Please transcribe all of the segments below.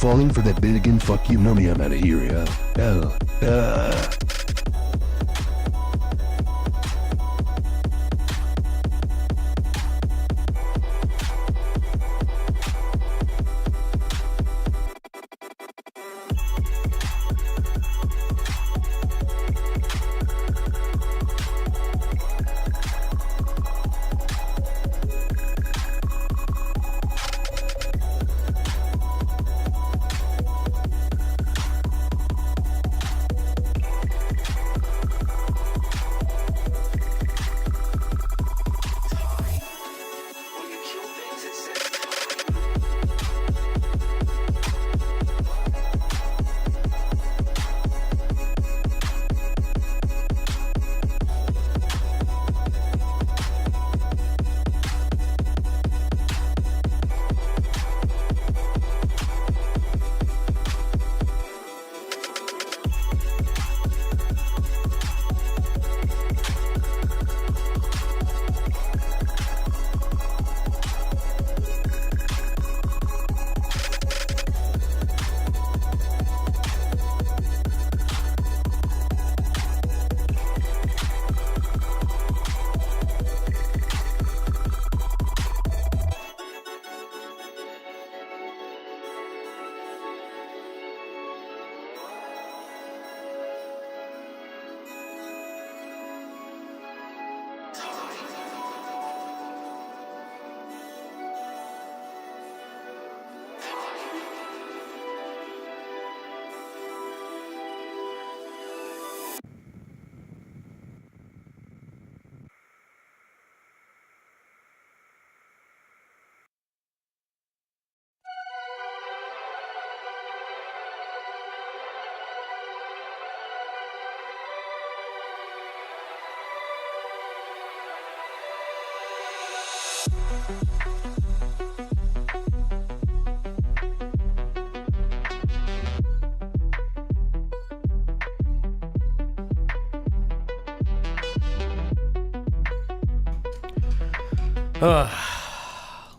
falling for that billigan fuck you. Know me, I'm out of here, yeah. Hell.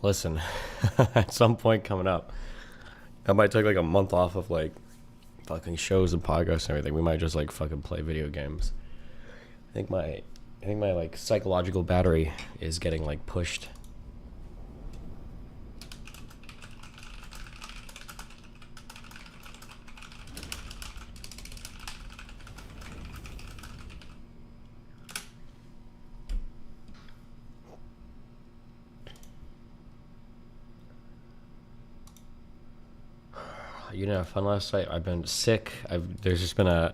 Listen, at some point coming up, I might take like a month off of like fucking shows and podcasts and everything. We might just like fucking play video games. I think my like psychological battery is getting like pushed. You didn't have fun last night? I've been sick. There's just been an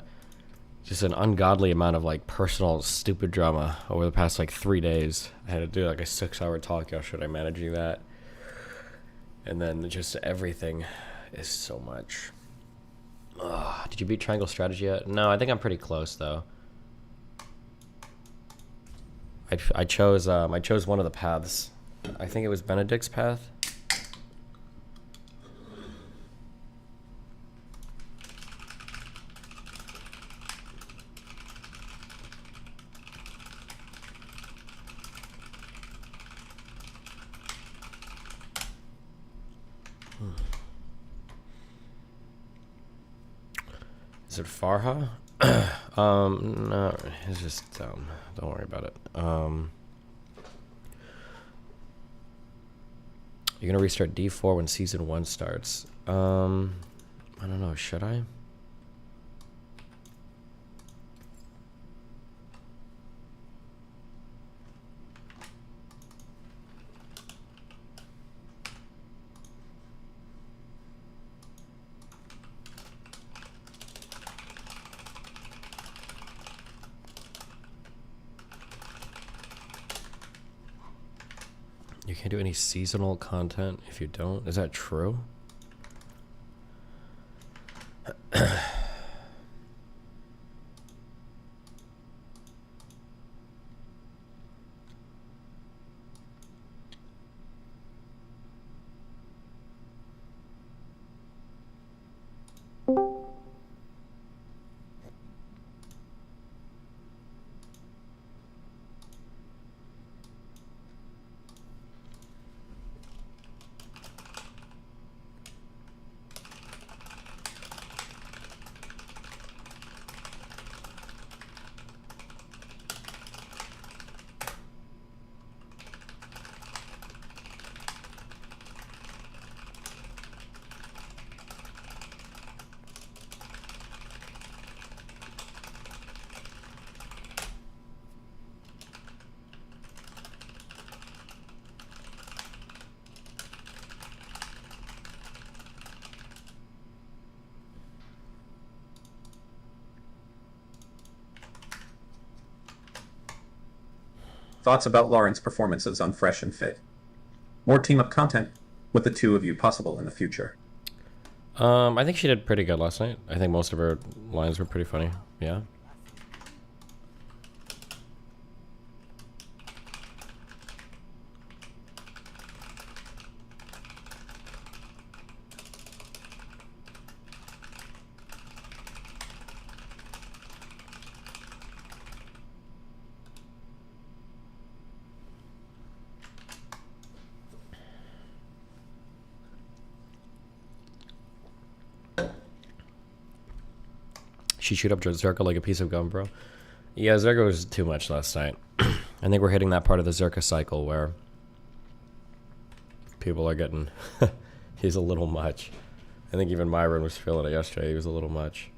ungodly amount of like personal stupid drama over the past like 3 days. I had to do like a 6-hour talk yesterday managing that. And then just everything is so much. Did you beat Triangle Strategy yet? No, I think I'm pretty close though. I chose one of the paths. I think it was Benedict's path. Is it Farha? No, it's just don't worry about it. You're gonna restart D4 when season 1 starts. I don't know, should I? You can't do any seasonal content if you don't. Is that true? Thoughts about Lauren's performances on Fresh and Fit? More team-up content with the two of you possible in the future. I think she did pretty good last night. I think most of her lines were pretty funny. Yeah. She chewed up Zerka like a piece of gum, bro. Yeah, Zerka was too much last night. I think we're hitting that part of the Zerka cycle where people are getting... he's a little much. I think even Myron was feeling it yesterday. He was a little much.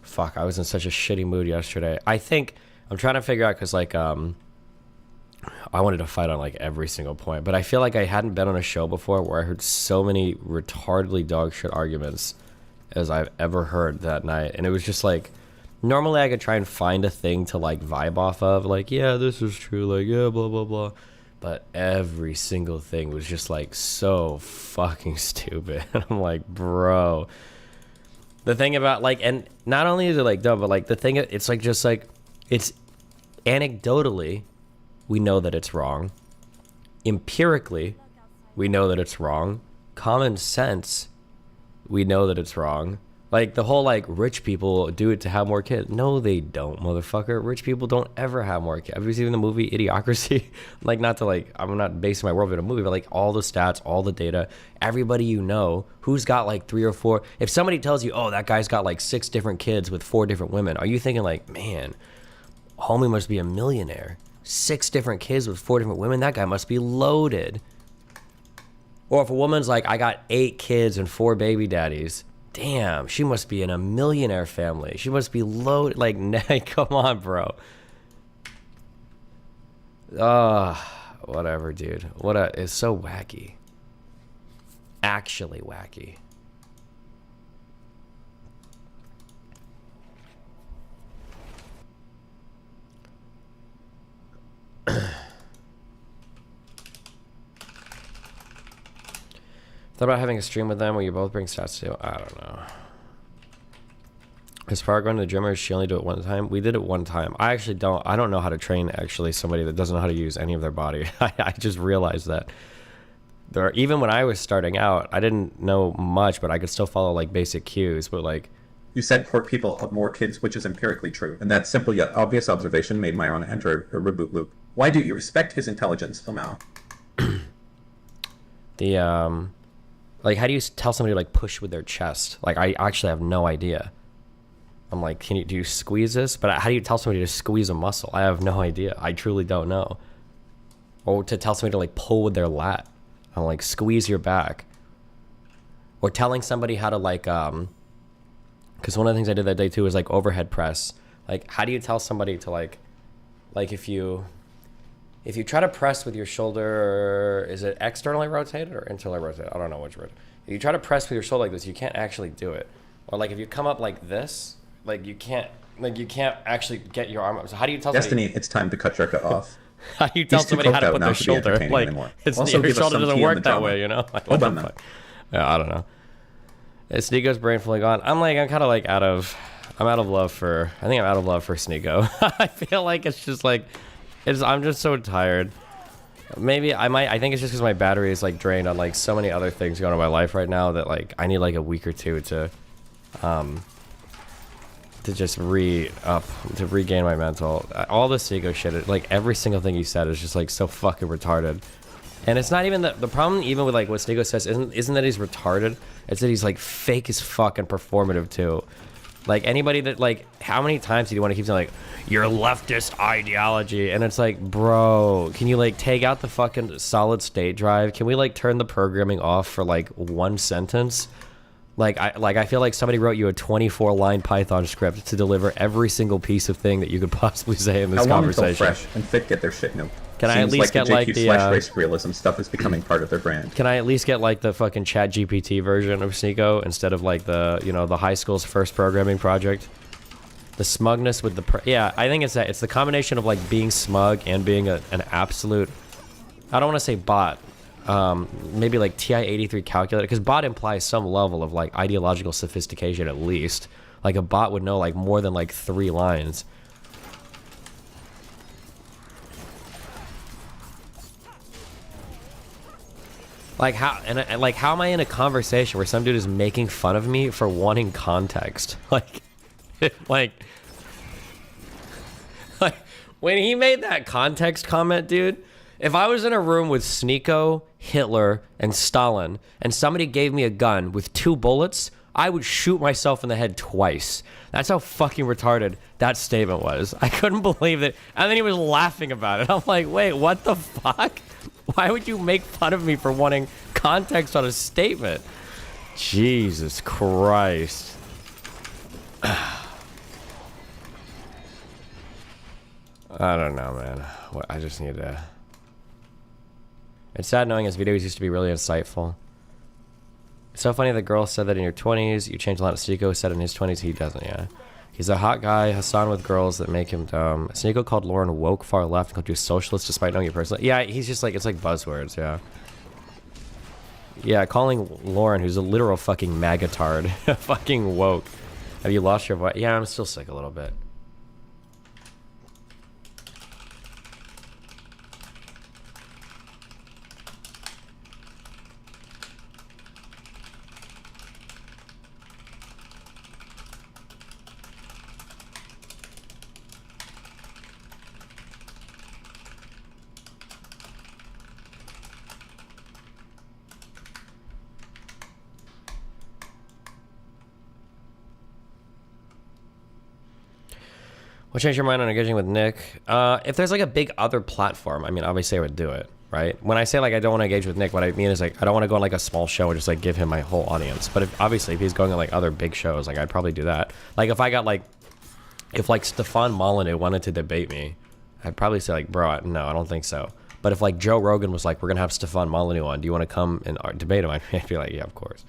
Fuck, I was in such a shitty mood yesterday. I think... I'm trying to figure out because, like, I wanted to fight on, like, every single point. But I feel like I hadn't been on a show before where I heard so many retardedly dog shit arguments as I've ever heard that night. And it was just like, normally I could try and find a thing to like vibe off of, like, yeah, this is true, like, yeah, blah blah blah, but every single thing was just like so fucking stupid. And I'm like, bro, the thing about, like, and not only is it like dumb, but like the thing, it's like, just like, it's anecdotally we know that it's wrong, empirically we know that it's wrong, common sense we know that it's wrong. Like, the whole, like, rich people do it to have more kids. No, they don't, motherfucker. Rich people don't ever have more kids. Have you seen the movie Idiocracy? Like, not to, like, I'm not basing my world on a movie, but, like, all the stats, all the data, everybody you know who's got, like, 3 or 4. If somebody tells you, oh, that guy's got, like, 6 different kids with 4 different women, are you thinking, like, man, homie must be a millionaire. 6 different kids with 4 different women? That guy must be loaded. Or if a woman's like, I got 8 kids and 4 baby daddies, damn, she must be in a millionaire family. She must be loaded. Like, nah, come on, bro. Whatever, dude. It's so wacky. Actually wacky. Thought about having a stream with them where you both bring stats to. I don't know. As far as going to the gym, or does she only do it one time? We did it one time. I don't know how to train actually somebody that doesn't know how to use any of their body. I just realized that. Even when I was starting out, I didn't know much, but I could still follow like basic cues. But like, you said poor people have more kids, which is empirically true, and that simple yet obvious observation made Myron enter a reboot loop. Why do you respect his intelligence, Lamau? Like, how do you tell somebody to, like, push with their chest? Like, I actually have no idea. I'm like, do you squeeze this? But how do you tell somebody to squeeze a muscle? I have no idea. I truly don't know. Or to tell somebody to, like, pull with their lat. I'm like, squeeze your back. Or telling somebody how to, like, because one of the things I did that day, too, was, like, overhead press. Like, how do you tell somebody to, like if you try to press with your shoulder, is it externally rotated or internally rotated? I don't know which word. If you try to press with your shoulder like this, you can't actually do it. Or like if you come up like this, like you can't actually get your arm up. So how do you tell Destiny, somebody? It's time to cut Jerka off. How do you tell somebody how to put their shoulder? Like, your shoulder doesn't work that way, you know? Like, what the fuck? Yeah, I don't know. Sneako's brain fully gone. I'm out of love for Sneako. I feel like it's just like, I'm just so tired. Maybe I think it's just because my battery is like drained on like so many other things going on in my life right now that like I need like a week or two to just regain my mental. All this ego shit, like every single thing he said is just like so fucking retarded. And it's not even the problem, even with like what Sneako says, isn't that he's retarded. It's that he's like fake as fuck and performative too. Like anybody that like, how many times do you want to keep saying like your leftist ideology? And it's like, bro, can you like take out the fucking solid state drive? Can we like turn the programming off for like one sentence? I feel like somebody wrote you a 24-line Python script to deliver every single piece of thing that you could possibly say in this conversation. How long until Fresh and Fit get their shit nuked? Can I at least get like the race realism stuff is becoming part of their brand? Can I at least get like the fucking Chat GPT version of Sneako instead of like the the high school's first programming project? The smugness with the yeah, I think it's that. It's the combination of like being smug and being an absolute. I don't want to say bot. Maybe like TI-83 calculator, because bot implies some level of like ideological sophistication at least. Like a bot would know like more than like 3 lines. Like how and like how am I in a conversation where some dude is making fun of me for wanting context? Like, like when he made that context comment, dude. If I was in a room with Sneeko, Hitler, and Stalin, and somebody gave me a gun with 2 bullets, I would shoot myself in the head twice. That's how fucking retarded that statement was. I couldn't believe it. And then he was laughing about it. I'm like, wait, what the fuck? Why would you make fun of me for wanting context on a statement? Jesus Christ. I don't know, man. I just need to... It's sad knowing his videos used to be really insightful. It's so funny the girl said that in your 20s, you changed a lot. Sneeko said in his 20s he doesn't, yeah. He's a hot guy, Hassan with girls that make him dumb. Sneeko called Lauren woke far left and called you a socialist despite knowing you personally. Yeah, he's just like, it's like buzzwords, yeah. Yeah, calling Lauren, who's a literal fucking magatard, fucking woke. Have you lost your voice? Yeah, I'm still sick a little bit. What changed your mind on engaging with Nick? If there's like a big other platform, I mean, obviously I would do it, right? When I say like I don't want to engage with Nick, what I mean is like I don't want to go on like a small show and just like give him my whole audience. But obviously if he's going on like other big shows, like I'd probably do that. Like if I got like, if like Stefan Molyneux wanted to debate me, I'd probably say like, bro, no, I don't think so. But if like Joe Rogan was like, we're gonna have Stefan Molyneux on, do you want to come and debate him? I'd be like, yeah, of course.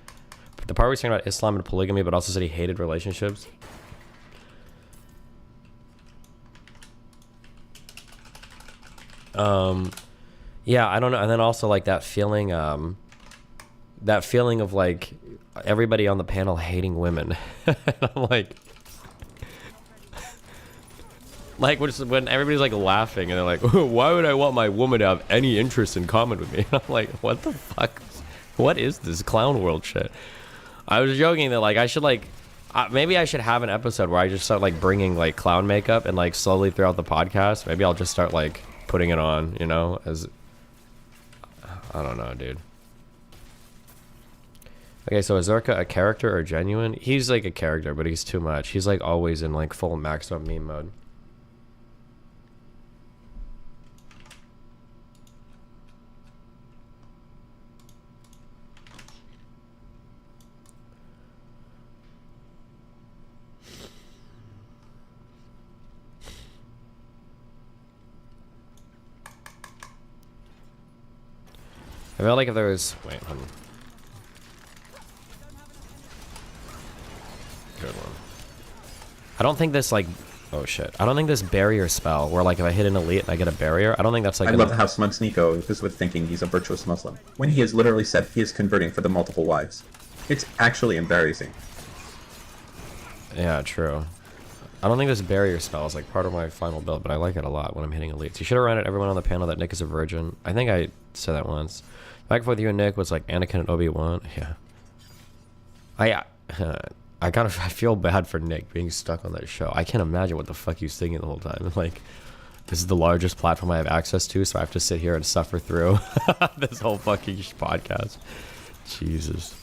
But the part where he's talking about Islam and polygamy, but also said he hated relationships. Yeah, I don't know. And then also like that feeling of like everybody on the panel hating women. I'm like when everybody's like laughing and they're like, why would I want my woman to have any interest in common with me? And I'm like, what the fuck? What is this clown world shit? I was joking that like I should like, maybe I should have an episode where I just start like bringing like clown makeup and like slowly throughout the podcast, maybe I'll just start like putting it on, you know, as I don't know, dude. Okay, so is Zerka a character or genuine? He's like a character, but he's too much. He's like always in like full maximum meme mode. I felt like if there was... Wait, hold on. Good one. I don't think this, like... Oh, shit. I don't think this barrier spell, where, like, if I hit an elite and I get a barrier, I don't think that's, like... I love how smug Sneeko is with thinking he's a virtuous Muslim, when he has literally said he is converting for the multiple wives. It's actually embarrassing. Yeah, true. I don't think this barrier spell is, like, part of my final build, but I like it a lot when I'm hitting elites. You should have reminded everyone on the panel that Nick is a virgin. I think I said that once. Back and forth with you and Nick was like Anakin and Obi-Wan. Yeah. I feel bad for Nick being stuck on that show. I can't imagine what the fuck he was thinking the whole time. Like, this is the largest platform I have access to, so I have to sit here and suffer through this whole fucking podcast. Jesus.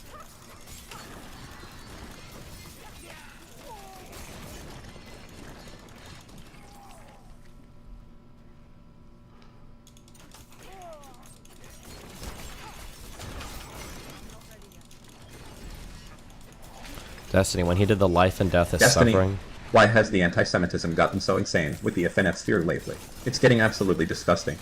Destiny, when he did the life and death of suffering. Why has the anti-Semitism gotten so insane with the FNF sphere lately? It's getting absolutely disgusting.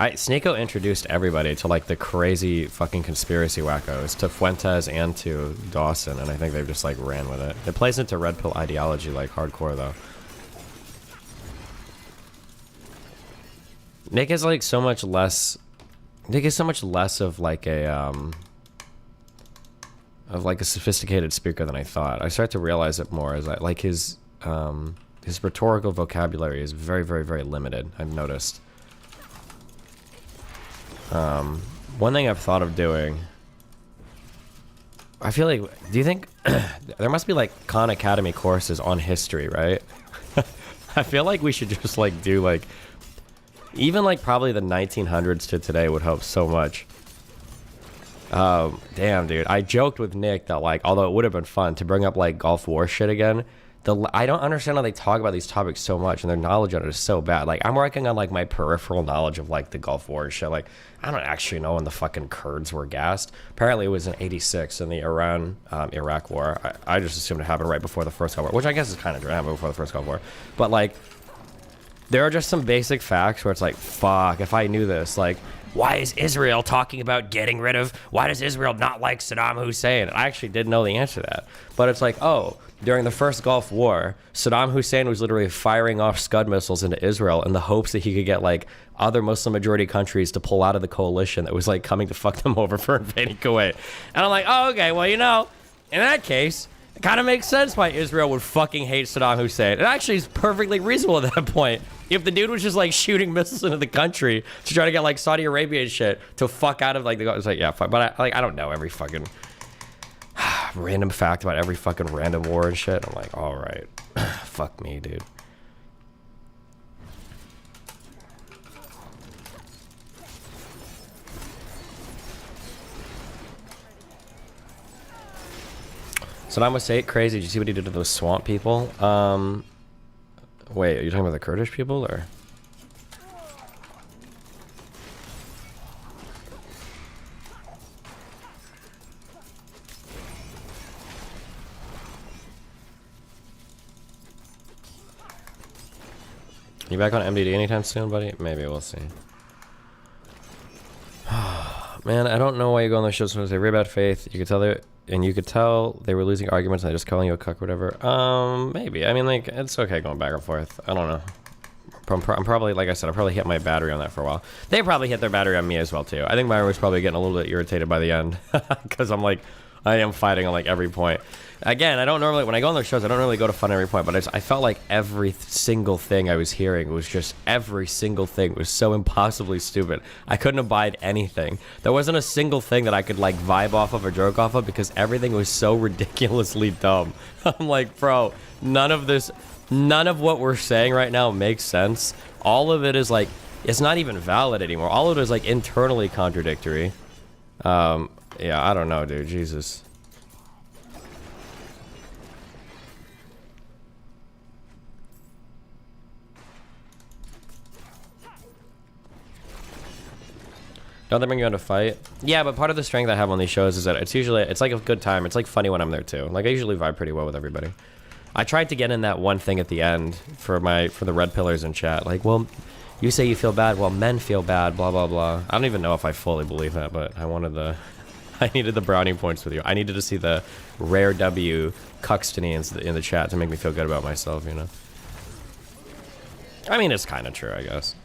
Sneeko introduced everybody to like the crazy fucking conspiracy wackos, to Fuentes and to Dawson, and I think they've just like ran with it. It plays into red pill ideology like hardcore though. Nick is like so much less. Nick is so much less of like a sophisticated speaker than I thought. I start to realize it more as I like his rhetorical vocabulary is very, very, very limited. I've noticed. One thing I've thought of doing, I feel like, do you think there must be like Khan Academy courses on history, right? I feel like we should just like do like, even like probably the 1900s to today would help so much. Damn, dude. I joked with Nick that like, although it would have been fun to bring up like Gulf War shit again, I don't understand how they talk about these topics so much and their knowledge on it is so bad. Like, I'm working on like my peripheral knowledge of like the Gulf War and shit. Like, I don't actually know when the fucking Kurds were gassed. Apparently it was in '86 in the Iran-Iraq war. I just assumed it happened right before the first Gulf War, which I guess is kind of true. It happened before the first Gulf War. But like, there are just some basic facts where it's like, fuck, if I knew this, like, why is Israel talking about getting rid of, why does Israel not like Saddam Hussein? I actually didn't know the answer to that. But it's like, oh, during the first Gulf War, Saddam Hussein was literally firing off Scud missiles into Israel in the hopes that he could get like other Muslim majority countries to pull out of the coalition that was like coming to fuck them over for invading Kuwait. And I'm like, oh, okay, well, you know, in that case, it kind of makes sense why Israel would fucking hate Saddam Hussein. It actually is perfectly reasonable at that point. If the dude was just like shooting missiles into the country to try to get like Saudi Arabia and shit to fuck out of like the, it's like, yeah, fuck. But I don't know every fucking random fact about every fucking random war and shit. I'm like, all right, fuck me, dude. Saddam Hussein, crazy. Did you see what he did to those swamp people? Wait, are you talking about the Kurdish people, or? You back on MDD anytime soon, buddy? Maybe, we'll see. Man, I don't know why you go on those shows when they read bad faith. You could tell you could tell they were losing arguments and they're just calling you a cuck or whatever. Maybe. I mean, like, it's okay going back and forth. I don't know. I'm probably, like I said, I probably hit my battery on that for a while. They probably hit their battery on me as well, too. I think Myron was probably getting a little bit irritated by the end. Because I'm like, I am fighting on, like, every point. Again, I don't normally, when I go on those shows, I don't really go to fun every point, but I felt like every single thing I was hearing was just, every single thing was so impossibly stupid. I couldn't abide anything. There wasn't a single thing that I could, like, vibe off of or joke off of because everything was so ridiculously dumb. I'm like, bro, none of what we're saying right now makes sense. All of it is, like, it's not even valid anymore. All of it is, like, internally contradictory. Yeah, I don't know, dude. Jesus. Don't they bring you on to fight? Yeah, but part of the strength I have on these shows is that it's like a good time. It's like funny when I'm there too. Like I usually vibe pretty well with everybody. I tried to get in that one thing at the end for the red pillars in chat. Like, well, you say you feel bad. Well, men feel bad. Blah blah blah. I don't even know if I fully believe that, but I needed the brownie points with you. I needed to see the rare W Cuxtony in the chat to make me feel good about myself. You know. I mean, it's kind of true, I guess.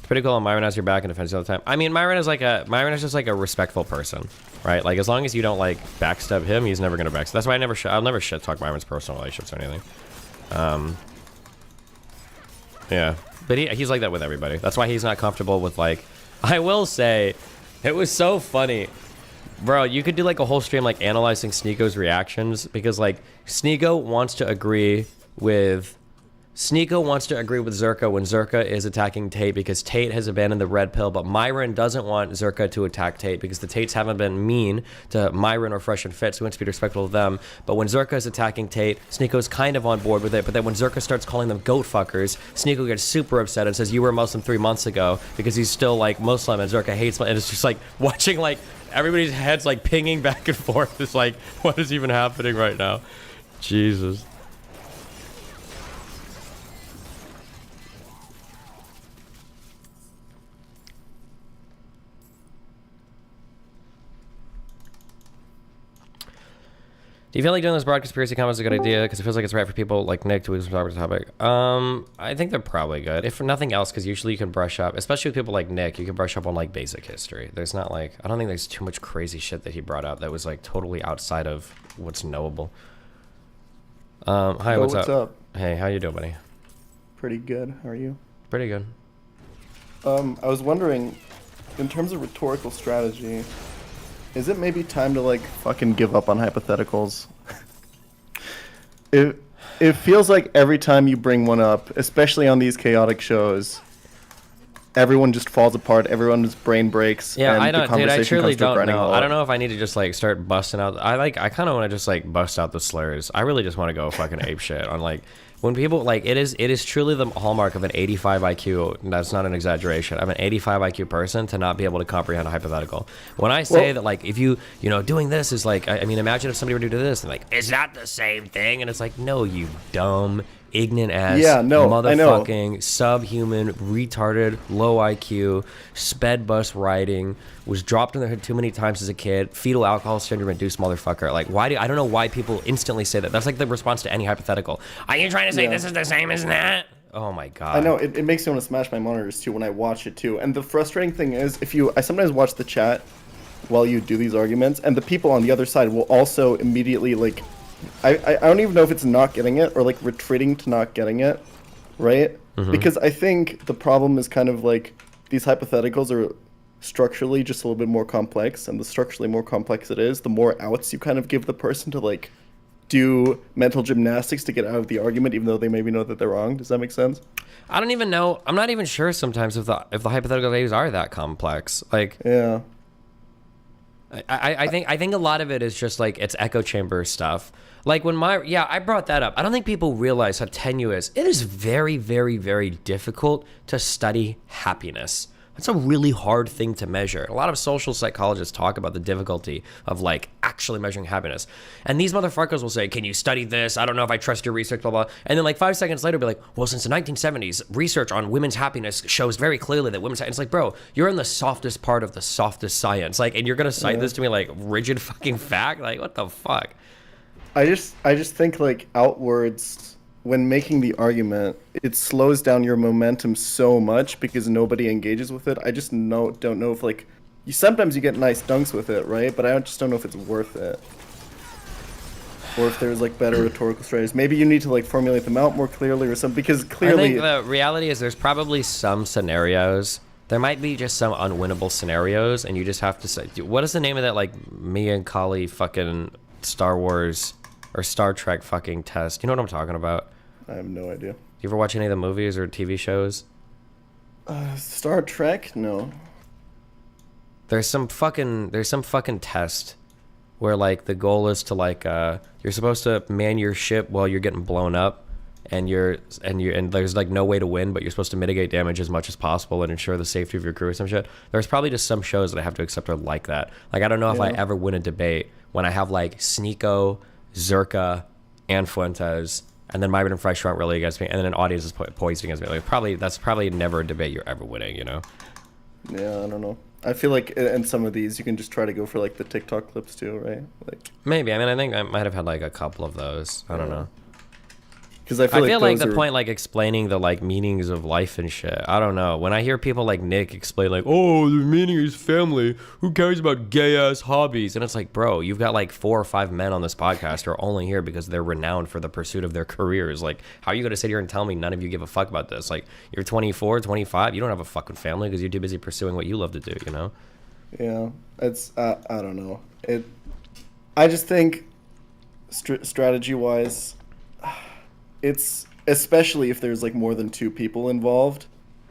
Pretty cool. Myron has your back and defends you all the time. I mean, Myron is just like a respectful person, right? Like as long as you don't like backstab him, he's never gonna backstab. That's why I'll never shit talk Myron's personal relationships or anything. Yeah, but he's like that with everybody. That's why he's not comfortable with like. I will say, it was so funny, bro. You could do like a whole stream like analyzing Sneeko's reactions because like Sneeko wants to agree with Zerka when Zerka is attacking Tate because Tate has abandoned the red pill, but Myron doesn't want Zerka to attack Tate because the Tates haven't been mean to Myron or Fresh and Fit, so he wants to be respectful of them. But when Zerka is attacking Tate, Sneeko's kind of on board with it, but then when Zerka starts calling them goat fuckers, Sneeko gets super upset and says, you were Muslim 3 months ago, because he's still like Muslim and Zerka hates, and it's just like watching like everybody's heads like pinging back and forth. It's like, what is even happening right now? Jesus. Do you feel like doing this broad conspiracy comments is a good idea? Because it feels like it's right for people like Nick to talk about the topic. I think they're probably good. If for nothing else, because usually you can brush up, especially with people like Nick, you can brush up on like basic history. There's not like, I don't think there's too much crazy shit that he brought up that was like totally outside of what's knowable. Hi, Yo, what's what's up? up? Hey, how you doing, buddy? Pretty good. How are you? Pretty good. I was wondering, in terms of rhetorical strategy, is it maybe time to like fucking give up on hypotheticals? It feels like every time you bring one up, especially on these chaotic shows, everyone just falls apart. Everyone's brain breaks. Yeah, and I don't, the dude. I conversation truly comes to a don't grinding know. halt. I don't know if I need to just like start busting out. I kind of want to just like bust out the slurs. I really just want to go fucking ape shit on like when people like it is truly the hallmark of an 85 IQ. That's not an exaggeration. I'm an 85 IQ person to not be able to comprehend a hypothetical. When I say that like if you know doing this is like I mean imagine if somebody were to do this and like is that the same thing? And it's like no, you dumb ignorant ass motherfucking subhuman retarded low IQ sped bus riding was dropped in their head too many times as a kid fetal alcohol syndrome induced motherfucker. Like why do I don't know why people instantly say that. That's like the response to any hypothetical. Are you trying to say this is the same as that? Oh my god. I know it makes me want to smash my monitors too when I watch it too. And the frustrating thing is I sometimes watch the chat while you do these arguments and the people on the other side will also immediately like I don't even know if it's not getting it or like retreating to not getting it, right? Because I think the problem is kind of like these hypotheticals are structurally just a little bit more complex, and the structurally more complex it is, the more outs you kind of give the person to like do mental gymnastics to get out of the argument, even though they maybe know that they're wrong. Does that make sense? I don't even know. I'm not even sure sometimes if the hypothetical values are that complex. Like Yeah. I think a lot of it is just like it's echo chamber stuff. Like when I brought that up. I don't think people realize how tenuous it is. Very, very, very difficult to study happiness. That's a really hard thing to measure. A lot of social psychologists talk about the difficulty of like actually measuring happiness. And these motherfuckers will say, can you study this? I don't know if I trust your research, blah, blah. And then like 5 seconds later, be like, well, since the 1970s, research on women's happiness shows very clearly that women's, it's like, bro, you're in the softest part of the softest science. Like, and you're going to cite this to me like rigid fucking fact? Like, what the fuck? I just think like outwards when making the argument, it slows down your momentum so much because nobody engages with it. I just don't know if like sometimes you get nice dunks with it, right? But I just don't know if it's worth it. Or if there's like better rhetorical strategies. Maybe you need to like formulate them out more clearly or something because clearly I think the reality is there's probably some scenarios. There might be just some unwinnable scenarios and you just have to say, what is the name of that like Mia and Kali fucking Star Wars or Star Trek fucking test? You know what I'm talking about? I have no idea. You ever watch any of the movies or TV shows? Star Trek? No. There's some fucking test where like the goal is to like you're supposed to man your ship while you're getting blown up and there's like no way to win, but you're supposed to mitigate damage as much as possible and ensure the safety of your crew or some shit. There's probably just some shows that I have to accept are like that. Like I don't know if I ever win a debate when I have like Sneeko, Zerka, and Fuentes, and then Myron and Fresh aren't really against me, and then an audience is poised against me. Like that's probably never a debate you're ever winning, you know? Yeah, I don't know. I feel like in some of these you can just try to go for like the TikTok clips too, right? Like maybe. I mean, I think I might have had like a couple of those. I don't know. Because I feel like the point, like explaining the like meanings of life and shit. I don't know. When I hear people like Nick explain, like, "Oh, the meaning is family. Who cares about gay ass hobbies?" And it's like, bro, you've got like 4 or 5 men on this podcast who are only here because they're renowned for the pursuit of their careers. Like, how are you gonna sit here and tell me none of you give a fuck about this? Like, you're 24, 25. You don't have a fucking family because you're too busy pursuing what you love to do. You know? Yeah, it's I don't know. I just think strategy wise. It's especially if there's like more than 2 people involved,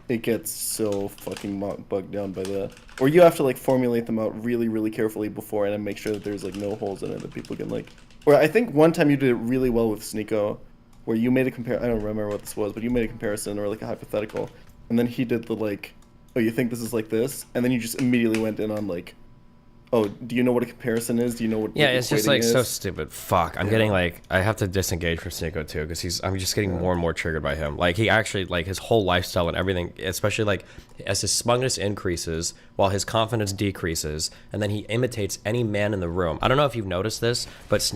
it gets so fucking bogged down by that. Or you have to like formulate them out really, really carefully before and make sure that there's like no holes in it that people can like. Or I think one time you did it really well with Sneeko, where you made a I don't remember what this was, but you made a comparison or like a hypothetical, and then he did the like, oh, you think this is like this, and then you just immediately went in on like, Oh, do you know what a comparison is? Do you know what? Yeah, what it's just equating like so is? stupid. Fuck, I'm getting like I have to disengage from Sneeko too because I'm just getting more and more triggered by him. Like he actually like his whole lifestyle and everything, especially like as his smugness increases while his confidence decreases, and then he imitates any man in the room. I don't know if you've noticed this, but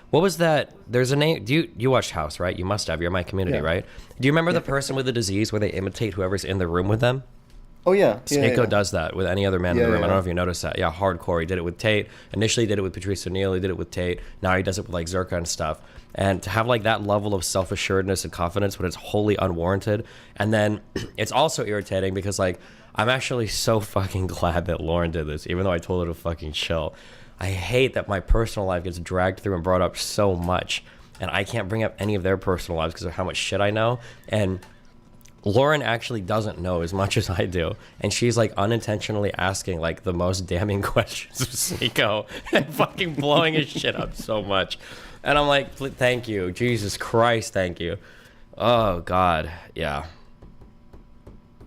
what was that? There's a name. Do you watched House, right? You must have. You're my community, Yeah. right? Do you remember the person with the disease where they imitate whoever's in the room with them? Oh yeah. Sneeko does that with any other man in the Yeah, room. I don't yeah. know if you noticed that. Yeah, hardcore. He did it with Tate. Initially, he did it with Patrice O'Neal. He did it with Tate. Now he does it with like Zerka and stuff. And to have like that level of self-assuredness and confidence when it's wholly unwarranted. And then it's also irritating because like I'm actually so fucking glad that Lauren did this, even though I told her to fucking chill. I hate that my personal life gets dragged through and brought up so much, and I can't bring up any of their personal lives because of how much shit I know. And Lauren actually doesn't know as much as I do, and she's like unintentionally asking like the most damning questions of Sneeko and fucking blowing his shit up so much. And I'm like, thank you, Jesus Christ, thank you. Oh God, yeah.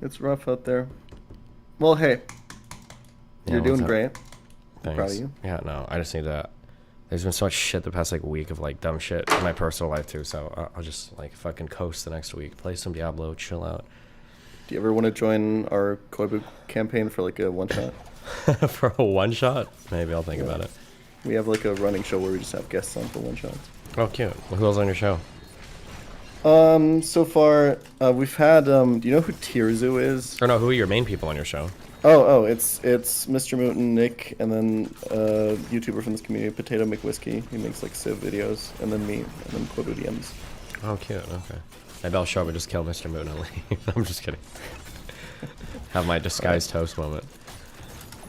It's rough out there. Well, hey, Yeah, you're what's doing up? great. Thanks. Proud of you. Yeah, no, I just need to. There's been so much shit the past like week of like dumb shit in my personal life too, so I'll just like fucking coast the next week, play some Diablo, chill out. Do you ever want to join our Koibu campaign for like a one shot? For a one shot, maybe I'll think about it. We have like a running show where we just have guests on for one shots. Oh, cute. Well, who else on your show? So far, we've had, do you know who Tirzu is? Or no, who are your main people on your show? It's Mr. Mooten, Nick, and then YouTuber from this community, Potato McWhiskey. He makes like Civ videos, and then me, and then Koibu DMs. Oh, cute. Okay. Maybe I'll show up and just kill Mr. Moon and leave. I'm just kidding. Have my disguised toast moment.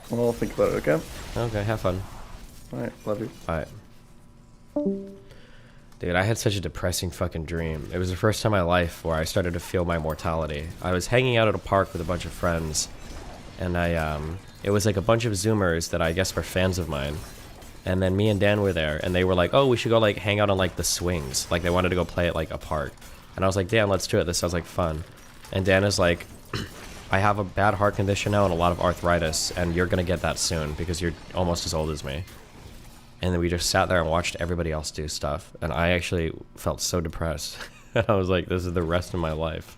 Well, I'll think about it, okay? Okay, have fun. Alright, love you. Alright. Dude, I had such a depressing fucking dream. It was the first time in my life where I started to feel my mortality. I was hanging out at a park with a bunch of friends, and it was like a bunch of Zoomers that I guess were fans of mine. And then me and Dan were there, and they were like, oh, we should go like hang out on like the swings. Like they wanted to go play at like a park. And I was like, Dan, let's do it. This sounds like fun. And Dan is like, I have a bad heart condition now and a lot of arthritis, and you're gonna get that soon because you're almost as old as me. And then we just sat there and watched everybody else do stuff, and I actually felt so depressed. And I was like, this is the rest of my life.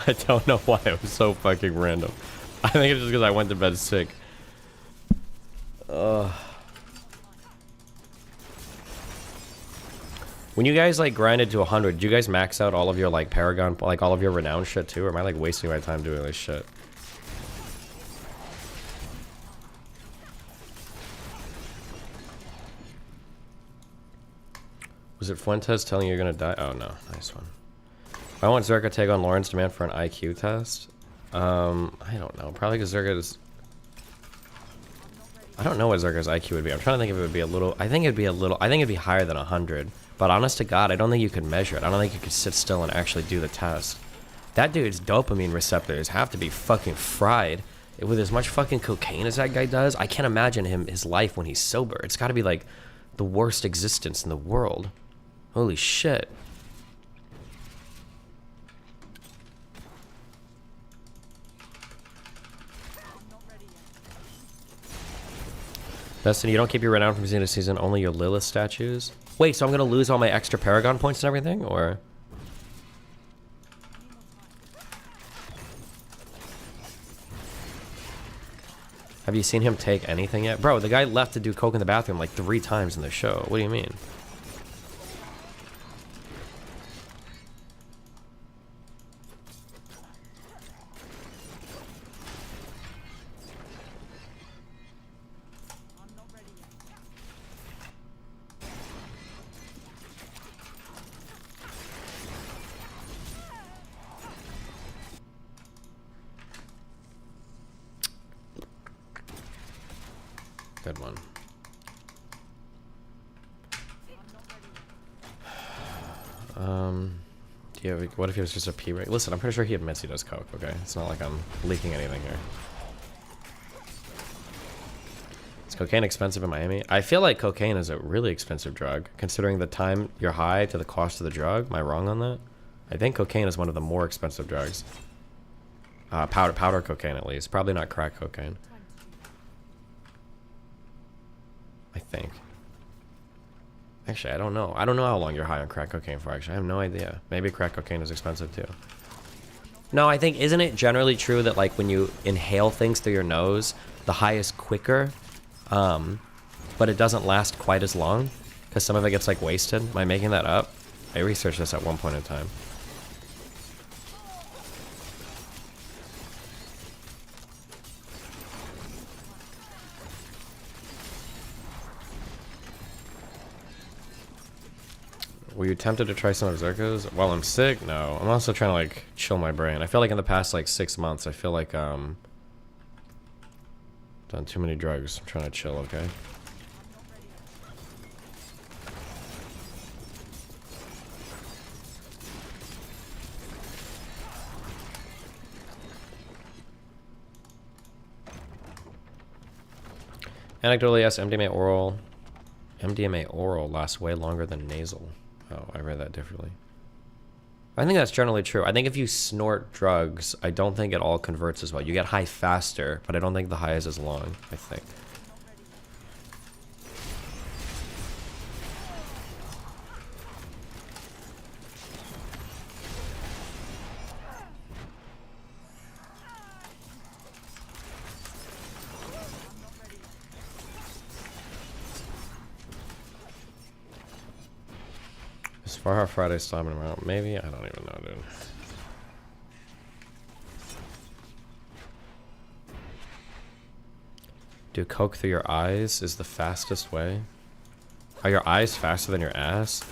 I don't know why, it was so fucking random. I think it's just because I went to bed sick. When you guys like grinded to 100, did you guys max out all of your like Paragon, like all of your renown shit too? Or am I like wasting my time doing this shit? Was it Fuentes telling you you're gonna die? Oh no, nice one. I want Zerka to take on Lauren's demand for an IQ test. I don't know. Probably because Zerka is. I don't know what Zerka's IQ would be. I'm trying to think if it would be a little. I think it'd be higher than 100. But honest to God, I don't think you could measure it. I don't think you could sit still and actually do the test. That dude's dopamine receptors have to be fucking fried. With as much fucking cocaine as that guy does, I can't imagine his life when he's sober. It's got to be like the worst existence in the world. Holy shit. Destiny, you don't keep your renown from season to season, only your Lilith statues? Wait, so I'm gonna lose all my extra Paragon points and everything, or? Have you seen him take anything yet? Bro, the guy left to do coke in the bathroom like 3 times in the show. What do you mean? Good one. Do you have, what if he was just a P rate? Listen, I'm pretty sure he admits he does coke, okay? It's not like I'm leaking anything here. Is cocaine expensive in Miami? I feel like cocaine is a really expensive drug, considering the time you're high to the cost of the drug. Am I wrong on that? I think cocaine is one of the more expensive drugs. Powder cocaine, at least. Probably not crack cocaine. I think. Actually, I don't know. I don't know how long you're high on crack cocaine for, actually. I have no idea. Maybe crack cocaine is expensive, too. No, I think, isn't it generally true that, like, when you inhale things through your nose, the high is quicker, but it doesn't last quite as long? Because some of it gets, like, wasted? Am I making that up? I researched this at one point in time. Were you tempted to try some of Zerka's while I'm sick? No. I'm also trying to, like, chill my brain. I feel like in the past, like, 6 months, I feel like, done too many drugs. I'm trying to chill, okay? Anecdotally, yes, MDMA oral lasts way longer than nasal. Oh, I read that differently. I think that's generally true. I think if you snort drugs, I don't think it all converts as well. You get high faster, but I don't think the high is as long, I think. As far how Friday stopping around, maybe? I don't even know, dude. Do coke through your eyes is the fastest way? Are your eyes faster than your ass?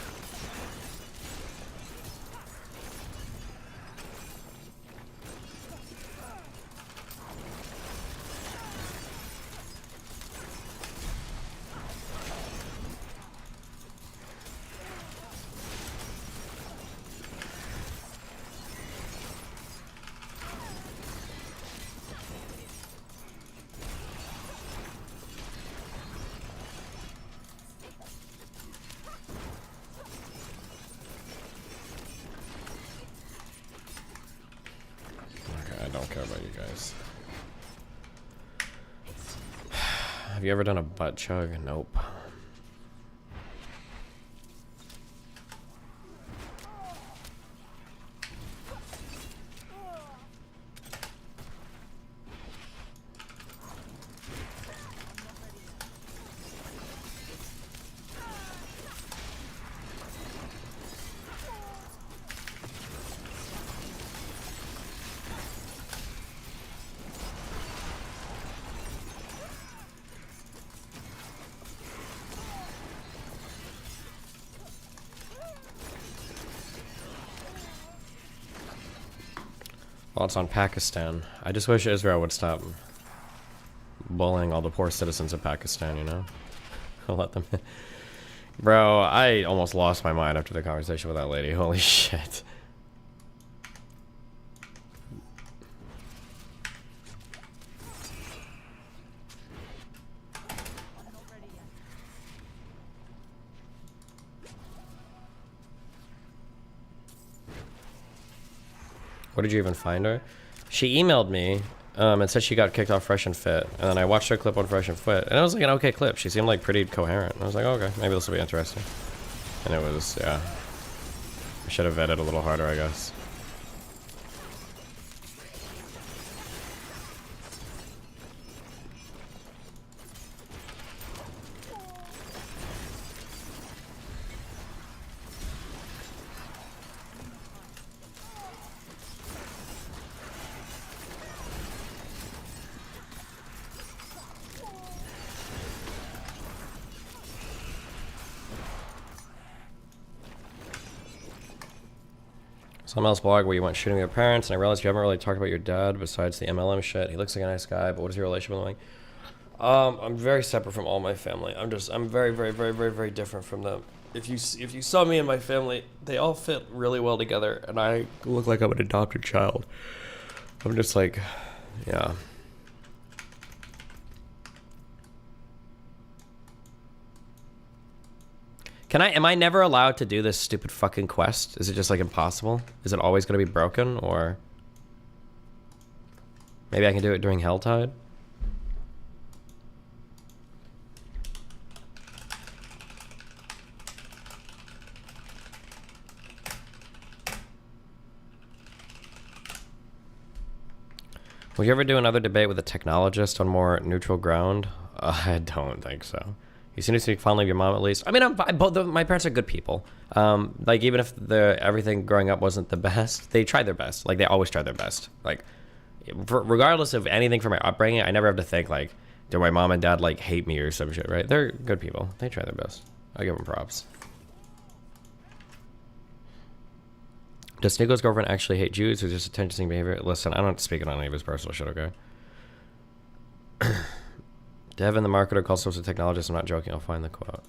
I don't care about you guys. Have you ever done a butt chug? Nope. Well, it's on Pakistan. I just wish Israel would stop bullying all the poor citizens of Pakistan, you know? I'll let them in. Bro, I almost lost my mind after the conversation with that lady. Holy shit. What did you even find her? She emailed me and said she got kicked off Fresh and Fit. And then I watched her clip on Fresh and Fit. And it was like an okay clip. She seemed like pretty coherent. I was like, oh, okay, maybe this will be interesting. And it was, yeah. I should have vetted a little harder, I guess. Some else blog where you went shooting with your parents, and I realized you haven't really talked about your dad besides the MLM shit. He looks like a nice guy, but what is your relationship with him like? I'm very separate from all my family. I'm very, very, very, very, very different from them. If you saw me and my family, they all fit really well together, and I look like I'm an adopted child. I'm just like, yeah. Am I never allowed to do this stupid fucking quest? Is it just like impossible? Is it always gonna be broken, or maybe I can do it during Helltide? Will you ever do another debate with a technologist on more neutral ground? I don't think so. You seem to speak fondly of your mom, at least. I mean, my parents are good people. Like, even if everything growing up wasn't the best, they tried their best. Like, they always tried their best. Like, regardless of anything from my upbringing, I never have to think, like, do my mom and dad, like, hate me or some shit, right? They're good people. They try their best. I give them props. Does Sneako's girlfriend actually hate Jews or just attention-seeking behavior? Listen, I'm not speaking on any of his personal shit, okay? Devin, the marketer, calls himself a technologist. I'm not joking. I'll find the quote.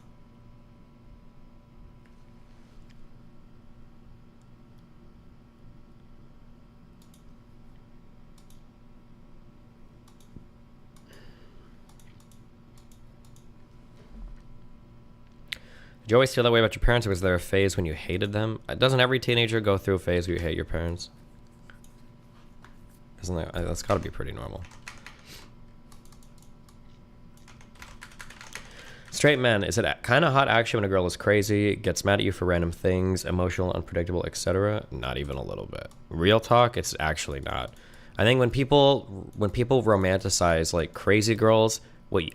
Did you always feel that way about your parents, or was there a phase when you hated them? Doesn't every teenager go through a phase where you hate your parents? Isn't that, that's got to be pretty normal. Straight men, is it kind of hot action when a girl is crazy, gets mad at you for random things, emotional, unpredictable, etc.? Not even a little bit. Real talk, it's actually not. I think when people romanticize like crazy girls,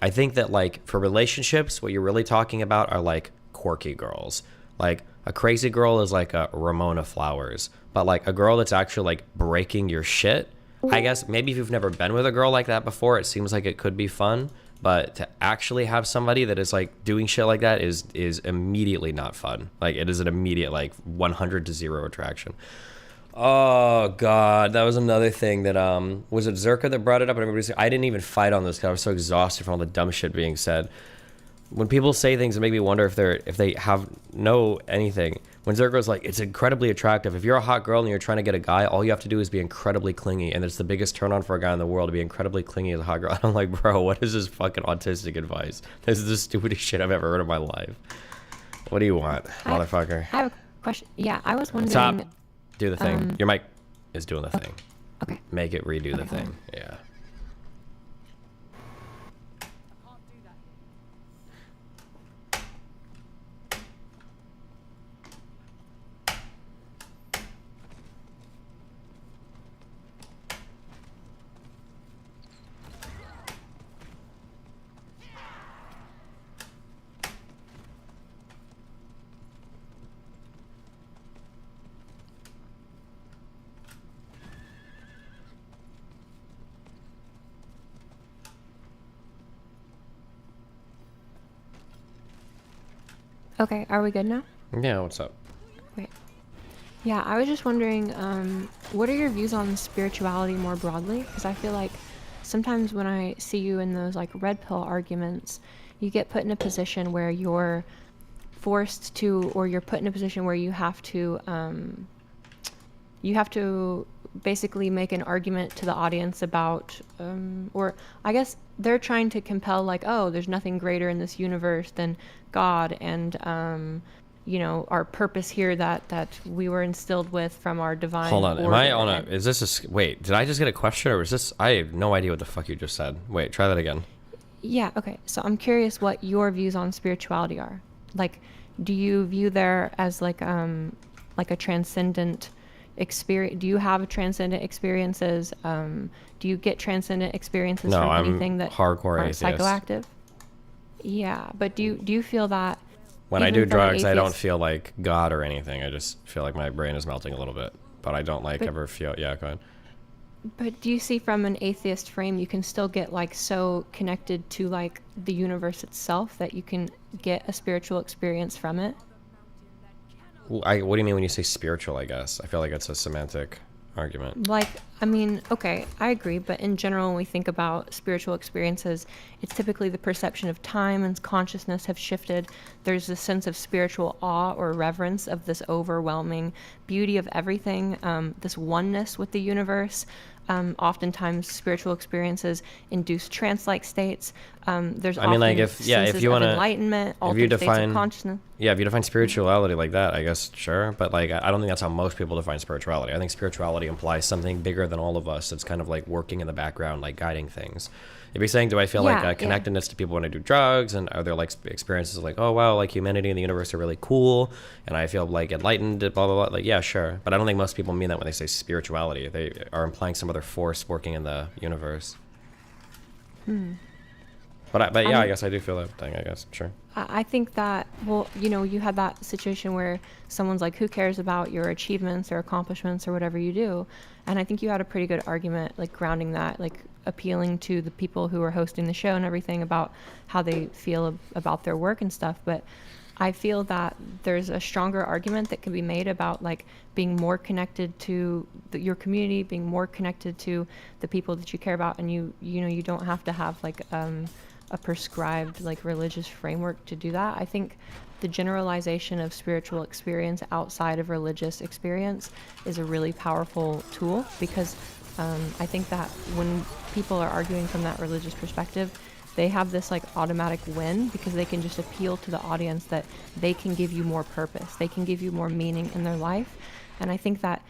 I think that like for relationships, what you're really talking about are like quirky girls. Like a crazy girl is like a Ramona Flowers, but like a girl that's actually like breaking your shit. I guess maybe if you've never been with a girl like that before, it seems like it could be fun. But to actually have somebody that is like doing shit like that is immediately not fun. Like it is an immediate like 100 to 0 attraction. Oh god, that was another thing that was it Zerka that brought it up and everybody said I didn't even fight on this because I was so exhausted from all the dumb shit being said. When people say things that make me wonder if they have know anything. When Zerko's like, it's incredibly attractive. If you're a hot girl and you're trying to get a guy, all you have to do is be incredibly clingy, and it's the biggest turn on for a guy in the world to be incredibly clingy as a hot girl. I'm like, bro, what is this fucking autistic advice? This is the stupidest shit I've ever heard in my life. What do you want, motherfucker? I have a question. Yeah, I was wondering. Stop. Do the thing. Your mic is doing the thing. Okay. Make it redo the thing. Yeah. Okay, are we good now? Yeah, what's up? Wait. Yeah, I was just wondering, what are your views on spirituality more broadly? Because I feel like sometimes when I see you in those like red pill arguments, you get put in a position where you're forced to, or you're put in a position where you have to basically make an argument to the audience about, or I guess they're trying to compel like, oh, there's nothing greater in this universe than God and, you know, our purpose here that we were instilled with from our divine. Hold on, am I on a, and, is this a, wait, did I just get a question or is this, I have no idea what the fuck you just said. Wait, try that again. Yeah, okay, so I'm curious what your views on spirituality are. Like, do you view there as like a transcendent experience? Do you have transcendent experiences? Do you get transcendent experiences no, from I'm anything that hardcore aren't atheist. psychoactive? Yeah, but do you feel that when I even do from an drugs, I don't atheist- feel like God or anything. I just feel like my brain is melting a little bit, but I don't like But- ever feel. Yeah, go ahead. But do you see from an atheist frame, you can still get like so connected to like the universe itself that you can get a spiritual experience from it? What do you mean when you say spiritual? I guess I feel like it's a semantic argument. Like, I mean, okay, I agree, but in general, when we think about spiritual experiences, it's typically the perception of time and consciousness have shifted. There's a sense of spiritual awe or reverence of this overwhelming beauty of everything, this oneness with the universe. Oftentimes, spiritual experiences induce trance-like states. There's I mean, like if senses you of want to enlightenment, altered states of consciousness. Yeah, if you define spirituality like that, I guess sure, but like I don't think that's how most people define spirituality. I think spirituality implies something bigger than than all of us that's kind of like working in the background, like guiding things. If you're saying, do I feel Yeah, like a yeah. connectedness to people when I do drugs, and are there like experiences like, oh wow, like humanity and the universe are really cool, and I feel like enlightened, blah blah blah. Like, yeah, sure, but I don't think most people mean that when they say spirituality. They are implying some other force working in the universe. But yeah, I guess I do feel that thing. I guess, sure. I think that, well, you know, you had that situation where someone's like, who cares about your achievements or accomplishments or whatever you do? And I think you had a pretty good argument, like grounding that, like appealing to the people who are hosting the show and everything about how they feel about their work and stuff. But I feel that there's a stronger argument that can be made about like being more connected to your community, being more connected to the people that you care about. And you know, you don't have to have like, a prescribed like religious framework to do that. I think the generalization of spiritual experience outside of religious experience is a really powerful tool, because I think that when people are arguing from that religious perspective, they have this like automatic win because they can just appeal to the audience that they can give you more purpose, they can give you more meaning in their life. And I think that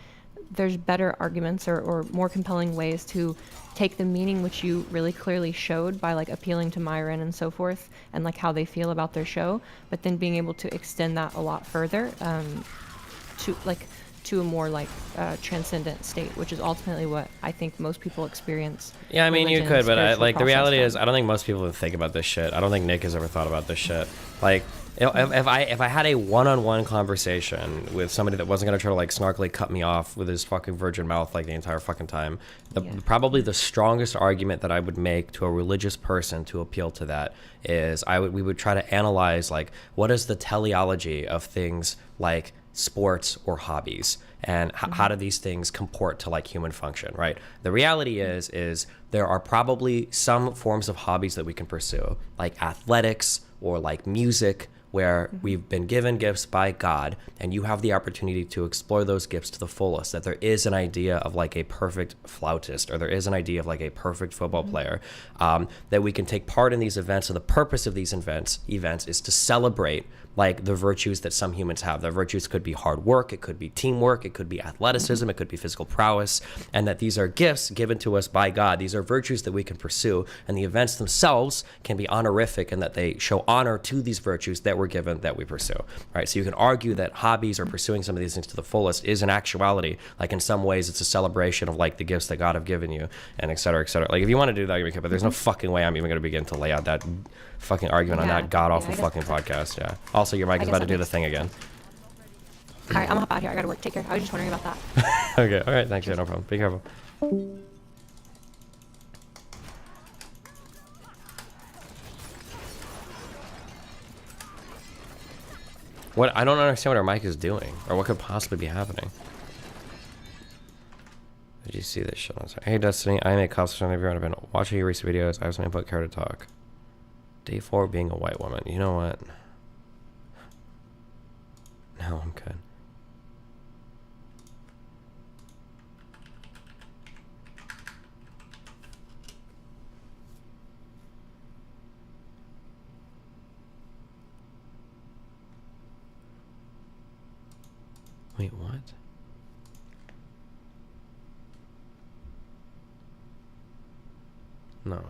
there's better arguments or more compelling ways to take the meaning which you really clearly showed by like appealing to Myron and so forth, and like how they feel about their show, but then being able to extend that a lot further to a more like transcendent state, which is ultimately what I think most people experience. Yeah, I mean, you religion and could, but spiritual like the process reality from. is, I don't think most people would think about this shit. I don't think Nick has ever thought about this shit. Like, you know, if I had a one-on-one conversation with somebody that wasn't gonna try to like snarkily cut me off with his fucking virgin mouth like the entire fucking time, probably the strongest argument that I would make to a religious person to appeal to that is we would try to analyze like what is the teleology of things like sports or hobbies, and how do these things comport to like human function, right? The reality is there are probably some forms of hobbies that we can pursue, like athletics or like music, where we've been given gifts by God, and you have the opportunity to explore those gifts to the fullest. That there is an idea of like a perfect flautist, or there is an idea of like a perfect football player, that we can take part in these events. So the purpose of these events is to celebrate like the virtues that some humans have. The virtues could be hard work, it could be teamwork, it could be athleticism, it could be physical prowess, and that these are gifts given to us by God. These are virtues that we can pursue, and the events themselves can be honorific in that they show honor to these virtues that we're given that we pursue. Right? So you can argue that hobbies or pursuing some of these things to the fullest is in actuality, like in some ways, it's a celebration of like the gifts that God have given you, and et cetera, et cetera. Like if you want to do that, you can, but there's no fucking way I'm even going to begin to lay out that fucking argument on that god-awful fucking podcast. Yeah. Also, your mic is about to do the thing again. All right, I'm gonna hop out here. I gotta work. Take care. I was just wondering about that. Okay. All right. Thanks. Yeah, no problem. Be careful. What? I don't understand what our mic is doing, or what could possibly be happening. Did you see this shit? Hey, Destiny. I make cops for everyone. I've been watching your recent videos. I have some input. Care to talk? Day 4 being a white woman. You know what? No, I'm good. Wait, what? No.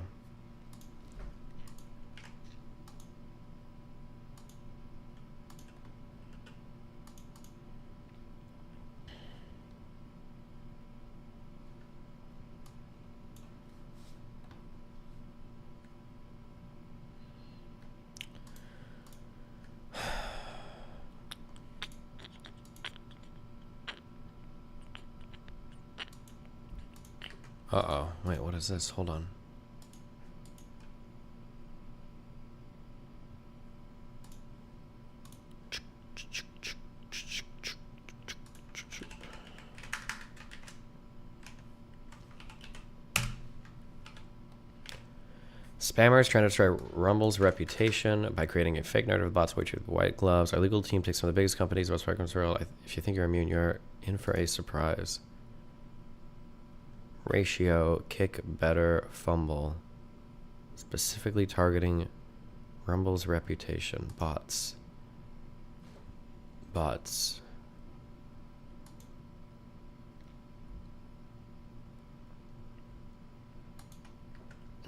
Uh-oh. Wait, what is this? Hold on. Spammers trying to destroy Rumble's reputation by creating a fake narrative of bots with white gloves. Our legal team takes some of the biggest companies, most control. If you think you're immune, you're in for a surprise. Ratio, kick, better, fumble. Specifically targeting Rumble's reputation. Bots. Bots.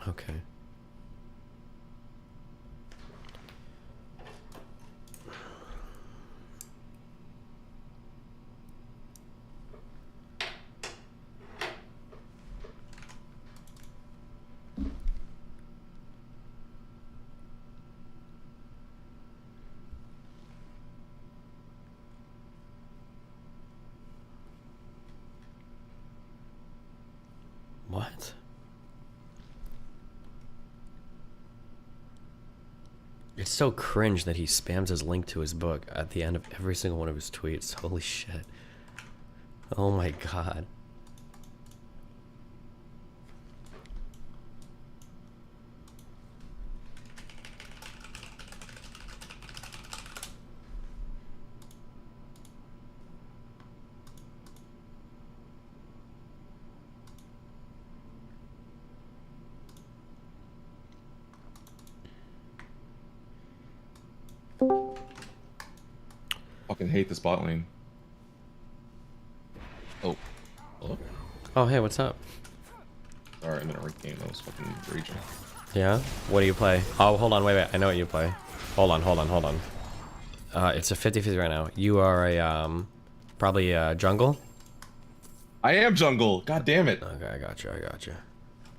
Okay. What? It's so cringe that he spams his link to his book at the end of every single one of his tweets. Holy shit. Oh my god. Fucking hate this bot lane. Oh. Hello? Oh, hey, what's up? Sorry, I'm in a ranked game. I was fucking raging. Yeah? What do you play? Oh, hold on, wait. I know what you play. Hold on. It's a 50-50 right now. You are a, probably jungle? I am jungle. God damn it. Okay, I got you.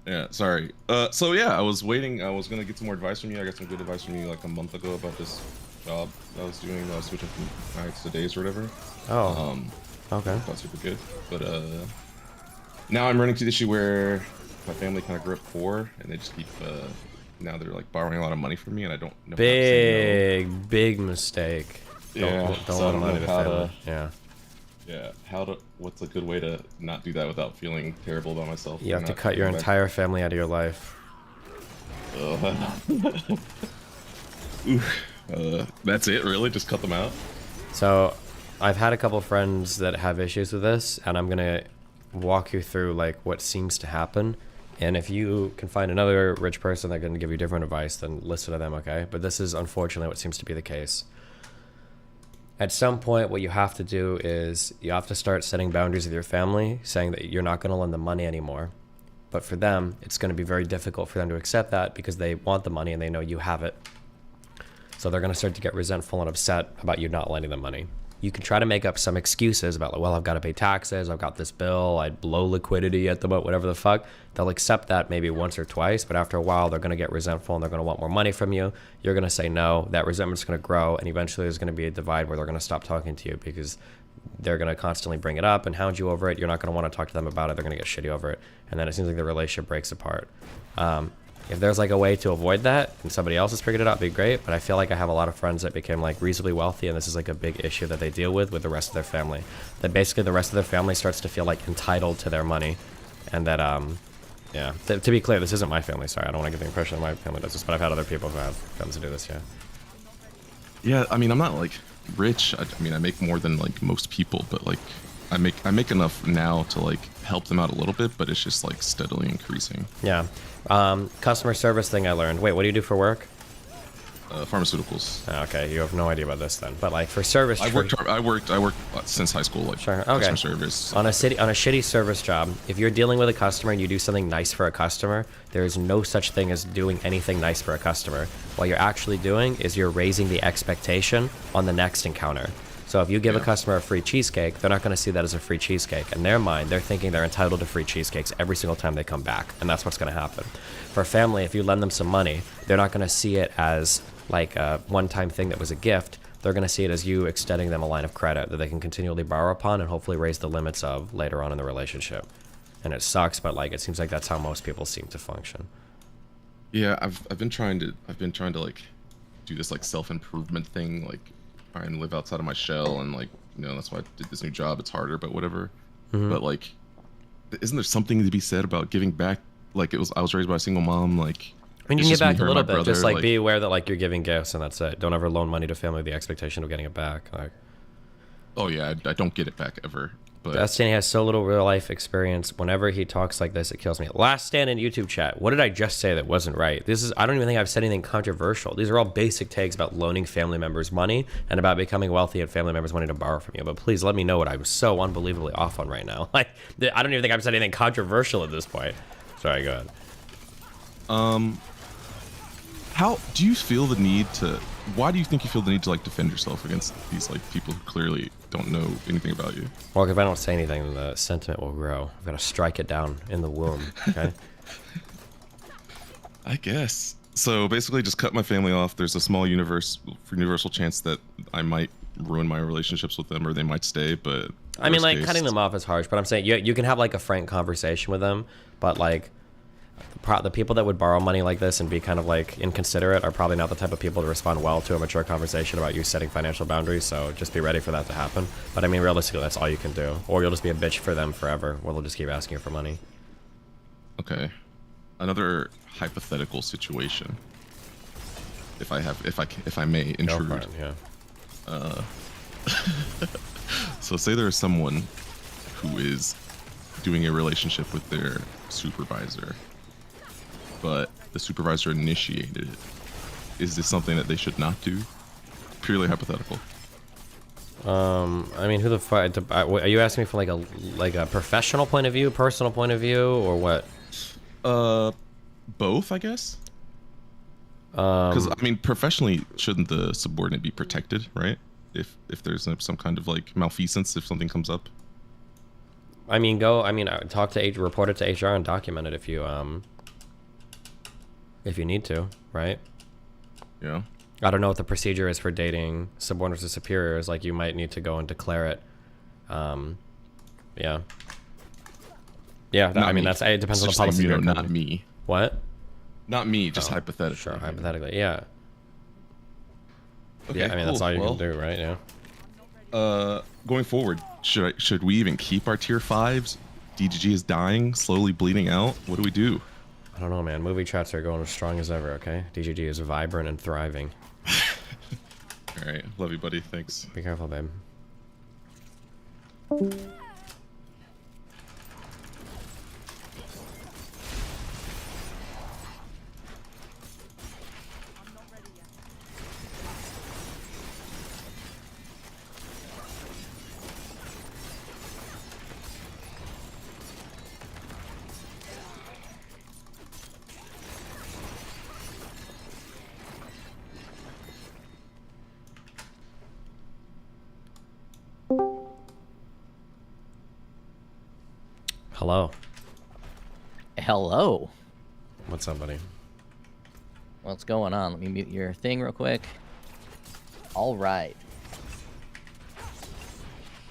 Yeah, sorry. So yeah, I was waiting. I was gonna get some more advice from you. I got some good advice from you like a month ago about this job I was doing. I was switching from nights to days or whatever. Oh. Okay. Not super good, but now I'm running to the issue where my family kind of grew up poor, and they just keep now they're like borrowing a lot of money from me, and I don't know. Big mistake. Yeah. Don't So let I them don't money know to how family. to. Yeah. Yeah. What's a good way to not do that without feeling terrible about myself? You have to not cut your going back? entire family out of your life. That's it, really? Just cut them out? So, I've had a couple friends that have issues with this, and I'm gonna walk you through like what seems to happen. And if you can find another rich person that can give you different advice, then listen to them, okay? But this is unfortunately what seems to be the case. At some point, what you have to do is you have to start setting boundaries with your family, saying that you're not going to lend them money anymore. But for them, it's going to be very difficult for them to accept that because they want the money and they know you have it. So they're going to start to get resentful and upset about you not lending them money. You can try to make up some excuses about, like, well, I've got to pay taxes, I've got this bill, I'd low liquidity at the moment, whatever the fuck. They'll accept that maybe once or twice, but after a while, they're going to get resentful and they're going to want more money from you. You're going to say no, that resentment's going to grow, and eventually there's going to be a divide where they're going to stop talking to you because they're going to constantly bring it up and hound you over it. You're not going to want to talk to them about it. They're going to get shitty over it. And then it seems like the relationship breaks apart. If there's like a way to avoid that and somebody else has figured it out, it'd be great. But I feel like I have a lot of friends that became like reasonably wealthy, and this is like a big issue that they deal with the rest of their family. That basically the rest of their family starts to feel like entitled to their money, and that yeah. To be clear, this isn't my family. Sorry, I don't want to give the impression that my family does this, but I've had other people who have friends to do this. Yeah. Yeah, I mean, I'm not like rich. I mean, I make more than like most people, but like I make enough now to like help them out a little bit, but it's just like steadily increasing. Yeah. Customer service thing I learned. Wait, what do you do for work? Pharmaceuticals. Okay, you have no idea about this then. But like for service, I worked since high school, like sure. Okay. customer service. On a shitty service job, if you're dealing with a customer and you do something nice for a customer, there is no such thing as doing anything nice for a customer. What you're actually doing is you're raising the expectation on the next encounter. So if you give a customer a free cheesecake, they're not going to see that as a free cheesecake. In their mind, they're thinking they're entitled to free cheesecakes every single time they come back. And that's what's going to happen. For a family, if you lend them some money, they're not going to see it as like a one-time thing that was a gift. They're going to see it as you extending them a line of credit that they can continually borrow upon and hopefully raise the limits of later on in the relationship. And it sucks, but like it seems like that's how most people seem to function. Yeah, I've been trying to like do this like self-improvement thing, like try and live outside of my shell, and like, you know, that's why I did this new job. It's harder, but whatever. But like, isn't there something to be said about giving back? Like I was raised by a single mom. Like, I mean, you it's can just give back me, a her, and little my bit. brother, Just like be aware that like you're giving gifts and that's it. Don't ever loan money to family with the expectation of getting it back. Like, oh yeah, I don't get it back ever. But Destiny has so little real life experience. Whenever he talks like this, it kills me. Last stand in YouTube chat. What did I just say that wasn't right? I don't even think I've said anything controversial. These are all basic takes about loaning family members money and about becoming wealthy and family members wanting to borrow from you. But please let me know what I'm so unbelievably off on right now. Like, I don't even think I've said anything controversial at this point. Sorry, go ahead. How do you feel the need to? Why do you think you feel the need to like defend yourself against these like people who clearly don't know anything about you? Well, if I don't say anything, then the sentiment will grow. I've got to strike it down in the womb. Okay. I guess. So basically, just cut my family off. There's a small universal chance that I might ruin my relationships with them, or they might stay. But I mean, like, case, cutting them off is harsh, but I'm saying you can have like a frank conversation with them, but like the people that would borrow money like this and be kind of like inconsiderate are probably not the type of people to respond well to a mature conversation about you setting financial boundaries. So just be ready for that to happen. But I mean, realistically, that's all you can do, or you'll just be a bitch for them forever, where they'll just keep asking you for money. Okay. Another hypothetical situation. If I may intrude. Go for it, yeah. So say there is someone who is doing a relationship with their supervisor, but the supervisor initiated it. Is this something that they should not do? Purely hypothetical. I mean, who the fuck? Are you asking me from like a professional point of view, personal point of view, or what? Both, I guess. Because I mean, professionally, shouldn't the subordinate be protected, right? If there's some kind of like malfeasance, if something comes up. I mean, talk to report it to HR and document it if you need to, right? Yeah. I don't know what the procedure is for dating subordinates or superiors. Like, you might need to go and declare it. Yeah. Yeah, I mean, it depends on the policy. You know, not me. What? Not me, just hypothetically. Sure, hypothetically, yeah. Okay, yeah, I mean, cool. that's all you can do, right? Yeah. Going forward, should we even keep our tier 5s? DGG is dying, slowly bleeding out. What do we do? I don't know, man. Movie chats are going as strong as ever, okay? DGG is vibrant and thriving. All right. Love you, buddy. Thanks. Be careful, babe. Hello. Hello. What's up, buddy? What's going on? Let me mute your thing real quick. All right.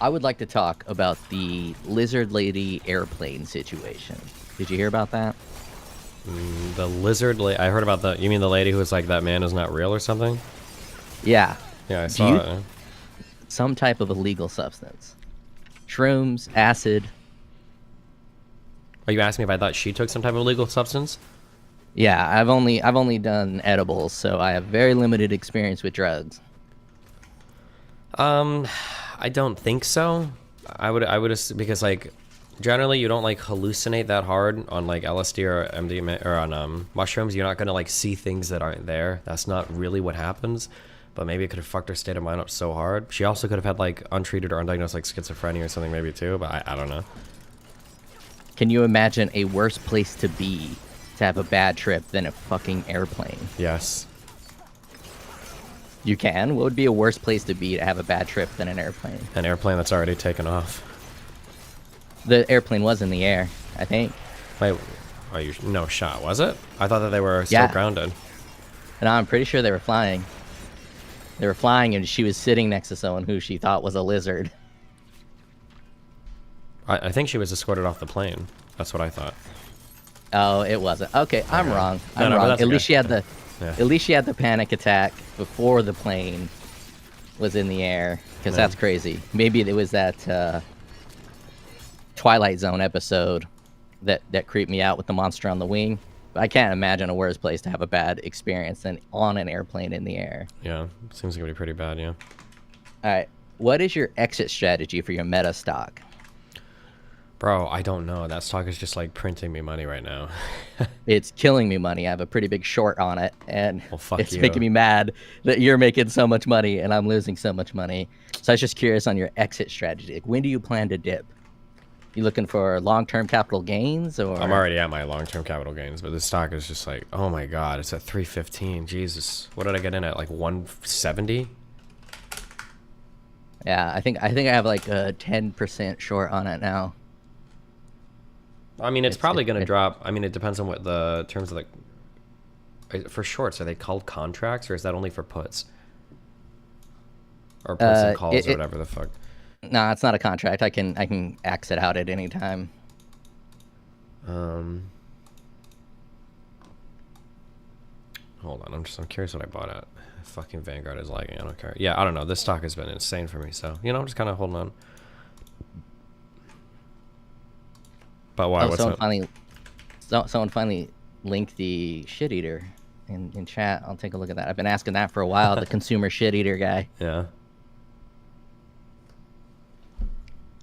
I would like to talk about the Lizard Lady airplane situation. Did you hear about that? The lizard lady. I heard about the. You mean the lady who was like, that man is not real or something? Yeah. Yeah, I saw it. Some type of illegal substance. Shrooms, acid. Are you asking me if I thought she took some type of illegal substance? Yeah, I've only done edibles, so I have very limited experience with drugs. I don't think so. I would because like generally you don't like hallucinate that hard on like LSD or MDMA or on mushrooms. You're not gonna like see things that aren't there. That's not really what happens. But maybe it could have fucked her state of mind up so hard. She also could have had like untreated or undiagnosed like schizophrenia or something maybe too. But I don't know. Can you imagine a worse place to be to have a bad trip than a fucking airplane? Yes. You can? What would be a worse place to be to have a bad trip than an airplane? An airplane that's already taken off. The airplane was in the air, I think. Wait, are you no shot? Was it? I thought that they were still grounded. And I'm pretty sure they were flying. They were flying, and she was sitting next to someone who she thought was a lizard. I think she was escorted off the plane. That's what I thought. Oh, it wasn't. Okay, I'm wrong. No, I'm but wrong. that's At least okay. she had the, Yeah. at least she had the panic attack before the plane was in the air. Because that's crazy. Maybe it was that Twilight Zone episode that creeped me out with the monster on the wing. But I can't imagine a worse place to have a bad experience than on an airplane in the air. Yeah, seems like it'd be pretty bad. Yeah. All right, what is your exit strategy for your meta stock? Bro, I don't know. That stock is just like printing me money right now. It's killing me money. I have a pretty big short on it, and Well, fuck it's you. making me mad that you're making so much money and I'm losing so much money. So I was just curious on your exit strategy. Like, when do you plan to dip? You looking for long-term capital gains, or? I'm already at my long-term capital gains, but this stock is just like, oh my god, it's at 315. Jesus, what did I get in at? Like 170? Yeah, I think I have like a 10% short on it now. I mean, it's probably going to drop. I mean, it depends on what the terms of like for shorts. Are they called contracts, or is that only for puts? Or puts and calls, or whatever the fuck. No, it's not a contract. I can axe it out at any time. Hold on, I'm curious what I bought at. Fucking Vanguard is lagging. I don't care. Yeah, I don't know. This stock has been insane for me, so I'm just kind of holding on. But why? What's up? Someone finally linked the shit eater in chat. I'll take a look at that. I've been asking that for a while. The consumer shit eater guy. Yeah.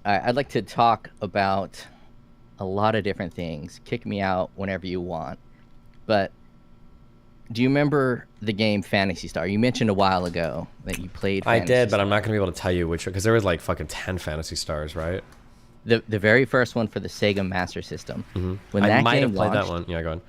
I'd like to talk about a lot of different things. Kick me out whenever you want. But do you remember the game Phantasy Star? You mentioned a while ago that you played Phantasy I did, but Star. I'm not going to be able to tell you which, because there was like fucking 10 Phantasy Stars, right? The very first one for the Sega Master System. Mm-hmm. When I that might game have played launched, that one. Yeah, go on.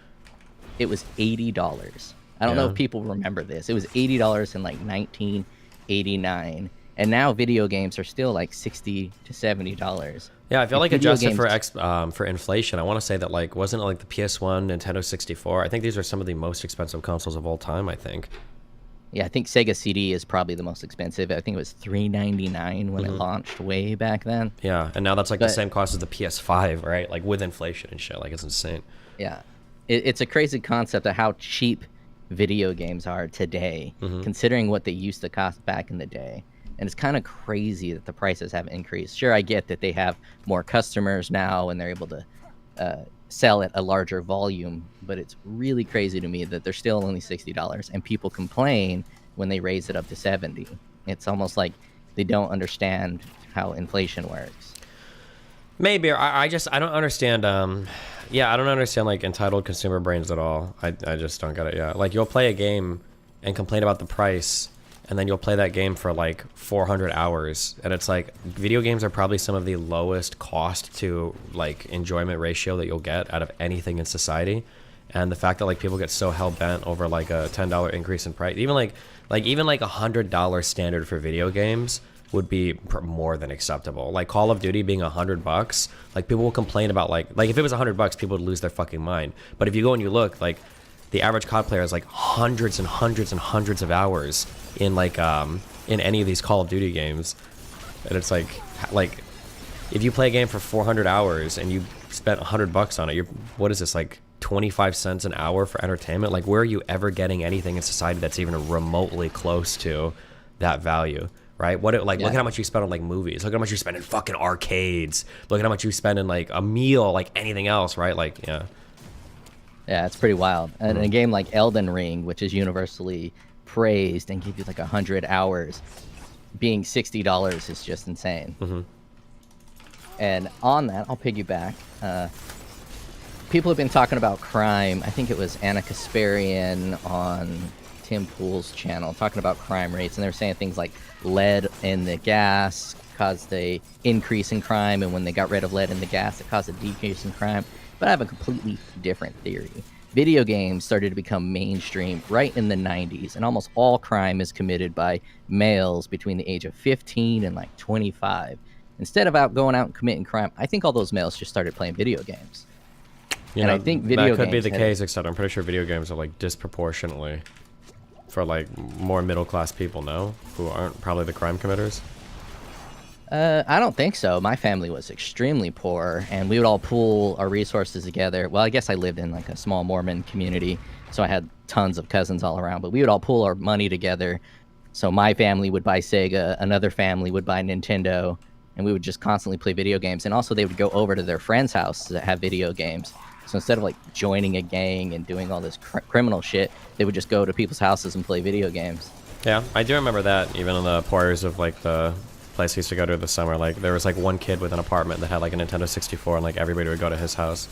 it was $80. I don't know Yeah. if people remember this. It was $80 in like 1989. And now video games are still like $60 to $70. Yeah, I feel Like, like video adjusted games- for inflation. I want to say that like wasn't it like the PS1, Nintendo 64? I think these are some of the most expensive consoles of all time. I think. Yeah, I think Sega CD is probably the most expensive. I think it was $399 when it launched way back then. Yeah, and now that's like the But- same cost as the PS5, right? Like with inflation and shit. Like it's insane. Yeah, it's a crazy concept of how cheap video games are today, considering what they used to cost back in the day. And it's kind of crazy that the prices have increased. Sure, I get that they have more customers now and they're able to sell at a larger volume, but it's really crazy to me that they're still only $60 and people complain when they raise it up to 70. It's almost like they don't understand how inflation works. Maybe I don't understand. I don't understand like entitled consumer brains at all. I just don't get it. Yeah, like you'll play a game and complain about the price, and then you'll play that game for like 400 hours, and it's like video games are probably some of the lowest cost to like enjoyment ratio that you'll get out of anything in society. And the fact that like people get so hell bent over like a $10 increase in price, even like $100 standard for video games would be more than acceptable. Like Call of Duty being $100, like people will complain about like if it was $100, people would lose their fucking mind. But if you go and you look, like the average COD player has like hundreds and hundreds and hundreds of hours in like in any of these Call of Duty games, and it's like if you play a game for 400 hours and you spent $100 on it, what is this, like 25 cents an hour for entertainment? Like where are you ever getting anything in society that's even remotely close to that value? Right? Look at how much you spend on like movies. Look at how much you spend in fucking arcades. Look at how much you spend in like a meal, like anything else, right? Like, yeah. Yeah, it's pretty wild. And a game like Elden Ring, which is universally praised and give you like 100 hours, being $60 is just insane. And on that, I'll piggyback. People have been talking about crime. I think it was Anna Kasparian on Tim Pool's channel talking about crime rates, and they were saying things like lead in the gas caused a increase in crime, and when they got rid of lead in the gas, it caused a decrease in crime. But I have a completely different theory. Video games started to become mainstream right in the 90s, and almost all crime is committed by males between the age of 15 and like 25. Instead of going out and committing crime, I think all those males just started playing video games. I think video that could be games the have- case, except I'm pretty sure video games are like disproportionately for like more middle class people, no, who aren't probably the crime committers. I don't think so. My family was extremely poor, and we would all pool our resources together. Well, I guess I lived in like a small Mormon community, so I had tons of cousins all around, but we would all pool our money together. So my family would buy Sega, another family would buy Nintendo, and we would just constantly play video games. And also they would go over to their friends' house that have video games. So instead of like joining a gang and doing all this criminal shit, they would just go to people's houses and play video games. Yeah, I do remember that. Even in the poors of like the place we used to go to this summer, like there was like one kid with an apartment that had like a Nintendo 64, and like everybody would go to his house.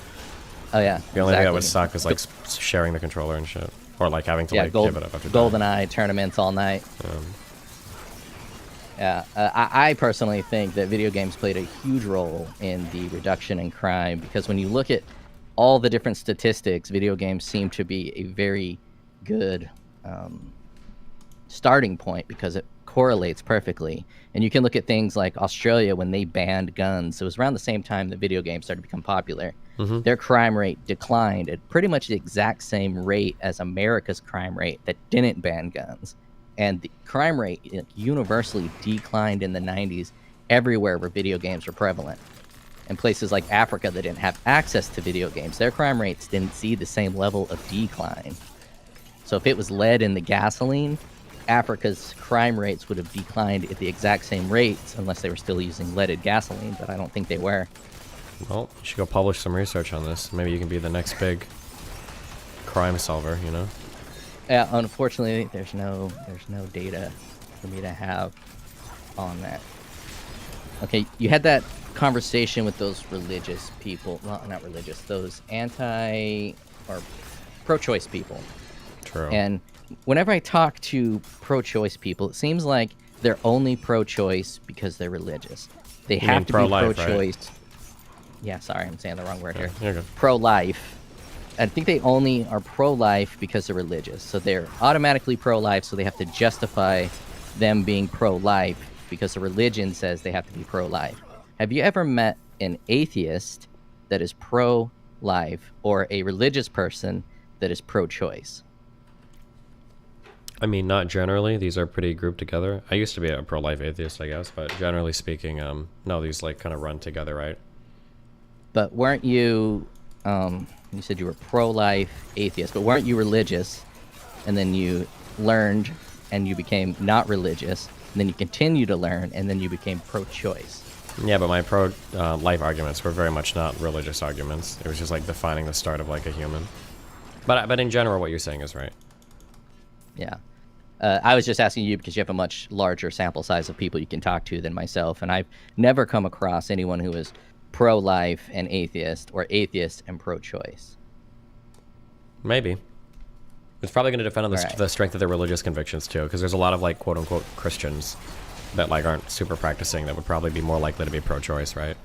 Oh yeah. The only thing that would suck is like sharing the controller and shit, or like having to like give it up after GoldenEye tournaments all night. I personally think that video games played a huge role in the reduction in crime, because when you look at all the different statistics, video games seem to be a very good starting point because it correlates perfectly. And you can look at things like Australia when they banned guns. It was around the same time that video games started to become popular. Their crime rate declined at pretty much the exact same rate as America's crime rate that didn't ban guns. And the crime rate universally declined in the 90s everywhere where video games were prevalent. In places like Africa that didn't have access to video games, their crime rates didn't see the same level of decline. So if it was lead in the gasoline, Africa's crime rates would have declined at the exact same rates unless they were still using leaded gasoline, but I don't think they were. Well, you should go publish some research on this. Maybe you can be the next big crime solver, you know? Yeah, unfortunately, there's no data for me to have on that. Okay, you had that conversation with those religious people. Well, not religious. Those anti or pro-choice people. True. And whenever I talk to pro-choice people, it seems like they're only pro-choice because they're religious. They You have mean to be pro-life, pro-choice. right? Yeah, sorry, I'm saying the wrong word here. You're good. Pro-life. I think they only are pro-life because they're religious. So they're automatically pro-life, so they have to justify them being pro-life because the religion says they have to be pro-life. Have you ever met an atheist that is pro-life or a religious person that is pro-choice? I mean, not generally. These are pretty grouped together. I used to be a pro-life atheist, I guess, but generally speaking, no, these like kind of run together, right? But weren't you, you said you were pro-life atheist, but weren't you religious, and then you learned and you became not religious, and then you continue to learn, and then you became pro-choice? Yeah, but my pro-life arguments were very much not religious arguments. It was just like defining the start of like a human. But in general, what you're saying is right. Yeah. I was just asking you because you have a much larger sample size of people you can talk to than myself, and I've never come across anyone who is pro-life and atheist, or atheist and pro-choice. Maybe. It's probably going to depend on the, Right. the strength of their religious convictions too, because there's a lot of like quote-unquote Christians that like aren't super practicing that would probably be more likely to be pro-choice, right?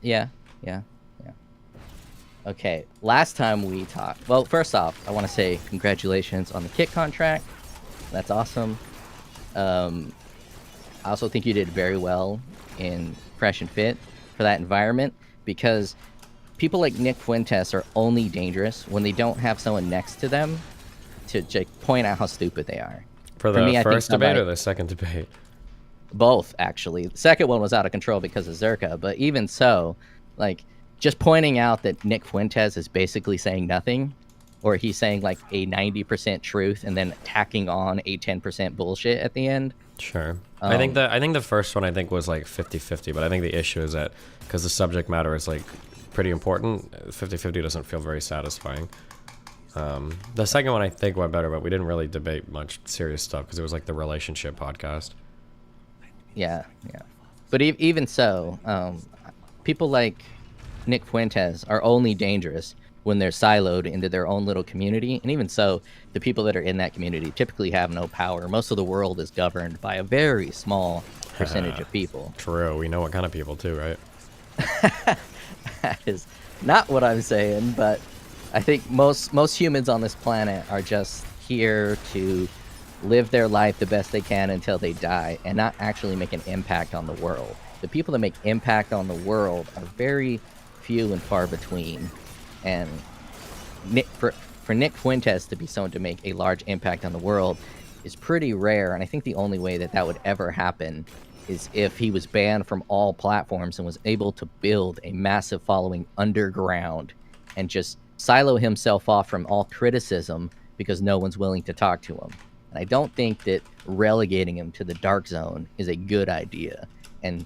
Yeah. Okay, last time we talked... Well, first off, I want to say congratulations on the kit contract. That's awesome. I also think you did very well in Fresh and Fit for that environment, because people like Nick Fuentes are only dangerous when they don't have someone next to them to point out how stupid they are. For the me, I think first debate somebody- or the second debate? Both, actually. The second one was out of control because of Zerka, but even so, like, just pointing out that Nick Fuentes is basically saying nothing, or he's saying like a 90% truth and then tacking on a 10% bullshit at the end. Sure. I think the first one was like 50-50, but I think the issue is that because the subject matter is like pretty important, 50-50 doesn't feel very satisfying. The second one I think went better, but we didn't really debate much serious stuff because it was like the relationship podcast. Yeah. But even so, people like Nick Fuentes are only dangerous when they're siloed into their own little community. And even so, the people that are in that community typically have no power. Most of the world is governed by a very small percentage of people. True. We know what kind of people too, right? That is not what I'm saying, but I think most humans on this planet are just here to live their life the best they can until they die and not actually make an impact on the world. The people that make impact on the world are very few and far between. And for Nick Fuentes to be someone to make a large impact on the world is pretty rare, and I think the only way that would ever happen is if he was banned from all platforms and was able to build a massive following underground and just silo himself off from all criticism because no one's willing to talk to him. And I don't think that relegating him to the dark zone is a good idea. And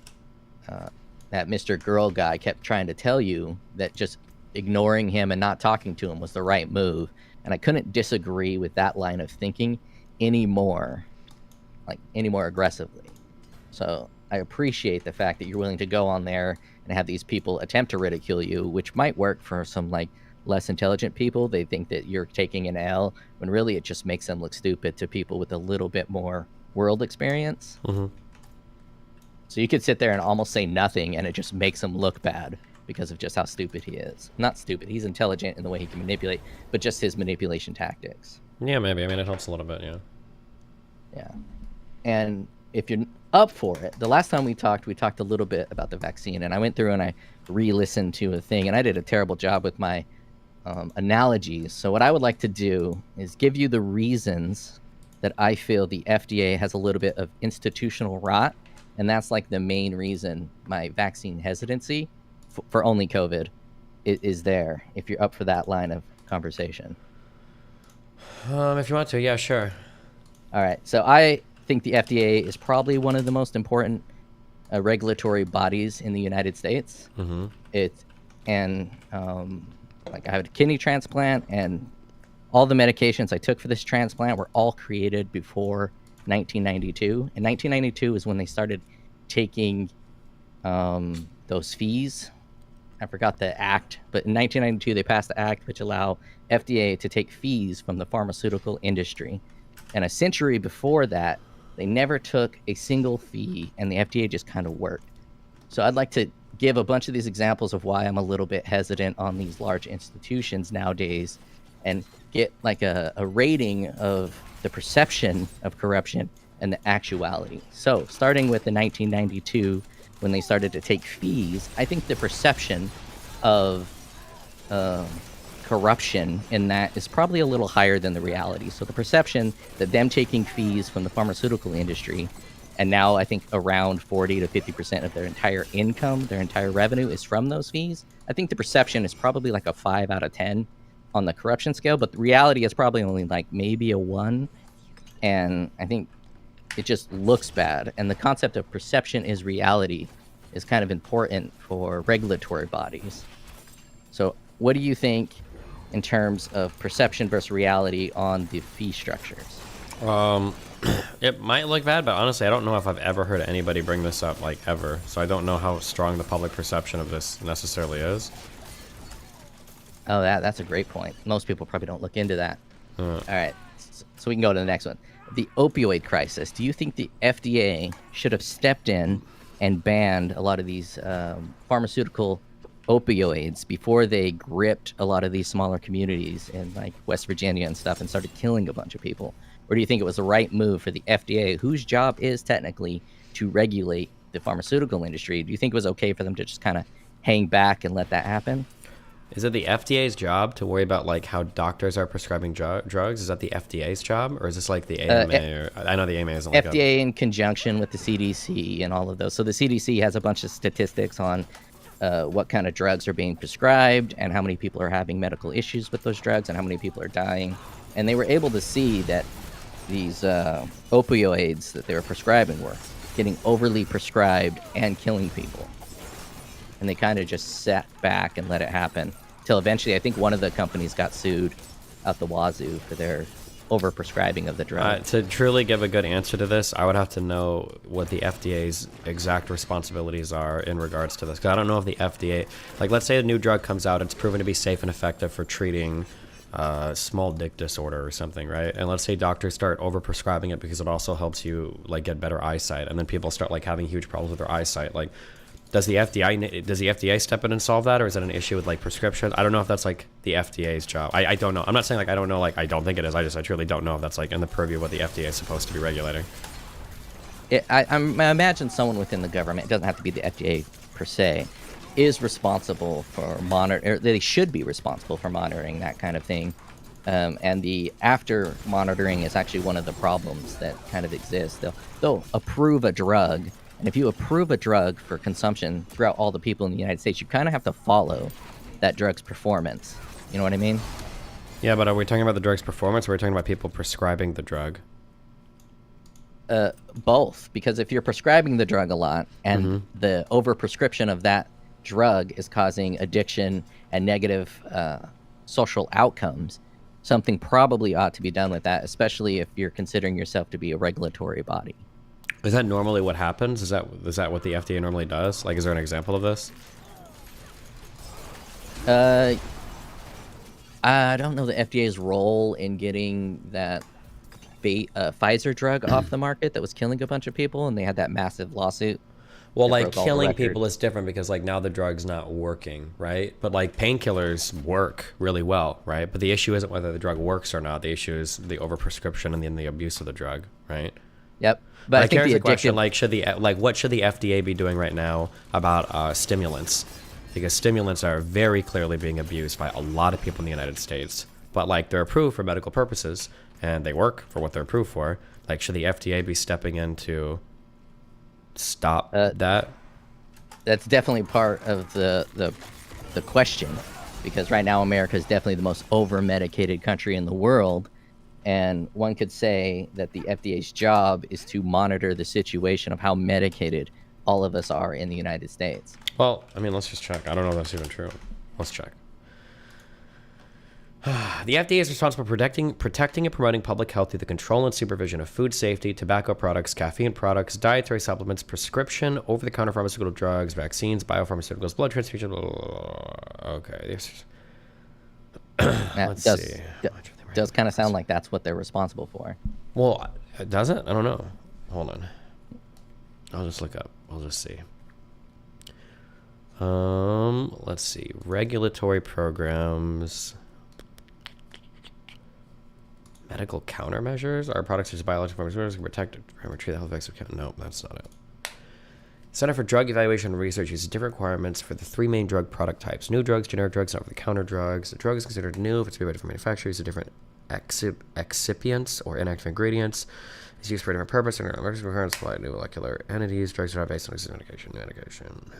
that Mr. Girl guy kept trying to tell you that just ignoring him and not talking to him was the right move. And I couldn't disagree with that line of thinking any more aggressively. So I appreciate the fact that you're willing to go on there and have these people attempt to ridicule you, which might work for some like less intelligent people, they think that you're taking an L, when really it just makes them look stupid to people with a little bit more world experience. So you could sit there and almost say nothing, and it just makes him look bad because of just how stupid he is. Not stupid, he's intelligent in the way he can manipulate, but just his manipulation tactics. Yeah, maybe. I mean, it helps a little bit, yeah. Yeah. And if you're up for it, the last time we talked a little bit about the vaccine, and I went through and I re-listened to a thing, and I did a terrible job with my analogies. So what I would like to do is give you the reasons that I feel the FDA has a little bit of institutional rot, and that's like the main reason my vaccine hesitancy for only COVID is there, if you're up for that line of conversation. If you want to, yeah, sure. All right. So I think the FDA is probably one of the most important regulatory bodies in the United States. Like I had a kidney transplant, and all the medications I took for this transplant were all created before 1992. And 1992 is when they started taking those fees. I forgot the act, but in 1992 they passed the act which allow FDA to take fees from the pharmaceutical industry. And a century before that, they never took a single fee, and the FDA just kind of worked. So I'd like to give a bunch of these examples of why I'm a little bit hesitant on these large institutions nowadays, and get like a rating of the perception of corruption and the actuality. So starting with the 1992, when they started to take fees, I think the perception of corruption in that is probably a little higher than the reality. So the perception that them taking fees from the pharmaceutical industry, and now I think around 40 to 50% of their entire income, their entire revenue is from those fees. I think the perception is probably like a 5 out of 10 on the corruption scale, but the reality is probably only like maybe a 1. And I think it just looks bad. And the concept of perception is reality is kind of important for regulatory bodies. So what do you think in terms of perception versus reality on the fee structures? It might look bad, but honestly, I don't know if I've ever heard anybody bring this up, like, ever. So I don't know how strong the public perception of this necessarily is. Oh, that's a great point. Most people probably don't look into that. All right, so we can go to the next one. The opioid crisis. Do you think the FDA should have stepped in and banned a lot of these pharmaceutical opioids before they gripped a lot of these smaller communities in like West Virginia and stuff and started killing a bunch of people? Or do you think it was the right move for the FDA, whose job is technically to regulate the pharmaceutical industry? Do you think it was okay for them to just kind of hang back and let that happen? Is it the FDA's job to worry about like how doctors are prescribing drugs? Is that the FDA's job, or is this like the AMA? I know the AMA isn't like FDA in conjunction with the CDC and all of those. So the CDC has a bunch of statistics on what kind of drugs are being prescribed and how many people are having medical issues with those drugs and how many people are dying. And they were able to see that these opioids that they were prescribing were getting overly prescribed and killing people. And they kind of just sat back and let it happen until eventually I think one of the companies got sued out the wazoo for their overprescribing of the drug. To truly give a good answer to this, I would have to know what the FDA's exact responsibilities are in regards to this. Because I don't know if the FDA, like let's say a new drug comes out, it's proven to be safe and effective for treating small dick disorder or something, right? And let's say doctors start overprescribing it because it also helps you like get better eyesight, and then people start like having huge problems with their eyesight. Like, does the FDA step in and solve that, or is it an issue with like prescriptions? I don't know if that's like the FDA's job. I don't know. I'm not saying like I don't know. Like I don't think it is. I truly don't know if that's like in the purview of what the FDA is supposed to be regulating. I imagine someone within the government, it doesn't have to be the FDA per se, is responsible for they should be responsible for monitoring that kind of thing. And the after monitoring is actually one of the problems that kind of exists. They'll approve a drug, and if you approve a drug for consumption throughout all the people in the United States, you kind of have to follow that drug's performance. You know what I mean? Yeah, but are we talking about the drug's performance, or are we talking about people prescribing the drug? Both, because if you're prescribing the drug a lot and the overprescription of that drug is causing addiction and negative social outcomes, something probably ought to be done with that, especially if you're considering yourself to be a regulatory body. Is that normally what happens? Is that what the FDA normally does? Like, is there an example of this? I don't know the FDA's role in getting that Pfizer drug off the market that was killing a bunch of people, and they had that massive lawsuit. Well, that like broke all the killing records. people is different because like now the drug's not working, right? But like painkillers work really well, right? But the issue isn't whether the drug works or not. The issue is the overprescription and then the abuse of the drug, right? Yep. But I think here's the a question: addictive. what should the FDA be doing right now about stimulants? Because stimulants are very clearly being abused by a lot of people in the United States. But like they're approved for medical purposes and they work for what they're approved for. Like, should the FDA be stepping in to stop that? That's definitely part of the question, because right now America is definitely the most over-medicated country in the world, and one could say that the FDA's job is to monitor the situation of how medicated all of us are in the United States. Well, I mean, let's just check. I don't know if that's even true. Let's check. The FDA is responsible for protecting and promoting public health through the control and supervision of food safety, tobacco products, caffeine products, dietary supplements, prescription, over-the-counter pharmaceutical drugs, vaccines, biopharmaceuticals, blood transfusion. Blah, blah, blah. Okay, let's see. Does kind of sound like that's what they're responsible for. Well, does it? I don't know. Hold on. I'll just look up. I'll just see. Let's see. Regulatory programs. Medical countermeasures? Our products use biological pharmaceuticals can protect and retrieve the health effects of No, that's not it. Center for Drug Evaluation and Research uses different requirements for the three main drug product types: new drugs, generic drugs, and over-the-counter drugs. The drug is considered new if it's made from manufacturers of different excipients or inactive ingredients. It's used for a different purpose and emergency requirements apply to new molecular entities. Drugs are not based on existing medication.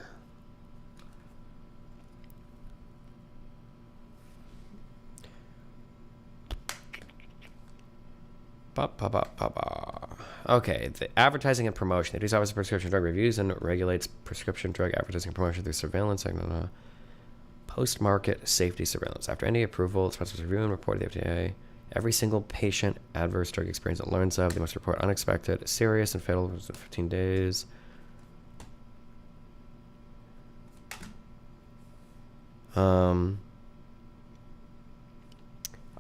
Okay, the advertising and promotion. It is Office of Prescription Drug Reviews and regulates prescription drug advertising and promotion through surveillance and post-market safety surveillance. After any approval, it's supposed to review and report to the FDA. Every single patient adverse drug experience it learns of, they must report unexpected, serious, and fatal within 15 days. I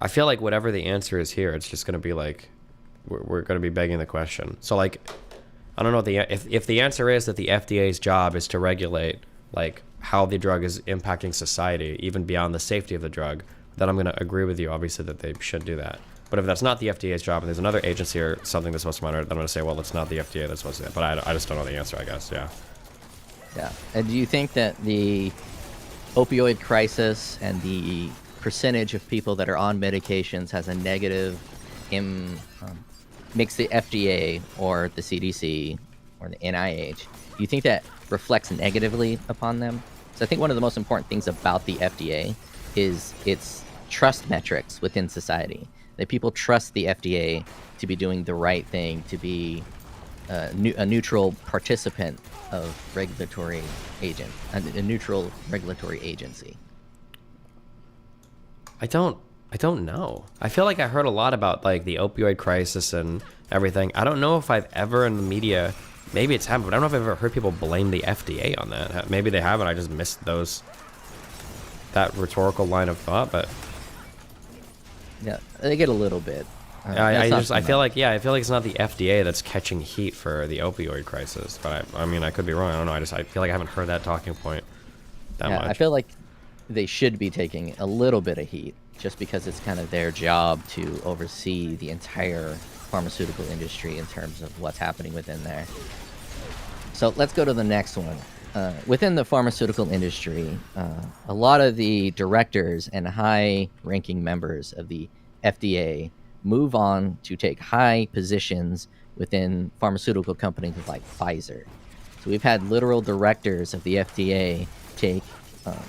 feel like whatever the answer is here, it's just going to be like, we're going to be begging the question. So like, I don't know if the answer is that the FDA's job is to regulate like how the drug is impacting society, even beyond the safety of the drug, then I'm going to agree with you, obviously, that they should do that. But if that's not the FDA's job and there's another agency or something that's supposed to monitor it, then I'm going to say, well, it's not the FDA that's supposed to do it. But I just don't know the answer, I guess. Yeah. Yeah. And do you think that the opioid crisis and the percentage of people that are on medications has a negative makes the FDA or the CDC or the NIH, do you think that reflects negatively upon them? So I think one of the most important things about the FDA is its trust metrics within society. That people trust the FDA to be doing the right thing, to be a neutral participant of regulatory agent, a neutral regulatory agency. I don't know. I feel like I heard a lot about like the opioid crisis and everything. I don't know if I've ever in the media, maybe it's happened, but I don't know if I've ever heard people blame the FDA on that. Maybe they haven't. I just missed that rhetorical line of thought, but yeah, they get a little bit. I feel like it's not the FDA that's catching heat for the opioid crisis, but I mean I could be wrong. I don't know. I feel like I haven't heard that talking point that much. I feel like they should be taking a little bit of heat, just because it's kind of their job to oversee the entire pharmaceutical industry in terms of what's happening within there. So let's go to the next one. Within the pharmaceutical industry, a lot of the directors and high-ranking members of the FDA move on to take high positions within pharmaceutical companies like Pfizer. So we've had literal directors of the FDA take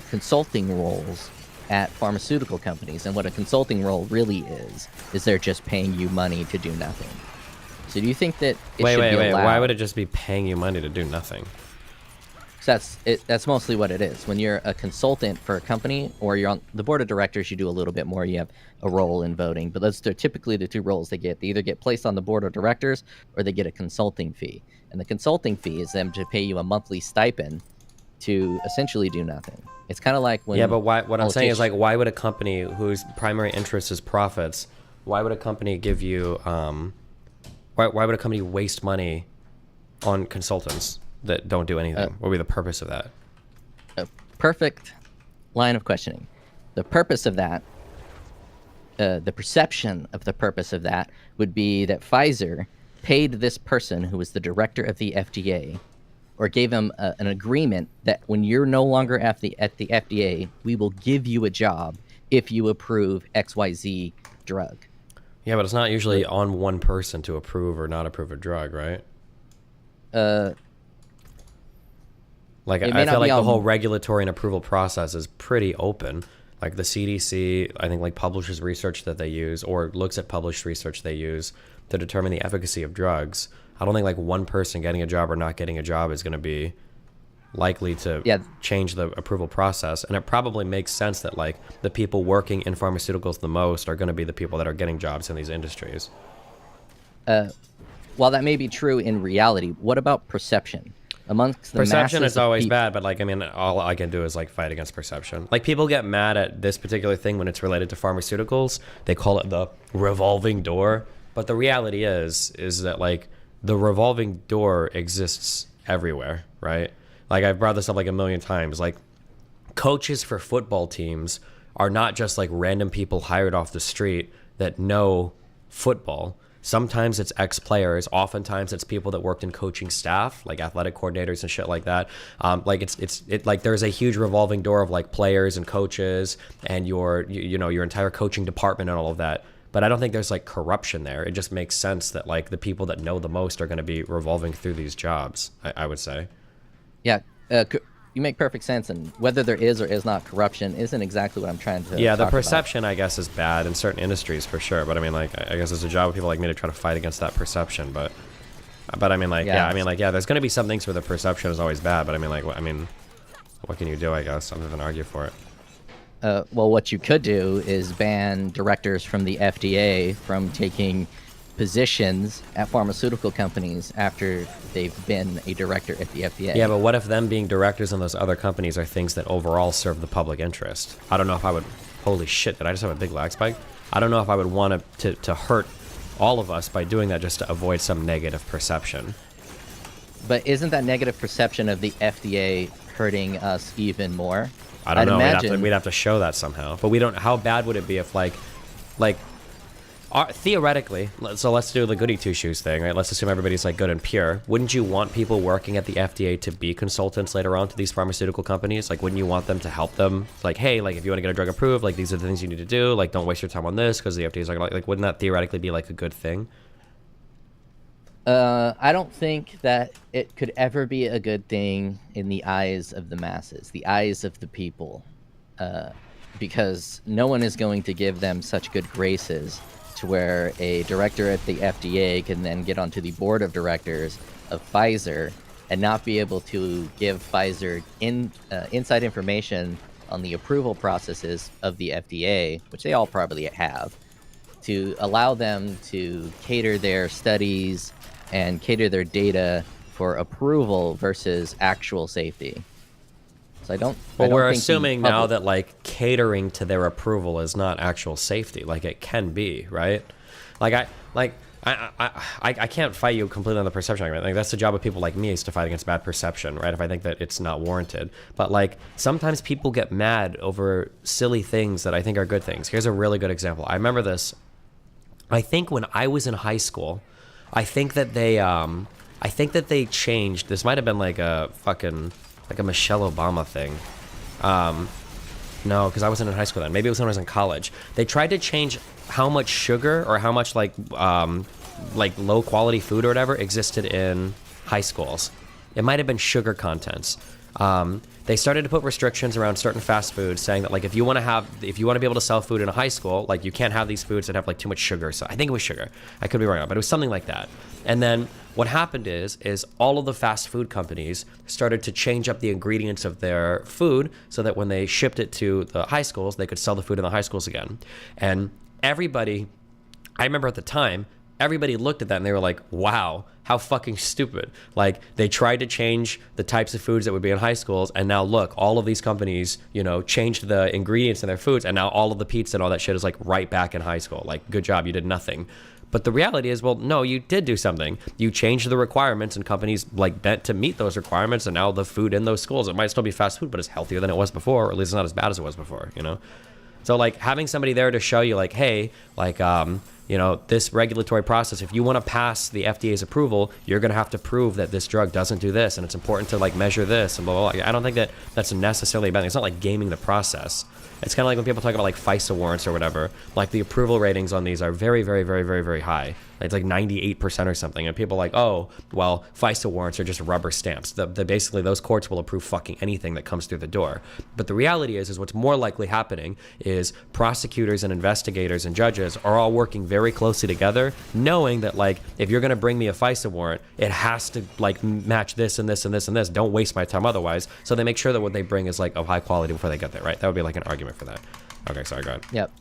consulting roles at pharmaceutical companies, and what a consulting role really is they're just paying you money to do nothing. So do you think that it should be allowed? Why would it just be paying you money to do nothing? So that's mostly what it is. When you're a consultant for a company or you're on the board of directors, you do a little bit more. You have a role in voting, but those are typically the two roles they get. They either get placed on the board of directors or they get a consulting fee. And the consulting fee is them to pay you a monthly stipend to essentially do nothing. It's kind of like when Yeah, but why? What I'm saying is, like, politicians- why would a company whose primary interest is profits? Why would a company give you? Why would a company waste money on consultants that don't do anything? What would be the purpose of that? a perfect line of questioning. The purpose of that, the perception of the purpose of that would be that Pfizer paid this person who was the director of the FDA, or gave him an agreement that when you're no longer at the FDA, we will give you a job if you approve XYZ drug. Yeah, but it's not usually on one person to approve or not approve a drug, right? Like, It may I not feel be like the on- whole regulatory and approval process is pretty open. Like the CDC, I think, like publishes research that they use or looks at published research they use to determine the efficacy of drugs. I don't think like one person getting a job or not getting a job is going to be likely to change the approval process. And it probably makes sense that like the people working in pharmaceuticals the most are going to be the people that are getting jobs in these industries. While that may be true in reality, what about perception? Amongst the Perception masses is of always peop- bad, but like, I mean, all I can do is like fight against perception. Like people get mad at this particular thing when it's related to pharmaceuticals. They call it the revolving door. But the reality is that like the revolving door exists everywhere, right? Like I've brought this up like a million times. Like coaches for football teams are not just like random people hired off the street that know football. Sometimes it's ex-players. Oftentimes it's people that worked in coaching staff, like athletic coordinators and shit like that. Like it's like there's a huge revolving door of like players and coaches and your entire coaching department and all of that. But I don't think there's like corruption there. It just makes sense that like the people that know the most are going to be revolving through these jobs, I would say. Yeah, you make perfect sense, and whether there is or is not corruption isn't exactly what I'm trying to Yeah, the talk about. perception, I guess, is bad in certain industries for sure. But I mean, like, I guess it's a job of people like me to try to fight against that perception. But I mean, like, Yeah. there's going to be some things where the perception is always bad. But I mean, like, what can you do, I guess, other than argue for it? Well, what you could do is ban directors from the FDA from taking positions at pharmaceutical companies after they've been a director at the FDA. Yeah, but what if them being directors in those other companies are things that overall serve the public interest? I don't know if I would... Holy shit, did I just have a big lag spike? I don't know if I would want to hurt all of us by doing that just to avoid some negative perception. But isn't that negative perception of the FDA hurting us even more? I don't I'd know. imagine- We'd have to show that somehow. But we don't... How bad would it be if, theoretically, so let's do the goody two-shoes thing, right? Let's assume everybody's like good and pure. Wouldn't you want people working at the FDA to be consultants later on to these pharmaceutical companies? Like, wouldn't you want them to help them? Like, hey, like if you want to get a drug approved, like these are the things you need to do. Like, don't waste your time on this because the FDA's like, wouldn't that theoretically be like a good thing? I don't think that it could ever be a good thing in the eyes of the masses, the eyes of the people, because no one is going to give them such good graces to where a director at the FDA can then get onto the board of directors of Pfizer and not be able to give Pfizer inside information on the approval processes of the FDA, which they all probably have, to allow them to cater their studies and cater their data for approval versus actual safety. So I don't. Well, we're think the assuming now public- that like catering to their approval is not actual safety. Like it can be, right? I can't fight you completely on the perception argument. Like that's the job of people like me is to fight against bad perception, right? If I think that it's not warranted. But like sometimes people get mad over silly things that I think are good things. Here's a really good example. I remember this. I think when I was in high school, I think that they changed. This might have been like a Michelle Obama thing. No, because I wasn't in high school then. Maybe it was when I was in college. They tried to change how much sugar or how much like low quality food or whatever existed in high schools. It might have been sugar contents. They started to put restrictions around certain fast foods, saying that like if you want to be able to sell food in a high school, like you can't have these foods that have like too much sugar. So I think it was sugar. I could be wrong, but it was something like that. And then what happened is all of the fast food companies started to change up the ingredients of their food so that when they shipped it to the high schools, they could sell the food in the high schools again. And everybody, I remember at the time, everybody looked at that and they were like, wow, how fucking stupid. Like, they tried to change the types of foods that would be in high schools, and now look, all of these companies, you know, changed the ingredients in their foods, and now all of the pizza and all that shit is like right back in high school. Like, good job, you did nothing. But the reality is, well, no, you did do something. You changed the requirements, and companies like bent to meet those requirements, and now the food in those schools, it might still be fast food, but it's healthier than it was before, or at least it's not as bad as it was before, you know? So, like, having somebody there to show you, like, hey, like, you know, this regulatory process, if you want to pass the FDA's approval, you're going to have to prove that this drug doesn't do this, and it's important to, like, measure this, and blah, blah, blah. I don't think that that's necessarily a bad thing. It's not like gaming the process. It's kind of like when people talk about, like, FISA warrants or whatever. Like, the approval ratings on these are very, very, very, very, very high. It's like 98% or something. And people are like, oh, well, FISA warrants are just rubber stamps. Basically, those courts will approve fucking anything that comes through the door. But the reality is what's more likely happening is prosecutors and investigators and judges are all working very closely together, knowing that, like, if you're going to bring me a FISA warrant, it has to, like, match this and this and this and this. Don't waste my time otherwise. So they make sure that what they bring is, like, of high quality before they get there, right? That would be, like, an argument for that. Okay, sorry, go ahead. Yep.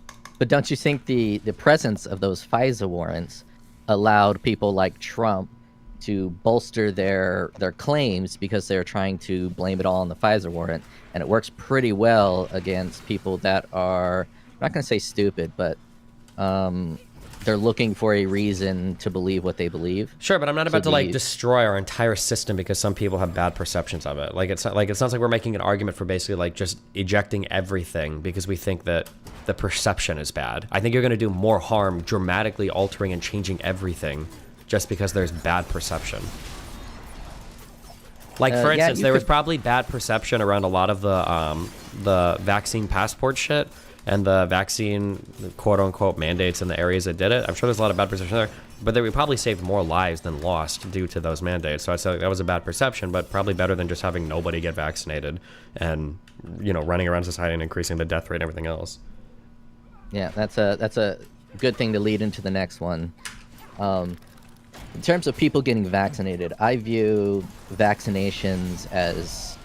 But don't you think the presence of those FISA warrants allowed people like Trump to bolster their claims because they're trying to blame it all on the FISA warrant, and it works pretty well against people that are, I'm not going to say stupid, but they're looking for a reason to believe what they believe. Sure, but I'm not about to like destroy our entire system because some people have bad perceptions of it. Like, it's not like, it sounds like we're making an argument for basically like just ejecting everything because we think that the perception is bad. I think you're going to do more harm dramatically altering and changing everything just because there's bad perception. Like, for instance, there was probably bad perception around a lot of the vaccine passport shit and the vaccine quote-unquote mandates in the areas that did it. I'm sure there's a lot of bad perception there, but we probably saved more lives than lost due to those mandates. So I'd say that was a bad perception, but probably better than just having nobody get vaccinated and, you know, running around society and increasing the death rate and everything else. Yeah, that's a good thing to lead into the next one. In terms of people getting vaccinated, I view vaccinations as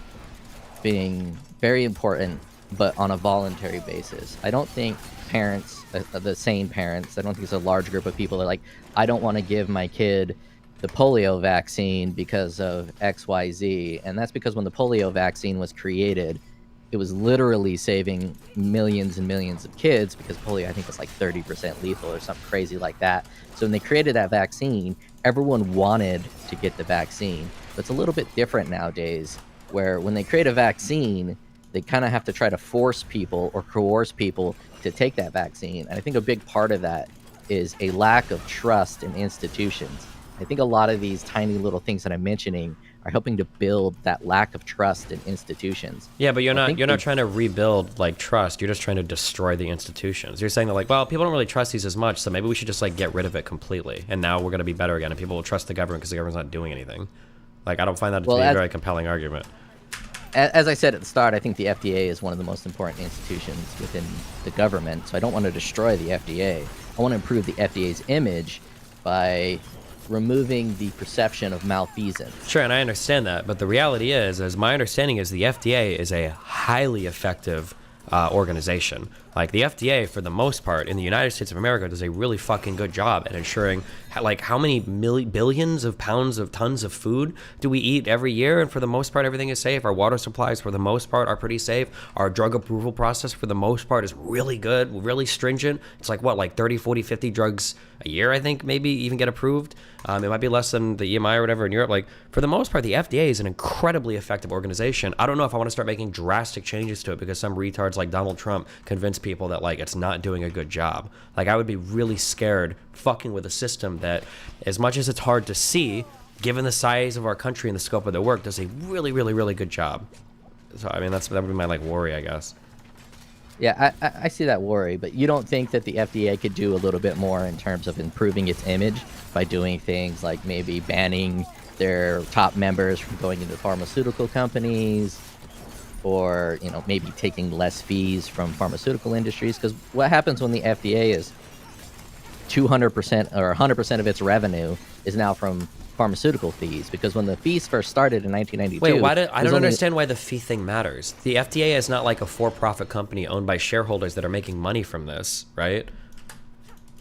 being very important, but on a voluntary basis. I don't think parents, the sane parents, I don't think it's a large group of people that are like, I don't want to give my kid the polio vaccine because of XYZ. And that's because when the polio vaccine was created, it was literally saving millions and millions of kids because polio, I think, was like 30% lethal or something crazy like that. So when they created that vaccine, everyone wanted to get the vaccine. But it's a little bit different nowadays, where when they create a vaccine, they kind of have to try to force people or coerce people to take that vaccine. And I think a big part of that is a lack of trust in institutions. I think a lot of these tiny little things that I'm mentioning are helping to build that lack of trust in institutions. Yeah, but you're not trying to rebuild like trust. You're just trying to destroy the institutions. You're saying that like, well, people don't really trust these as much, so maybe we should just like get rid of it completely. And now we're going to be better again, and people will trust the government because the government's not doing anything. Like, I don't find that to be a very compelling argument. As I said at the start, I think the FDA is one of the most important institutions within the government. So I don't want to destroy the FDA. I want to improve the FDA's image by removing the perception of malfeasance. Sure, and I understand that, but the reality is, as my understanding is, the FDA is a highly effective organization. Like, the FDA, for the most part, in the United States of America, does a really fucking good job at ensuring, like, how many billions of pounds of tons of food do we eat every year? And for the most part, everything is safe. Our water supplies, for the most part, are pretty safe. Our drug approval process, for the most part, is really good, really stringent. It's like, what, like 30, 40, 50 drugs a year, I think, maybe even get approved. It might be less than the EMI or whatever in Europe. Like, for the most part, the FDA is an incredibly effective organization. I don't know if I want to start making drastic changes to it because some retards like Donald Trump convince people that, like, it's not doing a good job. Like, I would be really scared fucking with a system that, as much as it's hard to see, given the size of our country and the scope of their work, does a really, really, really good job. So, I mean, that would be my, like, worry, I guess. Yeah, I see that worry, but you don't think that the FDA could do a little bit more in terms of improving its image by doing things like maybe banning their top members from going into pharmaceutical companies, or, you know, maybe taking less fees from pharmaceutical industries? Because what happens when the FDA is 200% or 100% of its revenue is now from pharmaceutical fees? Because when the fees first started in 1992... Wait, I don't understand why the fee thing matters. The FDA is not like a for-profit company owned by shareholders that are making money from this, right?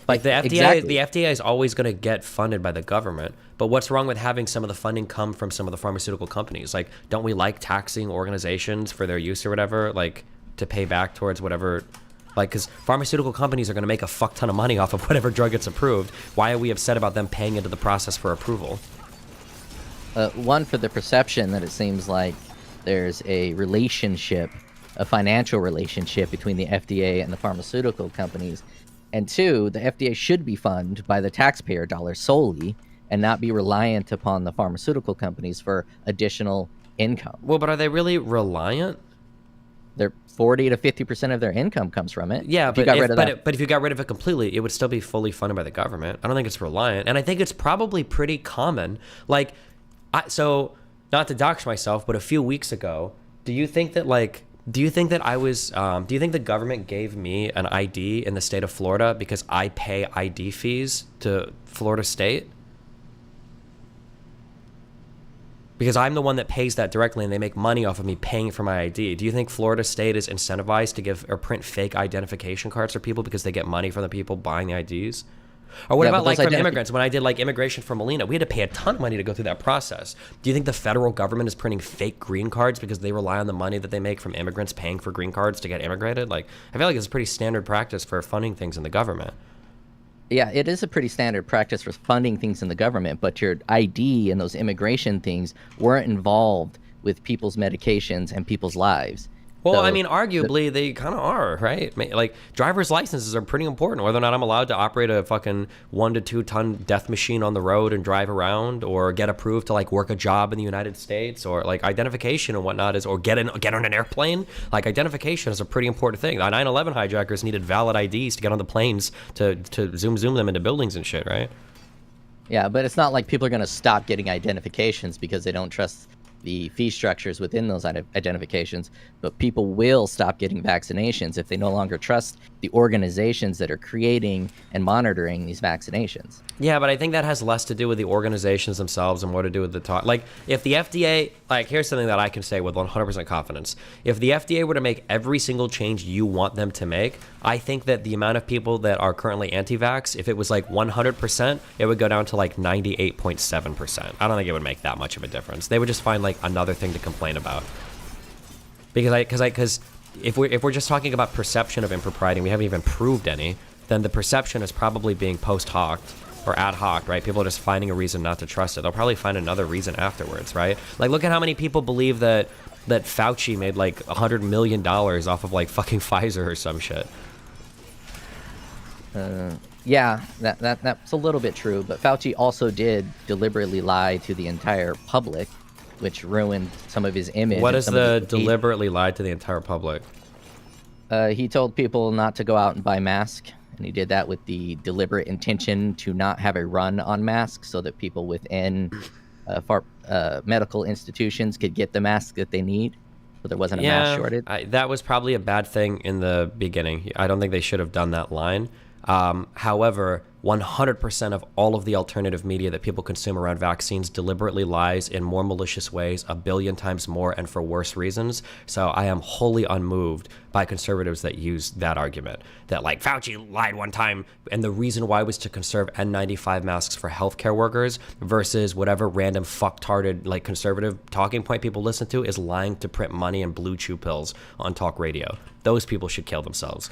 Like the FDA, Exactly. the FDA is always going to get funded by the government. But what's wrong with having some of the funding come from some of the pharmaceutical companies? Like, don't we like taxing organizations for their use or whatever? Like, to pay back towards whatever, like, because pharmaceutical companies are going to make a fuck ton of money off of whatever drug gets approved. Why are we upset about them paying into the process for approval? One, for the perception that it seems like there's a relationship, a financial relationship between the FDA and the pharmaceutical companies. And two, the FDA should be funded by the taxpayer dollar solely and not be reliant upon the pharmaceutical companies for additional income. Well, but are they really reliant? They're 40 to 50% of their income comes from it. Yeah, If you got rid of that. but if you got rid of it completely, it would still be fully funded by the government. I don't think it's reliant, and I think it's probably pretty common. Like, so not to dox myself, but a few weeks ago, do you think that I was? Do you think the government gave me an ID in the state of Florida because I pay ID fees to Florida State? Because I'm the one that pays that directly, and they make money off of me paying for my ID. Do you think Florida State is incentivized to give or print fake identification cards for people because they get money from the people buying the IDs? Or what Yeah, about but like those from immigrants? When I did like immigration for Molina, we had to pay a ton of money to go through that process. Do you think the federal government is printing fake green cards because they rely on the money that they make from immigrants paying for green cards to get immigrated? Like, I feel like it's pretty standard practice for funding things in the government. Yeah, it is a pretty standard practice for funding things in the government, but your ID and those immigration things weren't involved with people's medications and people's lives. Well, So I mean, arguably, they kind of are, right? Like, driver's licenses are pretty important. Whether or not I'm allowed to operate a fucking 1 to 2 ton death machine on the road and drive around, or get approved to like work a job in the United States, or like identification and whatnot is, or get on an airplane. Like, identification is a pretty important thing. The 9/11 hijackers needed valid IDs to get on the planes to zoom them into buildings and shit, right? Yeah, but it's not like people are going to stop getting identifications because they don't trust the fee structures within those identifications, but people will stop getting vaccinations if they no longer trust the organizations that are creating and monitoring these vaccinations. Yeah, but I think that has less to do with the organizations themselves and more to do with the talk. Like, if the FDA, like, here's something that I can say with 100% confidence. If the FDA were to make every single change you want them to make, I think that the amount of people that are currently anti-vax, if it was like 100%, it would go down to like 98.7%. I don't think it would make that much of a difference. They would just find like another thing to complain about. Because if we're just talking about perception of impropriety, and we haven't even proved any, then the perception is probably being post hoc or ad hoc, right? People are just finding a reason not to trust it. They'll probably find another reason afterwards, right? Like, look at how many people believe that Fauci made like $100 million off of like fucking Pfizer or some shit. Yeah, that's a little bit true, but Fauci also did deliberately lie to the entire public, which ruined some of his image. What and is some of the deliberately lied to the entire public? He told people not to go out and buy masks, and he did that with the deliberate intention to not have a run on masks so that people within medical institutions could get the masks that they need, so there wasn't a mask shortage. That was probably a bad thing in the beginning. I don't think they should have done that line. However, 100% of all of the alternative media that people consume around vaccines deliberately lies in more malicious ways, a billion times more, and for worse reasons. So I am wholly unmoved by conservatives that use that argument. That, like, Fauci lied one time, and the reason why was to conserve N95 masks for healthcare workers, versus whatever random fucktarded, like, conservative talking point people listen to is lying to print money and blue chew pills on talk radio. Those people should kill themselves.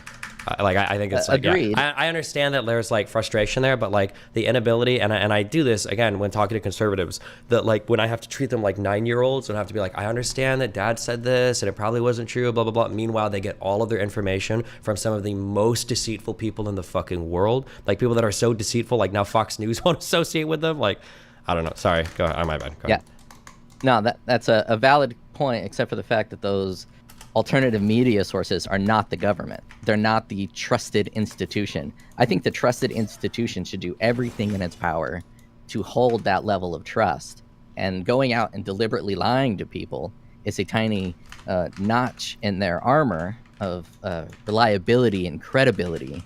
I think it's like, agreed. yeah, I understand that there's like frustration there, but like the inability, and I do this again when talking to conservatives, that like when I have to treat them like 9-year-olds and have to be like, I understand that dad said this and it probably wasn't true, blah, blah, blah. Meanwhile, they get all of their information from some of the most deceitful people in the fucking world. Like people that are so deceitful, like now Fox News won't associate with them. Like, I don't know. Sorry. Go ahead. My bad. Go ahead. No, that's a valid point, except for the fact that those alternative media sources are not the government. They're not the trusted institution. I think the trusted institution should do everything in its power to hold that level of trust. And going out and deliberately lying to people is a tiny notch in their armor of reliability and credibility.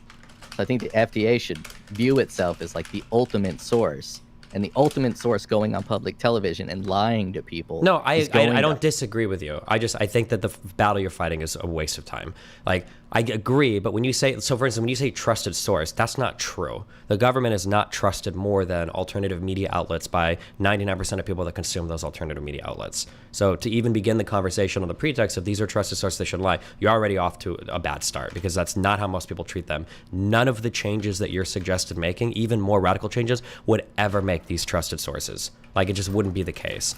So I think the FDA should view itself as like the ultimate source. And the ultimate source going on public television and lying to people. No, I don't disagree with you. I think that the battle you're fighting is a waste of time. Like, I agree, but when you say, so for instance, when you say trusted source, that's not true. The government is not trusted more than alternative media outlets by 99% of people that consume those alternative media outlets. So to even begin the conversation on the pretext of these are trusted sources, they should lie, you're already off to a bad start, because that's not how most people treat them. None of the changes that you're suggested making, even more radical changes, would ever make these trusted sources. Like, it just wouldn't be the case.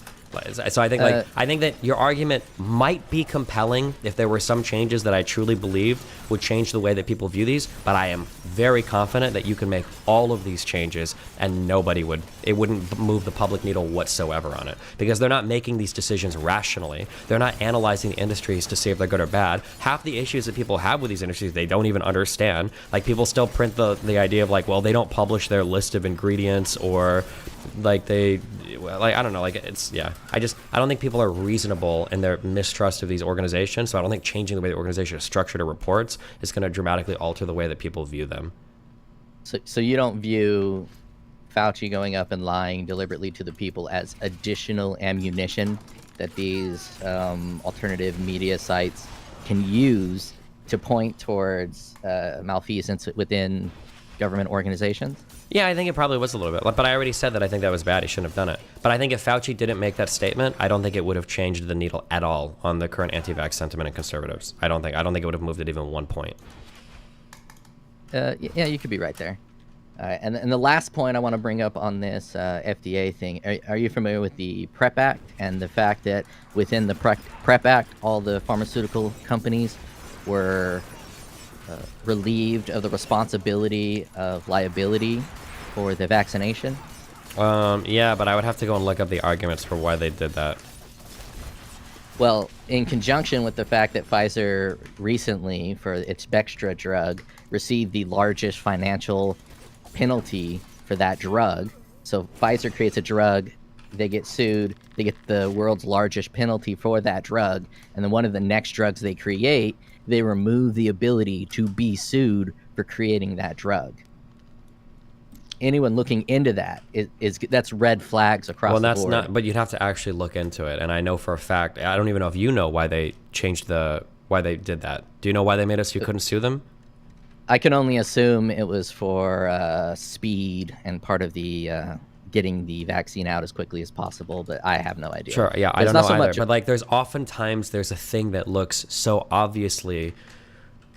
So I think I think that your argument might be compelling if there were some changes that I truly believed would change the way that people view these, but I am very confident that you can make all of these changes and it wouldn't move the public needle whatsoever on it, because they're not making these decisions rationally. They're not analyzing the industries to see if they're good or bad. Half the issues that people have with these industries, they don't even understand. Like, people still print the idea of like, well, they don't publish their list of ingredients, or like I don't know, like, it's, yeah. I don't think people are reasonable in their mistrust of these organizations, so I don't think changing the way the organization is structured or reports is going to dramatically alter the way that people view them. So you don't view Fauci going up and lying deliberately to the people as additional ammunition that these alternative media sites can use to point towards malfeasance within government organizations? Yeah, I think it probably was a little bit, but I already said that I think that was bad. He shouldn't have done it. But I think if Fauci didn't make that statement, I don't think it would have changed the needle at all on the current anti-vax sentiment in conservatives. I don't think it would have moved it even 1 point. Yeah, you could be right there. And the last point I want to bring up on this FDA thing, are you familiar with the PrEP Act and the fact that within the PrEP Act, all the pharmaceutical companies were relieved of the responsibility of liability for the vaccination? Yeah, but I would have to go and look up the arguments for why they did that. Well, in conjunction with the fact that Pfizer recently, for its Bextra drug, received the largest financial penalty for that drug. So Pfizer creates a drug, they get sued, they get the world's largest penalty for that drug, and then one of the next drugs they create, they remove the ability to be sued for creating that drug. Anyone looking into that that's red flags across the board. Well, that's not, but you'd have to actually look into it. And I know for a fact, I don't even know if you know why they why they did that. Do you know why they made us you couldn't sue them? I can only assume it was for speed and part of the getting the vaccine out as quickly as possible, but I have no idea. Sure, yeah, I don't know either. But like, there's oftentimes a thing that looks so obviously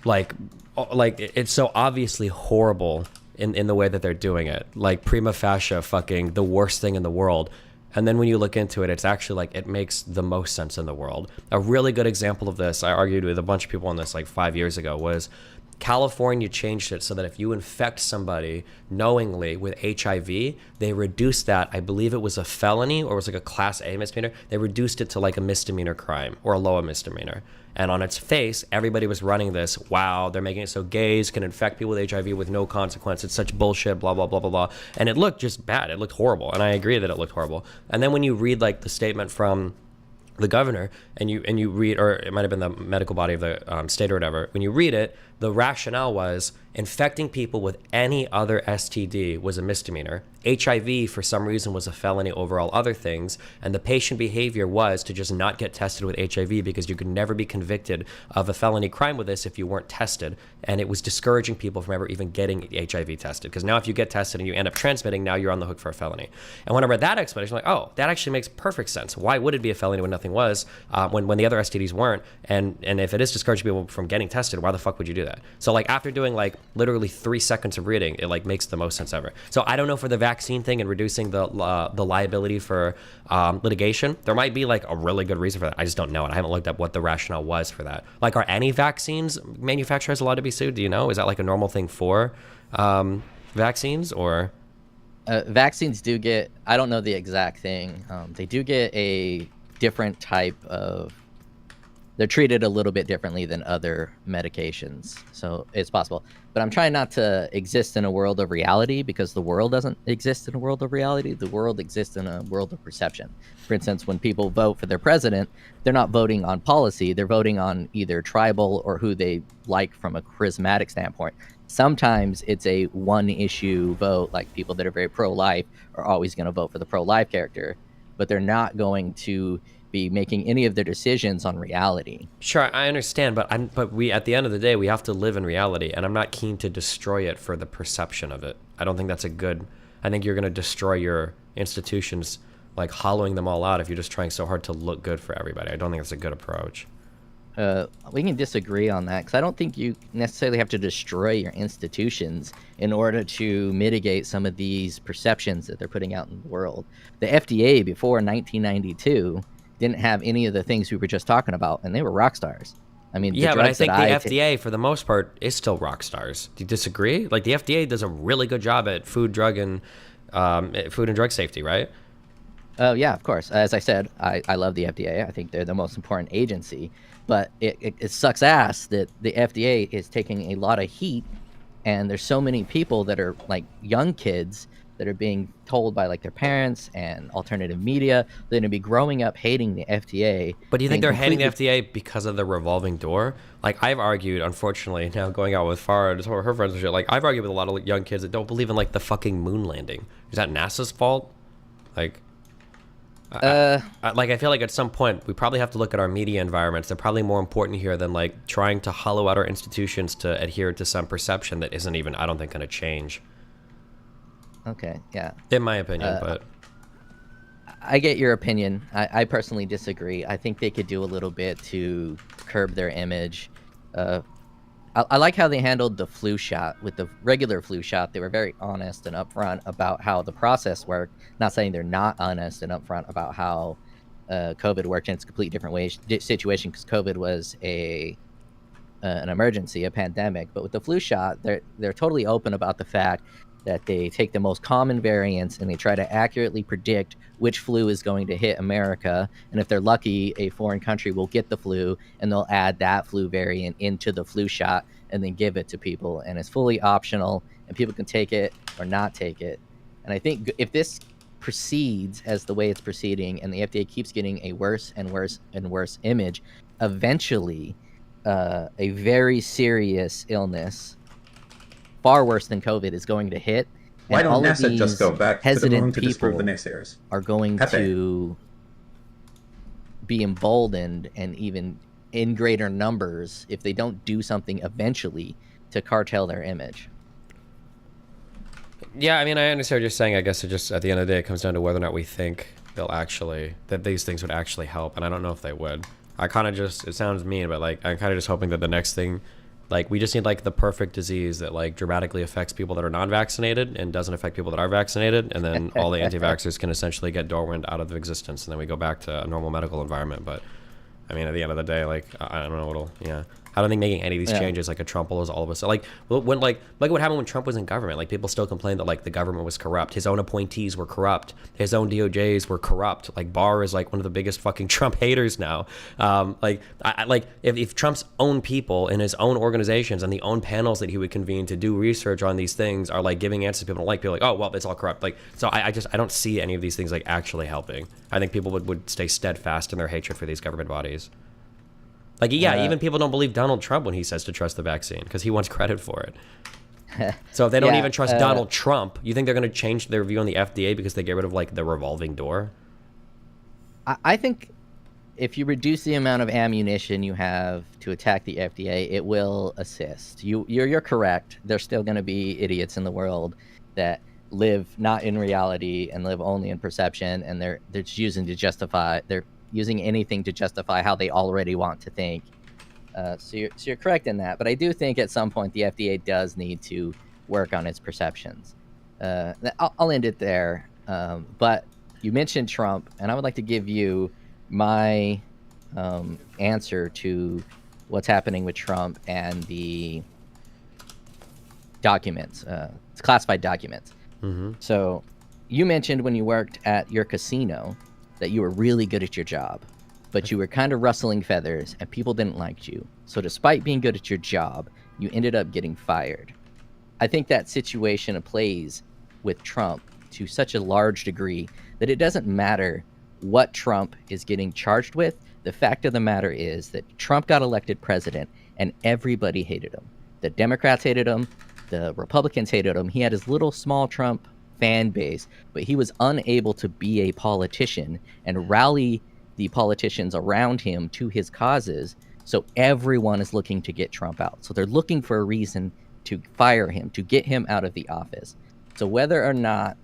like it's so obviously horrible in the way that they're doing it, like prima facie fucking the worst thing in the world. And then when you look into it, it's actually like, it makes the most sense in the world. A really good example of this, I argued with a bunch of people on this like 5 years ago, was California changed it so that if you infect somebody knowingly with HIV, they reduced that, I believe it was a felony or it was like a class A misdemeanor, they reduced it to like a misdemeanor crime or a lower misdemeanor. And on its face, everybody was running this, wow, they're making it so gays can infect people with HIV with no consequence. It's such bullshit, blah, blah, blah, blah, blah. And it looked just bad. It looked horrible. And I agree that it looked horrible. And then when you read like the statement from the governor and you read, or it might have been the medical body of the state or whatever, when you read it, the rationale was infecting people with any other STD was a misdemeanor. HIV, for some reason, was a felony over all other things. And the patient behavior was to just not get tested with HIV because you could never be convicted of a felony crime with this if you weren't tested. And it was discouraging people from ever even getting HIV tested. Because now if you get tested and you end up transmitting, now you're on the hook for a felony. And when I read that explanation, I'm like, oh, that actually makes perfect sense. Why would it be a felony when nothing was, when the other STDs weren't? And if it is discouraging people from getting tested, why the fuck would you do that? So like after doing like literally 3 seconds of reading, it like makes the most sense ever. So I don't know for the vaccine thing and reducing the liability for litigation, there might be like a really good reason for that. I just don't know it. I haven't looked up what the rationale was for that. Like, are any vaccines manufacturers allowed to be sued? Do you know? Is that like a normal thing for vaccines or? Vaccines do get, I don't know the exact thing. They do get a different type of, they're treated a little bit differently than other medications. So it's possible. But I'm trying not to exist in a world of reality because the world doesn't exist in a world of reality. The world exists in a world of perception. For instance, when people vote for their president, they're not voting on policy. They're voting on either tribal or who they like from a charismatic standpoint. Sometimes it's a one-issue vote, like people that are very pro-life are always going to vote for the pro-life character, but they're not going to be making any of their decisions on reality. Sure, I understand, but we at the end of the day we have to live in reality, and I'm not keen to destroy it for the perception of it. I don't think that's a good. I think you're going to destroy your institutions, like hollowing them all out if you're just trying so hard to look good for everybody. I don't think that's a good approach. We can disagree on that because I don't think you necessarily have to destroy your institutions in order to mitigate some of these perceptions that they're putting out in the world. The FDA before 1992 didn't have any of the things we were just talking about, and they were rock stars. I mean, Yeah, but I think the FDA, for the most part, is still rock stars. Do you disagree? Like, the FDA does a really good job at food, drug, and drug safety, right? Oh, yeah, of course. As I said, I love the FDA. I think they're the most important agency. But it sucks ass that the FDA is taking a lot of heat, and there's so many people that are, like, young kids that are being told by, like, their parents and alternative media they're going to be growing up hating the FDA. But do you think they're hating the FDA because of the revolving door? Like, I've argued, unfortunately, now going out with Farah and her friends and shit, like, I've argued with a lot of young kids that don't believe in, like, the fucking moon landing. Is that NASA's fault? Like... I feel like at some point we probably have to look at our media environments. They're probably more important here than like trying to hollow out our institutions to adhere to some perception that isn't even, I don't think, going to change. Okay, yeah. In my opinion, but... I get your opinion. I personally disagree. I think they could do a little bit to curb their image. I like how they handled the flu shot. With the regular flu shot, they were very honest and upfront about how the process worked. Not saying they're not honest and upfront about how COVID worked in its complete different situation, because COVID was an emergency, a pandemic. But with the flu shot, they're totally open about the fact that they take the most common variants and they try to accurately predict which flu is going to hit America. And if they're lucky, a foreign country will get the flu and they'll add that flu variant into the flu shot and then give it to people. And it's fully optional and people can take it or not take it. And I think if this proceeds as the way it's proceeding and the FDA keeps getting a worse and worse and worse image, eventually a very serious illness, far worse than COVID, is going to hit. Why don't NASA just go back to the moon to disprove the naysayers? Are going to be emboldened and even in greater numbers if they don't do something eventually to cartel their image. Yeah, I mean, I understand what you're saying. I guess it just, at the end of the day, it comes down to whether or not we think that these things would actually help, and I don't know if they would. I kind of just, it sounds mean, but like, I'm kind of just hoping that the next thing, like, we just need like the perfect disease that like dramatically affects people that are non-vaccinated and doesn't affect people that are vaccinated, and then all the anti-vaxxers can essentially get Darwined out of existence, and then we go back to a normal medical environment. But I mean, at the end of the day, like, I don't know what'll, yeah. I don't think making any of these changes, like a Trump will, is all of a sudden, like when like what happened when Trump was in government. Like, people still complained that like the government was corrupt. His own appointees were corrupt. His own DOJs were corrupt. Like, Barr is like one of the biggest fucking Trump haters now. If Trump's own people in his own organizations and the own panels that he would convene to do research on these things are like giving answers people don't like, people are like, oh well, it's all corrupt. Like, so I don't see any of these things like actually helping. I think people would stay steadfast in their hatred for these government bodies. Like, yeah, even people don't believe Donald Trump when he says to trust the vaccine because he wants credit for it. So if they don't even trust Donald Trump, you think they're going to change their view on the FDA because they get rid of, like, the revolving door? I think if you reduce the amount of ammunition you have to attack the FDA, it will assist. You're correct. There's still going to be idiots in the world that live not in reality and live only in perception, and they're just using anything to justify how they already want to think. So you're correct in that. But I do think at some point the FDA does need to work on its perceptions. I'll end it there. But you mentioned Trump, and I would like to give you my answer to what's happening with Trump and the documents. It's classified documents. Mm-hmm. So you mentioned when you worked at your casino that you were really good at your job, but you were kind of rustling feathers and people didn't like you. So despite being good at your job, you ended up getting fired. I think that situation plays with Trump to such a large degree that it doesn't matter what Trump is getting charged with. The fact of the matter is that Trump got elected president and everybody hated him. The Democrats hated him. The Republicans hated him. He had his little small Trump fan base, but he was unable to be a politician and rally the politicians around him to his causes. So everyone is looking to get Trump out. So they're looking for a reason to fire him, to get him out of the office. So whether or not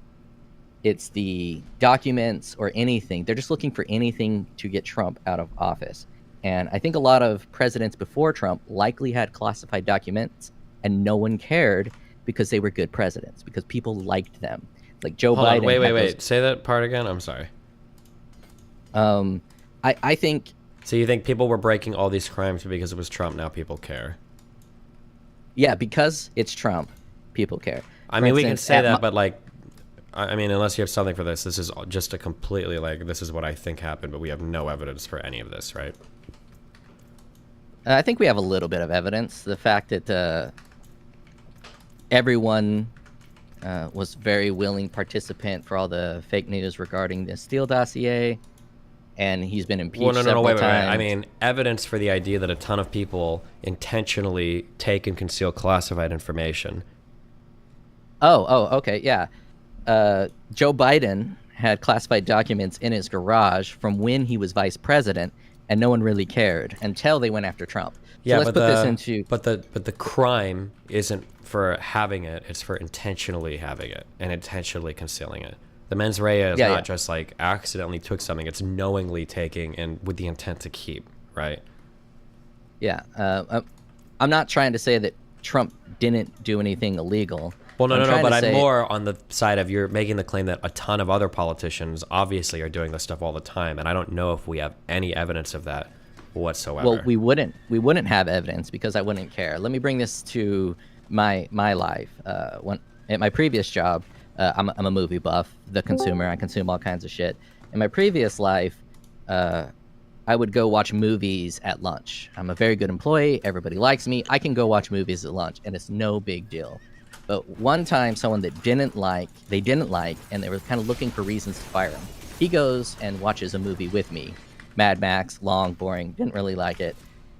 it's the documents or anything, they're just looking for anything to get Trump out of office. And I think a lot of presidents before Trump likely had classified documents and no one cared because they were good presidents, because people liked them. Like Joe Hold Biden. on, wait. Say that part again. I'm sorry. I think. So you think people were breaking all these crimes because it was Trump? Now people care. Yeah, because it's Trump, people care. I mean, we can say that, but like, I mean, unless you have something for this, this is just a completely like, this is what I think happened, but we have no evidence for any of this, right? I think we have a little bit of evidence. The fact that everyone was very willing participant for all the fake news regarding the Steele dossier, and he's been impeached several wait. times. I mean, evidence for the idea that a ton of people intentionally take and conceal classified information. Okay, yeah. Joe Biden had classified documents in his garage from when he was vice president, and no one really cared until they went after Trump. So Yeah, let's but put this into. but the crime isn't for having it; it's for intentionally having it and intentionally concealing it. The mens rea is not just like accidentally took something; it's knowingly taking and with the intent to keep. Right? Yeah, I'm not trying to say that Trump didn't do anything illegal. Well, no, trying but to I'm say- more on the side of you're making the claim that a ton of other politicians obviously are doing this stuff all the time, and I don't know if we have any evidence of that whatsoever. Well, we wouldn't have evidence because I wouldn't care. Let me bring this to my life. When at my previous job, I'm a movie buff, the consumer. I consume all kinds of shit. In my previous life, I would go watch movies at lunch. I'm a very good employee. Everybody likes me. I can go watch movies at lunch, and it's no big deal. But one time, someone that they didn't like, and they were kind of looking for reasons to fire him. He goes and watches a movie with me. Mad Max, long, boring, didn't really like it.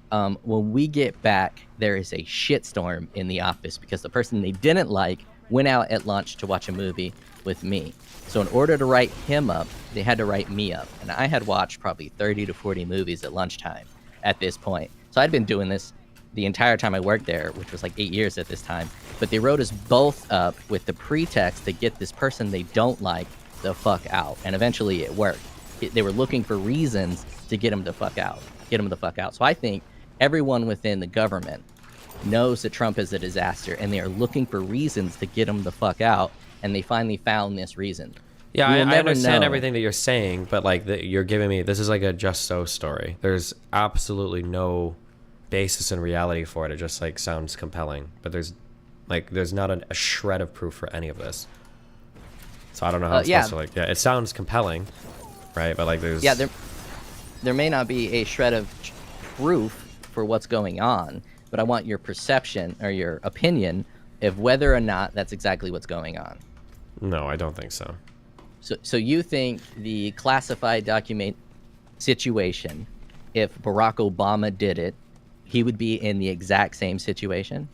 When we get back, there is a shitstorm in the office because the person they didn't like went out at lunch to watch a movie with me. So in order to write him up, they had to write me up. And I had watched probably 30 to 40 movies at lunchtime at this point. So I'd been doing this the entire time I worked there, which was like 8 years at this time. But they wrote us both up with the pretext to get this person they don't like the fuck out. And eventually it worked. They were looking for reasons to get him the fuck out. So I think everyone within the government knows that Trump is a disaster, and they are looking for reasons to get him the fuck out. And they finally found this reason. Yeah, I understand everything that you're saying, but like you're giving me, this is like a just so story. There's absolutely no basis in reality for it. It just like sounds compelling, but there's not a shred of proof for any of this. So I don't know how it's supposed to like. Yeah, it sounds compelling, right? But like there's there may not be a shred of proof for what's going on, but I want your perception or your opinion of whether or not that's exactly what's going on. No, I don't think so. So you think the classified document situation, if Barack Obama did it, he would be in the exact same situation?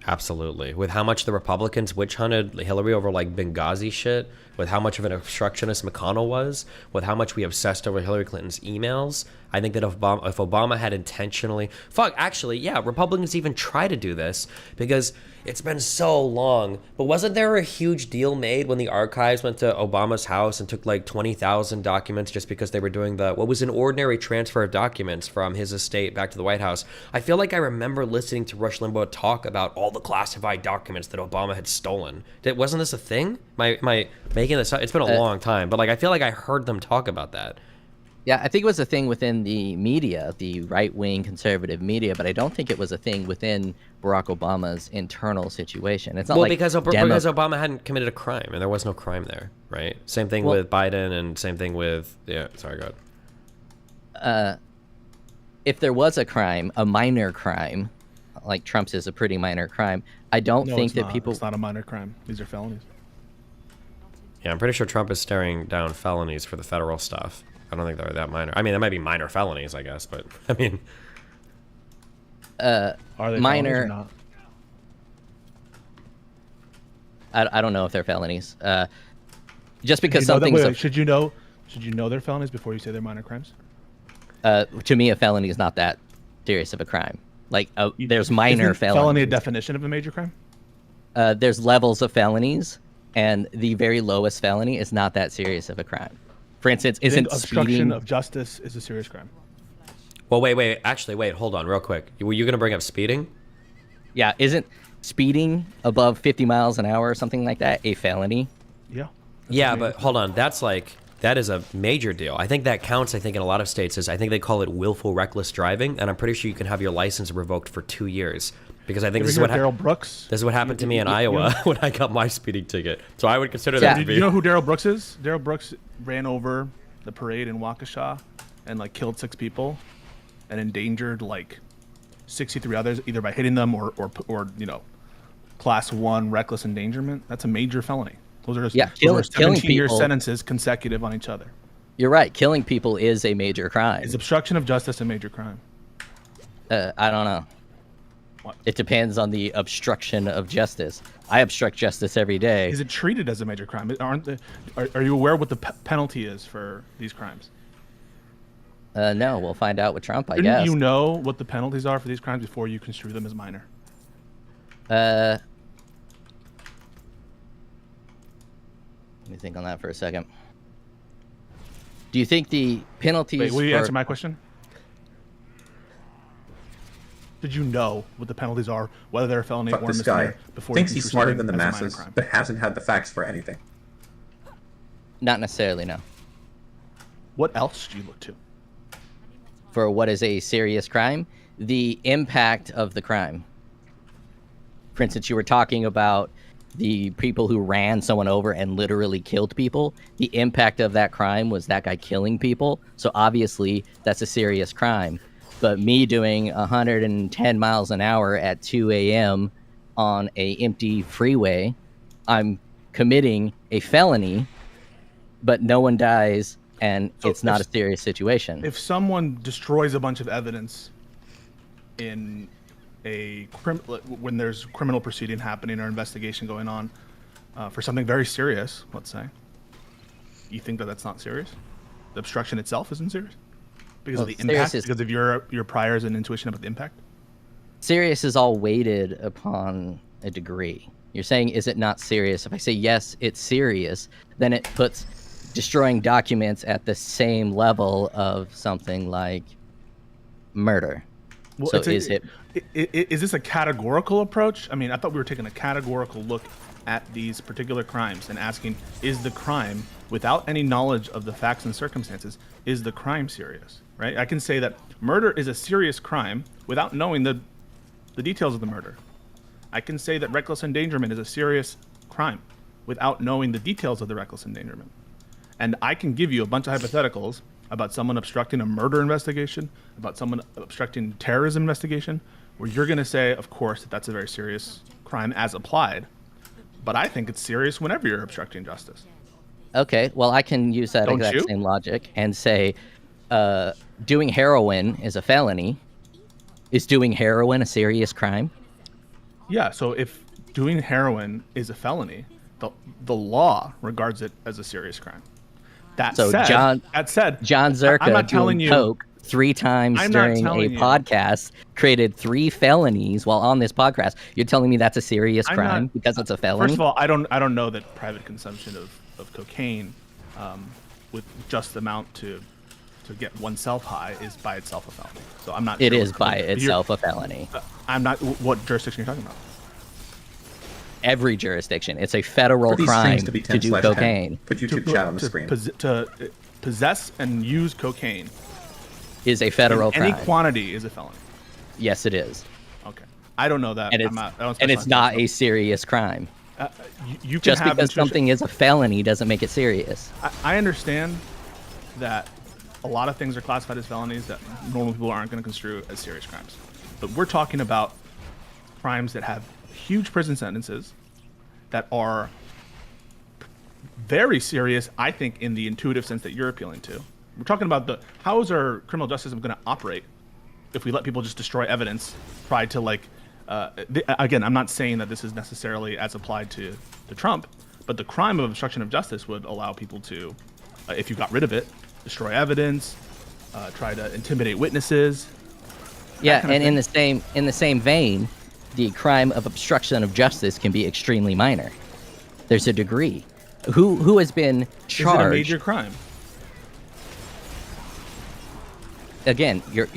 Absolutely. With how much the Republicans witch hunted Hillary over like Benghazi shit, with how much of an obstructionist McConnell was, with how much we obsessed over Hillary Clinton's emails, I think that if Obama had intentionally... Republicans even try to do this because it's been so long. But wasn't there a huge deal made when the archives went to Obama's house and took like 20,000 documents just because they were doing what was an ordinary transfer of documents from his estate back to the White House? I feel like I remember listening to Rush Limbaugh talk about all the classified documents that Obama had stolen. Wasn't this a thing? Am I making this up? It's been a long time, but like I feel like I heard them talk about that. Yeah, I think it was a thing within the media, the right-wing conservative media, but I don't think it was a thing within Barack Obama's internal situation. It's not because Obama hadn't committed a crime, and there was no crime there, right? Same thing with Biden, and same thing with sorry, go ahead. If there was a crime, a minor crime, like Trump's is a pretty minor crime, I don't think that people. It's not a minor crime. These are felonies. Yeah, I'm pretty sure Trump is staring down felonies for the federal stuff. I don't think they're that minor. I mean, they might be minor felonies, I guess, but I mean, are they minor? Or not? I don't know if they're felonies. Just because something's should you know they're felonies before you say they're minor crimes? To me, a felony is not that serious of a crime. Like, there's minor Isn't felony a felonies. definition of a major crime? There's levels of felonies, and the very lowest felony is not that serious of a crime. For instance, I think isn't obstruction speeding? of justice is a serious crime. Well, wait. Actually, wait. Hold on, real quick. Were you gonna bring up speeding? Yeah, isn't speeding above 50 miles an hour or something like that a felony? Yeah. Yeah, but hold on. That is a major deal. I think that counts. I think in a lot of states I think they call it willful reckless driving, and I'm pretty sure you can have your license revoked for 2 years because I think this is what Daryl Brooks. this is what happened to me in Iowa when I got my speeding ticket. So I would consider that Yeah. to be. You know who Daryl Brooks is? Daryl Brooks ran over the parade in Waukesha and like killed 6 people and endangered like 63 others either by hitting them or class 1 reckless endangerment. That's a major felony. Those are Yeah, those are killing 17-year people- sentences consecutive on each other. You're right. Killing people is a major crime. Is obstruction of justice a major crime? I don't know. What? It depends on the obstruction of justice. I obstruct justice every day. Is it treated as a major crime? Are you aware what the penalty is for these crimes? No, we'll find out with Trump, I Didn't guess. you know what the penalties are for these crimes before you construe them as minor? Let me think on that for a second. Do you think the penalties Wait, will you for... answer my question? Did you know what the penalties are, whether they're a felony Fuck or this misdemeanor, guy. before Thinks you he's construe smarter something than the as a minor masses, crime? but hasn't had the facts for anything. Not necessarily, no. What else do you look to? For what is a serious crime? The impact of the crime. For instance, you were talking about the people who ran someone over and literally killed people. The impact of that crime was that guy killing people. So obviously, that's a serious crime. But me doing 110 miles an hour at 2 a.m. on a empty freeway, I'm committing a felony, but no one dies, and So it's not a if- serious situation. If someone destroys a bunch of evidence in when there's criminal proceeding happening or investigation going on for something very serious, let's say, you think that that's not serious? The obstruction itself isn't serious because Well, of the serious impact, is- because of your priors and intuition about the impact. Serious is all weighted upon a degree. You're saying, is it not serious? If I say yes, it's serious, then it puts destroying documents at the same level of something like murder. Well, So is is this a categorical approach? I mean, I thought we were taking a categorical look at these particular crimes and asking, is the crime, without any knowledge of the facts and circumstances, is the crime serious? Right? I can say that murder is a serious crime without knowing the details of the murder. I can say that reckless endangerment is a serious crime without knowing the details of the reckless endangerment. And I can give you a bunch of hypotheticals about someone obstructing a murder investigation, about someone obstructing terrorism investigation, where you're going to say, of course, that that's a very serious crime as applied. But I think it's serious whenever you're obstructing justice. Okay, well, I can use that Don't exact you? same logic and say doing heroin is a felony. Is doing heroin a serious crime? Yeah, so if doing heroin is a felony, the law regards it as a serious crime. That So said, John I'm Zerka not telling doing you. coke 3 times I'm not during a telling you. podcast created 3 felonies while on this podcast. You're telling me that's a serious I'm crime not- because it's a felony? First of all, I don't know that private consumption of cocaine with just the amount to get oneself high is by itself a felony. So I'm not. It sure is what- by you're- itself a felony. I'm not. What jurisdiction you're talking about? Every jurisdiction. It's a federal For these crime streams to be to do 10/10, cocaine. put YouTube chat on the screen. To possess and use cocaine Is a federal in any crime. quantity is a felony. Yes, it is. Okay, I don't know that. And I'm it's, not, I don't and it's specialize not in a serious crime. that. You can Just have because intuition- something is a felony doesn't make it serious. I understand that a lot of things are classified as felonies that normal people aren't going to construe as serious crimes. But we're talking about crimes that have huge prison sentences that are very serious, I think, in the intuitive sense that you're appealing to. We're talking about how is our criminal justice system going to operate if we let people just destroy evidence, try to again, I'm not saying that this is necessarily as applied to Trump, but the crime of obstruction of justice would allow people to, if you got rid of it, destroy evidence, try to intimidate witnesses. Yeah, kind of and in the same vein, the crime of obstruction of justice can be extremely minor. There's a degree. Who has been charged? Is it a major crime? Again, you're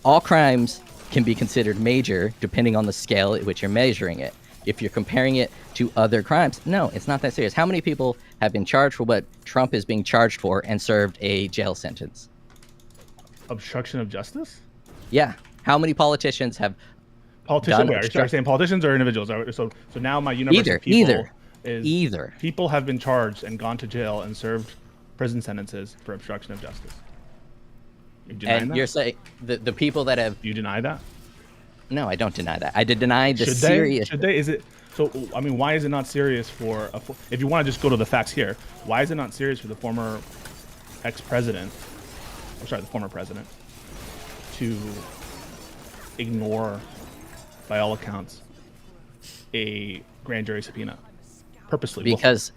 all crimes can be considered major depending on the scale at which you're measuring it. If you're comparing it to other crimes, no, it's not that serious. How many people have been charged for what Trump is being charged for and served a jail sentence? Obstruction of justice? Yeah. How many politicians have Politicians? done Wait, are you obstruct- saying politicians or individuals? So now my universe Either, of people either, is either. people have been charged and gone to jail and served prison sentences for obstruction of justice. You denying And that? you're saying the people that have... You deny that? No, I don't deny that. I did deny the Should serious... they? Should they? Is it so? I mean, why is it not serious for? If you want to just go to the facts here, why is it not serious for the former ex-president? I'm sorry, the former president, to ignore, by all accounts, a grand jury subpoena purposely? Because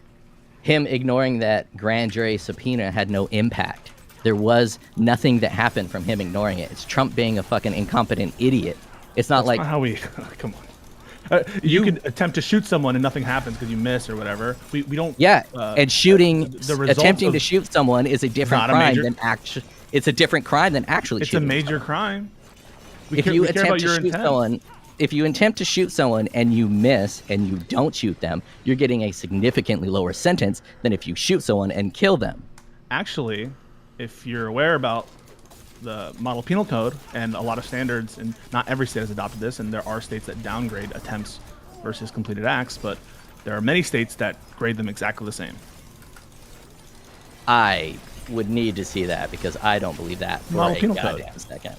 him ignoring that grand jury subpoena had no impact. There was nothing that happened from him ignoring it. It's Trump being a fucking incompetent idiot. It's not That's like not how we. Come on. You could attempt to shoot someone and nothing happens because you miss or whatever. We don't. yeah, and shooting, the results attempting of- to shoot someone is a different not a crime major- than actually. It's a different crime than actually It's a shooting. major crime. If you attempt to shoot someone, if you attempt to shoot someone and you miss and you don't shoot them, you're getting a significantly lower sentence than if you shoot someone and kill them. Actually, if you're aware about the model penal code and a lot of standards, and not every state has adopted this, and there are states that downgrade attempts versus completed acts, but there are many states that grade them exactly the same. I would need to see that because I don't believe that for Model a penal code. goddamn second.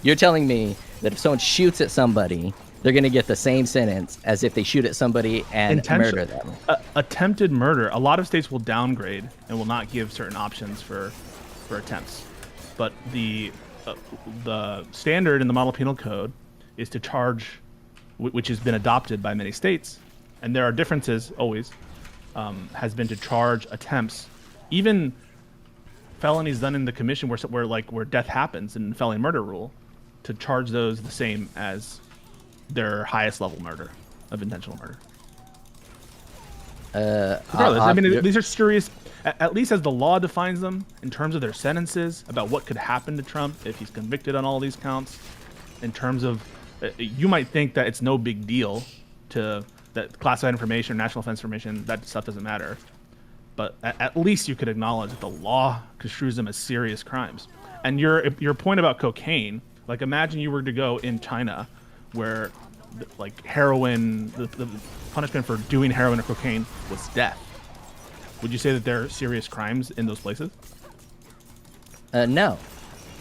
You're telling me that if someone shoots at somebody, they're going to get the same sentence as if they shoot at somebody and murder them. Attempted murder. A lot of states will downgrade and will not give certain options for attempts, but the standard in the model penal code is to charge, which has been adopted by many states, and there are differences always, has been to charge attempts, even felonies done in the commission where death happens in felony murder rule, to charge those the same as their highest level murder of intentional murder. Regardless, I mean, these are serious, at least as the law defines them, in terms of their sentences, about what could happen to Trump if he's convicted on all these counts. In terms of, you might think that it's no big deal to that classified information, national defense information, that stuff doesn't matter. But at least you could acknowledge that the law construes them as serious crimes. And your point about cocaine, like imagine you were to go in China, where like heroin, the punishment for doing heroin or cocaine was death. Would you say that there are serious crimes in those places? No.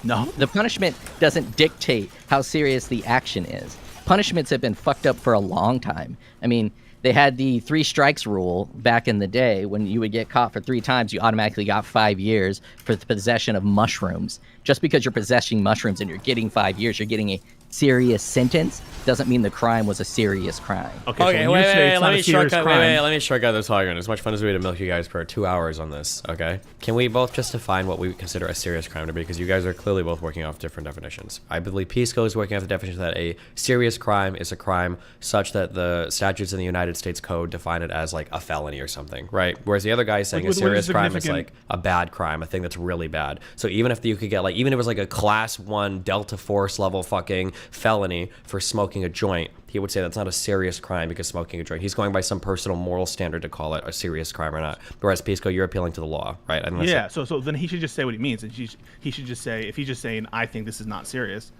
No. The punishment doesn't dictate how serious the action is. Punishments have been fucked up for a long time. I mean, they had the 3 strikes rule back in the day when you would get caught for 3 times, you automatically got 5 years for the possession of mushrooms. Just because you're possessing mushrooms and you're getting 5 years, you're getting a serious sentence, doesn't mean the crime was a serious crime. Okay, Okay, so wait, you say wait, it's let not me a serious shortcut. crime. Let me shortcut this argument. As much fun as we had to milk you guys for 2 hours on this, okay? Can we both just define what we consider a serious crime to be? Because you guys are clearly both working off different definitions. I believe Pisco is working off the definition that a serious crime is a crime such that the statutes in the United States Code define it as like a felony or something, right? Whereas the other guy is saying a serious crime is like a bad crime, a thing that's really bad. So even if you could get like, even if it was like a class 1 Delta Force level fucking felony for smoking a joint, he would say that's not a serious crime because smoking a joint. He's going by some personal moral standard to call it a serious crime or not. Whereas Pisco, you're appealing to the law, right? I think that's Yeah, so then he should just say what he means, and he should just say, if he's just saying, I think this is not serious.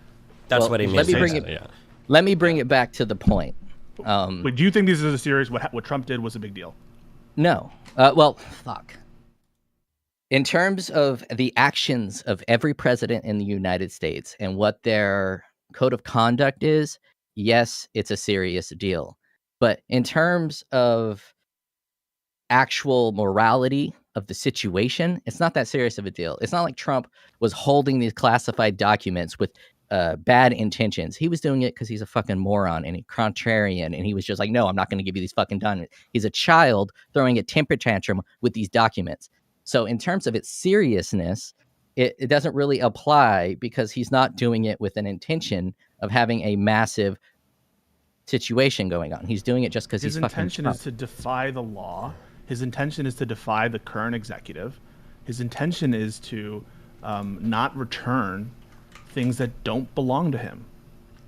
that's Well, what he let means. me bring yeah. Let me bring it back to the point. But do you think this is a serious, what Trump did was a big deal? No. Well, fuck. In terms of the actions of every president in the United States and what their code of conduct is, yes, it's a serious deal. But in terms of actual morality of the situation, it's not that serious of a deal. It's not like Trump was holding these classified documents with bad intentions. He was doing it because he's a fucking moron and a contrarian, and he was just like, no, I'm not going to give you these fucking documents. He's a child throwing a temper tantrum with these documents. So in terms of its seriousness, it doesn't really apply because he's not doing it with an intention of having a massive situation going on. He's doing it just because His he's fucking intention Trump. is to defy the law. His intention is to defy the current executive. His intention is to not return things that don't belong to him.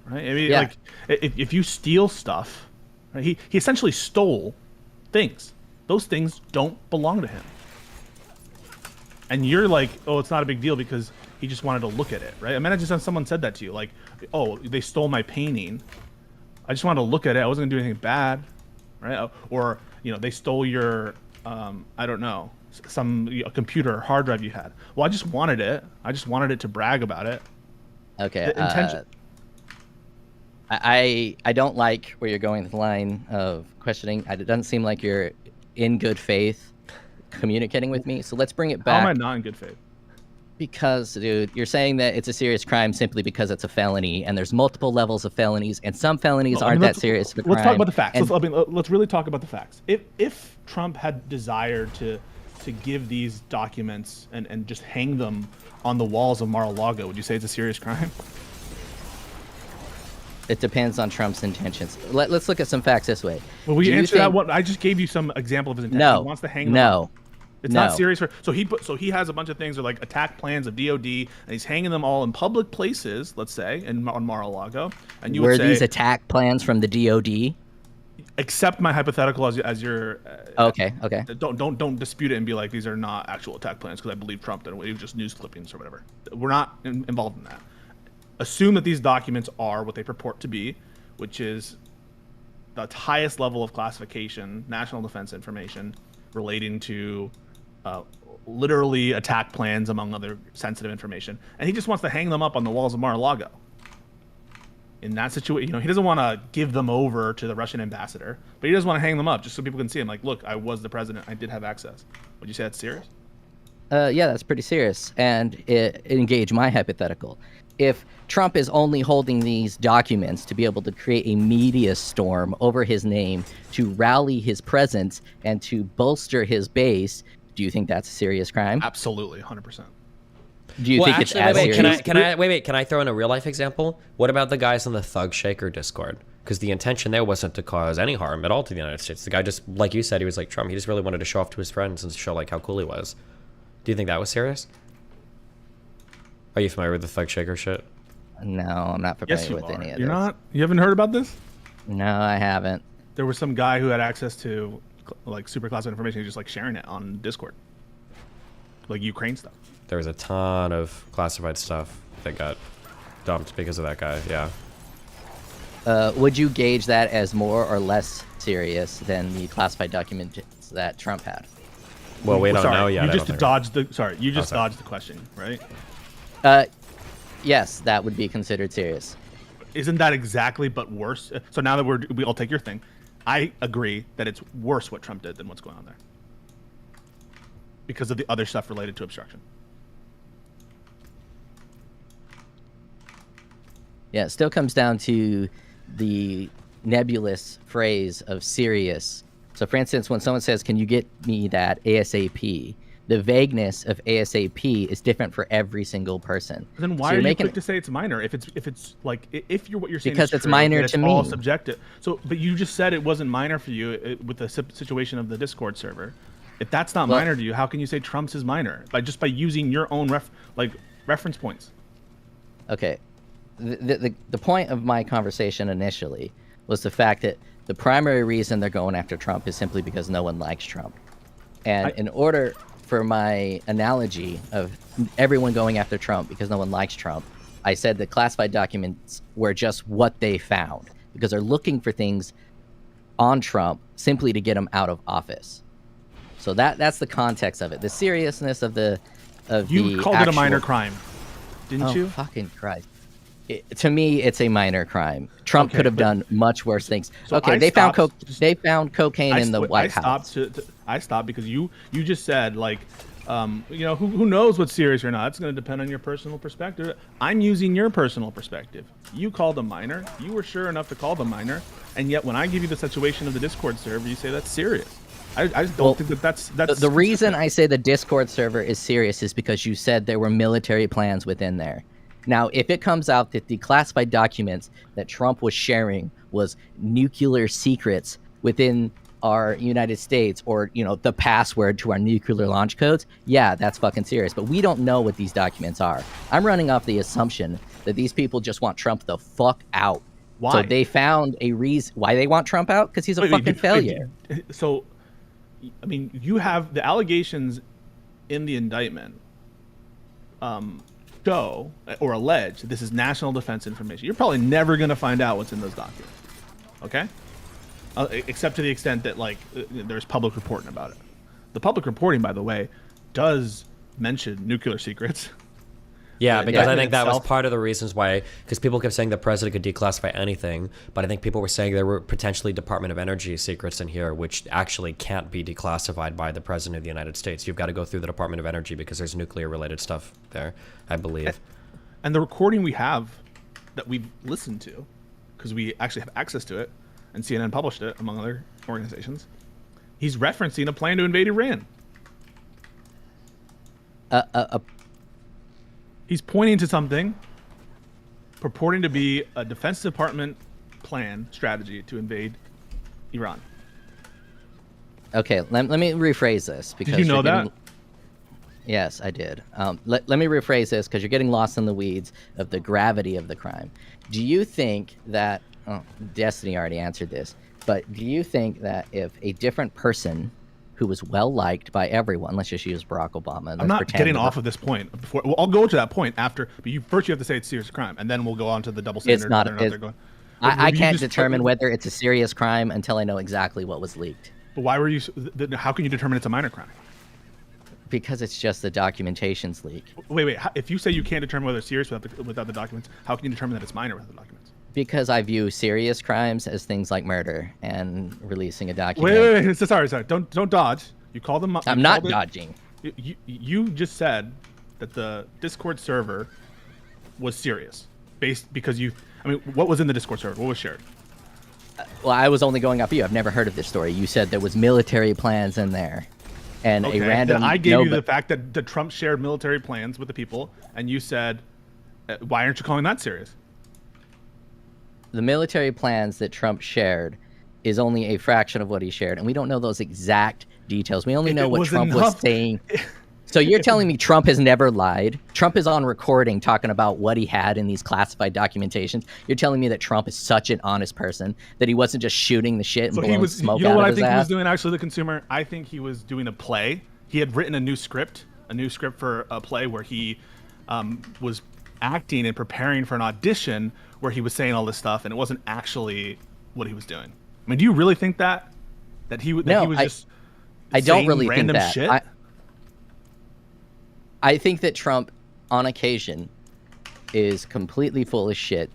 Right? I mean, Yeah. like if you steal stuff, right, he essentially stole things. Those things don't belong to him. And you're like, oh, it's not a big deal because he just wanted to look at it, right? Imagine if someone said that to you, like, oh, they stole my painting. I just wanted to look at it. I wasn't gonna do anything bad, right? Or they stole your, I don't know, a computer or hard drive you had. Well, I just wanted it. I just wanted it to brag about it. Okay. The intention. I don't like where you're going with the line of questioning. It doesn't seem like you're in good faith communicating with me. So let's bring it How back. am I not in good faith? Because, dude, you're saying that it's a serious crime simply because it's a felony, and there's multiple levels of felonies, and some felonies Well, I aren't mean, that serious of a crime. Let's talk about the facts. And Let's really talk about the facts. If Trump had desired to give these documents and just hang them on the walls of Mar-a-Lago, would you say it's a serious crime? it depends on Trump's intentions. Let's look at some facts this way. Well, we Do you answer that think- one. I just gave you some example of his intent. No. He wants to hang them No. up. It's No. not serious. So he has a bunch of things that are like attack plans of DOD, and he's hanging them all in public places. Let's say on Mar-a-Lago, and you Were would say, these attack plans from the DOD? accept my hypothetical as your. Okay. Don't dispute it and be like these are not actual attack plans because I believe Trump did it. It was just news clippings or whatever. We're not involved in that. Assume that these documents are what they purport to be, which is the highest level of classification, national defense information relating to literally attack plans among other sensitive information. And he just wants to hang them up on the walls of Mar-a-Lago. In that situation, he doesn't want to give them over to the Russian ambassador, but he does want to hang them up just so people can see him. Like, look, I was the president. I did have access. Would you say that's serious? Yeah, that's pretty serious. And it engage my hypothetical. If Trump is only holding these documents to be able to create a media storm over his name, to rally his presence, and to bolster his base, do you think that's a serious crime? Absolutely, 100%. Do you think it's as wait, serious? Can I throw in a real life example? What about the guys on the Thug Shaker Discord? Because the intention there wasn't to cause any harm at all to the United States. The guy just, like you said, he was like Trump. He just really wanted to show off to his friends and show like how cool he was. Do you think that was serious? Are you familiar with the Thug Shaker shit? No, I'm not familiar Yes, you with are. any of You're this. not? You haven't heard about this? No, I haven't. There was some guy who had access to like super classified information. He just like sharing it on Discord, like Ukraine stuff. There was a ton of classified stuff that got dumped because of that guy. Yeah. Would you gauge that as more or less serious than the classified documents that Trump had? Well, we don't Sorry, know yet. You I just don't think. dodged the. Sorry, you just sorry. dodged the question, right? Yes, that would be considered serious. Isn't that exactly but worse? So now that I'll take your thing. I agree that it's worse what Trump did than what's going on there because of the other stuff related to obstruction. Yeah, it still comes down to the nebulous phrase of serious. So, for instance, when someone says, "Can you get me that ASAP?" the vagueness of ASAP is different for every single person. Then why So are you're you making quick to say it's minor? If it's like if you're what you're saying Because is it's true, minor then it's to all me. subjective. So, but you just said it wasn't minor for you with the situation of the Discord server. If that's not Well- minor to you, how can you say Trump's is minor by using your own reference points? Okay. The point of my conversation initially was the fact that the primary reason they're going after Trump is simply because no one likes Trump. And in order for my analogy of everyone going after Trump because no one likes Trump, I said that classified documents were just what they found because they're looking for things on Trump simply to get him out of office. So that's the context of it. The seriousness of the You called it a minor crime, didn't Oh, you? fucking Christ. To me, it's a minor crime. Trump Okay, could have but- done much worse things. So Okay, I they found stopped- they found cocaine in the White House. I stopped because you just said like, who knows what's serious or not? It's going to depend on your personal perspective. I'm using your personal perspective. You called them minor. You were sure enough to call them minor, and yet when I give you the situation of the Discord server, you say that's serious. I just don't think that's The reason I say the Discord server is serious is because you said there were military plans within there. Now, if it comes out that the classified documents that Trump was sharing was nuclear secrets within our United States, or the password to our nuclear launch codes, yeah, that's fucking serious. But we don't know what these documents are. I'm running off the assumption that these people just want Trump the fuck out. Why? So they found a reason why they want Trump out, because he's a fucking failure. So, I mean, you have the allegations in the indictment show or allege this is national defense information. You're probably never going to find out what's in those documents, okay? Except to the extent that, like, there's public reporting about it. The public reporting, by the way, does mention nuclear secrets. Yeah, because I in think that was itself- part of the reasons why, because people kept saying the president could declassify anything, but I think people were saying there were potentially Department of Energy secrets in here, which actually can't be declassified by the president of the United States. You've got to go through the Department of Energy because there's nuclear-related stuff there, I believe. And the recording we have that we've listened to, because we actually have access to it, and CNN published it, among other organizations, he's referencing a plan to invade Iran. He's pointing to something purporting to be a Defense Department plan strategy to invade Iran. Okay, let me rephrase this. Because Did you know that? Yes, I did. Let me rephrase this because you're getting lost in the weeds of the gravity of the crime. Do you think that, Destiny already answered this, but do you think that if a different person who was well liked by everyone, let's just use Barack Obama. I'm not getting off of this point. Before, well, I'll go to that point after, but first you have to say it's serious crime, and then we'll go on to the double standard. It's not. I can't determine what. whether it's a serious crime until I know exactly what was leaked. But why were you? How can you determine it's a minor crime? Because it's just the documentation's leak. Wait. If you say you can't determine whether it's serious without the documents, how can you determine that it's minor without the documents? Because I view serious crimes as things like murder and releasing a document. Wait. Sorry. Don't dodge. You call them. I'm not dodging. You just said that the Discord server was serious, because what was in the Discord server? What was shared? Well, I was only going off you. I've never heard of this story. You said there was military plans in there, and Okay. a random. Then I gave you the fact that Trump shared military plans with the people, and you said, "Why aren't you calling that serious?" The military plans that Trump shared is only a fraction of what he shared, and we don't know those exact details. We only know what Trump was saying. So you're telling me Trump has never lied? Trump is on recording talking about what he had in these classified documentations. You're telling me that Trump is such an honest person that he wasn't just shooting the shit and blowing smoke you know out what of I his think he ass? was doing, actually, the consumer? I think he was doing a play. He had written a new script for a play where he was acting and preparing for an audition where he was saying all this stuff, and it wasn't actually what he was doing. I mean, do you really think that he was just I don't saying really think random that. shit? I think that Trump, on occasion, is completely full of shit,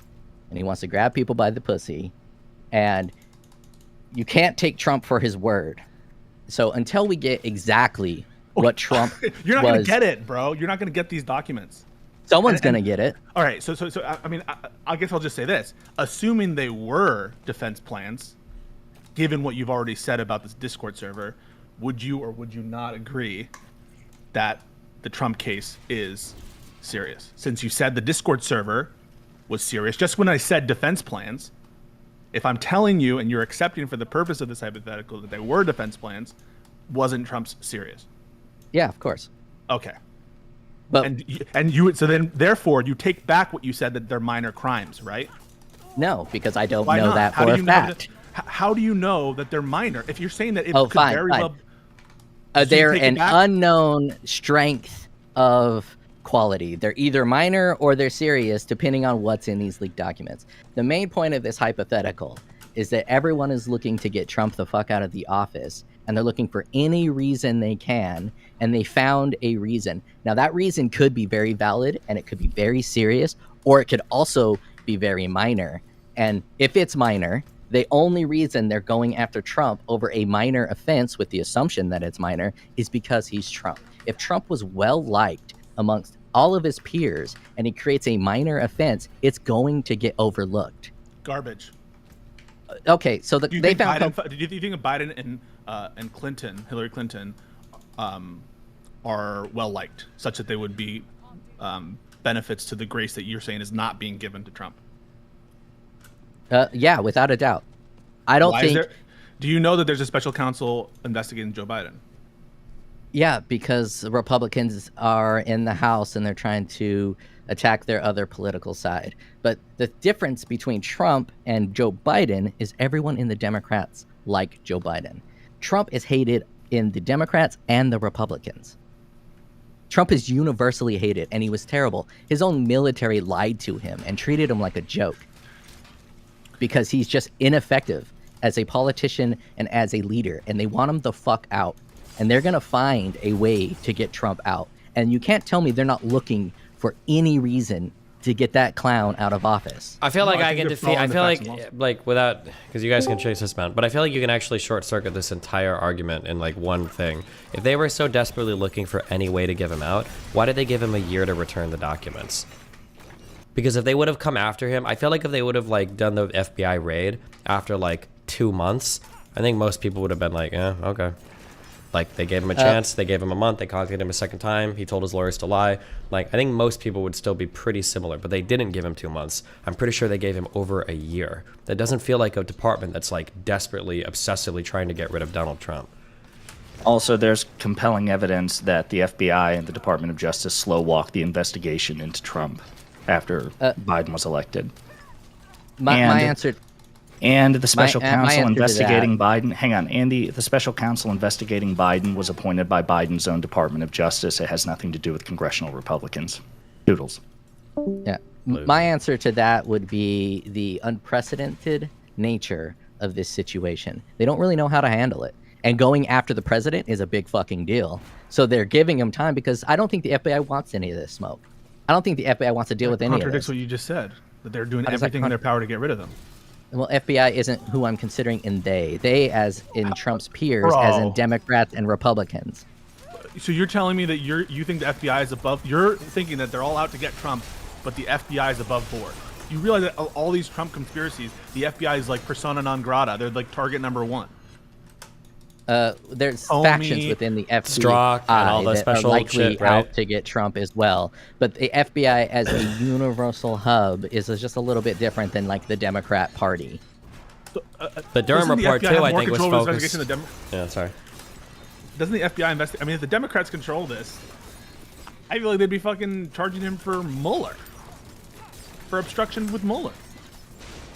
and he wants to grab people by the pussy, and you can't take Trump for his word. So until we get exactly what Trump You're not going to get it, bro. You're not going to get these documents. Someone's going to get it. All right, so I mean, I guess I'll just say this: assuming they were defense plans, given what you've already said about this Discord server, would you or would you not agree that the Trump case is serious? Since you said the Discord server was serious, just when I said defense plans, if I'm telling you and you're accepting for the purpose of this hypothetical that they were defense plans, wasn't Trump's serious? Yeah, of course. Okay. But And you so then therefore you take back what you said that they're minor crimes, right? no, because I don't Why know not? that How for do a you know fact. how do you know that they're minor? If you're saying that it Oh, could fine, very fine. well They're take it an back? unknown strength of quality. They're either minor or they're serious, depending on what's in these leaked documents. The main point of this hypothetical is that everyone is looking to get Trump the fuck out of the office, and they're looking for any reason they can, and they found a reason. Now, that reason could be very valid, and it could be very serious, or it could also be very minor. And if it's minor, the only reason they're going after Trump over a minor offense, with the assumption that it's minor, is because he's Trump. If Trump was well liked amongst all of his peers and he creates a minor offense, it's going to get overlooked. garbage. Okay, so Do you they think found Biden, do you think Biden and and Hillary Clinton, are well liked, such that they would be benefits to the grace that you're saying is not being given to Trump? Yeah, without a doubt. I don't think. Do you know that there's a special counsel investigating Joe Biden? Yeah, because Republicans are in the House and they're trying to attack their other political side. But the difference between Trump and Joe Biden is everyone in the Democrats like Joe Biden. Trump is hated in the Democrats and the Republicans. Trump is universally hated, and he was terrible. His own military lied to him and treated him like a joke because he's just ineffective as a politician and as a leader, and they want him the fuck out. And they're going to find a way to get Trump out. And you can't tell me they're not looking for any reason to get that clown out of office. I feel like I think can you're defeat. I following feel the facts like without, because you guys can chase this man, but I feel like you can actually short circuit this entire argument in like one thing. If they were so desperately looking for any way to give him out, why did they give him a year to return the documents? Because if they would have come after him, I feel like if they would have like done the FBI raid after like 2 months, I think most people would have been like, yeah, okay. Like, they gave him a chance, they gave him a month, they contacted him a second time, he told his lawyers to lie. Like, I think most people would still be pretty similar, but they didn't give him 2 months. I'm pretty sure they gave him over a year. That doesn't feel like a department that's, like, desperately, obsessively trying to get rid of Donald Trump. Also, there's compelling evidence that the FBI and the Department of Justice slow-walked the investigation into Trump after Biden was elected. My answer... And the special my counsel answer to investigating that- Biden, hang on, and the special counsel investigating Biden was appointed by Biden's own Department of Justice. It has nothing to do with congressional Republicans. Doodles. Yeah. My answer to that would be the unprecedented nature of this situation. They don't really know how to handle it. And going after the president is a big fucking deal. So they're giving him time because I don't think the FBI wants any of this smoke. I don't think the FBI wants to deal with any of this. Contradicts what you just said, that they're doing How does that everything in their power to get rid of them. Well, FBI isn't who I'm considering in they. They as in Trump's peers, as in Democrats and Republicans. So you're telling me that you think the FBI is above... You're thinking that they're all out to get Trump, but the FBI is above board. You realize that all these Trump conspiracies, the FBI is like persona non grata. They're like target number one. There's factions within the FBI Strzok and all the that special are likely shit, right? out to get Trump as well. But the FBI as a universal hub is just a little bit different than like the Democrat Party. The Durham Doesn't the report, FBI too, have I more think was control over focused... this investigation than Yeah, sorry. Doesn't the FBI investigate? I mean, if the Democrats control this, I feel like they'd be fucking charging him for Mueller. For obstruction with Mueller.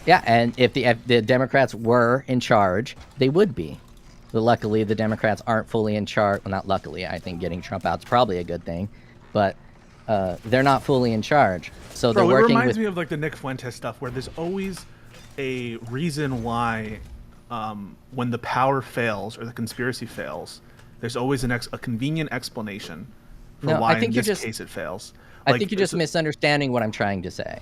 Yeah, and if the Democrats were in charge, they would be. But luckily, the Democrats aren't fully in charge. Well, not luckily. I think getting Trump out is probably a good thing. But they're not fully in charge. So they're working with... It reminds me of like the Nick Fuentes stuff where there's always a reason why when the power fails or the conspiracy fails, there's always a convenient explanation for why in this case it fails. I think you're just misunderstanding what I'm trying to say.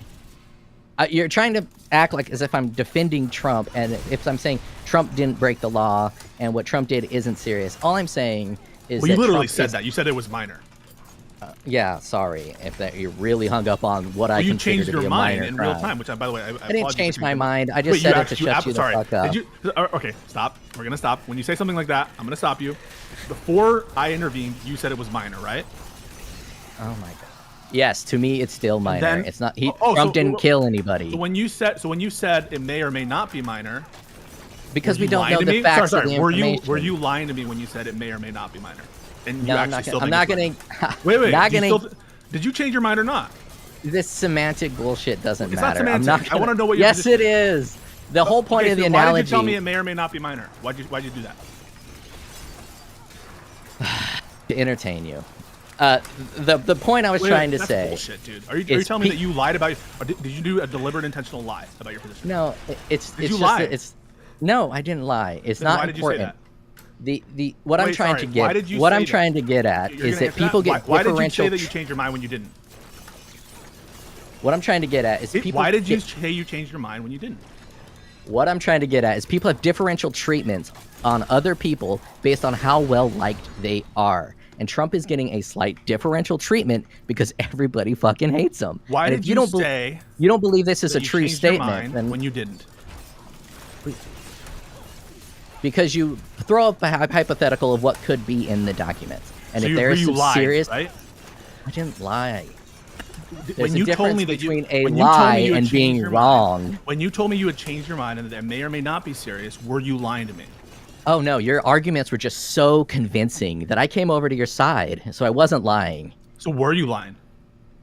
You're trying to act like as if I'm defending Trump, and if I'm saying Trump didn't break the law and what Trump did isn't serious. All I'm saying is you literally Trump said that. You said it was minor. Yeah, sorry if that you're really hung up on what I consider to be a minor crime. You changed your mind in real time, which by the way, I didn't change my mind. I just said it to shut you the fuck up. Okay, stop. We're gonna stop. When you say something like that, I'm gonna stop you. Before I intervened, you said it was minor, right? Oh my god. Yes, to me it's still minor. Then, it's not. Trump didn't kill anybody. So when you said it may or may not be minor, because we don't know the facts of the information. Were you lying to me when you said it may or may not be minor? And no, I'm not gonna. Wait. Not gonna. Did you change your mind or not? This semantic bullshit doesn't matter. Not semantic. I want to know what. Yes, it is. The whole point of the analogy. Why did you tell me it may or may not be minor? Why'd you do that? To entertain you. The point I was trying to say. That's bullshit, dude. Are you telling me that you lied about? Or did you do a deliberate, intentional lie about your position? No, it's. Did you just lie? No, I didn't lie. It's then not why important. Did you say that? What I'm trying to get. What I'm trying to get at is that people get differential. Why did you say that you changed your mind when you didn't? What I'm trying to get at is people. Why did you say you changed your mind when you didn't? What I'm trying to get at is people have differential treatments on other people based on how well liked they are. And Trump is getting a slight differential treatment because everybody fucking hates him. Why did you say you don't believe this is a true statement? Then when you didn't. because you throw up a hypothetical of what could be in the documents, and So if you there agree is you some lied, serious, right? I didn't lie. When There's a you told difference me that between when a you told lie me you had and changed being your wrong. mind, when you told me you had changed your mind and that it may or may not be serious, were you lying to me? Oh no, your arguments were just so convincing that I came over to your side, so I wasn't lying. So were you lying?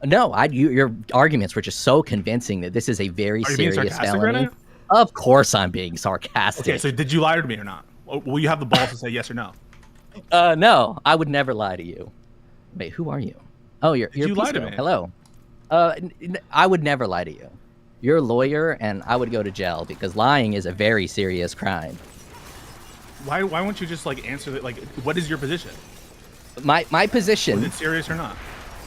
No, your arguments were just so convincing that this is a very Are you being serious sarcastic right felony. now? Of course, I'm being sarcastic. Okay, so did you lie to me or not? Will you have the balls to say yes or no? No, I would never lie to you. Wait, who are you? Oh, you're you lie to Pisco. me? Hello. I would never lie to you. You're a lawyer, and I would go to jail because lying is a very serious crime. Why won't you just like answer that? Like, what is your position? My position. Is it serious or not?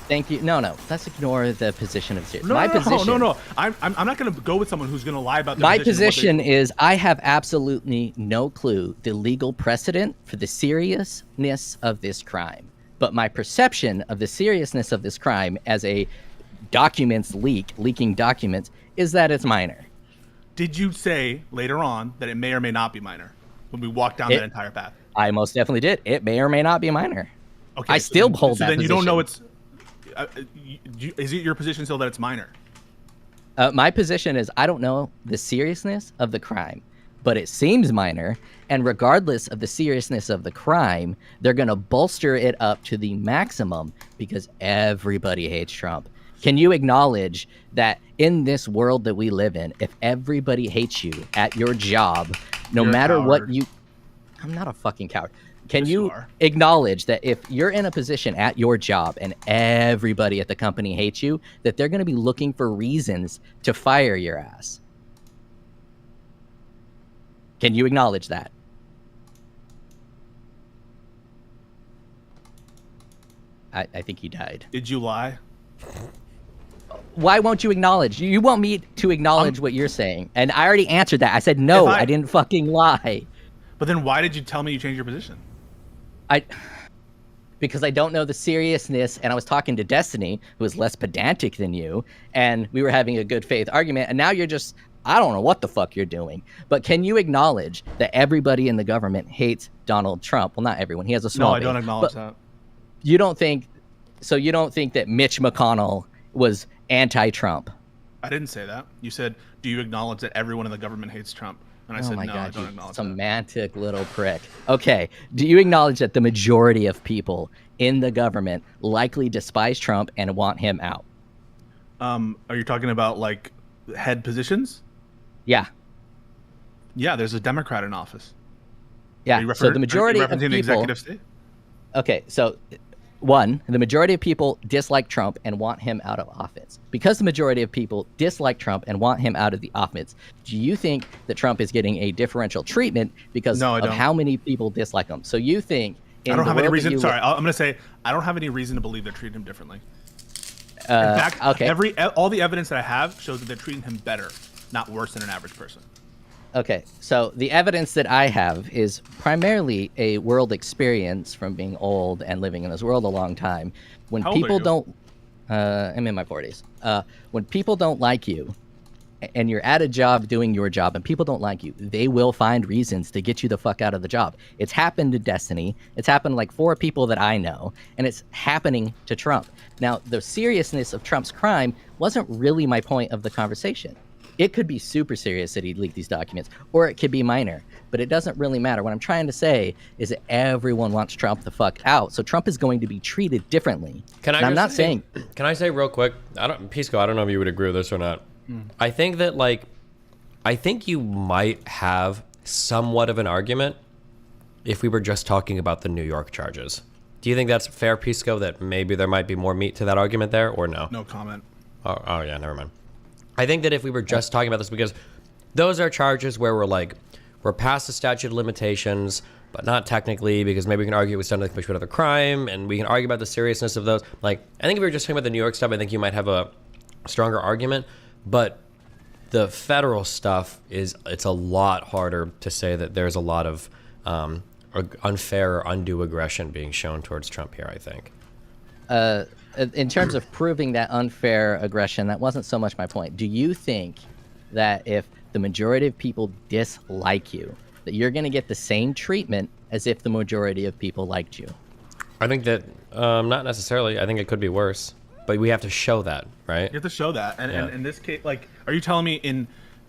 Thank you. No, let's ignore the position of serious. No, my no, position. no. I'm not going to go with someone who's going to lie about their My position. position is I have absolutely no clue the legal precedent for the seriousness of this crime. But my perception of the seriousness of this crime as a leaking documents, is that it's minor. Did you say later on that it may or may not be minor when we walked down that entire path? I most definitely did. It may or may not be minor. Okay, I still hold so that then you don't know position. it's. Is it your position still that it's minor? My position is I don't know the seriousness of the crime, but it seems minor. And regardless of the seriousness of the crime, they're going to bolster it up to the maximum because everybody hates Trump. Can you acknowledge that in this world that we live in, if everybody hates you at your job, no You're a matter what coward. you... I'm not a fucking coward. Can Yes, you you are. acknowledge that if you're in a position at your job and everybody at the company hates you, that they're going to be looking for reasons to fire your ass? Can you acknowledge that? I think he died. Did you lie? Why won't you acknowledge? You want me to acknowledge what you're saying. And I already answered that. I said, no, I didn't fucking lie. But then why did you tell me you changed your position? Because I don't know the seriousness, and I was talking to Destiny, who is less pedantic than you, and we were having a good faith argument, and now you're just, I don't know what the fuck you're doing. But can you acknowledge that everybody in the government hates Donald Trump? Well, not everyone. He has a small No, I base. don't acknowledge that. You don't think that Mitch McConnell was anti-Trump? I didn't say that. You said, do you acknowledge that everyone in the government hates Trump? And I Oh said, my no, God, I don't you acknowledge that. semantic little prick. Okay, do you acknowledge that the majority of people in the government likely despise Trump and want him out? Are you talking about like head positions? Yeah. Yeah, there's a Democrat in office. Yeah, so the majority of referencing people... the executive state? Okay, so one, the majority of people dislike Trump and want him out of office. Because the majority of people dislike Trump and want him out of the office, do you think that Trump is getting a differential treatment because No, I of don't. how many people dislike him? So you think... I don't have any reason. Sorry, I'm going to say I don't have any reason to believe they're treating him differently. In fact, okay. all the evidence that I have shows that they're treating him better, not worse than an average person. Okay, so the evidence that I have is primarily a world experience from being old and living in this world a long time. When How old are people you? don't, I'm in my 40s. When people don't like you, and you're at a job doing your job, and people don't like you, they will find reasons to get you the fuck out of the job. It's happened to Destiny. It's happened to like 4 people that I know, and it's happening to Trump. Now, the seriousness of Trump's crime wasn't really my point of the conversation. It could be super serious that he leaked these documents, or it could be minor, but it doesn't really matter. What I'm trying to say is that everyone wants Trump the fuck out, so Trump is going to be treated differently. Can I? And I'm just not say- saying. Can I say real quick? Pisco, I don't know if you would agree with this or not. I think that I think you might have somewhat of an argument if we were just talking about the New York charges. Do you think that's fair, Pisco? That maybe there might be more meat to that argument there, or no? No comment. Oh yeah, never mind. I think that if we were just talking about this, because those are charges where we're past the statute of limitations, but not technically, because maybe we can argue it was done to commit another crime, and we can argue about the seriousness of those. I think if we were just talking about the New York stuff, I think you might have a stronger argument. But the federal stuff it's a lot harder to say that there's a lot of unfair or undue aggression being shown towards Trump here, I think. In terms of proving that unfair aggression, that wasn't so much my point. Do you think that if the majority of people dislike you, that you're going to get the same treatment as if the majority of people liked you. I think that not necessarily. I think it could be worse, but we have to show that, right? You have to show that. And, Yeah. and in this case, like, are you telling me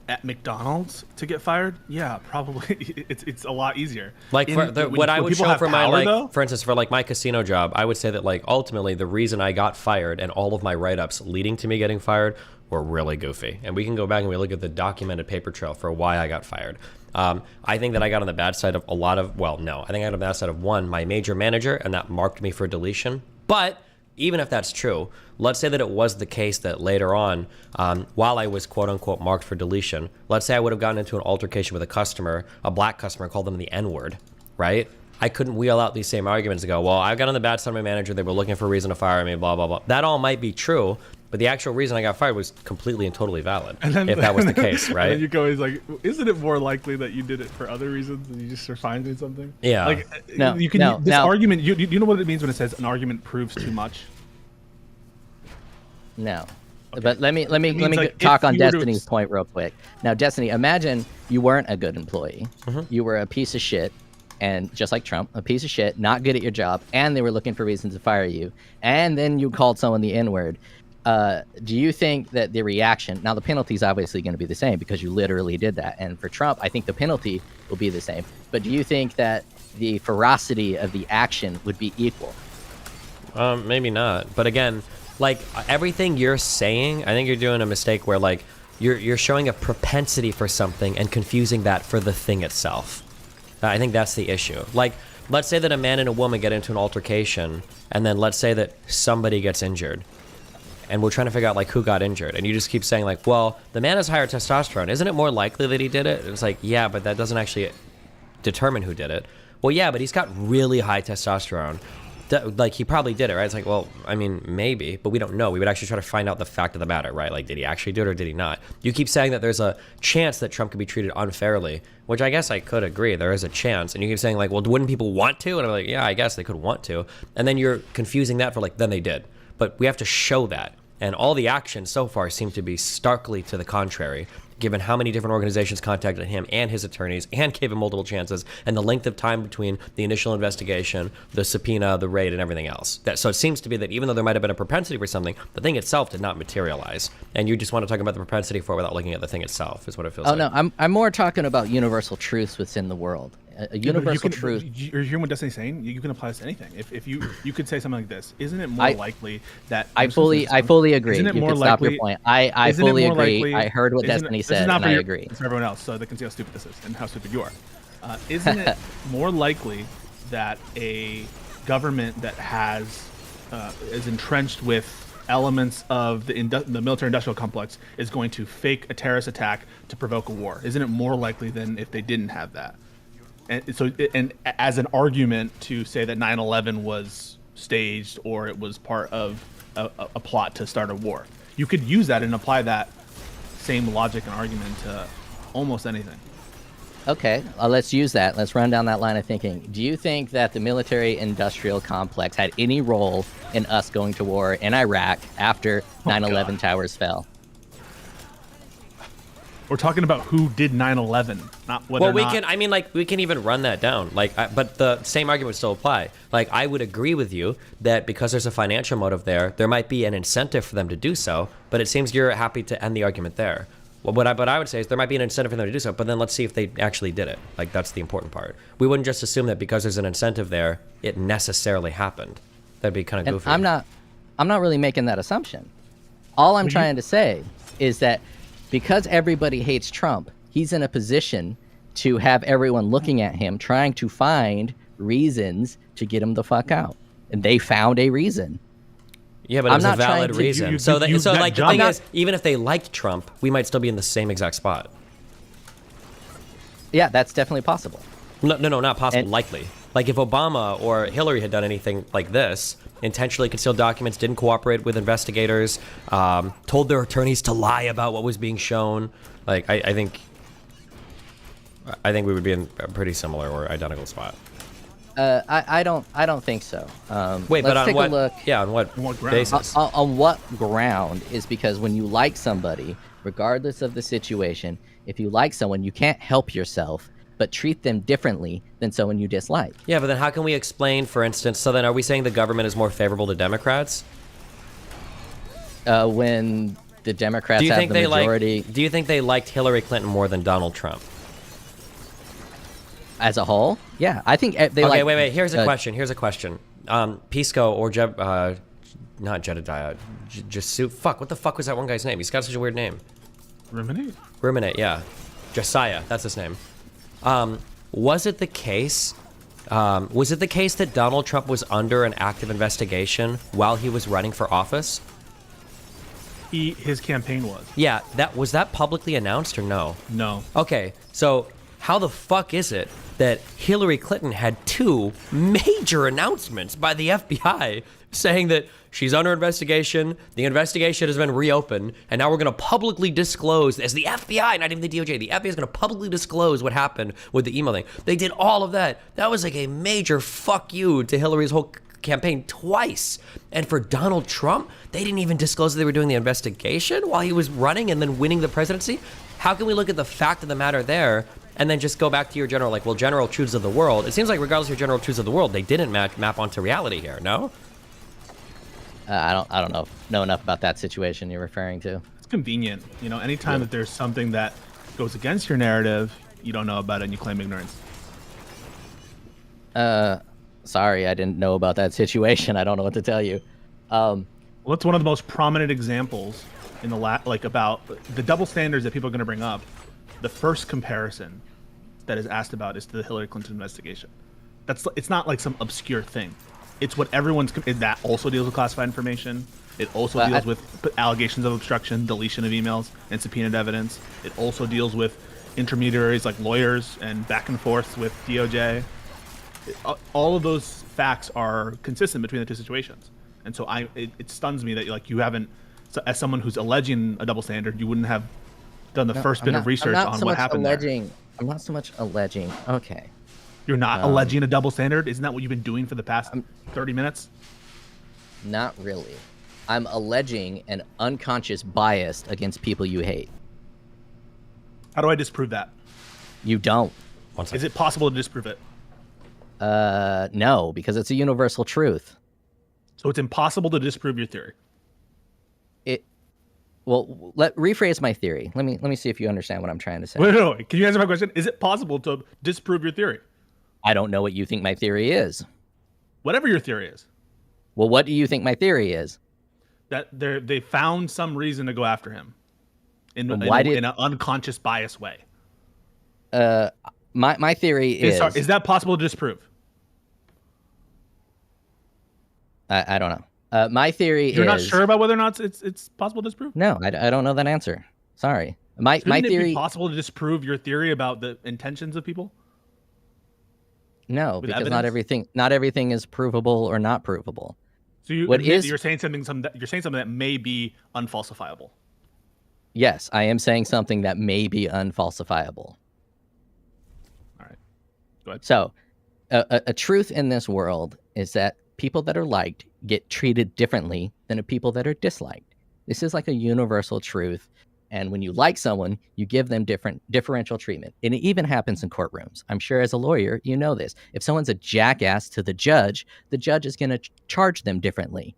at McDonald's to get fired? Yeah, probably. It's a lot easier. Like what I would show for my though? for instance, for like my casino job, I would say that like ultimately the reason I got fired and all of my write-ups leading to me getting fired were really goofy. And we can go back and we look at the documented paper trail for why I got fired. I think that I got on the bad side of a lot of, well, no, I think I got on the bad side of one, my major manager, and that marked me for deletion. But even if that's true, let's say that it was the case that later on, while I was quote unquote marked for deletion, let's say I would have gotten into an altercation with a customer, a black customer, called them the N-word, right? I couldn't wheel out these same arguments to go, well, I got on the bad side of my manager, they were looking for a reason to fire me, blah, blah, blah. That all might be true, but the actual reason I got fired was completely and totally valid, if that was the case, right? And then you go, he's like, isn't it more likely that you did it for other reasons and you just are finding something? Yeah. Like, No, you can, no, this no. argument, you know what it means when it says an argument proves too much? No. But let me means, like, talk if on you were to Destiny's point real quick. Now, Destiny, imagine you weren't a good employee. You were a piece of shit, and just like Trump, a piece of shit, not good at your job, and they were looking for reasons to fire you, and then you called someone the N-word. Do you think that the reaction, now the penalty is obviously going to be the same because you literally did that, and for Trump, I think the penalty will be the same. But do you think that the ferocity of the action would be equal? Maybe not. But again, like everything you're saying, I think you're doing a mistake where like you're showing a propensity for something and confusing that for the thing itself. I think that's the issue. Like, let's say that a man and a woman get into an altercation, and then let's say that somebody gets injured. And we're trying to figure out like who got injured, and you just keep saying like, well, the man has higher testosterone. Isn't it more likely that he did it? It's like, yeah, but that doesn't actually determine who did it. Well, yeah, but he's got really high testosterone. Like, he probably did it, right? It's like, well, I mean, maybe, but we don't know. We would actually try to find out the fact of the matter, right? Like, did he actually do it or did he not? You keep saying that there's a chance that Trump could be treated unfairly, which I guess I could agree. There is a chance. And you keep saying, like, well, wouldn't people want to? And I'm like, yeah, I guess they could want to. And then you're confusing that for, like, then they did. But we have to show that. And all the actions so far seem to be starkly to the contrary, given how many different organizations contacted him and his attorneys and gave him multiple chances, and the length of time between the initial investigation, the subpoena, the raid, and everything else. So it seems to be that even though there might have been a propensity for something, the thing itself did not materialize. And you just want to talk about the propensity for it without looking at the thing itself, is what it feels like. Oh, no, I'm more talking about universal truths within the world. A universal truth. You're hearing what Destiny's saying? You can apply this to anything. If you could say something like this, isn't it more likely that I fully agree. Isn't it You more can stop your likely- point. I isn't it fully more agree. likely- I heard what isn't it- Destiny this is said, not and for I your- agree. It's for everyone else, so they can see how stupid this is and how stupid you are. Isn't it more likely that a government that is entrenched with elements of the military-industrial complex is going to fake a terrorist attack to provoke a war? Isn't it more likely than if they didn't have that? And so, and as an argument to say that 9/11 was staged or it was part of a plot to start a war, you could use that and apply that same logic and argument to almost anything. Okay, let's use that. Let's run down that line of thinking. Do you think that the military-industrial complex had any role in us going to war in Iraq after 9/11 towers fell? We're talking about who did 9/11, not whether Well, or we not. can. I mean, like, we can even run that down. Like, but the same argument would still apply. Like, I would agree with you that because there's a financial motive there might be an incentive for them to do so. But it seems you're happy to end the argument there. Well, what I would say is there might be an incentive for them to do so, but then let's see if they actually did it. Like, that's the important part. We wouldn't just assume that because there's an incentive there, it necessarily happened. That'd be kind of And goofy. I'm not really making that assumption. All I'm trying to say is that because everybody hates Trump, he's in a position to have everyone looking at him, trying to find reasons to get him the fuck out. And they found a reason. Yeah, but it was a valid to- reason. you- So you- the that thing job- is, even if they liked Trump, we might still be in the same exact spot. Yeah, that's definitely possible. No, not possible. And- Likely. Like if Obama or Hillary had done anything like this, intentionally concealed documents, didn't cooperate with investigators, told their attorneys to lie about what was being shown. Like I think we would be in a pretty similar or identical spot. I don't think so. Wait, let's but on take what? a look. Yeah, on what what ground? basis? On what ground is because when you like somebody, regardless of the situation, if you like someone, you can't help yourself but treat them differently than someone you dislike. Yeah, but then how can we explain, for instance, so then are we saying the government is more favorable to Democrats? When the Democrats have the majority. Do you think they liked Hillary Clinton more than Donald Trump? As a whole? Yeah, I think they like... Okay, wait. Here's a question. Pisco or not Jedediah, Jasu. Fuck, what the fuck was that one guy's name? He's got such a weird name. Ruminate, yeah. Josiah, that's his name. Was it the case that Donald Trump was under an active investigation while he was running for office? His campaign was. Yeah, was that publicly announced or no? No. Okay, so how the fuck is it that Hillary Clinton had 2 major announcements by the FBI saying that she's under investigation, the investigation has been reopened, and now we're going to publicly disclose, as the FBI, not even the DOJ, the FBI is going to publicly disclose what happened with the email thing. They did all of that. That was like a major fuck you to Hillary's whole campaign twice. And for Donald Trump, they didn't even disclose that they were doing the investigation while he was running and then winning the presidency. How can we look at the fact of the matter there and then just go back to your general, general truths of the world? It seems like regardless of your general truths of the world, they didn't map onto reality here, no? I don't know enough about that situation you're referring to. It's convenient. Anytime that there's something that goes against your narrative, you don't know about it and you claim ignorance. Sorry, I didn't know about that situation. I don't know what to tell you. Well, it's one of the most prominent examples in about the double standards that people are going to bring up. The first comparison that is asked about is to the Hillary Clinton investigation. It's not like some obscure thing. It's what that also deals with classified information. It also deals with allegations of obstruction, deletion of emails, and subpoenaed evidence. It also deals with intermediaries like lawyers and back and forth with DOJ. All of those facts are consistent between the two situations. And so it stuns me that you haven't, as someone who's alleging a double standard, you wouldn't have done the first bit of research on what happened there. I'm not so much alleging. Okay. You're not alleging a double standard? Isn't that what you've been doing for the past 30 minutes? Not really. I'm alleging an unconscious bias against people you hate. How do I disprove that? You don't. Is it possible to disprove it? No, because it's a universal truth. So it's impossible to disprove your theory. Well, rephrase my theory. Let me see if you understand what I'm trying to say. Wait. Can you answer my question? Is it possible to disprove your theory? I don't know what you think my theory is. Whatever your theory is. Well, what do you think my theory is? That they found some reason to go after him in an unconscious bias way. My theory is that possible to disprove? I don't know. My theory You're not sure about whether or not it's possible to disprove? No, I don't know that answer. Sorry. My theory. It be possible to disprove your theory about the intentions of people? No, because not everything is provable or not provable. So you're saying something that may be unfalsifiable. Yes, I am saying something that may be unfalsifiable. All right. Go ahead. So, a truth in this world is that people that are liked get treated differently than people that are disliked. This is like a universal truth. And when you like someone, you give them differential treatment. And it even happens in courtrooms. I'm sure as a lawyer, you know this. If someone's a jackass to the judge is going to charge them differently.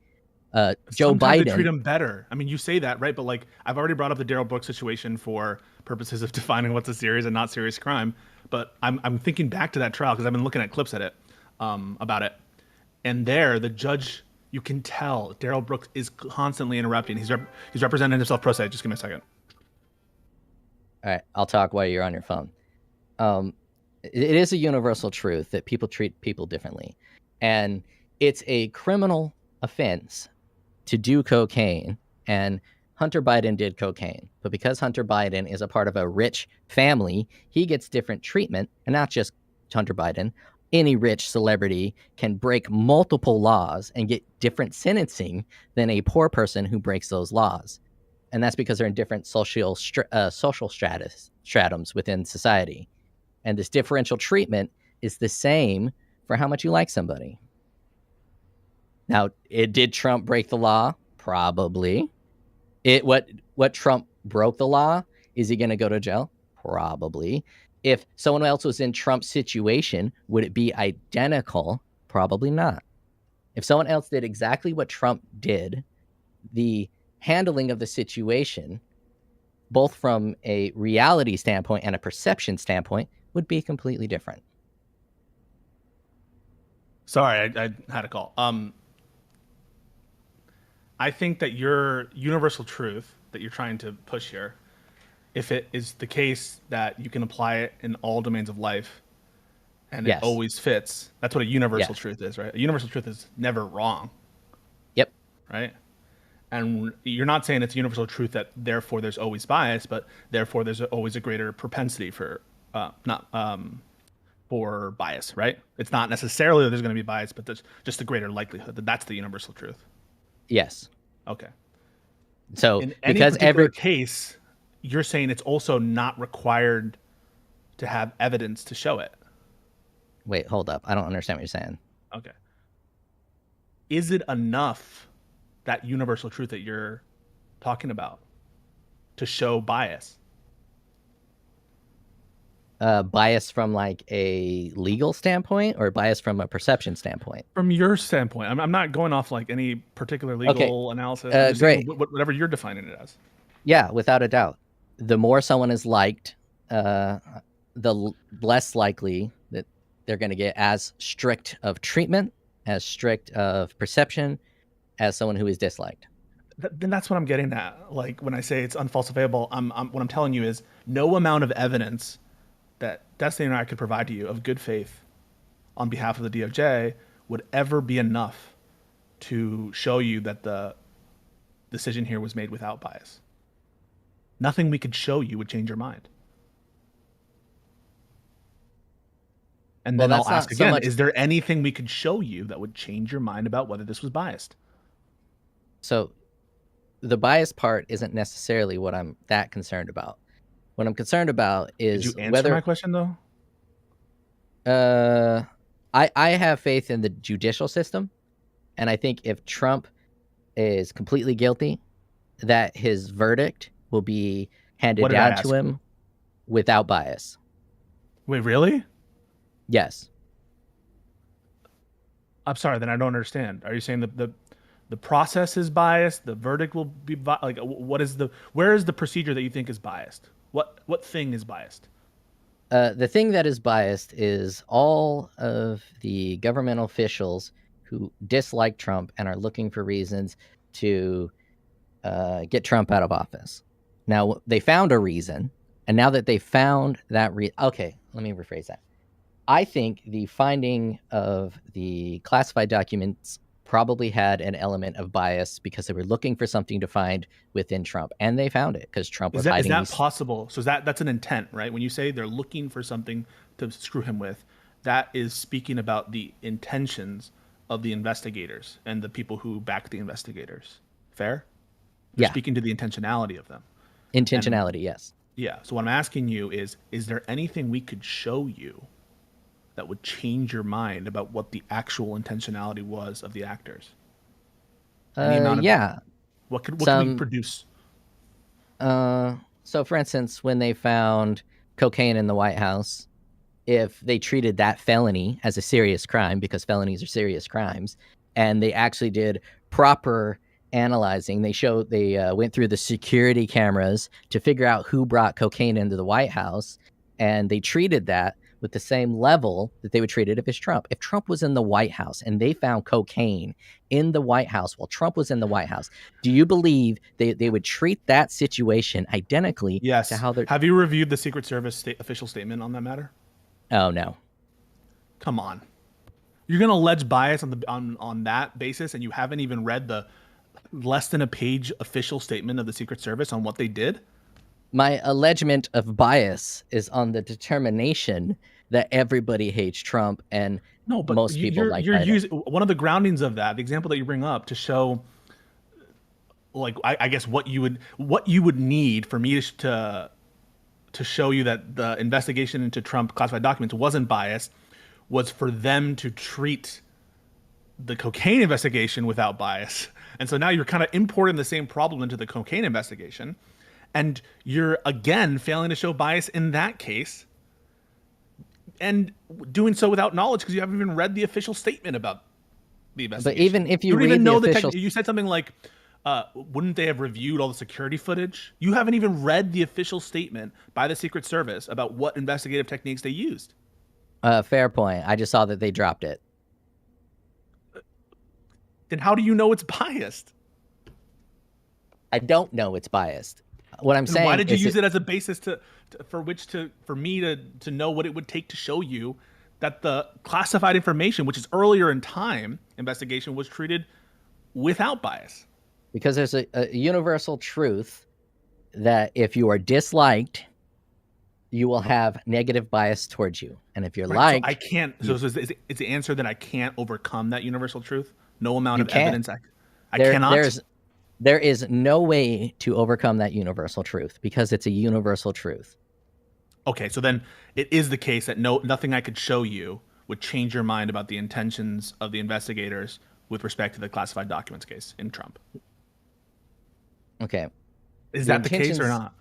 Joe Biden. They treat them better. I mean, you say that, right? But I've already brought up the Darrell Brooks situation for purposes of defining what's a serious and not serious crime. But I'm thinking back to that trial because I've been looking at clips at it about it. And there, the judge, you can tell Darrell Brooks is constantly interrupting. He's representing himself pro se. Just give me a second. All right, I'll talk while you're on your phone. It is a universal truth that people treat people differently. And it's a criminal offense to do cocaine. And Hunter Biden did cocaine. But because Hunter Biden is a part of a rich family, he gets different treatment. And not just Hunter Biden. Any rich celebrity can break multiple laws and get different sentencing than a poor person who breaks those laws. And that's because they're in different social stratums within society. And this differential treatment is the same for how much you like somebody. Now, did Trump break the law? Probably. What Trump broke the law? Is he going to go to jail? Probably. If someone else was in Trump's situation, would it be identical? Probably not. If someone else did exactly what Trump did, the handling of the situation, both from a reality standpoint and a perception standpoint, would be completely different. Sorry, I had a call. I think that your universal truth that you're trying to push here, if it is the case that you can apply it in all domains of life and Yes. it always fits, that's what a universal Yes. truth is, right? A universal truth is never wrong, Yep. right? And you're not saying it's a universal truth that therefore there's always bias, but therefore there's always a greater propensity for for bias, right? It's not necessarily that there's going to be bias, but there's just a greater likelihood that that's the universal truth. Yes. Okay. So In any because particular every case, you're saying it's also not required to have evidence to show it. wait, hold up. I don't understand what you're saying. Okay. Is it enough, that universal truth that you're talking about, to show bias? Bias from like a legal standpoint or bias from a perception standpoint? From your standpoint, I'm not going off like any particular legal analysis. I'm just saying great. Whatever you're defining it as. Yeah, without a doubt. The more someone is liked, less likely that they're going to get as strict of treatment, as strict of perception as someone who is disliked. Then that's what I'm getting at. Like when I say it's unfalsifiable, what I'm telling you is no amount of evidence that Destiny and I could provide to you of good faith on behalf of the DOJ would ever be enough to show you that the decision here was made without bias. Nothing we could show you would change your mind. And then I'll ask again, is there anything we could show you that would change your mind about whether this was biased? So the bias part isn't necessarily what I'm that concerned about. What I'm concerned about is Did you answer whether my question though? I have faith in the judicial system, and I think if Trump is completely guilty, that his verdict will be handed down to him without bias. Wait, really? Yes. I'm sorry, then I don't understand. Are you saying the process is biased? The verdict will be like where is the procedure that you think is biased? What thing is biased? The thing that is biased is all of the governmental officials who dislike Trump and are looking for reasons to get Trump out of office. Now, they found a reason, and now that they found that okay, let me rephrase that. I think the finding of the classified documents probably had an element of bias because they were looking for something to find within Trump, and they found it because Trump was hiding. Is that possible? So that's an intent, right? When you say they're looking for something to screw him with, that is speaking about the intentions of the investigators and the people who back the investigators. Fair? You're speaking to the intentionality of them. Intentionality, yes. Yeah. So what I'm asking you is there anything we could show you that would change your mind about what the actual intentionality was of the actors? Yeah. What can we produce? So, for instance, when they found cocaine in the White House, if they treated that felony as a serious crime, because felonies are serious crimes, and they actually did proper analyzing, they went through the security cameras to figure out who brought cocaine into the White House, and they treated that with the same level that they would treat it if it's Trump. If Trump was in the White House and they found cocaine in the White House while Trump was in the White House, do you believe they would treat that situation identically to how they're... Have you reviewed the Secret Service official statement on that matter? Oh, no. Come on. You're going to allege bias on that basis, and you haven't even read the less than a page official statement of the Secret Service on what they did? My allegement of bias is on the determination that everybody hates Trump and most people like Biden. One of the groundings of that, the example that you bring up to show, like, I guess what you would need for me to show you that the investigation into Trump classified documents wasn't biased, was for them to treat the cocaine investigation without bias. And so now you're kind of importing the same problem into the cocaine investigation. And you're, again, failing to show bias in that case and doing so without knowledge because you haven't even read the official statement about the investigation. But even if you don't read even the know official, you said something like, wouldn't they have reviewed all the security footage? You haven't even read the official statement by the Secret Service about what investigative techniques they used. fair point. I just saw that they dropped it. Then how do you know it's biased? I don't know it's biased. What I'm saying. Why did you use it as a basis for me to know what it would take to show you that the classified information, which is earlier in time investigation, was treated without bias? Because there's a universal truth that if you are disliked, you will have negative bias towards you, and if you're liked, so I can't. So is the answer that I can't overcome that universal truth? No amount of evidence. I cannot. There is no way to overcome that universal truth because it's a universal truth. Okay, so then it is the case that nothing I could show you would change your mind about the intentions of the investigators with respect to the classified documents case in Trump. Okay. Is that the case or not?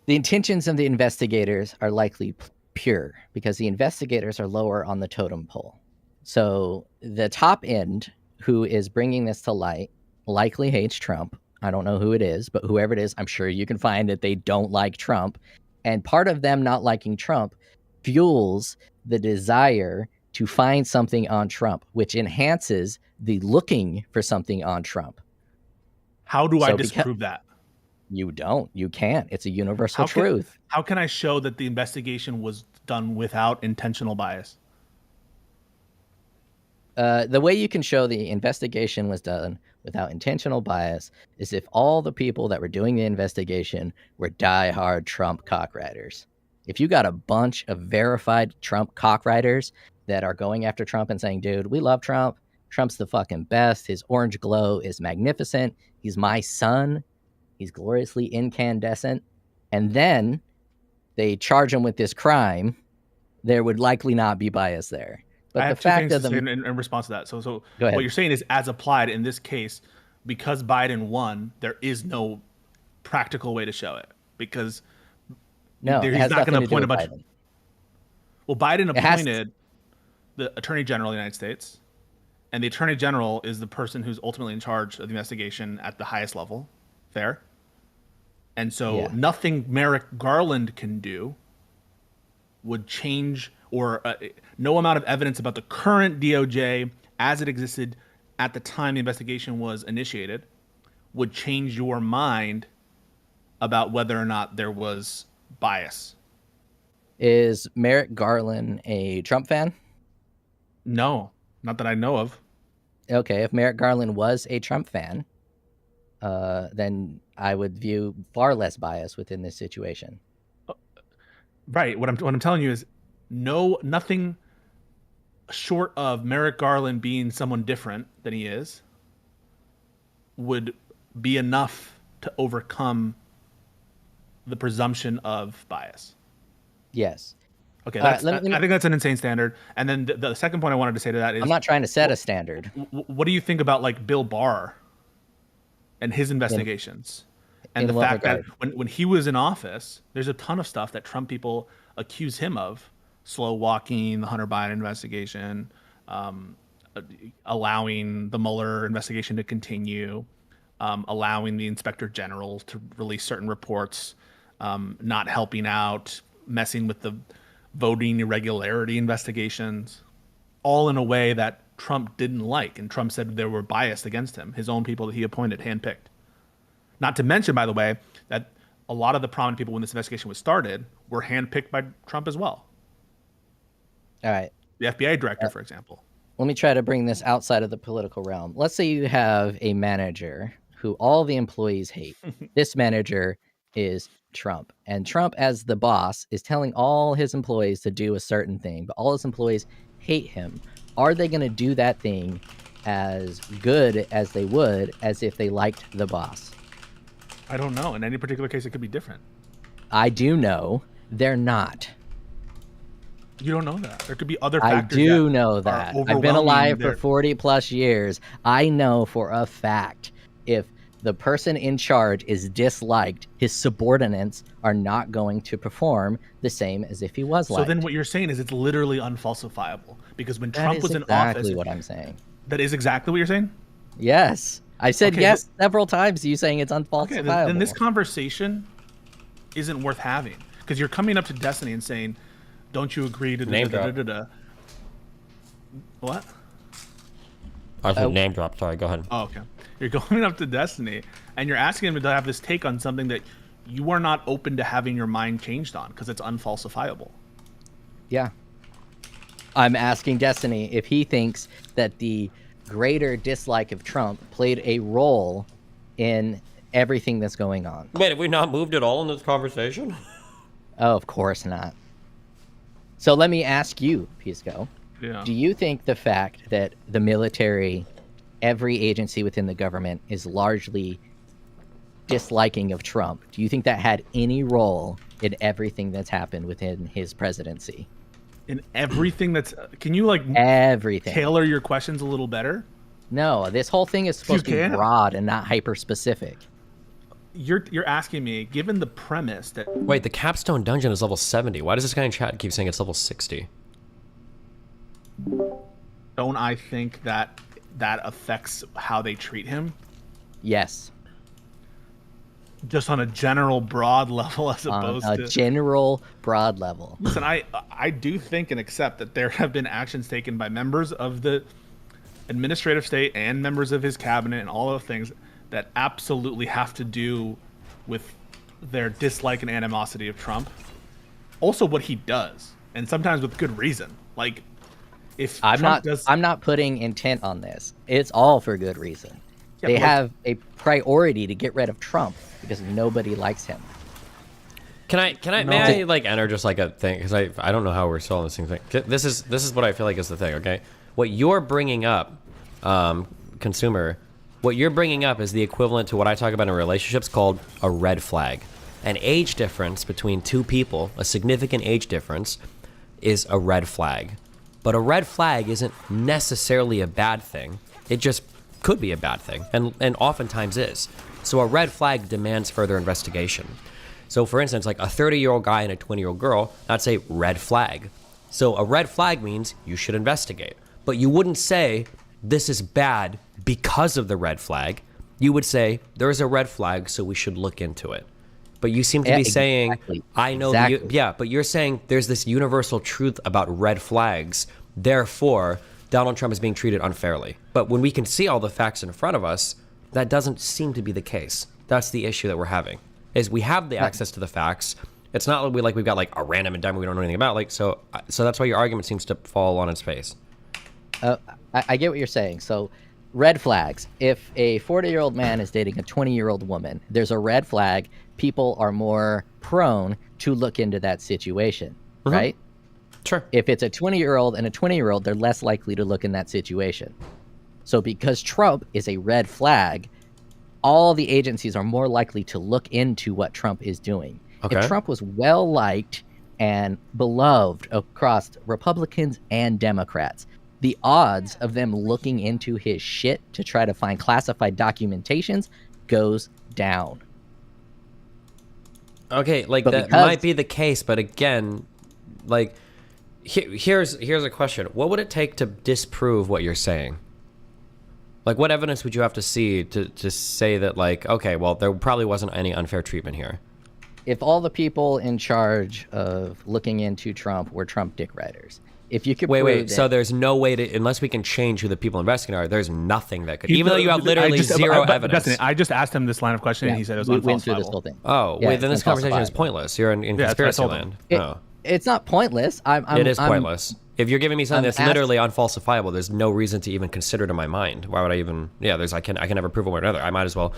The intentions of the investigators are likely pure because the investigators are lower on the totem pole. So the top end, who is bringing this to light, likely hates Trump. I don't know who it is, but whoever it is, I'm sure you can find that they don't like Trump. And part of them not liking Trump fuels the desire to find something on Trump, which enhances the looking for something on Trump. How do I disprove that? You don't. You can't. It's a universal truth. How can I show that the investigation was done without intentional bias? The way you can show the investigation was done without intentional bias is if all the people that were doing the investigation were diehard Trump cockriders. If you got a bunch of verified Trump cockriders that are going after Trump and saying, dude, we love Trump. Trump's the fucking best. His orange glow is magnificent. He's my son. He's gloriously incandescent. And then they charge him with this crime. There would likely not be bias there. But I have two things to say in response to that. So what you're saying is, as applied in this case, because Biden won, there is no practical way to show it because he's not going to appoint a bunch. Well, Biden appointed the Attorney General of the United States, and the Attorney General is the person who's ultimately in charge of the investigation at the highest level. Fair. And so nothing Merrick Garland can do would change, or no amount of evidence about the current DOJ as it existed at the time the investigation was initiated would change your mind about whether or not there was bias. Is Merrick Garland a Trump fan? No, not that I know of. Okay, if Merrick Garland was a Trump fan, then I would view far less bias within this situation. Right. What I'm telling you is nothing short of Merrick Garland being someone different than he is would be enough to overcome the presumption of bias. Yes. Okay, I think that's an insane standard. And then the second point I wanted to say to that is, I'm not trying to set a standard. What do you think about like Bill Barr and his investigations? And the fact that when he was in office, there's a ton of stuff that Trump people accuse him of: slow walking the Hunter Biden investigation, allowing the Mueller investigation to continue, allowing the Inspector General to release certain reports, not helping out, messing with the voting irregularity investigations, all in a way that Trump didn't like. And Trump said they were biased against him, his own people that he appointed, handpicked. Not to mention, by the way, that a lot of the prominent people when this investigation was started were handpicked by Trump as well. All right. The FBI director, for example. Let me try to bring this outside of the political realm. Let's say you have a manager who all the employees hate. This manager is Trump. And Trump, as the boss, is telling all his employees to do a certain thing, but all his employees hate him. Are they going to do that thing as good as they would as if they liked the boss? I don't know. In any particular case, it could be different. I do know they're not. You don't know that. There could be other factors. I do know that. I've been alive for 40 plus years. I know for a fact if the person in charge is disliked, his subordinates are not going to perform the same as if he was liked. So then what you're saying is it's literally unfalsifiable, because when That Trump is was in exactly office, what I'm saying. that is exactly what you're saying? Yes. I said Okay, yes several times, you saying it's Okay, unfalsifiable. then this conversation isn't worth having, because you're coming up to Destiny and saying, don't you agree to Name drop. What? I was name drop. Sorry, go ahead. Oh, okay. You're going up to Destiny and you're asking him to have this take on something that you are not open to having your mind changed on because it's unfalsifiable. Yeah. I'm asking Destiny if he thinks that the greater dislike of Trump played a role in everything that's going on. Wait, have we not moved at all in this conversation? Oh, of course not. So let me ask you, Pisco. Yeah. Do you think the fact that the military, every agency within the government is largely disliking of Trump, do you think that had any role in everything that's happened within his presidency? In everything that's... Can you, like, Everything. tailor your questions a little better? No, this whole thing is supposed to be broad and not hyper-specific. You're asking me, given the premise that... Wait, the Capstone dungeon is level 70. Why does this guy in chat keep saying it's level 60? Don't I think that that affects how they treat him? Yes. Just on a general broad level as opposed On a general broad level. Listen, I do think and accept that there have been actions taken by members of the administrative state and members of his cabinet and all of the things that absolutely have to do with their dislike and animosity of Trump. Also what he does, and sometimes with good reason. Like, if I'm Trump does... not putting intent on this. It's all for good reason. Yeah, they but have a priority to get rid of Trump because nobody likes him. May I like enter just like a thing, because I don't know how we're still on this thing. This is what I feel like is the thing. Okay, what you're bringing up, consumer, what you're bringing up is the equivalent to what I talk about in relationships called a red flag. An age difference between two people, a significant age difference, is a red flag. But a red flag isn't necessarily a bad thing. It just could be a bad thing, and oftentimes is. So a red flag demands further investigation. So for instance, like a 30-year-old guy and a 20-year-old girl, that's a red flag. So a red flag means you should investigate. But you wouldn't say this is bad because of the red flag. You would say there is a red flag, so we should look into it. But you seem to be saying, I know, but you're saying there's this universal truth about red flags. Therefore, Donald Trump is being treated unfairly. But when we can see all the facts in front of us, that doesn't seem to be the case. That's the issue that we're having, is we have the access to the facts. It's not like we've got like a random indictment we don't know anything about. Like, so that's why your argument seems to fall on its face. I get what you're saying. So red flags. If a 40-year-old man is dating a 20-year-old woman, there's a red flag. People are more prone to look into that situation, right? Sure. If it's a 20-year-old and a 20-year-old, they're less likely to look in that situation. So because Trump is a red flag, all the agencies are more likely to look into what Trump is doing. Okay. If Trump was well-liked and beloved across Republicans and Democrats, the odds of them looking into his shit to try to find classified documentations goes down. Okay, like that might be the case, but again, like here's a question. What would it take to disprove what you're saying? Like, what evidence would you have to see to say that, like, okay, well, there probably wasn't any unfair treatment here? If all the people in charge of looking into Trump were Trump dick riders, if you could wait, so there's no way to, unless we can change who the people investigating are, there's nothing that could, even though you have literally zero evidence. I just asked him this line of questioning, and he said it was we unfalsifiable. went through this whole thing. Oh, Yeah, wait, then it's this conversation is unfalsifiable. pointless. You're in conspiracy land. No. It's not pointless. It is pointless. If you're giving me something that's literally asked- unfalsifiable, there's no reason to even consider it in my mind. Why would I even? Yeah, I can never prove it one or another. I might as well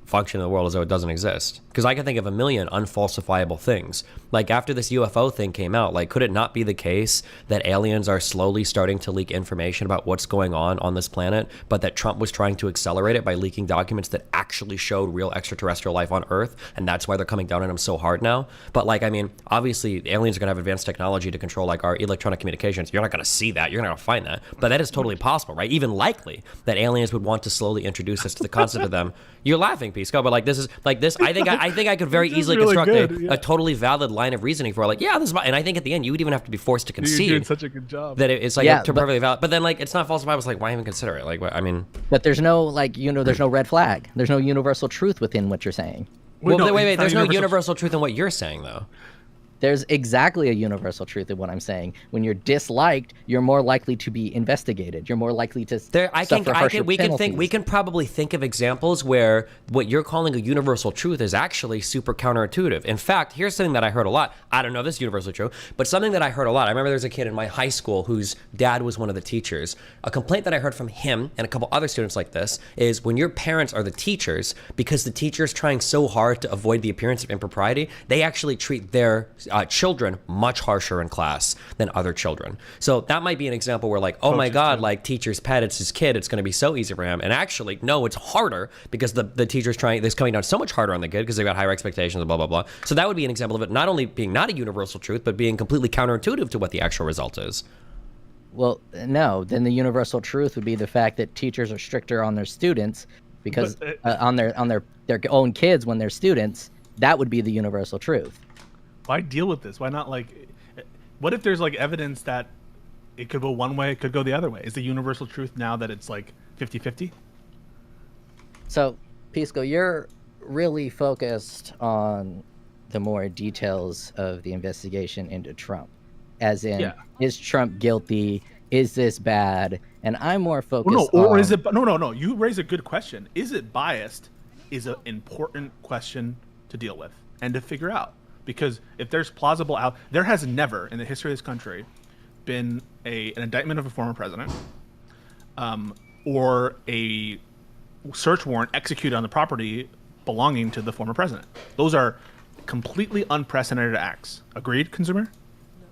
function in the world as though it doesn't exist. Because I can think of a million unfalsifiable things. Like after this UFO thing came out, like could it not be the case that aliens are slowly starting to leak information about what's going on this planet, but that Trump was trying to accelerate it by leaking documents that actually showed real extraterrestrial life on Earth, and that's why they're coming down on him so hard now? But like, I mean, obviously aliens are going to have advanced technology to control like our electronic communications. You're not going to see that. You're not going to find that. But that is totally possible, right? Even likely that aliens would want to slowly introduce us to the concept of them. You're laughing, Pisco, but like this is like this. I think I could very easily really construct good, a totally valid line of reasoning for like, yeah, this is and I think at the end you would even have to be forced to You're concede doing such a good job. that it's like Yeah, perfectly valid. But then like it's not falsifiable. It's like why even consider it? Like what, I mean, But there's no like there's no red flag. There's no universal truth within what you're saying. wait. it's not There's no universal truth in what you're saying though. There's exactly a universal truth in what I'm saying. When you're disliked, you're more likely to be investigated. You're more likely to suffer harsher penalties. We can probably think of examples where what you're calling a universal truth is actually super counterintuitive. In fact, here's something that I heard a lot. I don't know if this is universally true, but something that I heard a lot. I remember there's a kid in my high school whose dad was one of the teachers. A complaint that I heard from him and a couple other students like this is when your parents are the teachers, because the teacher's trying so hard to avoid the appearance of impropriety, they actually treat their children much harsher in class than other children. So that might be an example where like, oh my God, like teacher's pet, it's his kid, it's going to be so easy for him. And actually, no, it's harder because the teacher's this coming down so much harder on the kid because they've got higher expectations and blah, blah, blah. So that would be an example of it not only being not a universal truth, but being completely counterintuitive to what the actual result is. Well, no, then the universal truth would be the fact that teachers are stricter on their students because on their own kids when they're students. That would be the universal truth. Why deal with this? Why not like? What if there's like evidence that it could go one way, it could go the other way? Is the universal truth now that it's like 50-50? So, Pisco, you're really focused on the more details of the investigation into Trump, as in, is Trump guilty? Is this bad? And I'm more focused or is it? No. You raise a good question. Is it biased? Is an important question to deal with and to figure out. Because if there's plausible there has never in the history of this country been an indictment of a former president, or a search warrant executed on the property belonging to the former president. Those are completely unprecedented acts. Agreed, consumer?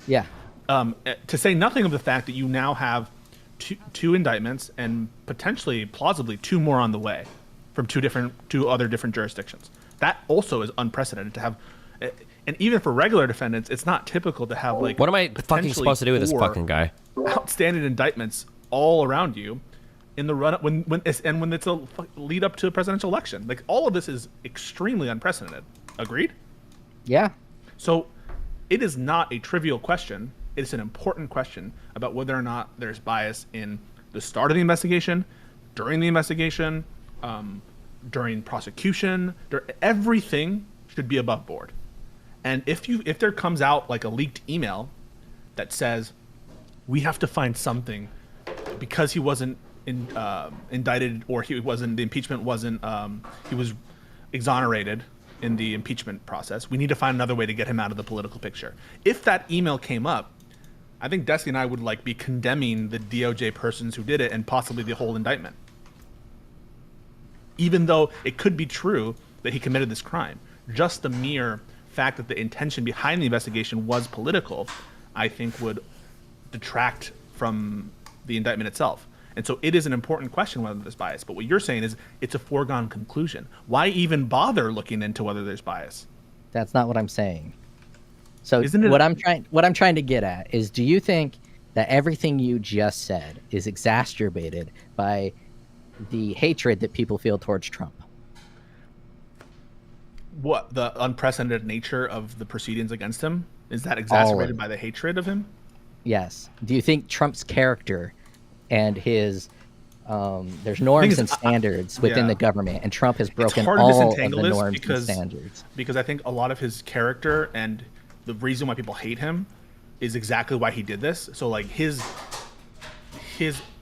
Yeah. To say nothing of the fact that you now have two indictments and potentially, plausibly, two more on the way from two other different jurisdictions. That also is unprecedented to have. And even for regular defendants, it's not typical to have like. What am I fucking supposed to do with this fucking guy? Outstanding indictments all around you, in the run when it's a lead up to a presidential election. Like all of this is extremely unprecedented. Agreed? Yeah. So, it is not a trivial question. It's an important question about whether or not there's bias in the start of the investigation, during the investigation, during prosecution. Everything should be above board. And if there comes out like a leaked email that says we have to find something because he wasn't indicted or the impeachment wasn't he was exonerated in the impeachment process, we need to find another way to get him out of the political picture. If that email came up, I think Destiny and I would like be condemning the DOJ persons who did it and possibly the whole indictment, even though it could be true that he committed this crime. Just the mere fact that the intention behind the investigation was political, I think would detract from the indictment itself. And so it is an important question whether there's bias. But what you're saying is it's a foregone conclusion. Why even bother looking into whether there's bias? That's not what I'm saying. So Isn't it what I'm trying to get at is, do you think that everything you just said is exacerbated by the hatred that people feel towards Trump? What, the unprecedented nature of the proceedings against him? Is that exacerbated by the hatred of him? Yes. Do you think Trump's character and his there's norms and standards within the government, and Trump has broken all of the norms and standards? Because I think a lot of his character and the reason why people hate him is exactly why he did this. So like his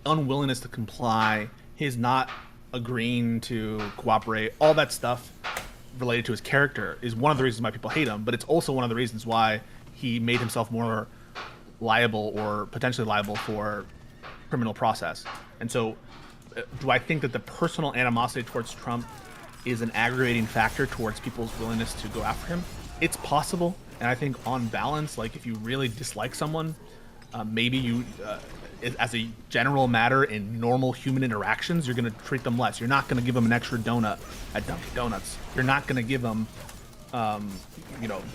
unwillingness to comply, his not agreeing to cooperate, all that stuff related to his character is one of the reasons why people hate him, but it's also one of the reasons why he made himself more liable or potentially liable for criminal process. And so do I think that the personal animosity towards Trump is an aggravating factor towards people's willingness to go after him. It's possible, and I think on balance, like if you really dislike someone, maybe you, as a general matter in normal human interactions, you're going to treat them less. You're not going to give them an extra donut at Dunkin' Donuts. You're not going to give them,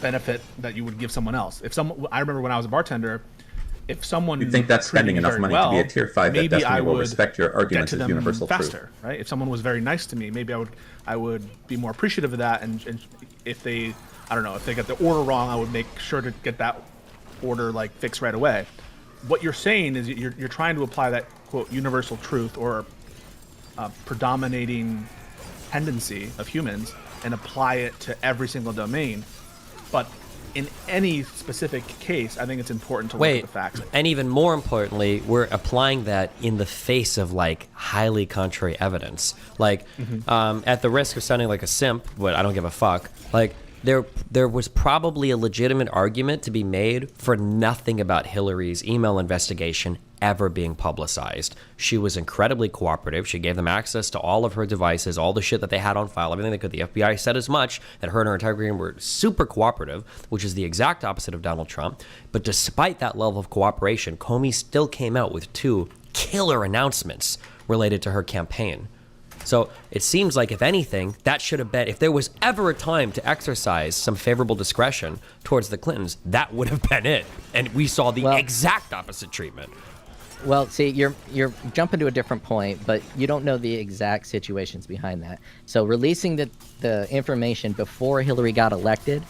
benefit that you would give someone else. I remember when I was a bartender, if someone you think that's spending enough money to be a tier 5, that Destiny will respect your arguments as universal faster, truth. Right? If someone was very nice to me, maybe I would be more appreciative of that. And if they, I don't know, if they got the order wrong, I would make sure to get that order like fixed right away. What you're saying is you're trying to apply that quote universal truth or predominating tendency of humans and apply it to every single domain, but in any specific case, I think it's important to look at the facts. And even more importantly, we're applying that in the face of like highly contrary evidence. Like, at the risk of sounding like a simp, but I don't give a fuck. Like, there was probably a legitimate argument to be made for nothing about Hillary's email investigation ever being publicized. She was incredibly cooperative. She gave them access to all of her devices, all the shit that they had on file, everything they could. The FBI said as much, that her and her entire team were super cooperative, which is the exact opposite of Donald Trump. But despite that level of cooperation, Comey still came out with 2 killer announcements related to her campaign. So it seems like, if anything, that should have been, if there was ever a time to exercise some favorable discretion towards the Clintons, that would have been it. And we saw the exact opposite treatment. Well, see, you're jumping to a different point, but you don't know the exact situations behind that. So releasing the information before Hillary got elected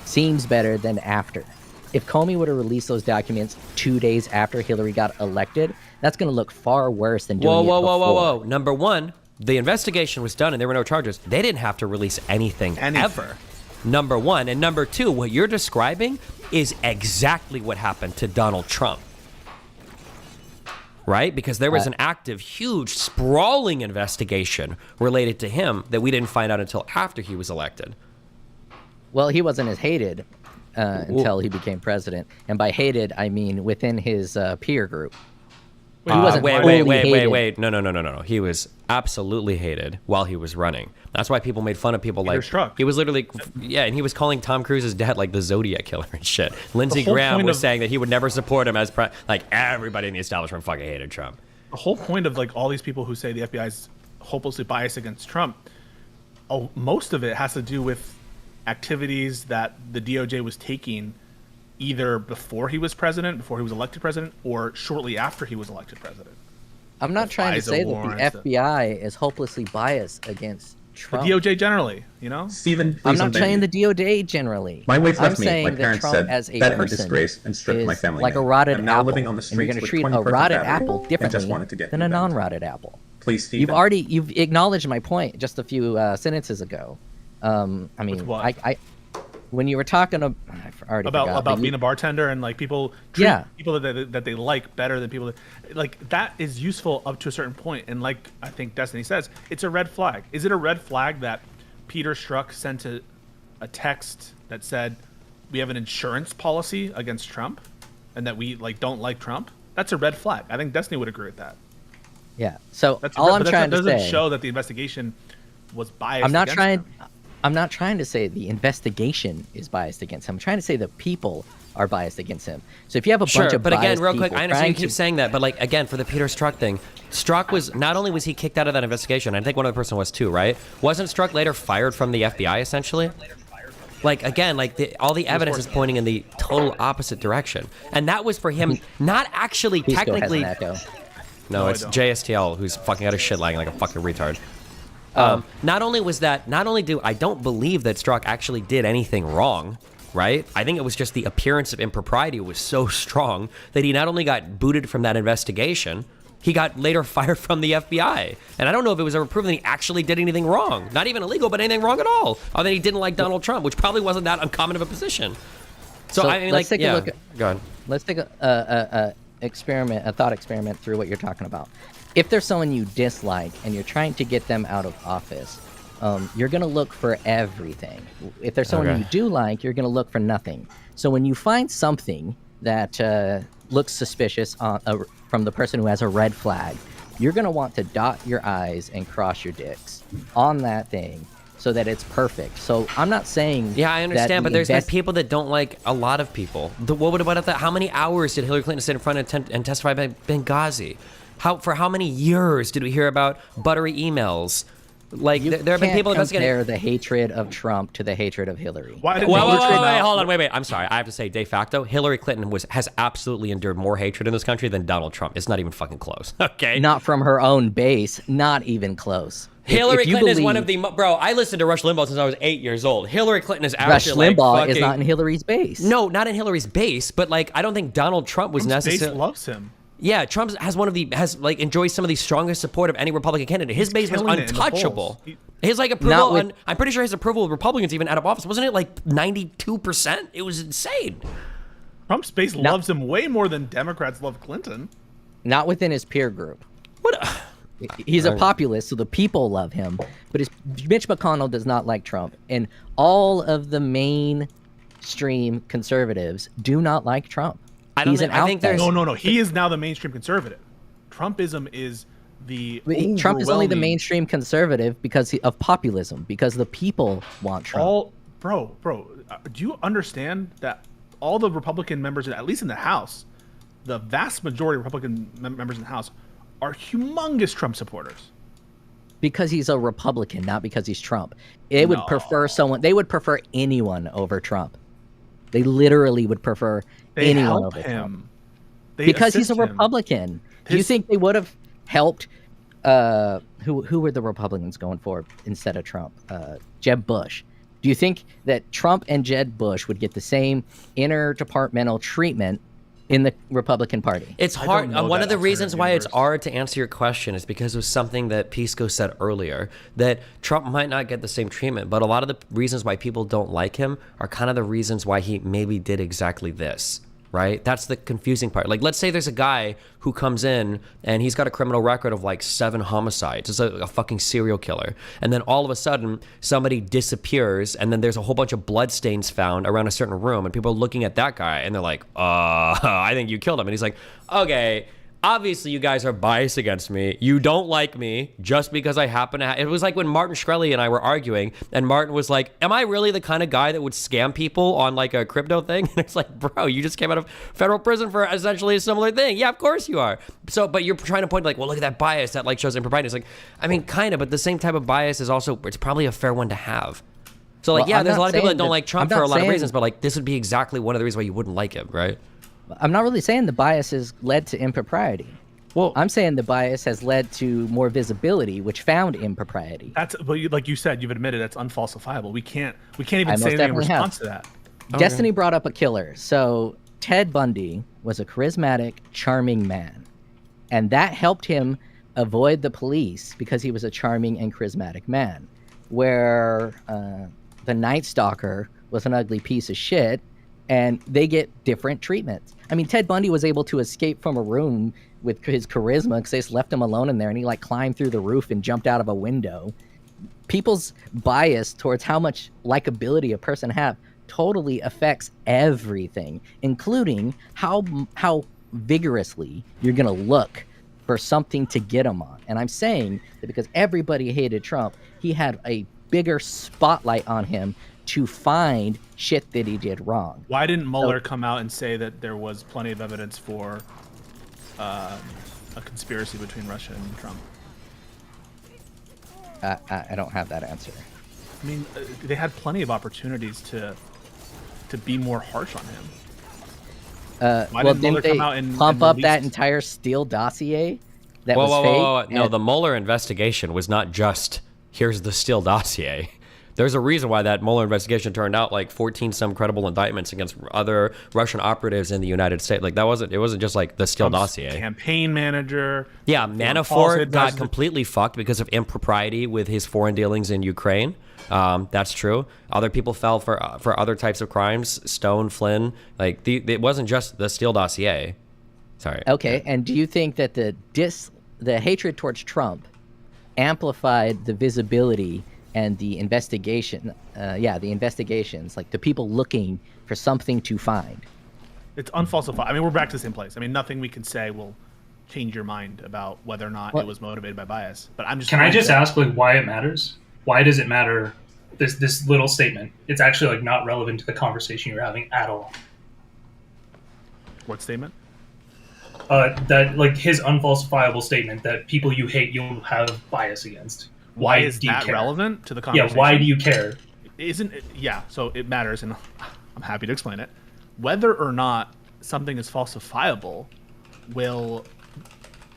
seems better than after. If Comey would have released those documents 2 days after Hillary got elected, that's going to look far worse than doing it before. Whoa. Number one, the investigation was done and there were no charges. They didn't have to release anything. Ever. Number one. And number two, what you're describing is exactly what happened to Donald Trump. Right? Because there was an active, huge, sprawling investigation related to him that we didn't find out until after he was elected. Well, he wasn't as hated until he became president. And by hated, I mean within his peer group. He wasn't wait. No. He was absolutely hated while he was running. That's why people made fun of people like... He was literally... Yeah, and he was calling Tom Cruise's dad like the Zodiac killer and shit. Lindsey Graham was saying that he would never support him as... Like, everybody in the establishment fucking hated Trump. The whole point of like all these people who say the FBI is hopelessly biased against Trump, most of it has to do with activities that the DOJ was taking either before he was president, before he was elected president, or shortly after he was elected president. I'm not trying to say that the FBI is hopelessly biased against Trump. The DOJ generally, you know? Stephen, I'm not saying the DOJ generally. My wife left I'm me. My parents said as a that in person disgrace and stripped my family like name. a rotted I'm now apple. living on the And you're streets going to with treat 20 a rotted perfect apple family differently and just wanted to get than a you back. non-rotted apple. Please, Stephen. You've acknowledged my point just a few sentences ago. I mean, when you were talking about being a bartender and like people treat people that they like better than people that is useful up to a certain point. And like I think Destiny says, it's a red flag. Is it a red flag that Peter Strzok sent a text that said we have an insurance policy against Trump and that we don't like Trump? That's a red flag. I think Destiny would agree with that. Yeah. So all I'm trying to say doesn't show that the investigation was biased. I'm not trying to say the investigation is biased against him. I'm trying to say the people are biased against him. So if you have a bunch of but again, biased real quick, people I understand you keep saying that, but like again, for the Peter Strzok thing, Strzok was not only was he kicked out of that investigation, I think one other person was too, right? Wasn't Strzok later fired from the FBI essentially? Like again, all the evidence is pointing in the total opposite direction, and that was for him not actually technically. No, it's JSTL who's fucking out of shit lying like a fucking retard. Not only do I don't believe that Strzok actually did anything wrong, right? I think it was just the appearance of impropriety was so strong that he not only got booted from that investigation, he got later fired from the FBI. And I don't know if it was ever proven that he actually did anything wrong. Not even illegal, but anything wrong at all. Other than he didn't like Donald Trump, which probably wasn't that uncommon of a position. So I mean, let's take a look at, go ahead. Let's take a thought experiment through what you're talking about. If there's someone you dislike and you're trying to get them out of office, you're going to look for everything. If there's someone you do like, you're going to look for nothing. So when you find something that looks suspicious from the person who has a red flag, you're going to want to dot your I's and cross your dicks on that thing so that it's perfect. So I'm not saying. Yeah, I understand, but there's been invest- people that don't like a lot of people. What about that? How many hours did Hillary Clinton sit in front and testify by Benghazi? For how many years did we hear about buttery emails? Like there have been people investigating. Compare the hatred of Trump to the hatred of Hillary. Why did Wait, hold on, wait. I'm sorry. I have to say, de facto, Hillary Clinton has absolutely endured more hatred in this country than Donald Trump. It's not even fucking close. Okay. Not from her own base. Not even close. Hillary If you Clinton is one believe of the bro. I listened to Rush Limbaugh since I was 8 years old. Hillary Clinton is Rush actually Limbaugh is not in Hillary's base. No, not in Hillary's base, but like I don't think Donald Trump was Trump's necessarily. base loves him. Yeah, Trump enjoys some of the strongest support of any Republican candidate. His base was killing it in the untouchable. polls. His approval, I'm pretty sure his approval of Republicans even out of office wasn't it like 92%? It was insane. Trump's base loves him way more than Democrats love Clinton. Not within his peer group. What? He's a populist, so the people love him. But Mitch McConnell does not like Trump, and all of the mainstream conservatives do not like Trump. He's an outlier. No. He is now the mainstream conservative. Trumpism is the Trump is only the overwhelming- mainstream conservative because of populism, because the people want Trump. Bro, do you understand that all the Republican members, at least in the House, the vast majority of Republican members in the House are humongous Trump supporters? Because he's a Republican, not because he's Trump. They would prefer anyone over Trump. They literally would prefer They anyone help over him. Trump. They Because he's a assist him. Republican. Do you think they would have helped who were the Republicans going for instead of Trump? Jeb Bush. Do you think that Trump and Jeb Bush would get the same interdepartmental treatment in the Republican Party? It's hard. One of the reasons why it's hard to answer your question is because of something that Pisco said earlier, that Trump might not get the same treatment, but a lot of the reasons why people don't like him are kind of the reasons why he maybe did exactly this. Right? That's the confusing part. Like, let's say there's a guy who comes in and he's got a criminal record of like 7 homicides. It's a fucking serial killer. And then all of a sudden, somebody disappears and then there's a whole bunch of bloodstains found around a certain room. And people are looking at that guy and they're like, I think you killed him. And he's like, okay, obviously you guys are biased against me. You don't like me just because I happen to it was like when Martin Shkreli and I were arguing and Martin was like, am I really the kind of guy that would scam people on like a crypto thing? And it's like, bro, you just came out of federal prison for essentially a similar thing. Yeah, of course you are. So, but you're trying to point like, well, look at that bias that like shows impropriety. It's like, I mean, kind of, but the same type of bias is also, it's probably a fair one to have. So like, yeah, there's a lot of people that don't like Trump for a lot of reasons, but like this would be exactly one of the reasons why you wouldn't like him, right? I'm not really saying the bias has led to impropriety. Well, I'm saying the bias has led to more visibility, which found impropriety. Like you said, you've admitted that's unfalsifiable. We can't even say anything in response to that. Destiny brought up a killer. So Ted Bundy was a charismatic, charming man, and that helped him avoid the police because he was a charming and charismatic man. Where the Night Stalker was an ugly piece of shit, and they get different treatments. I mean, Ted Bundy was able to escape from a room with his charisma because they just left him alone in there, and he like climbed through the roof and jumped out of a window. People's bias towards how much likability a person have totally affects everything, including how vigorously you're gonna look for something to get him on. And I'm saying that because everybody hated Trump, he had a bigger spotlight on him to find shit that he did wrong. Why didn't Mueller come out and say that there was plenty of evidence for a conspiracy between Russia and Trump? I don't have that answer. I mean, they had plenty of opportunities to be more harsh on him. Why Well, didn't didn't Mueller they come out and pump up release- that entire Steele dossier that was fake? Whoa. No, And- the Mueller investigation was not just, here's the Steele dossier. There's a reason why that Mueller investigation turned out like 14 some credible indictments against other Russian operatives in the United States. Like it wasn't just like the Steele Trump's dossier. campaign manager. Yeah, Manafort got completely. completely fucked because of impropriety with his foreign dealings in Ukraine. That's true. Other people fell for other types of crimes. Stone, Flynn. Like it wasn't just the Steele dossier. Sorry. Okay, and do you think that the hatred towards Trump amplified the visibility and the investigation? The investigations, like the people looking for something to find. It's unfalsifiable. I mean, we're back to the same place. I mean, nothing we can say will change your mind about whether or not it was motivated by bias. But I'm just. Can I just ask, like, why it matters? Why does it matter this little statement. It's actually like not relevant to the conversation you're having at all. What statement? That like his unfalsifiable statement that people you hate you'll have bias against. Why is do you that care? relevant to the conversation? Yeah, why do you care? Isn't it, yeah, so it matters, and I'm happy to explain it. Whether or not something is falsifiable will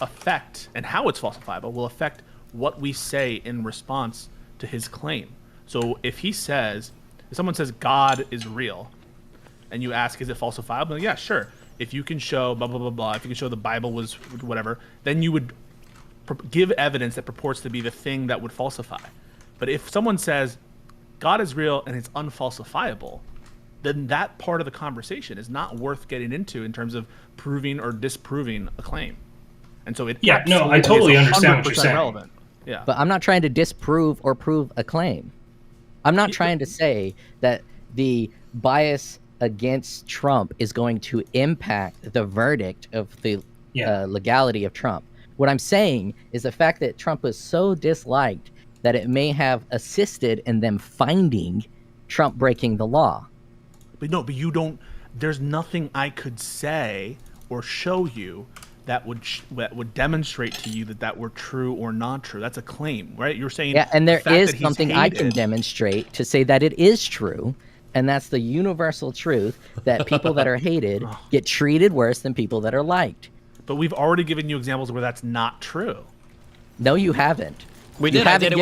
affect, and how it's falsifiable will affect what we say in response to his claim. So if someone says God is real, and you ask, is it falsifiable? Yeah, sure. If you can show blah, blah, blah, blah, if you can show the Bible was whatever, then you would give evidence that purports to be the thing that would falsify. But if someone says God is real and it's unfalsifiable, then that part of the conversation is not worth getting into in terms of proving or disproving a claim. And so it I totally understand what you're saying. Relevant. Yeah. But I'm not trying to disprove or prove a claim. I'm not trying to say that the bias against Trump is going to impact the verdict of the legality of Trump. What I'm saying is the fact that Trump was so disliked that it may have assisted in them finding Trump breaking the law. But you don't. There's nothing I could say or show you that would demonstrate to you that were true or not true. That's a claim, right? You're saying and there is something I can demonstrate to say that it is true, and that's the universal truth that people that are hated get treated worse than people that are liked. But we've already given you examples where that's not true. No, you haven't. We did. I did it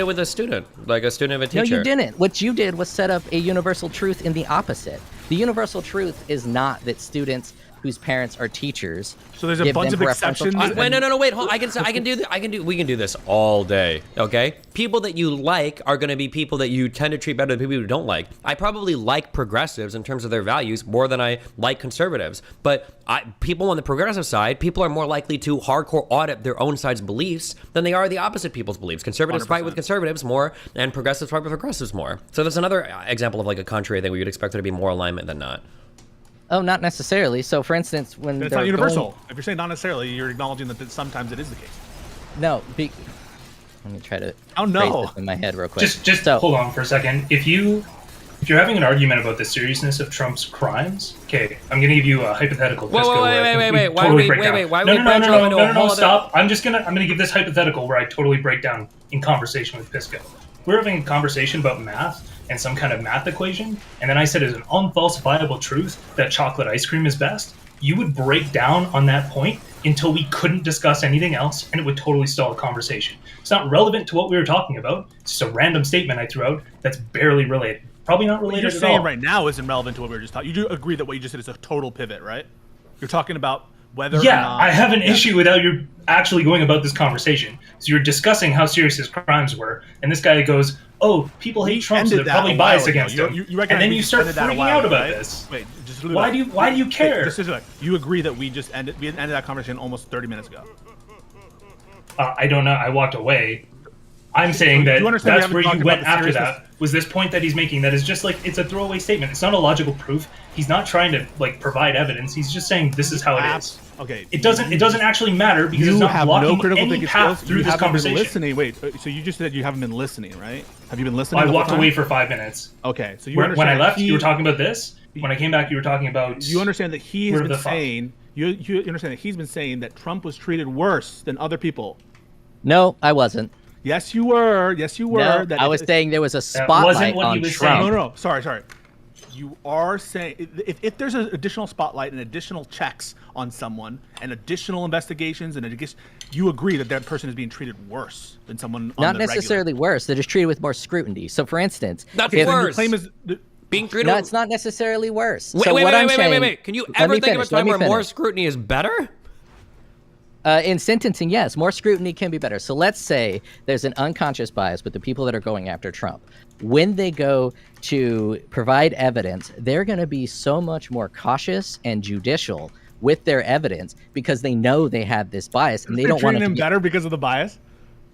with a student, like a student of a teacher. No, you didn't. What you did was set up a universal truth in the opposite. The universal truth is not that students whose parents are teachers. So there's a bunch of exceptions. Wait, no, wait. Hold. We can do this all day. Okay. People that you like are going to be people that you tend to treat better than people you don't like. I probably like progressives in terms of their values more than I like conservatives. But people on the progressive side, people are more likely to hardcore audit their own side's beliefs than they are the opposite people's beliefs. Conservatives 100%. Fight with conservatives more, and progressives fight with progressives more. So that's another example of like a contrary thing. We would expect there to be more alignment than not. Oh, not necessarily. So, for instance, when it's not universal. If you're saying not necessarily, you're acknowledging that sometimes it is the case. No. Let me try to. Oh no! This in my head real quick. Just hold on for a second. If you're having an argument about the seriousness of Trump's crimes, okay, I'm gonna give you a hypothetical. Wait. Why No, stop. I'm gonna give this hypothetical where I totally break down in conversation with Pisco. We're having a conversation about math and some kind of math equation, and then I said it's an unfalsifiable truth that chocolate ice cream is best. You would break down on that point until we couldn't discuss anything else, and it would totally stall a conversation. It's not relevant to what we were talking about. It's just a random statement I threw out that's barely related. Probably not related at all. What you're saying right now isn't relevant to what we were just talking. You do agree that what you just said is a total pivot, right? You're talking about whether or not... I have an issue with how you're actually going about this conversation. So you're discussing how serious his crimes were, and this guy goes, oh, people hate Trump, so they're probably biased against him. And then you start freaking out about this. Wait, just why do you care? You agree that we ended that conversation almost 30 minutes ago. I don't know. I walked away. I'm saying that that's where you went after that, was this point that he's making that is just like, it's a throwaway statement. It's not a logical proof. He's not trying to like provide evidence. He's just saying this is how it is. Okay. It doesn't actually matter because it's not blocking any path through this conversation. Listening. Wait, so you just said you haven't been listening, right? Have you been listening? I walked away for 5 minutes. Okay, so when I left, you were talking about this. When I came back, you were talking about. You understand that he has been saying. You understand that he's been saying that Trump was treated worse than other people. No, I wasn't. Yes, you were. Yes, you were. No, I was saying there was a spotlight on Trump. No. Sorry. You are saying if there's an additional spotlight and additional checks on someone and additional investigations and you agree that that person is being treated worse than someone on not necessarily worse. They're just treated with more scrutiny. So, for instance, that's worse. Claim is being treated. No, it's not necessarily worse. Wait. Can you ever think of a time where more scrutiny is better? In sentencing, yes, more scrutiny can be better. So let's say there's an unconscious bias with the people that are going after Trump. When they go to provide evidence, they're going to be so much more cautious and judicial with their evidence because they know they have this bias and they don't want to treating him better because of the bias.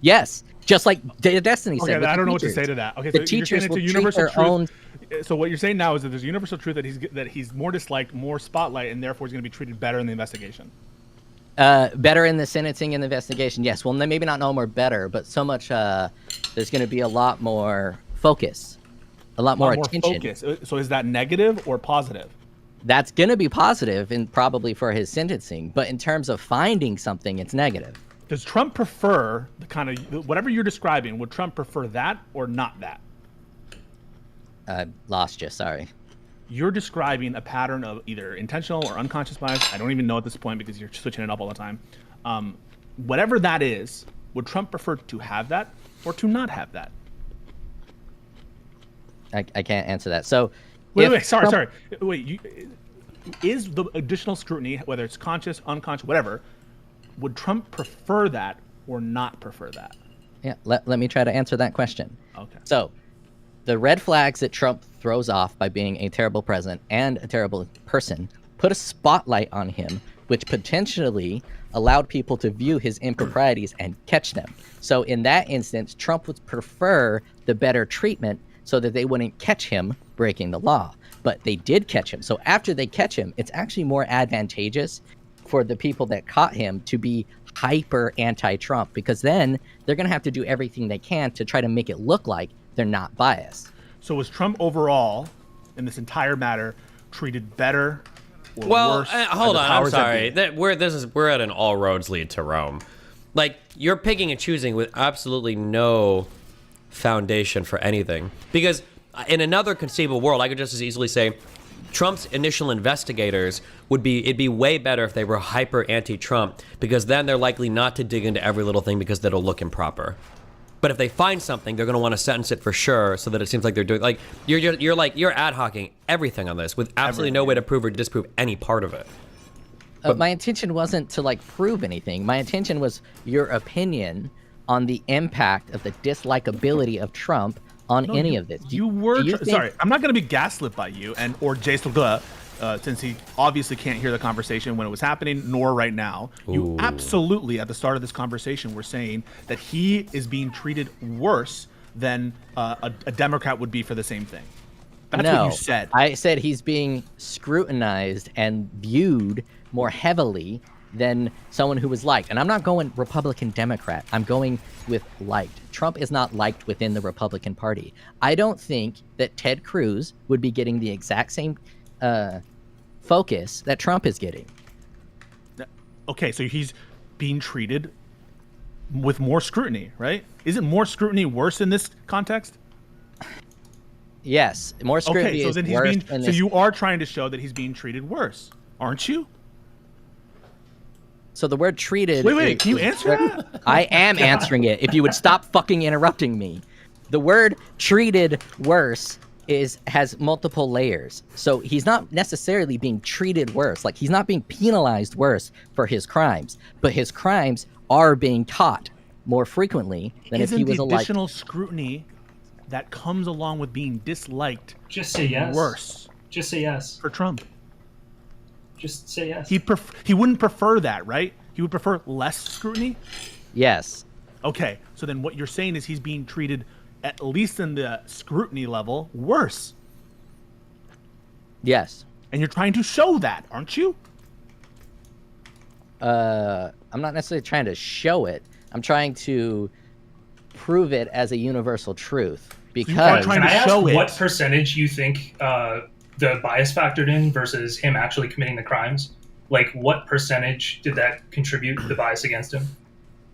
Yes, just like Destiny said. Okay, I don't know what to say to that. Okay, the teachers will treat their own. So what you're saying now is that there's a universal truth that he's more disliked, more spotlight, and therefore he's going to be treated better in the investigation. Better in the sentencing and investigation, yes. Well, maybe not no more better, but so much. There's going to be a lot more focus, a lot more attention. Focus. So is that negative or positive? That's going to be positive, and probably for his sentencing. But in terms of finding something, it's negative. Does Trump prefer the kind of whatever you're describing? Would Trump prefer that or not that? Lost you. Sorry. You're describing a pattern of either intentional or unconscious bias. I don't even know at this point because you're switching it up all the time. Whatever that is, would Trump prefer to have that or to not have that? I can't answer that. So, wait, sorry. Wait, is the additional scrutiny, whether it's conscious, unconscious, whatever, would Trump prefer that or not prefer that? Yeah, let me try to answer that question. Okay. So, the red flags that Trump throws off by being a terrible president and a terrible person put a spotlight on him, which potentially allowed people to view his improprieties and catch them. So in that instance, Trump would prefer the better treatment so that they wouldn't catch him breaking the law. But they did catch him. So after they catch him, it's actually more advantageous for the people that caught him to be hyper anti-Trump, because then they're going to have to do everything they can to try to make it look like they're not biased. So was Trump overall, in this entire matter, treated better or worse? Hold on, I'm sorry. We're at an all roads lead to Rome. Like, you're picking and choosing with absolutely no foundation for anything. Because in another conceivable world, I could just as easily say Trump's initial investigators it'd be way better if they were hyper anti-Trump, because then they're likely not to dig into every little thing because that'll look improper. But if they find something, they're going to want to sentence it for sure, so that it seems like they're doing, like, you're ad hocing everything on this with absolutely no way to prove or disprove any part of it. But my intention wasn't to like prove anything. My intention was your opinion on the impact of the dislikability of Trump on any of this. Sorry, I'm not going to be gaslit by you or Jason, since he obviously can't hear the conversation when it was happening, nor right now. Ooh. You absolutely, at the start of this conversation, were saying that he is being treated worse than a Democrat would be for the same thing. That's what you said. I said he's being scrutinized and viewed more heavily than someone who was liked. And I'm not going Republican Democrat. I'm going with liked. Trump is not liked within the Republican Party. I don't think that Ted Cruz would be getting the exact same focus that Trump is getting. Okay, so he's being treated with more scrutiny, right? Isn't more scrutiny worse in this context? Yes, more scrutiny is worse. So you are trying to show that he's being treated worse, aren't you? So the word treated... Wait, can you answer that? I am answering it. If you would stop fucking interrupting me. The word treated worse has multiple layers. So he's not necessarily being treated worse. Like, he's not being penalized worse for his crimes, but his crimes are being caught more frequently than if he was Isn't the additional scrutiny that comes along with being disliked just say yes worse? Just say yes For Trump. Just say yes. He wouldn't prefer that, right? He would prefer less scrutiny? Yes. Okay, so then what you're saying is he's being treated, at least in the scrutiny level, worse. Yes. And you're trying to show that, aren't you? I'm not necessarily trying to show it. I'm trying to prove it as a universal truth. Because can I ask what percentage you think the bias factored in versus him actually committing the crimes? Like, what percentage did that contribute to the bias against him?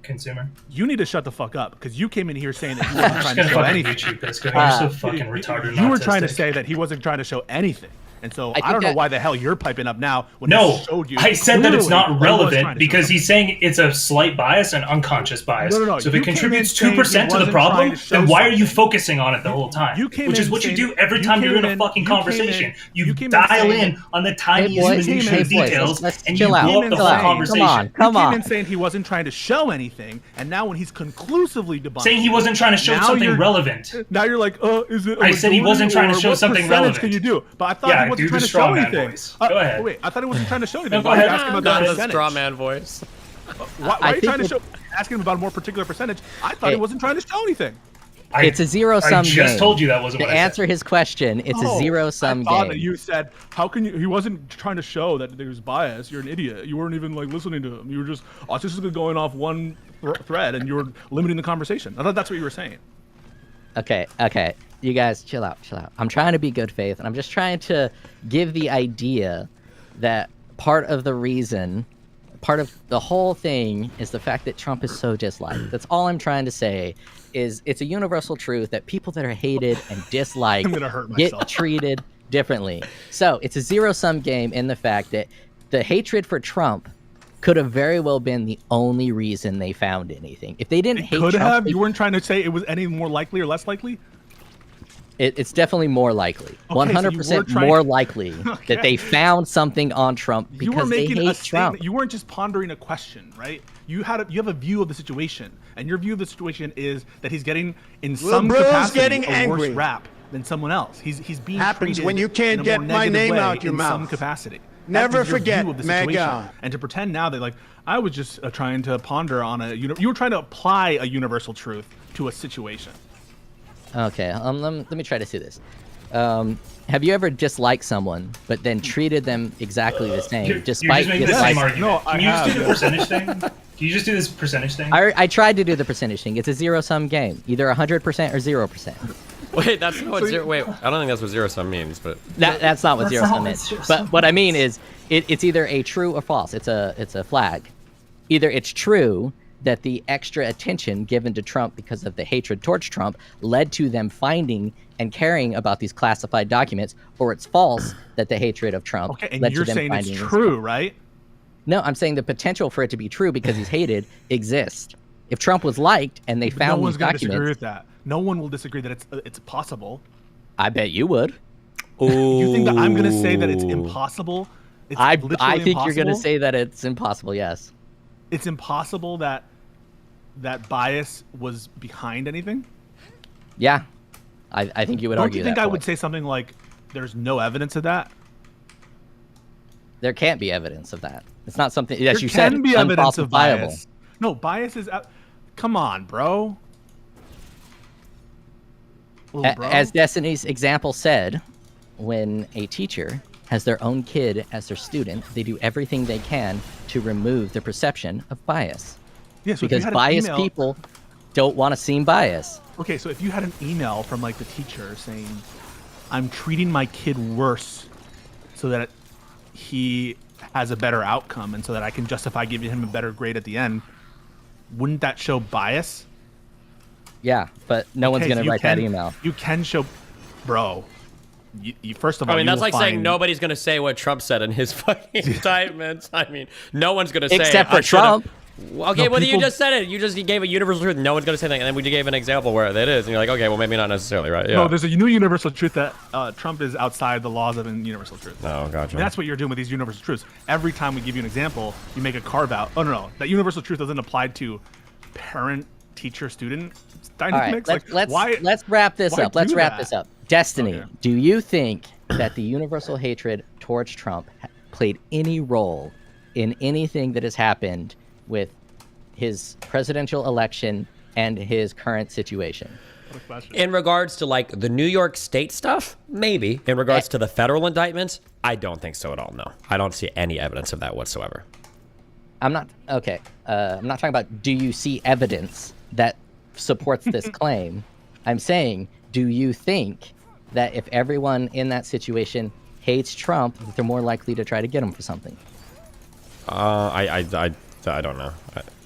Consumer. You need to shut the fuck up, because you came in here saying that he wasn't trying to show anything. You're so fucking retarded. You were trying to say that he wasn't trying to show anything. And so I don't know why the hell you're piping up now when he showed you. I said that it's not relevant because he's saying it's a slight bias and unconscious bias. No. So if it contributes 2% to the problem, then why are you focusing on it the whole time? Which is what you do every time you're in a fucking conversation. You dial in on the tiniest minutiae details and you blow up the whole conversation. Come on. You came in saying he wasn't trying to show anything, and now when he's conclusively debunked, saying he wasn't trying to show something relevant. Now you're like, is it? I said he wasn't trying to show something relevant. Can you do? But I thought he wasn't trying to show anything. Go ahead. Wait, I thought he wasn't trying to show anything. Go ahead. Asking about the percentage. Straw man voice. Why are you trying to asking him about a more particular percentage? I thought he wasn't trying to show anything. It's a zero-sum game. I just told you that wasn't to what I said. answer his question. It's a zero-sum I thought game. that you said, how can you? He wasn't trying to show that there was bias. You're an idiot. You weren't even like listening to him. You were just autistically going off one thread, and you were limiting the conversation. I thought that's what you were saying. Okay. You guys, chill out. I'm trying to be good faith, and I'm just trying to give the idea that part of the whole thing is the fact that Trump is so disliked. That's all I'm trying to say. Is it's a universal truth that people that are hated and disliked get treated differently. So it's a zero-sum game in the fact that the hatred for Trump could have very well been the only reason they found anything. If they didn't hate Trump... Could have? You weren't trying to say it was any more likely or less likely? It's definitely more likely. Okay, 100% so more likely that they found something on Trump You were because they making hate Trump. You weren't just pondering a question, right? You have a view of the situation, and your view of the situation is that he's getting, in some capacity, a worse rap than someone else. He's being happens treated when you can't in a get more my negative name way out your in mouth. some capacity. Never That's your forget, view of the situation. mega. And to pretend now that like I was just trying to ponder on you were trying to apply a universal truth to a situation. Okay, let me try to see this. Have you ever disliked someone, but then treated them exactly the same, despite you're just making the same disliking? argument. Can you just do the percentage thing? Can you just do this percentage thing? I tried to do the percentage thing. It's a zero-sum game, either 100% or 0%. Wait, that's not what zero. Wait, I don't think that's what zero sum means, but That's not what zero sum is. But what I mean is, it's either a true or false. It's a flag. Either it's true that the extra attention given to Trump because of the hatred towards Trump led to them finding and caring about these classified documents, or it's false that the hatred of Trump Okay, and led you're to them saying finding it's these true, right? No, I'm saying the potential for it to be true because he's hated exists. If Trump was liked and they But found no these one's going to disagree documents, with that. No one will disagree that it's possible. I bet you would. You think that I'm going to say that it's impossible? It's I literally think you're going to impossible? say that it's impossible. Yes. It's impossible that bias was behind anything? Yeah, I think you would Don't argue you think that I point. would say something like, there's no evidence of that? There can't be evidence of that. It's not something, as There you said, can be evidence of unfalsifiable. bias. No, bias is... come on, bro. Little bro. As Destiny's example said, when a teacher has their own kid as their student, they do everything they can to remove the perception of bias. Yeah, so if you because had an biased email- people don't want to seem biased. Okay, so if you had an email from like the teacher saying, I'm treating my kid worse so that he has a better outcome and so that I can justify giving him a better grade at the end, wouldn't that show bias? Yeah, but no one's Okay, going so to you write that can- email. You can show, bro. You first of all, I mean, you that's will like saying find- nobody's gonna say what Trump said in his fucking indictments. I mean, no one's gonna say Except I for should've- Trump. Okay, No, well, you people- just said it. You gave a universal truth. No one's gonna say that, and then we gave an example where it is, and you're like, okay, well, maybe not necessarily, right? Yeah. No, there's a new universal truth that Trump is outside the laws of a universal truth. Oh, gotcha. And that's what you're doing with these universal truths. Every time we give you an example, you make a carve out. Oh no, that universal truth doesn't apply to parent, teacher, student All right, dynamics. let's wrap this why up. Let's do wrap that? this up. Destiny, Okay. do you think that the universal hatred towards Trump played any role in anything that has happened with his presidential election and his current situation? In regards to like the New York State stuff, maybe. In regards to the federal indictments, I don't think so at all. No, I don't see any evidence of that whatsoever. I'm not okay. I'm not talking about do you see evidence that supports this claim. I'm saying, do you think that if everyone in that situation hates Trump, that they're more likely to try to get him for something? I don't know.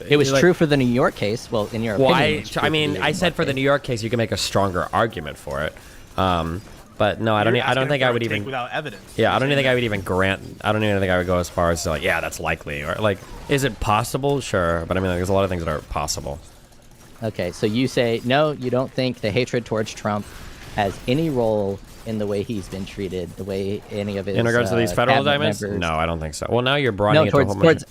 It was true for the New York case. Well, in your opinion, it's true I mean, the I said for the New York case, you can make a stronger argument for it. But no, I don't think I would even. Without evidence. Yeah, I don't even think I would even grant. I don't even think I would go as far as to like, yeah, that's likely, or like, is it possible? Sure, but I mean, like, there's a lot of things that are possible. Okay, so you say no, you don't think the hatred towards Trump has any role in the way he's been treated, the way any of his In regards to these federal cabinet indictments, members- no, I don't think so. Well, now you're broadening No, it to a whole bunch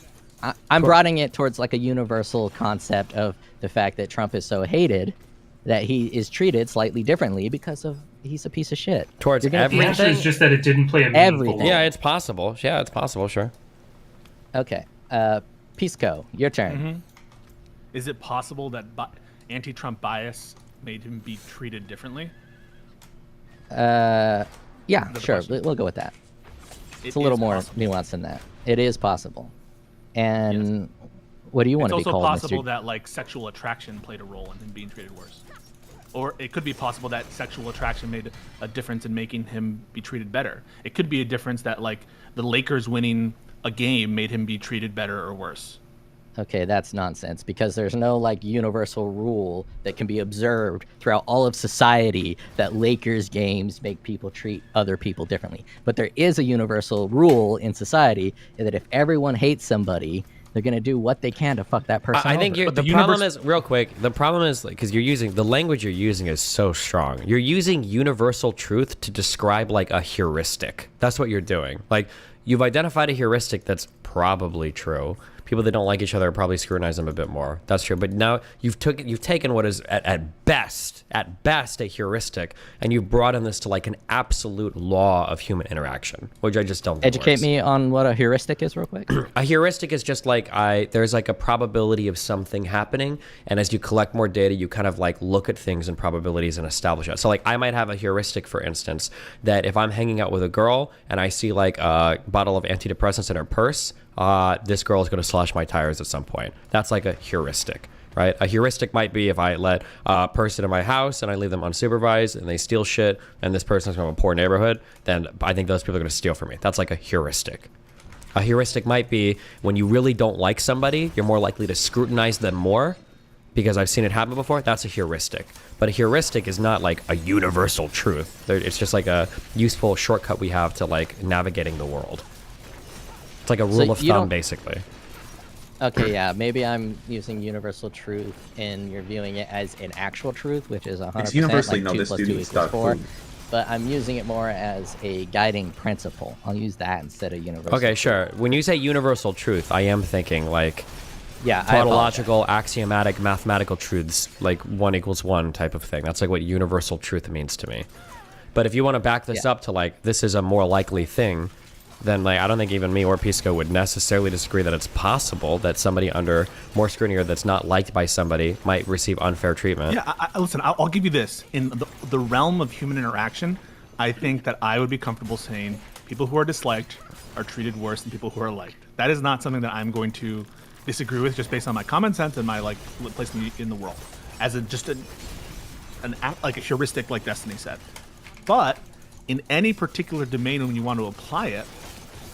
of- I'm broadening it towards like a universal concept of the fact that Trump is so hated that he is treated slightly differently because of he's a piece of shit. Towards The answer is just that it didn't play a meaningful Everything. role. Yeah, it's possible. Yeah, it's possible. Sure. Okay, Pisco, your turn. Is it possible that anti-Trump bias made him be treated differently? Yeah, the sure. question? We'll go with that. It It's a little is more possible. nuanced than that. It is possible. And what do you want It's to be also called, possible Mr. that like sexual attraction played a role in him being treated worse. Or it could be possible that sexual attraction made a difference in making him be treated better. It could be a difference that like the Lakers winning a game made him be treated better or worse. Okay, that's nonsense because there's no like universal rule that can be observed throughout all of society that Lakers games make people treat other people differently. But there is a universal rule in society that if everyone hates somebody, they're gonna do what they can to fuck that person I think over. the problem is real quick. The problem is because you're using the language you're using is so strong. You're using universal truth to describe like a heuristic. That's what you're doing. Like you've identified a heuristic that's probably true. People that don't like each other probably scrutinize them a bit more. That's true. But now you've taken what is at best a heuristic, and you've brought in this to like an absolute law of human interaction, which I just don't think Educate works. me on what a heuristic is real quick. A heuristic is just like there's like a probability of something happening, and as you collect more data, you kind of like look at things and probabilities and establish it. So like I might have a heuristic, for instance, that if I'm hanging out with a girl and I see like a bottle of antidepressants in her purse, this girl is going to slash my tires at some point. That's like a heuristic, right? A heuristic might be if I let a person in my house and I leave them unsupervised and they steal shit and this person's from a poor neighborhood, then I think those people are going to steal from me. That's like a heuristic. A heuristic might be when you really don't like somebody, you're more likely to scrutinize them more because I've seen it happen before. That's a heuristic. But a heuristic is not like a universal truth. It's just like a useful shortcut we have to like navigating the world. It's like a rule of thumb, basically. Okay, yeah, maybe I'm using universal truth and you're viewing it as an actual truth, which is 100%. It's universally like known 2 this plus dude 2 needs equals stock 4. food. But I'm using it more as a guiding principle. I'll use that instead of universal. Okay, sure. When you say universal truth, I am thinking like Yeah, tautological, axiomatic, mathematical truths, like 1 = 1 type of thing. That's like what universal truth means to me. But if you want to back this up to like this is a more likely thing, then like I don't think even me or Pisco would necessarily disagree that it's possible that somebody under more scrutiny or that's not liked by somebody might receive unfair treatment. Yeah, listen, I'll give you this. In the realm of human interaction, I think that I would be comfortable saying people who are disliked are treated worse than people who are liked. That is not something that I'm going to disagree with just based on my common sense and my like place in the world. As a like a heuristic, like Destiny said. But in any particular domain when you want to apply it,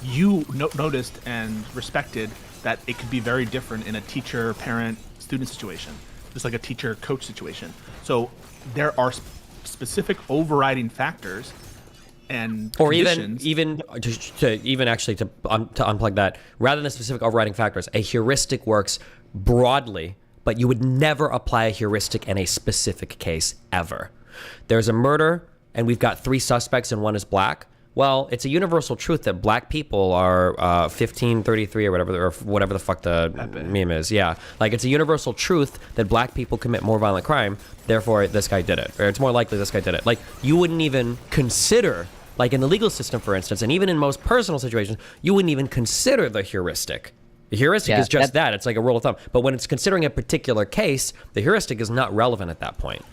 you noticed and respected that it could be very different in a teacher, parent, student situation, just like a teacher, coach situation. So there are specific overriding factors and or conditions. even to unplug that, rather than specific overriding factors, a heuristic works broadly, but you would never apply a heuristic in a specific case ever. There's a murder, and we've got 3 suspects, and 1 is black. Well, it's a universal truth that black people are 1533 or whatever the fuck the meme is. Yeah, like it's a universal truth that black people commit more violent crime. Therefore, this guy did it, or it's more likely this guy did it. Like you wouldn't even consider, like in the legal system, for instance, and even in most personal situations, you wouldn't even consider the heuristic. The heuristic is just that. It's like a rule of thumb. But when it's considering a particular case, the heuristic is not relevant at that point.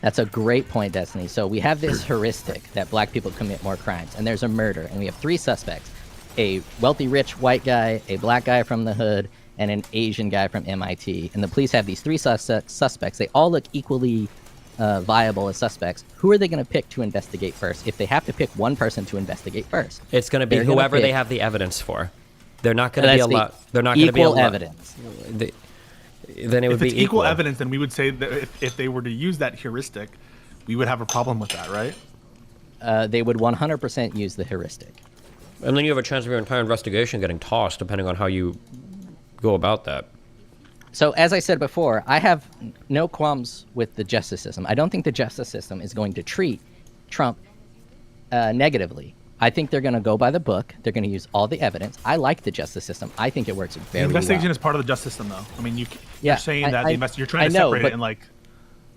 That's a great point, Destiny. So we have this heuristic that black people commit more crimes, and there's a murder, and we have 3 suspects: a wealthy, rich white guy, a black guy from the hood, and an Asian guy from MIT. And the police have these 3 suspects. They all look equally viable as suspects. Who are they going to pick to investigate first? If they have to pick one person to investigate first, it's going to be whoever they have the evidence for. They're not going to be allowed. They're not going to be allowed. Evidence. Then it would be equal evidence. Then we would say that if they were to use that heuristic, we would have a problem with that, right? They would 100% use the heuristic. And then you have a chance of your entire investigation getting tossed, depending on how you go about that. So, as I said before, I have no qualms with the justice system. I don't think the justice system is going to treat Trump negatively. I think they're going to go by the book. They're going to use all the evidence. I like the justice system. I think it works very well. The investigation is part of the justice system, though. I mean, you're saying that you're trying to separate it and like...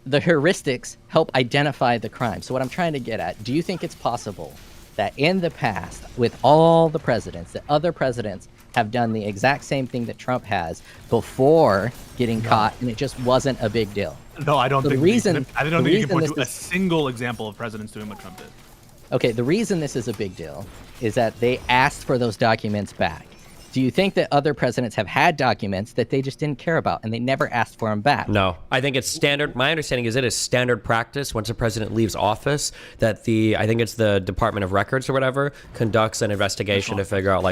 The heuristics help identify the crime. So what I'm trying to get at, do you think it's possible that in the past, with all the presidents, that other presidents have done the exact same thing that Trump has before getting caught, and it just wasn't a big deal. No, I don't So think the reason I don't think you can point to a this single example of presidents doing what Trump did. Okay, the reason this is a big deal is that they asked for those documents back. Do you think that other presidents have had documents that they just didn't care about and they never asked for them back? No, I think it's standard. My understanding is it is standard practice once a president leaves office that I think it's the Department of Records or whatever conducts an investigation to figure out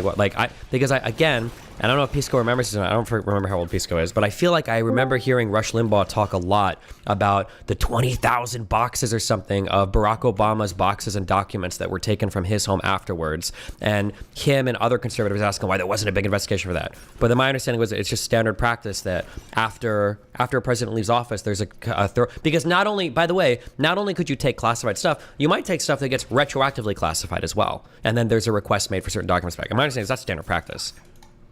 because again, I don't know if Pisco remembers this. I don't remember how old Pisco is, but I feel like I remember hearing Rush Limbaugh talk a lot about the 20,000 boxes or something of Barack Obama's boxes and documents that were taken from his home afterwards, and him and other conservatives asking why there wasn't a big investigation for that. But then my understanding was it's just standard practice that after a president leaves office, there's a thorough, because not only could you take classified stuff, you might take stuff that gets retroactively classified as well, and then there's a request made for certain documents back. And my understanding is that's standard practice.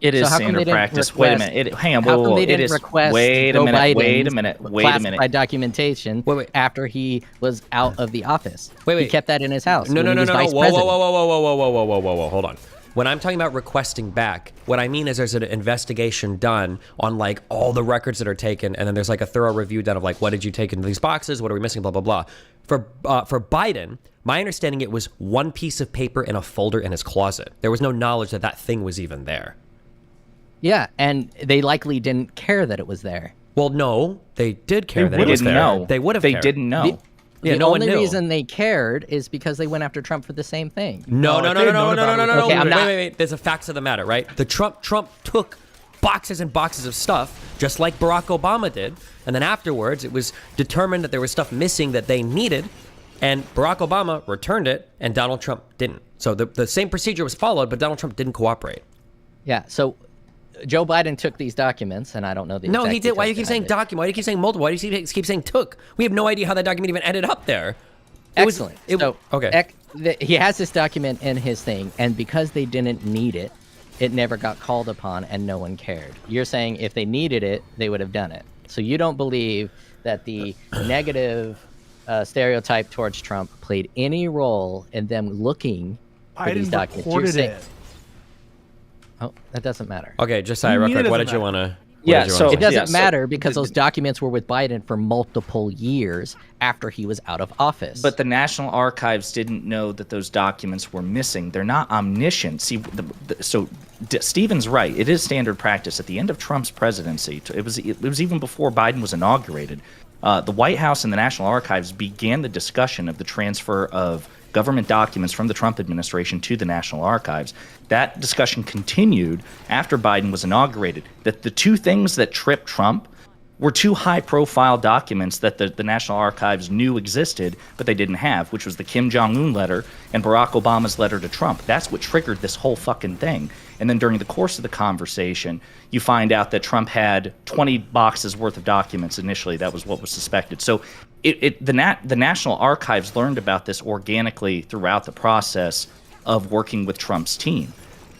It is standard practice. Wait a minute. Hang on. Whoa, It is. Wait a minute. Classified documentation after he was out of the office. He kept that in his house. No. Whoa. Hold on. When I'm talking about requesting back, what I mean is there's an investigation done on like all the records that are taken, and then there's like a thorough review done of like what did you take into these boxes, what are we missing, blah blah blah. For Biden, my understanding it was one piece of paper in a folder in his closet. There was no knowledge that thing was even there. Yeah, and they likely didn't care that it was there. Well, no, they did care that it was there. Know. They would have cared. They didn't know. The only reason they cared is because they went after Trump for the same thing. No. Okay, wait. There's a facts of the matter, right? Trump took boxes and boxes of stuff, just like Barack Obama did, and then afterwards it was determined that there was stuff missing that they needed, and Barack Obama returned it, and Donald Trump didn't. So the same procedure was followed, but Donald Trump didn't cooperate. Yeah, so Joe Biden took these documents, and I don't know the exact he did. Why do you keep details saying behind it. document? Why do you keep saying multiple? Why do you keep saying took? We have no idea how that document even ended up there. Excellent. Okay. He has this document in his thing, and because they didn't need it, it never got called upon, and no one cared. You're saying if they needed it, they would have done it. So you don't believe that the negative stereotype towards Trump played any role in them looking for these documents. Reported it. Oh, that doesn't matter. Okay, Josiah, real quick, what did you want to... It doesn't matter because those documents were with Biden for multiple years after he was out of office. But the National Archives didn't know that those documents were missing. They're not omniscient. See, Stephen's right. It is standard practice. At the end of Trump's presidency, it was even before Biden was inaugurated, the White House and the National Archives began the discussion of the transfer of government documents from the Trump administration to the National Archives. That discussion continued after Biden was inaugurated. That the two things that tripped Trump were two high-profile documents that the National Archives knew existed, but they didn't have, which was the Kim Jong-un letter and Barack Obama's letter to Trump. That's what triggered this whole fucking thing. And then during the course of the conversation, you find out that Trump had 20 boxes worth of documents initially. That was what was suspected. So the National Archives learned about this organically throughout the process of working with Trump's team.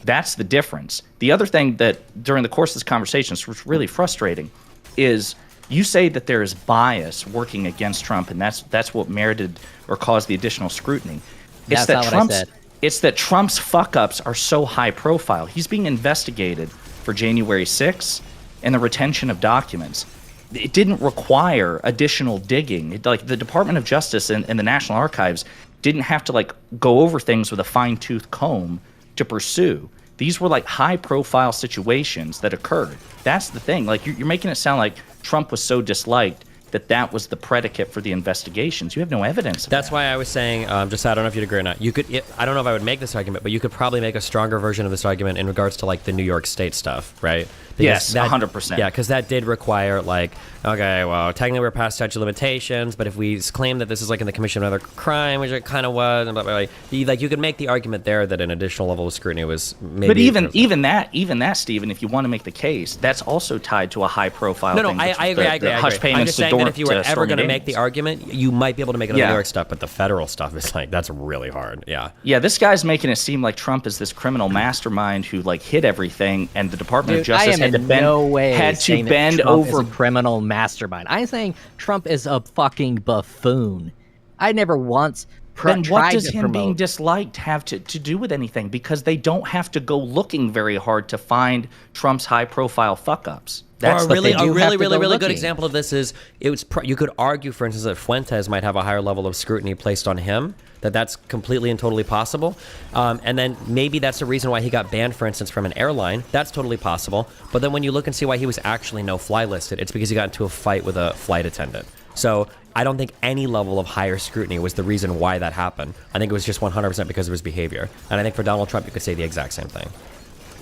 That's the difference. The other thing that during the course of this conversation was really frustrating is you say that there is bias working against Trump, and that's what merited or caused the additional scrutiny. That's not what I said. It's that Trump's fuck-ups are so high profile. He's being investigated for January 6th and the retention of documents. It didn't require additional digging. Like the Department of Justice and the National Archives didn't have to like go over things with a fine-tooth comb to pursue. These were like high-profile situations that occurred. That's the thing. Like you're making it sound like Trump was so disliked that was the predicate for the investigations. You have no evidence of That's that. why I was saying, just I don't know if you'd agree or not. I don't know if I would make this argument, but you could probably make a stronger version of this argument in regards to like the New York State stuff, right? Yes, 100%. Yeah, because that did require like, okay, well, technically we're past statute of limitations, but if we claim that this is like in the commission of another crime, which it kind of was, and blah, blah, blah, like you could make the argument there that an additional level of scrutiny was maybe. But even that, Stephen, if you want to make the case, that's also tied to a high-profile thing. No, I agree. Hush payments I'm just saying that if you were to ever going to Stormy make the Daniels. argument, you might be able to make it on the New York stuff, but the federal stuff is like, that's really hard. Yeah. Yeah, this guy's making it seem like Trump is this criminal mastermind who like hid everything, and the Department of Justice had to bend Trump over is a criminal mastermind. I'm saying Trump is a fucking buffoon. I never once Then what tried does to him being promote. disliked have to do with anything? Because they don't have to go looking very hard to find Trump's high-profile fuck-ups. That's or a what really, they do a really, have to really, go really good looking. example of this is you could argue, for instance, that Fuentes might have a higher level of scrutiny placed on him. That's completely and totally possible. And then maybe that's the reason why he got banned, for instance, from an airline. That's totally possible. But then when you look and see why he was actually no-fly listed, it's because he got into a fight with a flight attendant. So I don't think any level of higher scrutiny was the reason why that happened. I think it was just 100% because of his behavior. And I think for Donald Trump, you could say the exact same thing.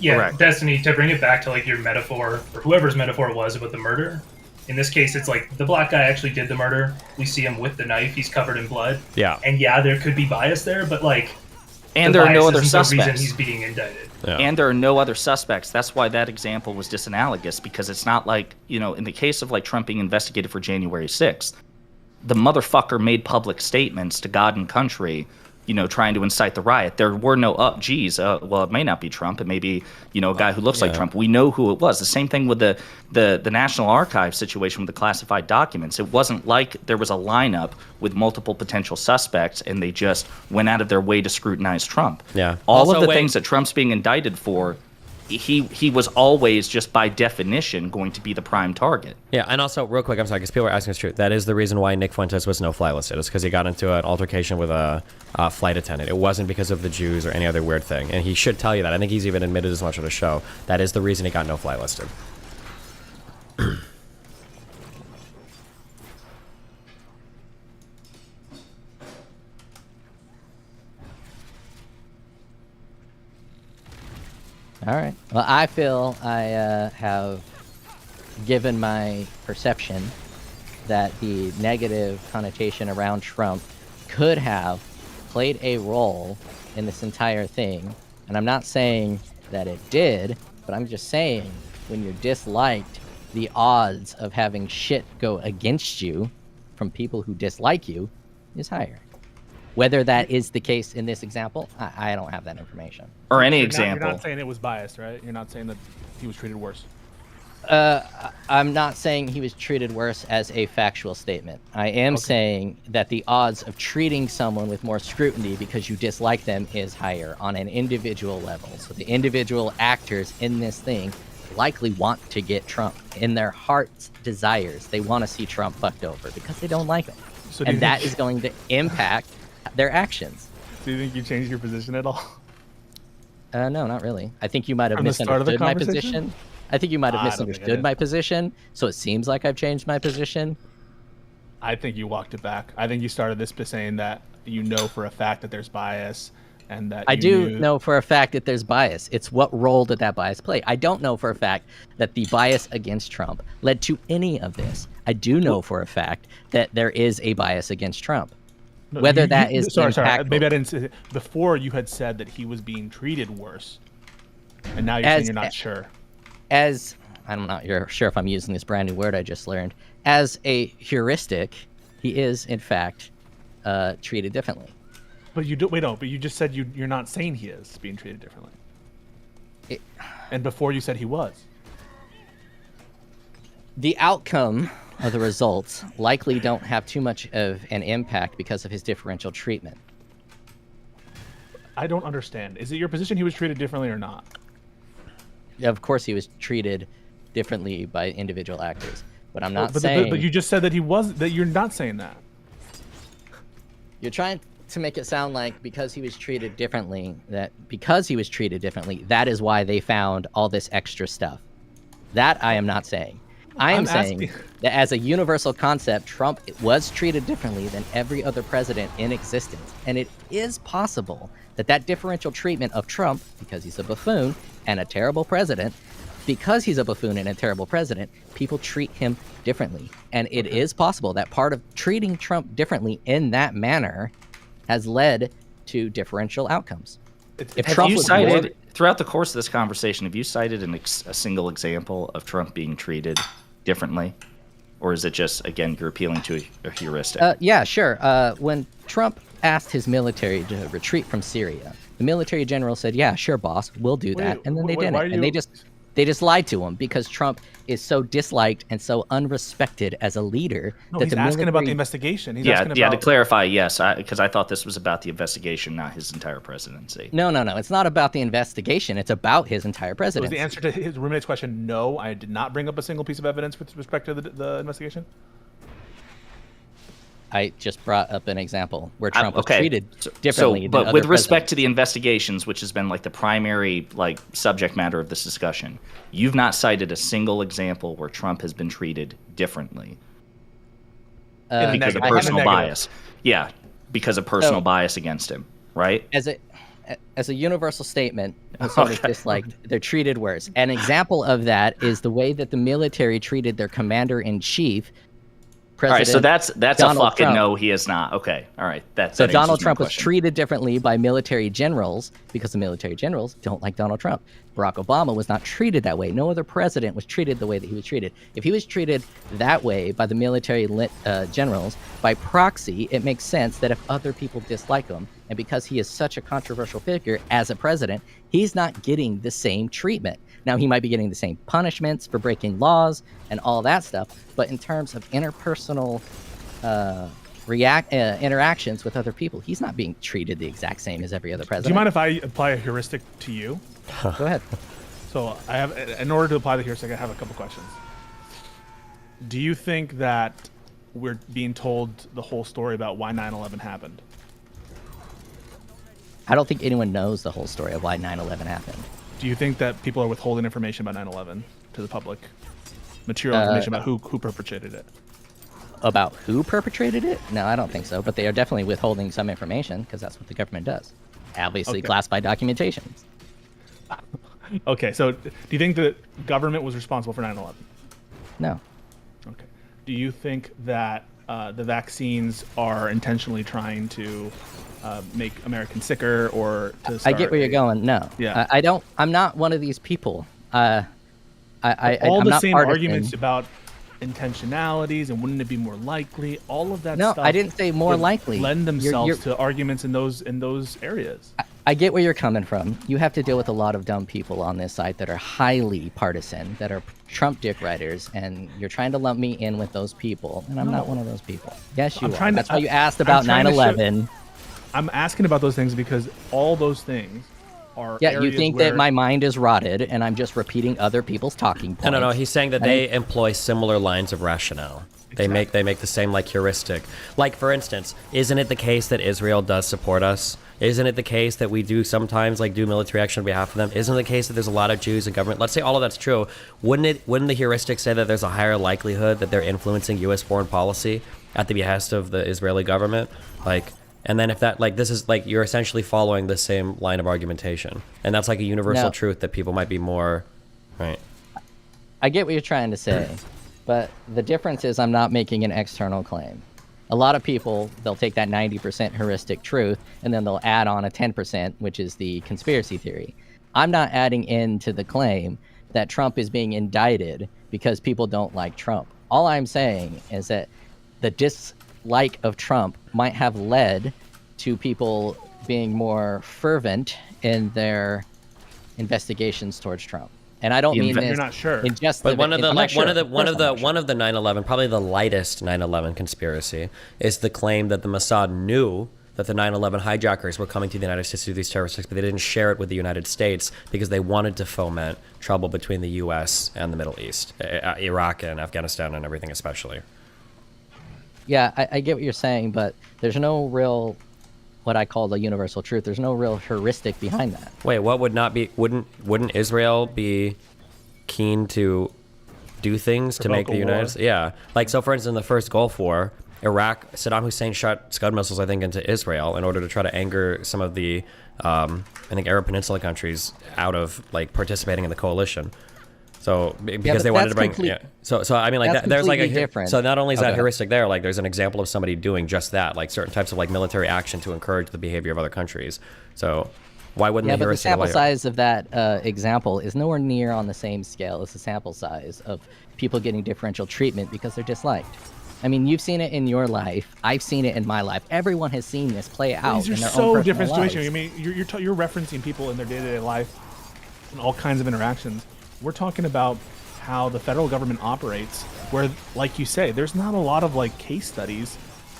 Yeah, Correct. Destiny, to bring it back to like your metaphor, or whoever's metaphor it was about the murder, in this case, it's like the black guy actually did the murder. We see him with the knife. He's covered in blood. Yeah. And yeah, there could be bias there, but like, And the there are no bias other isn't the reason suspects. he's being indicted. Yeah. And there are no other suspects. That's why that example was disanalogous, because it's not like, in the case of like Trump being investigated for January 6th, the motherfucker made public statements to God and country, trying to incite the riot. There were no, well, it may not be Trump. It may be, a guy who looks like Trump. We know who it was. The same thing with the National Archives situation with the classified documents. It wasn't like there was a lineup with multiple potential suspects and they just went out of their way to scrutinize Trump. Yeah. All Also, of the wait- things that Trump's being indicted for, he was always just by definition going to be the prime target. Yeah, and also, real quick, I'm sorry, because people are asking us true. That is the reason why Nick Fuentes was no-fly listed. It's because he got into an altercation with a flight attendant. It wasn't because of the Jews or any other weird thing. And he should tell you that. I think he's even admitted as much on the show. That is the reason he got no-fly listed. All right. Well, I feel I have given my perception that the negative connotation around Trump could have played a role in this entire thing. And I'm not saying that it did, but I'm just saying when you're disliked, the odds of having shit go against you from people who dislike you is higher. Whether that is the case in this example, I don't have that information. Or any You're example. not saying it was biased, right? You're not saying that he was treated worse. I'm not saying he was treated worse as a factual statement. I am saying that the odds of treating someone with more scrutiny because you dislike them is higher on an individual level. So the individual actors in this thing likely want to get Trump. In their heart's desires, they want to see Trump fucked over because they don't like him. So do you And that think- is going to impact their actions. Do you think you changed your position at all? No, not really. I think you might have From the start of the misunderstood my conversation? position. I think you might have I don't think I misunderstood did. my position, so it seems like I've changed my position. I think you walked it back. I think you started this by saying that you know for a fact that there's bias and that I you do knew... know for a fact that there's bias. It's what role did that bias play? I don't know for a fact that the bias against Trump led to any of this. I do know for a fact that there is a bias against Trump. No, Whether that is sorry, impactful. maybe I didn't say it. Before you had said that he was being treated worse, and now you're saying you're not sure. As I'm not sure if I'm using this brand new word I just learned. As a heuristic, he is in fact treated differently. But you do wait. No, but you just said you're not saying he is being treated differently. And before you said he was. The outcome of the results likely don't have too much of an impact because of his differential treatment. I don't understand. Is it your position he was treated differently or not? Of course, he was treated differently by individual actors, but I'm not but saying. But you just said that he was. That you're not saying that. You're trying to make it sound like because he was treated differently, that is why they found all this extra stuff. That I am not saying. I am saying asking- that as a universal concept, Trump was treated differently than every other president in existence. And it is possible that that differential treatment of Trump, because he's a buffoon and a terrible president, because he's a buffoon and a terrible president, people treat him differently. And it is possible that part of treating Trump differently in that manner has led to differential outcomes. If Have Trump you was cited, more- throughout the course of this conversation, have you cited a single example of Trump being treated differently? Or is it just, again, you're appealing to a heuristic? Yeah, sure. When Trump asked his military to retreat from Syria, the military general said, "Yeah, sure, boss, we'll do that." And then they didn't. And They just lied to him because Trump is so disliked and so unrespected as a leader. No, that he's the asking about the military- investigation. He's Yeah, asking yeah. about... To clarify, yes, because I thought this was about the investigation, not his entire presidency. No. It's not about the investigation. It's about his entire Was presidency. the answer to his roommate's question no? I did not bring up a single piece of evidence with respect to the investigation? I just brought up an example where Trump was Okay. treated differently. But than with other respect to presidents. the investigations, which has been like the primary subject matter of this discussion, you've not cited a single example where Trump has been treated differently because of negative. personal In a negative. bias. Yeah, because of personal bias against him, right? As a universal statement, when someone is disliked, they're treated worse. An example of that is the way that the military treated their commander-in-chief, All right, so that's Donald a fucking Trump. no. He is not. Okay, all right. So that Donald answers my Trump was question. treated differently by military generals because the military generals don't like Donald Trump. Barack Obama was not treated that way. No other president was treated the way that he was treated. If he was treated that way by the military generals, by proxy, it makes sense that if other people dislike him, and because he is such a controversial figure as a president, he's not getting the same treatment. Now, he might be getting the same punishments for breaking laws and all that stuff, but in terms of interpersonal interactions with other people, he's not being treated the exact same as every other president. Do you mind if I apply a heuristic to you? Go ahead. So I have, in order to apply the heuristic, I have a couple questions. Do you think that we're being told the whole story about why 9/11 happened? I don't think anyone knows the whole story of why 9/11 happened. Do you think that people are withholding information about 9/11 to the public? Material information about who perpetrated it? About who perpetrated it? No, I don't think so. But they are definitely withholding some information because that's what the government does. Obviously, Okay. classified documentation. Okay, so do you think the government was responsible for 9/11? No. Okay. Do you think that the vaccines are intentionally trying to make Americans sicker or to I start get where you're going. No. Yeah. I don't. I'm not one of these people. all I'm the not same partisan. arguments about intentionalities and wouldn't it be more likely? All of that No, stuff. I didn't say more would likely. Lend themselves You're- to arguments in those areas. I get where you're coming from. You have to deal with a lot of dumb people on this site that are highly partisan, that are Trump dick riders, and you're trying to lump me in with those people, and I'm not one of those people. Yes, you I'm are. trying to- That's why you asked I'm about trying to show- 9/11. I'm asking about those things because all those things are Yeah, you areas think where that my mind is rotted, and I'm just repeating other people's talking points. No. He's saying that they employ similar lines of rationale. They make the same heuristic. Like, for instance, isn't it the case that Israel does support us? Isn't it the case that we do sometimes do military action on behalf of them? Isn't it the case that there's a lot of Jews in government? Let's say all of that's true. Wouldn't the heuristic say that there's a higher likelihood that they're influencing U.S. foreign policy at the behest of the Israeli government? And then if that this is you're essentially following the same line of argumentation, and that's a universal No. truth that people might be more right. I get what you're trying to say, but the difference is I'm not making an external claim. A lot of people, they'll take that 90% heuristic truth, and then they'll add on a 10%, which is the conspiracy theory. I'm not adding into the claim that Trump is being indicted because people don't like Trump. All I'm saying is that the dislike of Trump might have led to people being more fervent in their investigations towards Trump. And I don't mean You're this not sure. in just But one of the I'm not sure. one of Of course I'm not the 9/11, probably the lightest 9/11 conspiracy is the claim that the Mossad knew that the 9/11 hijackers were coming to the United States to do these terrorist acts, but they didn't share it with the United States because they wanted to foment trouble between the U.S. and the Middle East, Iraq and Afghanistan and everything especially. Yeah, I get what you're saying, but there's no real, what I call the universal truth. There's no real heuristic behind that. Wait, what would not be? Wouldn't Israel be keen to do things to make Provoke the a United war. States? Yeah, so for instance, in the first Gulf War, Iraq, Saddam Hussein shot Scud missiles, I think, into Israel in order to try to anger some of the, I think, Arab Peninsula countries out of participating in the coalition. So because but they wanted that's to bring, complete- yeah. So I mean, that's there's completely different. So not only is Oh, that go ahead. heuristic there, there's an example of somebody doing just that, certain types of military action to encourage the behavior of other countries. So why wouldn't Yeah, the but the heuristic sample apply here? size of that example is nowhere near on the same scale as the sample size of people getting differential treatment because they're disliked. I mean, you've seen it in your life. I've seen it in my life. Everyone has seen this play out These are in their so own personal different lives. situations. I mean, you're referencing people in their day-to-day life and all kinds of interactions. we're talking about how the federal government operates, where, like you say, there's not a lot of like case studies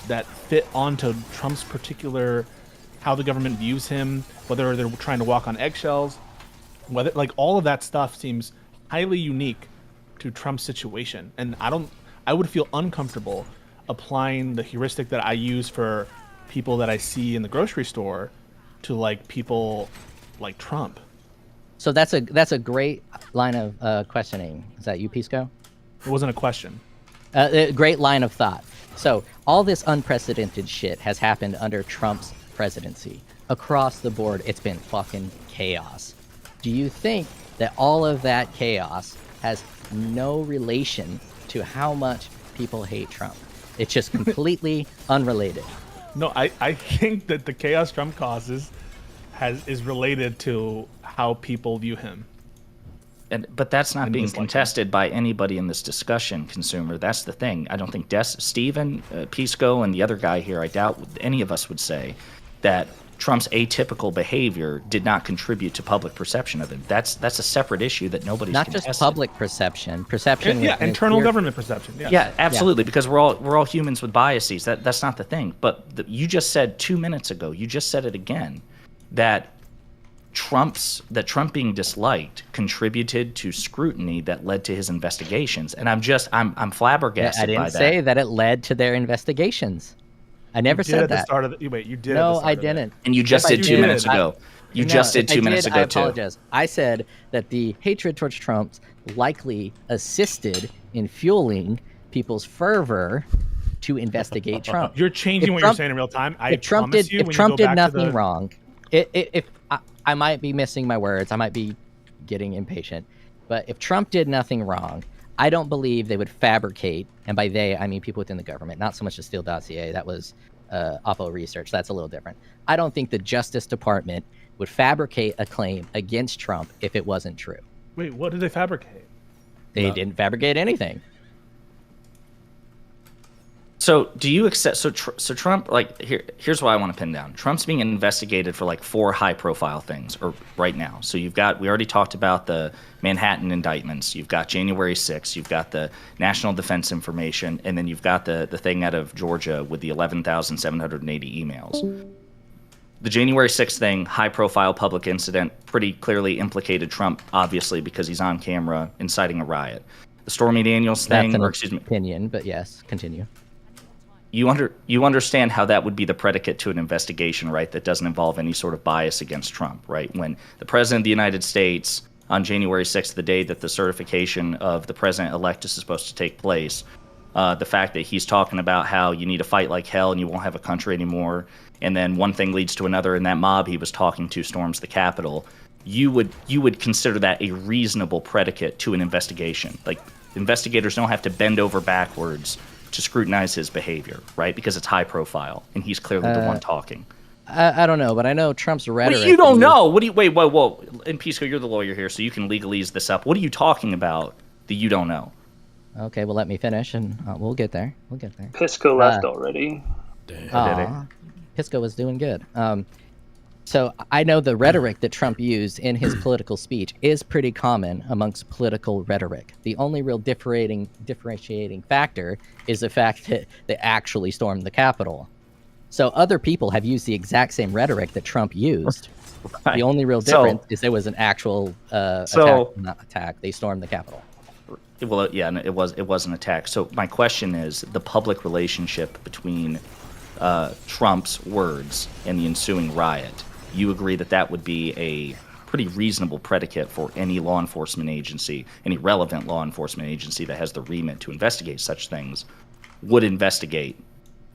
that fit onto Trump's particular, how the government views him, whether they're trying to walk on eggshells, whether like all of that stuff seems highly unique to Trump's situation. And I would feel uncomfortable applying the heuristic that I use for people that I see in the grocery store to like people like Trump. So that's a great line of questioning. Is that you, Pisco? It wasn't a question. A great line of thought. So all this unprecedented shit has happened under Trump's presidency. Across the board, it's been fucking chaos. Do you think that all of that chaos has no relation to how much people hate Trump? It's just completely unrelated. No, I think that the chaos Trump causes is related to how people view him. But that's not being dislike him. contested by anybody in this discussion, consumer. That's the thing. I don't think Stephen, Pisco, and the other guy here, I doubt any of us would say that Trump's atypical behavior did not contribute to public perception of him. That's a separate issue that nobody's Not contested. just public perception. Perception. Yeah, within internal your- government perception. Yeah. Yeah, absolutely, because we're all humans with biases. That's not the thing. But you just said 2 minutes ago, you just said it again, that Trump being disliked contributed to scrutiny that led to his investigations. And I'm flabbergasted I didn't by that. say that it led to their investigations. I never You did said at the that. start of the, wait, you did. No, at the start I of it. didn't. And you just Yes, did you 2 minutes did. ago. You No, just did if I 2 minutes did, ago I too. apologize. I said that the hatred towards Trump likely assisted in fueling people's fervor to investigate Trump. You're changing If what Trump- you're saying in real time. I if Trump promise did, you, if when Trump you go did back nothing to the, wrong, if I might be missing my words, I might be getting impatient, but if Trump did nothing wrong, I don't believe they would fabricate, and by they I mean people within the government, not so much the Steele dossier. That was Oppo research. That's a little different. I don't think the Justice Department would fabricate a claim against Trump if it wasn't true. Wait, what did they fabricate? They didn't fabricate anything. So do you accept? So Trump, like here's what I want to pin down. Trump's being investigated for like 4 high-profile things, or right now. So we already talked about the Manhattan indictments. You've got January 6th. You've got the National Defense Information, and then you've got the thing out of Georgia with the 11,780 emails. The January 6th thing, high-profile public incident, pretty clearly implicated Trump, obviously because he's on camera inciting a riot. The Stormy Daniels thing, That's an or excuse me. opinion, but yes, continue. You understand how that would be the predicate to an investigation, right? That doesn't involve any sort of bias against Trump, right? When the president of the United States on January 6th, the day that the certification of the president-elect is supposed to take place, the fact that he's talking about how you need to fight like hell and you won't have a country anymore, and then one thing leads to another, and that mob he was talking to storms the Capitol, you would consider that a reasonable predicate to an investigation. Like, investigators don't have to bend over backwards to scrutinize his behavior, right? Because it's high profile, and he's clearly the one talking. I don't know, but I know Trump's rhetoric. You don't know. What do you wait? Whoa! And Pisco, you're the lawyer here, so you can legalese this up. What are you talking about that you don't know? Okay, well, let me finish, and we'll get there. We'll get there. Pisco left already. Aw, Pisco was doing good. So I know the rhetoric that Trump used in his political speech is pretty common amongst political rhetoric. The only real differentiating factor is the fact that they actually stormed the Capitol. So other people have used the exact same rhetoric that Trump used. Right. The only real difference is there was an actual attack. They stormed the Capitol. Well, yeah, and it was an attack. So my question is the public relationship between Trump's words and the ensuing riot. You agree that would be a pretty reasonable predicate for any law enforcement agency, any relevant law enforcement agency that has the remit to investigate such things, would investigate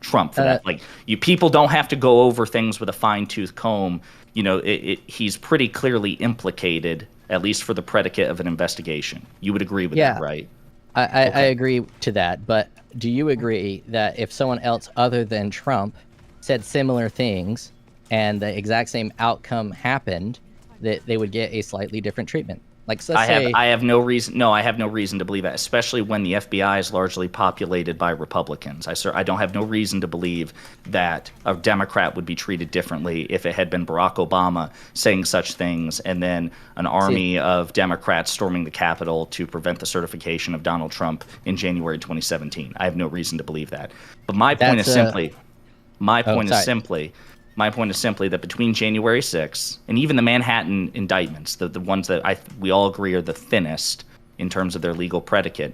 Trump for that. Like, people don't have to go over things with a fine-tooth comb. You know, he's pretty clearly implicated, at least for the predicate of an investigation. You would agree with that, right? I agree to that, but do you agree that if someone else other than Trump said similar things and the exact same outcome happened, that they would get a slightly different treatment? Like, so let's say, I have no reason. No, I have no reason to believe that, especially when the FBI is largely populated by Republicans. I don't have no reason to believe that a Democrat would be treated differently if it had been Barack Obama saying such things, and then an army of Democrats storming the Capitol to prevent the certification of Donald Trump in January 2017. I have no reason to believe that. But my point is simply, my point is simply that between January 6th and even the Manhattan indictments, the ones that we all agree are the thinnest in terms of their legal predicate,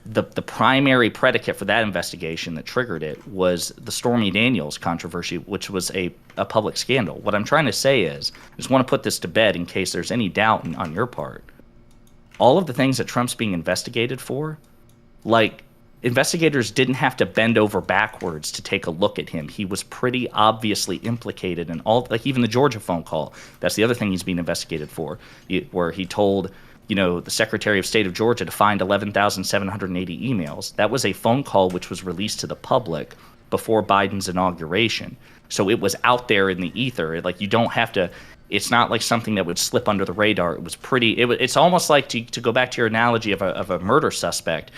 the primary predicate for that investigation that triggered it was the Stormy Daniels controversy, which was a public scandal. What I'm trying to say is, I just want to put this to bed in case there's any doubt on your part. All of the things that Trump's being investigated for, like, investigators didn't have to bend over backwards to take a look at him. He was pretty obviously implicated in all, like even the Georgia phone call. That's the other thing he's being investigated for, where he told, the Secretary of State of Georgia to find 11,780 emails. That was a phone call which was released to the public before Biden's inauguration. So it was out there in the ether. Like, you don't have to. It's not like something that would slip under the radar. It was pretty. It's almost like, to go back to your analogy of a murder suspect.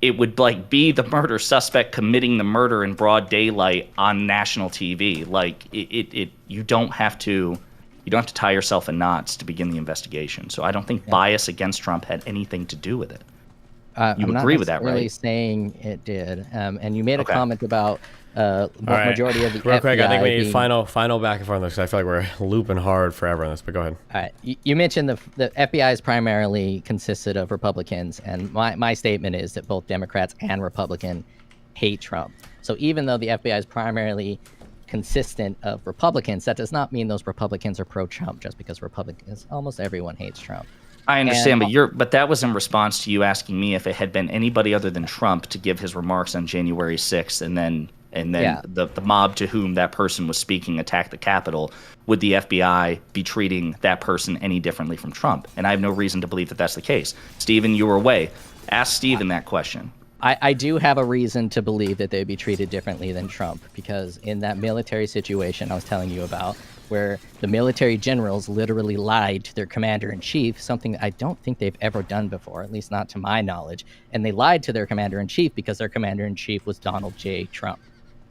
It would like be the murder suspect committing the murder in broad daylight on national TV. Like, you don't have to tie yourself in knots to begin the investigation. So I don't think bias against Trump had anything to do with it. You agree with that, right? I'm not really saying it did. And you made a comment about right. majority of the Real FBI quick, I think we need being... final back and forth on this, because I feel like we're looping hard forever on this, but go ahead. All right. You mentioned the FBI is primarily consisted of Republicans, and my statement is that both Democrats and Republicans hate Trump. So even though the FBI is primarily consistent of Republicans, that does not mean those Republicans are pro-Trump just because Republicans, almost everyone hates Trump. I understand, but that was in response to you asking me if it had been anybody other than Trump to give his remarks on January 6th, and then the mob to whom that person was speaking attacked the Capitol. Would the FBI be treating that person any differently from Trump? And I have no reason to believe that that's the case. Stephen, you were away. Ask Stephen that question. I do have a reason to believe that they'd be treated differently than Trump, because in that military situation I was telling you about, where the military generals literally lied to their commander-in-chief, something I don't think they've ever done before, at least not to my knowledge. And they lied to their commander-in-chief because their commander-in-chief was Donald J. Trump.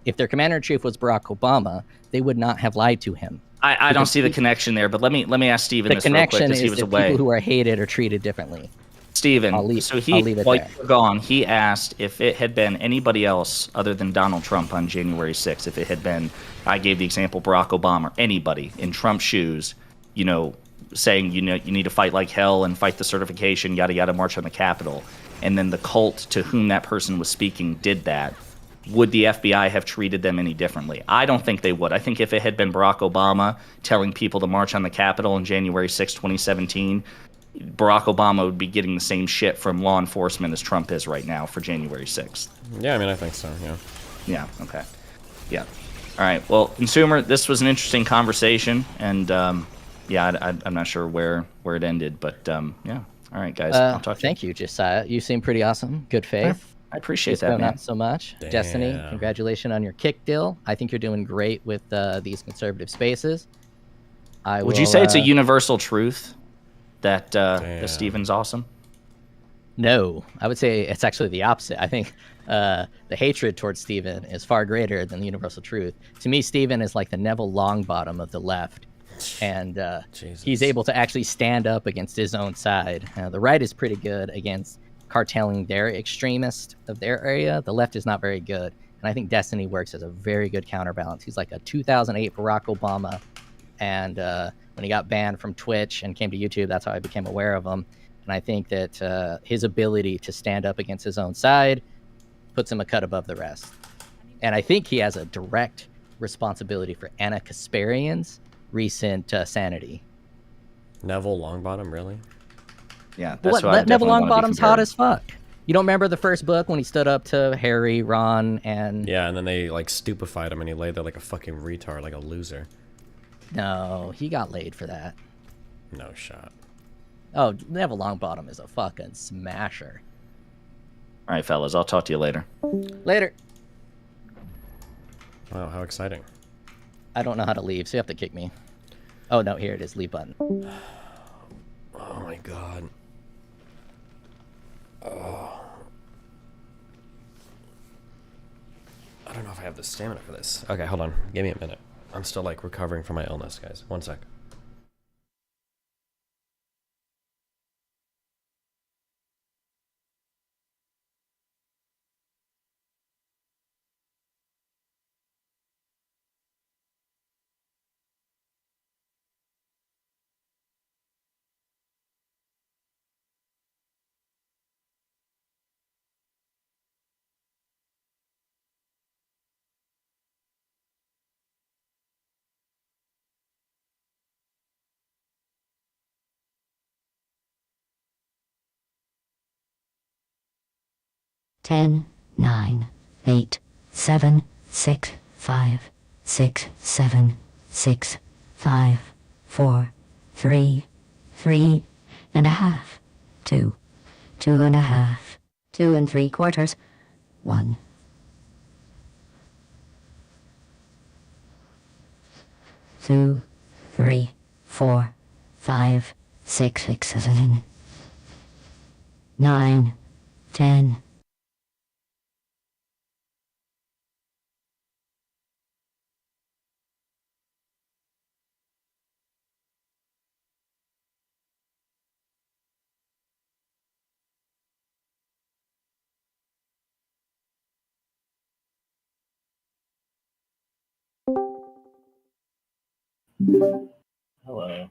If their commander-in-chief was Barack Obama, they would not have lied to him. I don't see the connection there, but let me ask Stephen this real quick, because he was that away. People who are hated are treated differently. Stephen, I'll leave it while there. you were gone, he asked if it had been anybody else other than Donald Trump on January 6th, if it had been, I gave the example, Barack Obama, anybody in Trump's shoes, saying, you need to fight like hell and fight the certification, yada, yada, march on the Capitol, and then the cult to whom that person was speaking did that, would the FBI have treated them any differently? I don't think they would. I think if it had been Barack Obama telling people to march on the Capitol on January 6, 2017, Barack Obama would be getting the same shit from law enforcement as Trump is right now for January 6th. Yeah, I mean, I think so, yeah. Yeah, okay. Yeah. All right, well, consumer, this was an interesting conversation, and I'm not sure where it ended, but yeah. All right, guys, I'll talk to you. Thank you, Josiah. You seem pretty awesome. Good faith. I appreciate that, man. Not so much. Damn. Destiny, congratulations on your kick deal. I think you're doing great with these conservative spaces. Would you say it's a universal truth that Stephen's awesome? No, I would say it's actually the opposite. I think the hatred towards Stephen is far greater than the universal truth. To me, Stephen is like the Neville Longbottom of the left, and he's able to actually stand up against his own side. The right is pretty good against carteling their extremist of their area. The left is not very good, and I think Destiny works as a very good counterbalance. He's like a 2008 Barack Obama, and when he got banned from Twitch and came to YouTube, that's how I became aware of him. And I think that his ability to stand up against his own side puts him a cut above the rest. And I think he has a direct responsibility for Anna Kasparian's recent sanity. Neville Longbottom, really? Yeah, that's Neville Longbottom's hot as fuck. You don't remember the first book when he stood up to Harry, Ron, and... Yeah, and then they, like, stupefied him, and he laid there like a fucking retard, like a loser. No, he got laid for that. No shot. Oh, Neville Longbottom is a fucking smasher. All right, fellas, I'll talk to you later. Later. Wow, how exciting. I don't know how to leave, so you have to kick me. Oh, no, here it is, leave button. Oh my god. I don't know if I have the stamina for this. Okay, hold on. Give me a minute. I'm still like recovering from my illness, guys. 1 sec. Ten, nine, 8, 7, 6, 5, 6, 7, 6, 5, 4, 3, 3 and a half, 2, 2 and a half, 2 3/4, 1. 2, 3, 4, 5, 6, 7, 9, 10. Hello.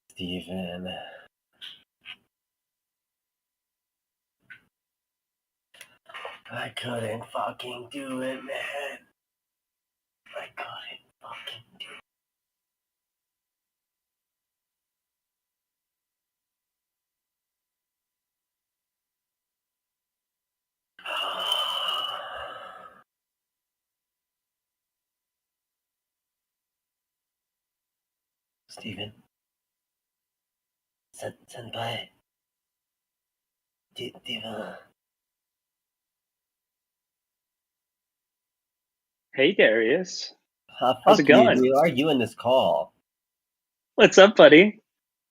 Steven. I couldn't fucking do it, man. I couldn't fucking do it. Steven. Senpai. Steven. Hey, Darius. Fuck How's it you, going? dude. Why are you in this call? What's up, buddy?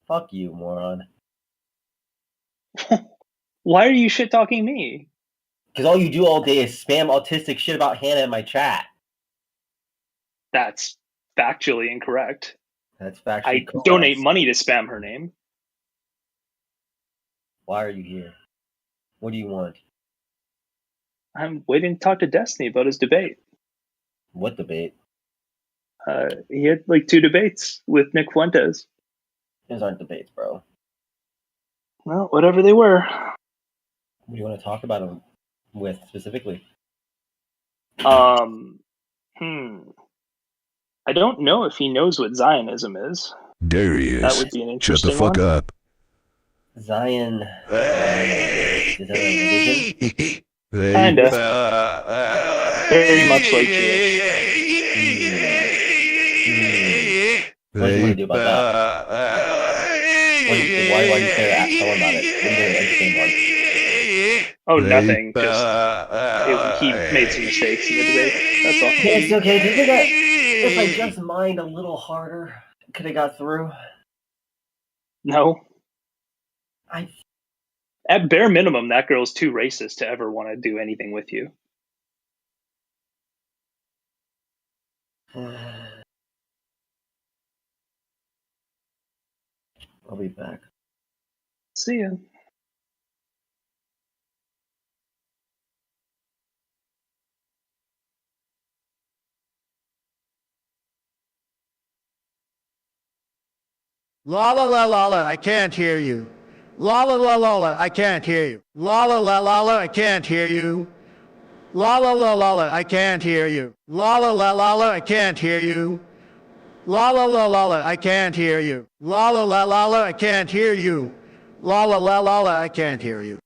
Fuck you, moron. Why are you shit talking me? Because all you do all day is spam autistic shit about Hannah in my chat. That's factually incorrect. That's factually I correct. donate money to spam her name. Why are you here? What do you want? I'm waiting to talk to Destiny about his debate. What debate? He had like 2 debates with Nick Fuentes. Those aren't debates, bro. Well, whatever they were. What do you want to talk about them with specifically? I don't know if he knows what Zionism is. Darius, That would be an shut the interesting fuck one. up. Zion. Is that a religion? Kinda. Very much like Jewish. What do you want to do about that? Why do you care to tell him about it? What are you going to entertain one? Oh, nothing. Just he made some mistakes in the debate. That's all. It's okay. Do you think that if I just mined a little harder, could have got through? No. At bare minimum, that girl's too racist to ever want to do anything with you. I'll be back. See ya. La la la la la, I can't hear you. La la la la la, I can't hear you. La la la la la, I can't hear you. La la la la la, I can't hear you. La la la la la, I can't hear you. La la la la la, I can't hear you. La la la la la, I can't hear you. La la la la la, I can't hear you.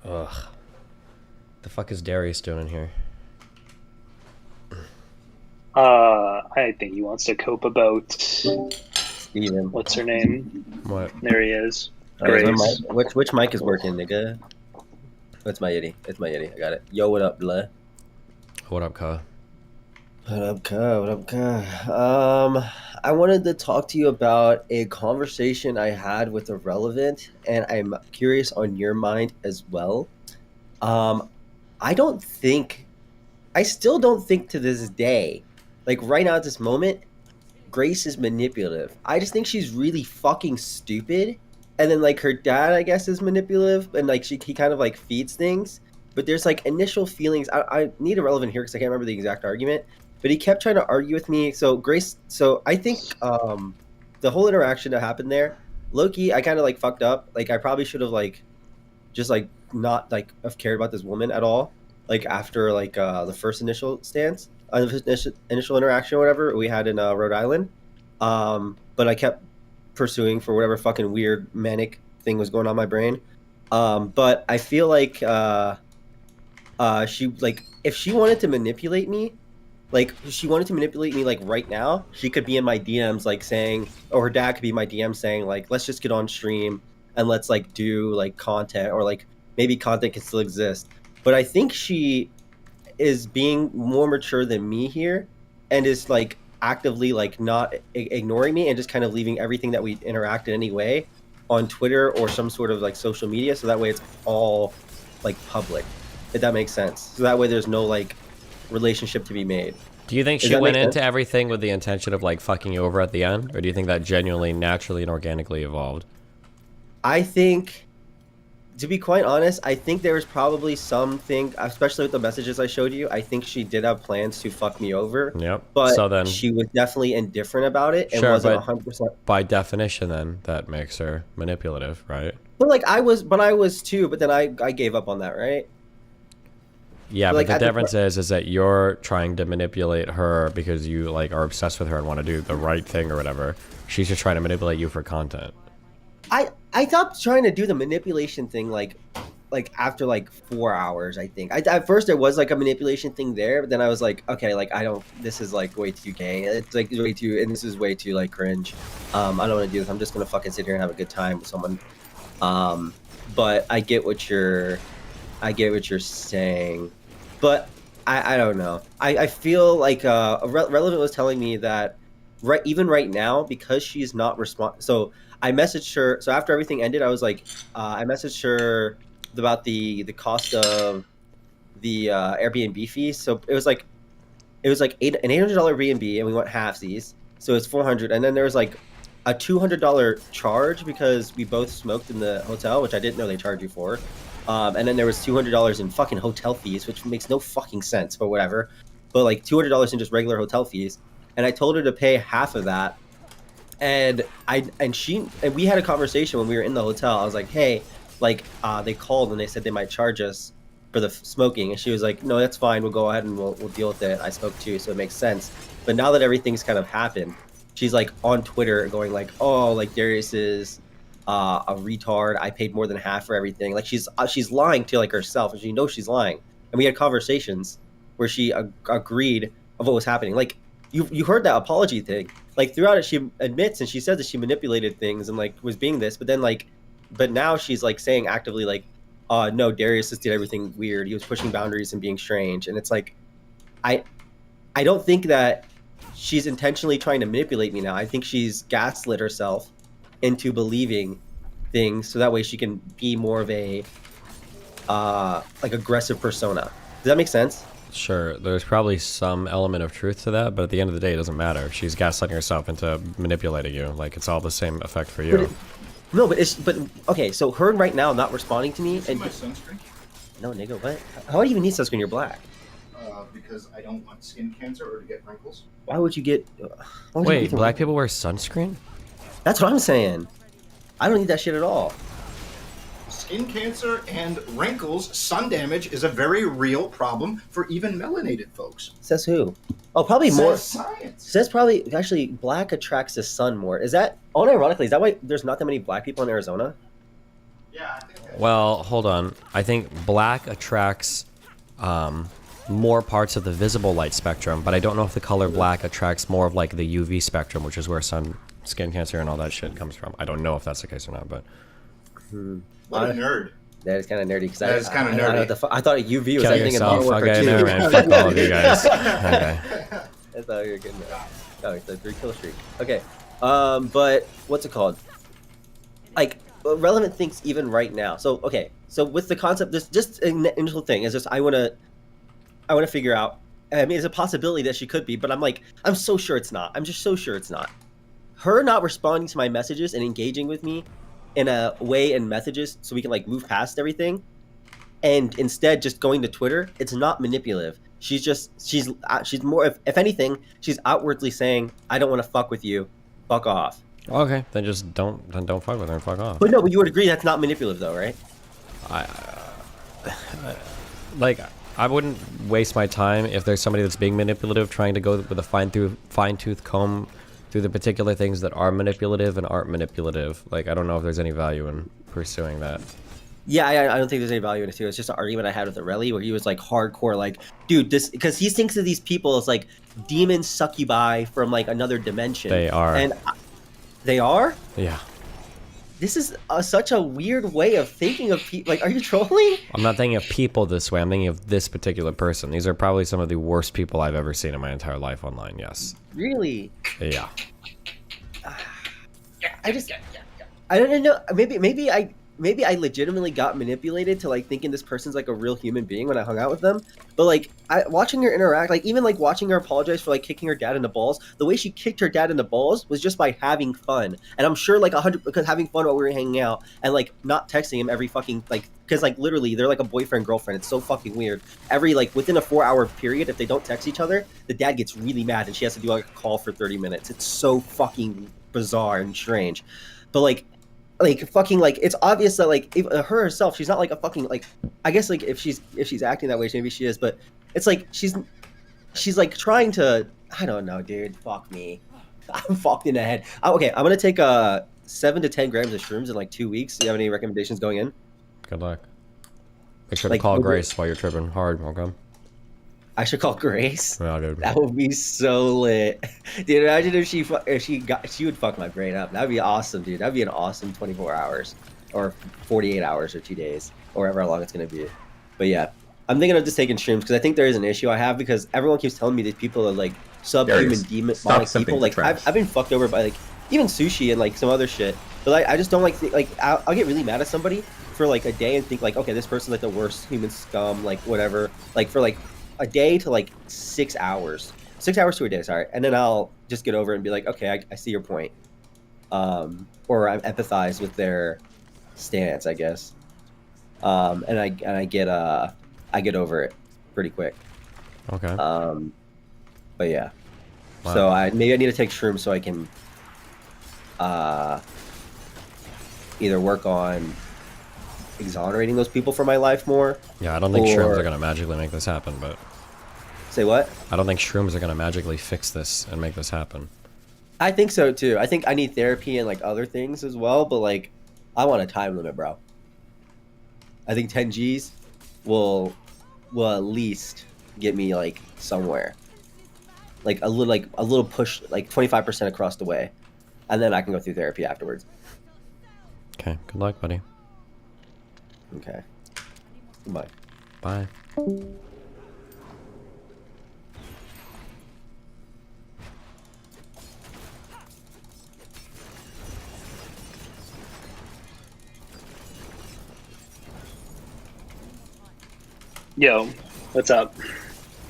Ugh. The fuck is Darius doing in here? I think he wants to cope about Steven. what's her name? What? There he is. Is my Grace. mic, which mic is working, nigga? Oh, it's my Yeti. It's my Yeti. I got it. Yo, what up, blood? What up, Ka? What up, Ka? What up, Ka? I wanted to talk to you about a conversation I had with Irrelevant, and I'm curious on your mind as well. I still don't think to this day, like right now at this moment, Grace is manipulative. I just think she's really fucking stupid. And then like her dad, I guess, is manipulative, and like he kind of like feeds things. But there's like initial feelings. I need Irrelevant here because I can't remember the exact argument. But he kept trying to argue with me. So Grace, so I think the whole interaction that happened there, low-key, I kind of like fucked up. Like I probably should have like just like not like have cared about this woman at all. Like after like the first initial stance, initial interaction or whatever we had in Rhode Island. But I kept pursuing for whatever fucking weird manic thing was going on in my brain. But I feel like she like if she wanted to manipulate me, like right now, she could be in my DMs like saying, or her dad could be in my DMs saying like, let's just get on stream and let's like do like content, or like maybe content can still exist. But I think she is being more mature than me here, and is like actively like not ignoring me and just kind of leaving everything that we interact in any way on Twitter or some sort of like social media, so that way it's all like public, if that makes sense. So that way there's no like relationship to be made. Do you think she went into everything with the intention of like fucking you over at the end, or do you think that genuinely, naturally, and organically evolved? I think, to be quite honest, I think there was probably something, especially with the messages I showed you, I think she did have plans to fuck me over. Yep. But so then, she was definitely indifferent about it and sure, wasn't but 100%. By definition, then, that makes her manipulative, right? But like I was too, but then I gave up on that, right? Yeah, So, but like, the at difference is that you're trying to manipulate her because you like are obsessed with her and want to do the right thing or whatever. She's just trying to manipulate you for content. I stopped trying to do the manipulation thing like after like 4 hours. I think at first there was like a manipulation thing there, but then I was like, okay, like this is like way too gay. It's like way too, and this is way too like cringe. I don't want to do this. I'm just gonna fucking sit here and have a good time with someone. But I get what you're saying, but I don't know. I feel like Relevant was telling me that even right now, because she's not so I messaged her. So after everything ended, I was like, I messaged her about the cost of the Airbnb fees. So it was like an $800 Airbnb, and we went halfsies, so it's $400. And then there was like a $200 charge because we both smoked in the hotel, which I didn't know they charge you for. And then there was $200 in fucking hotel fees, which makes no fucking sense, but whatever. But like $200 in just regular hotel fees, and I told her to pay half of that. And we had a conversation when we were in the hotel. I was like, hey, like they called and they said they might charge us for the smoking, and she was like, no, that's fine, we'll go ahead and we'll deal with it. I spoke too, so it makes sense. But now that everything's kind of happened, she's like on Twitter going like, oh, like Darius is a retard, I paid more than half for everything. Like she's lying to like herself, and she knows she's lying. And we had conversations where she agreed of what was happening. Like you heard that apology thing. Like throughout it, she admits and she says that she manipulated things and like was being this, but now she's like saying actively like, no, Darius just did everything weird. He was pushing boundaries and being strange. And it's like, I don't think that she's intentionally trying to manipulate me now. I think she's gaslit herself into believing things so that way she can be more of a like aggressive persona. Does that make sense? Sure, there's probably some element of truth to that, but at the end of the day, it doesn't matter. She's gaslighting herself into manipulating you. Like, it's all the same effect for you. But okay, so her right now not responding to me and my sunscreen? No, nigga, what? How do you even need sunscreen? You're black. Because I don't want skin cancer or to get wrinkles. Why would you get? Wait, black people wear sunscreen? That's what I'm saying. I don't need that shit at all. Skin cancer and wrinkles, sun damage is a very real problem for even melanated folks. Says who? Oh, probably more. Science. Says probably actually black attracts the sun more. Is that unironically? Is that why there's not that many black people in Arizona? Yeah, Well, hold on. I think black attracts more parts of the visible light spectrum, but I don't know if the color black attracts more of like the UV spectrum, which is where skin cancer and all that shit comes from. I don't know if that's the case or not, but What a nerd. That is kind of nerdy. That is kind of I don't know nerdy. what the I thought UV was kill anything in modern yourself. warfare Okay, 2. never mind. Fuck all of you guys. Okay. I thought you were good. Oh, it's a 3-kill streak. Okay. But what's it called? Like, relevant things even right now. So, okay. So with the concept, this just an initial thing is just I want to figure out. I mean, it's a possibility that she could be, but I'm so sure it's not. I'm just so sure it's not. Her not responding to my messages and engaging with me in a way in messages so we can like move past everything, and instead just going to Twitter. It's not manipulative. She's more, if anything, she's outwardly saying, I don't want to fuck with you, fuck off. Okay, then just don't fuck with her and fuck off. But no, but you would agree that's not manipulative though, right? I wouldn't waste my time if there's somebody that's being manipulative trying to go with a fine-tooth comb through the particular things that are manipulative and aren't manipulative. Like, I don't know if there's any value in pursuing that. Yeah, I don't think there's any value in it too. It's just an argument I had with Arelli where he was like hardcore, like, dude, this, because he thinks of these people as like demon succubi from like another dimension. They are. And they are? Yeah. This is such a weird way of thinking of people. Like, are you trolling? I'm not thinking of people this way. I'm thinking of this particular person. These are probably some of the worst people I've ever seen in my entire life online. Yes. Really? Yeah. I don't know. Maybe I legitimately got manipulated to like thinking this person's like a real human being when I hung out with them. But like watching her interact, like even like watching her apologize for like kicking her dad in the balls, the way she kicked her dad in the balls was just by having fun. And I'm sure like 100 because having fun while we were hanging out and like not texting him every fucking like, because like literally they're like a boyfriend girlfriend. It's so fucking weird. Every like within a 4-hour period, if they don't text each other, the dad gets really mad and she has to do like a call for 30 minutes. It's so fucking bizarre and strange. But like fucking like it's obvious that like her herself, she's not like a fucking like, I guess like if she's acting that way, maybe she is, but it's like she's like trying to, I don't know, dude, fuck me. I'm fucked in the head. Okay, I'm gonna take 7 to 10 grams of shrooms in like 2 weeks. Do you have any recommendations going in? Good luck. Make sure to Like, call would you- Grace while you're tripping hard, okay? I should call Grace. Yeah, dude. That would be so lit, dude. Imagine if she would fuck my brain up. That'd be awesome, dude. That'd be an awesome 24 hours, or 48 hours, or 2 days, or however long it's gonna be. But yeah, I'm thinking of just taking shrooms because I think there is an issue I have because everyone keeps telling me these people are like subhuman Darius, demon stop demonic people. simping Like for trash. I've been fucked over by like even sushi and like some other shit. But I just don't like I'll get really mad at somebody for like a day and think like, okay, this person's like the worst human scum, like whatever. Like for like a day to like 6 hours. 6 hours to a day, sorry. And then I'll just get over it and be like, okay, I see your point. Or I empathize with their stance, I guess. And I get over it pretty quick. Okay. But yeah. Wow. So maybe I need to take shrooms so I can either work on exonerating those people from my life more. Yeah, I don't think shrooms are gonna magically make this happen, but say what? I don't think shrooms are gonna magically fix this and make this happen. I think so too. I think I need therapy and like other things as well, but like I want a time limit, bro. I think 10 G's will at least get me like somewhere. Like a little push, like 25% across the way. And then I can go through therapy afterwards. Okay, good luck, buddy. Okay. Goodbye. Bye. Yo, what's up?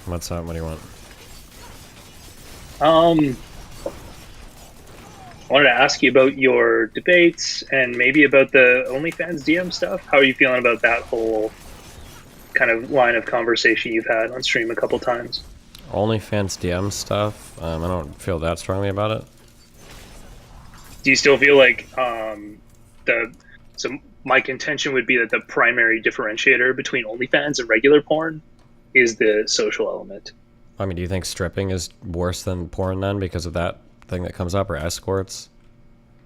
What's up? What do you want? I wanted to ask you about your debates and maybe about the OnlyFans DM stuff. How are you feeling about that whole kind of line of conversation you've had on stream a couple times? OnlyFans DM stuff. I don't feel that strongly about it. Do you still feel like so my contention would be that the primary differentiator between OnlyFans and regular porn is the social element. I mean, do you think stripping is worse than porn then because of that thing that comes up, or escorts?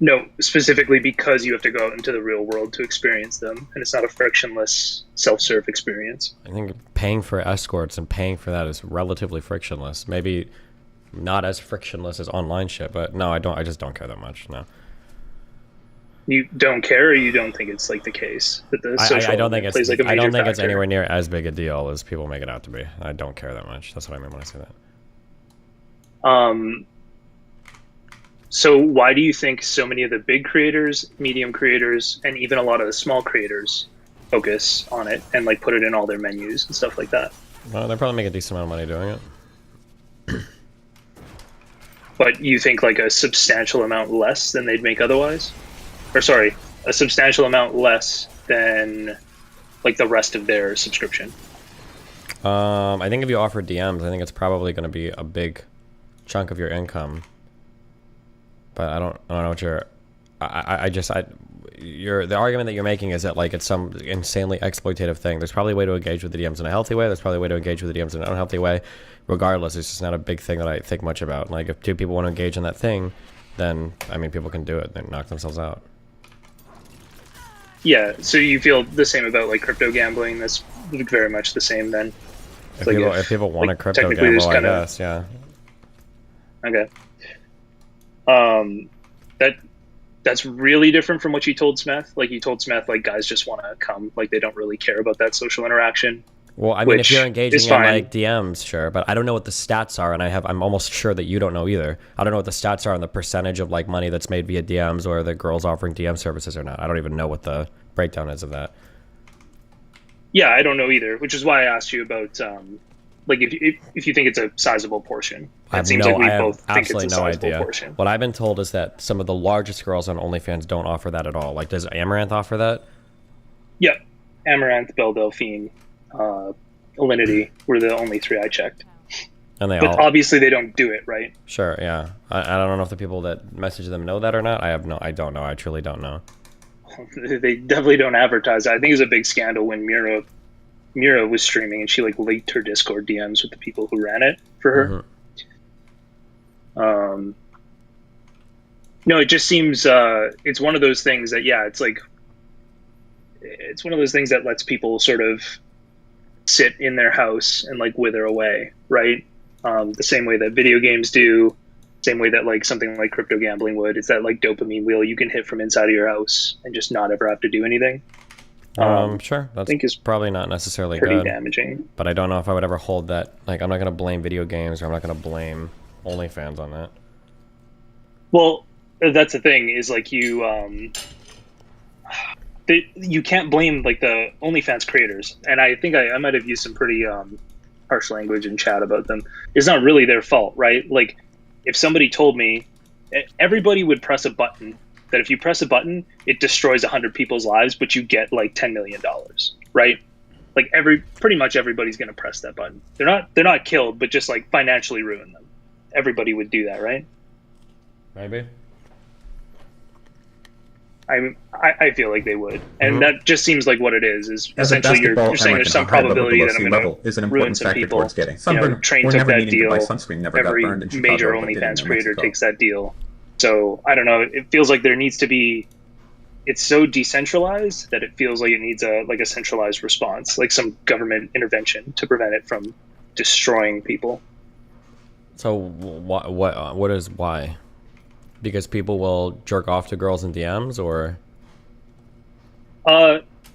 No, specifically because you have to go out into the real world to experience them, and it's not a frictionless self-serve experience. I think paying for escorts and paying for that is relatively frictionless. Maybe not as frictionless as online shit, but no, I don't. I just don't care that much. No. You don't care, or you don't think it's like the case that the social I don't think plays it's. like a major I don't think it's factor? anywhere near as big a deal as people make it out to be. I don't care that much. That's what I mean when I say that. So why do you think so many of the big creators, medium creators, and even a lot of the small creators focus on it and like put it in all their menus and stuff like that? Well, they probably make a decent amount of money doing it. But you think like a substantial amount less than they'd make otherwise? Or sorry, a substantial amount less than like the rest of their subscription? I think if you offer DMs, I think it's probably going to be a big chunk of your income. But I don't know what you're. The argument that you're making is that like it's some insanely exploitative thing. There's probably a way to engage with the DMs in a healthy way. There's probably a way to engage with the DMs in an unhealthy way. Regardless, it's just not a big thing that I think much about. Like if two people want to engage in that thing, then I mean people can do it. They knock themselves out. Yeah, so you feel the same about like crypto gambling? That's very much the same then. If people want to crypto technically gamble, I kinda- guess, yeah. Okay. That's really different from what you told Smith. Like you told Smith, like guys just want to come, like they don't really care about that social interaction. Well, I mean, if which you're is engaging in fine. like DMs, sure, but I don't know what the stats are, and I'm almost sure that you don't know either. I don't know what the stats are on the percentage of like money that's made via DMs or the girls offering DM services or not. I don't even know what the breakdown is of that. Yeah, I don't know either, which is why I asked you about like if you think it's a sizable portion. It seems like we both think it's a absolutely no sizable idea. portion. What I've been told is that some of the largest girls on OnlyFans don't offer that at all. Like, does Amaranth offer that? Yep. Amaranth, Belle Delphine, Alinity were the only three I checked. And they But all obviously they don't do it, right? sure, yeah. I don't know if the people that message them know that or not. I don't know. I truly don't know. They definitely don't advertise it. I think it was a big scandal when Mira was streaming and she like leaked her Discord DMs with the people who ran it for her. No, it just seems it's one of those things that it's one of those things that lets people sort of sit in their house and like wither away, right? The same way that video games do, same way that like something like crypto gambling would. It's that like dopamine wheel you can hit from inside of your house and just not ever have to do anything. Sure. That's think is probably not necessarily pretty good. damaging. But I don't know if I would ever hold that. Like, I'm not going to blame video games or I'm not going to blame OnlyFans on that. Well, that's the thing is like you can't blame like the OnlyFans creators, and I think I might have used some pretty harsh language in chat about them. It's not really their fault, right? Like if somebody told me, everybody would press a button that if you press a button, it destroys 100 people's lives, but you get like $10 million, right? Like pretty much everybody's going to press that button. They're not killed, but just like financially ruin them. Everybody would do that, right? Maybe. I feel like they would, and that just seems like what it is. Is As a essentially you're basketball saying there's some American, high-level probability below that I'm sea going level is an to important ruin some factor people. towards getting. You know, Sunburn, Train we're took never that needing to deal. buy sunscreen, never got Every burned in Chicago, major but did in OnlyFans New creator Mexico. takes that deal. So I don't know. It feels like there needs to be. It's so decentralized that it feels like it needs a centralized response, like some government intervention to prevent it from destroying people. So what is why? Because people will jerk off to girls in DMs, or?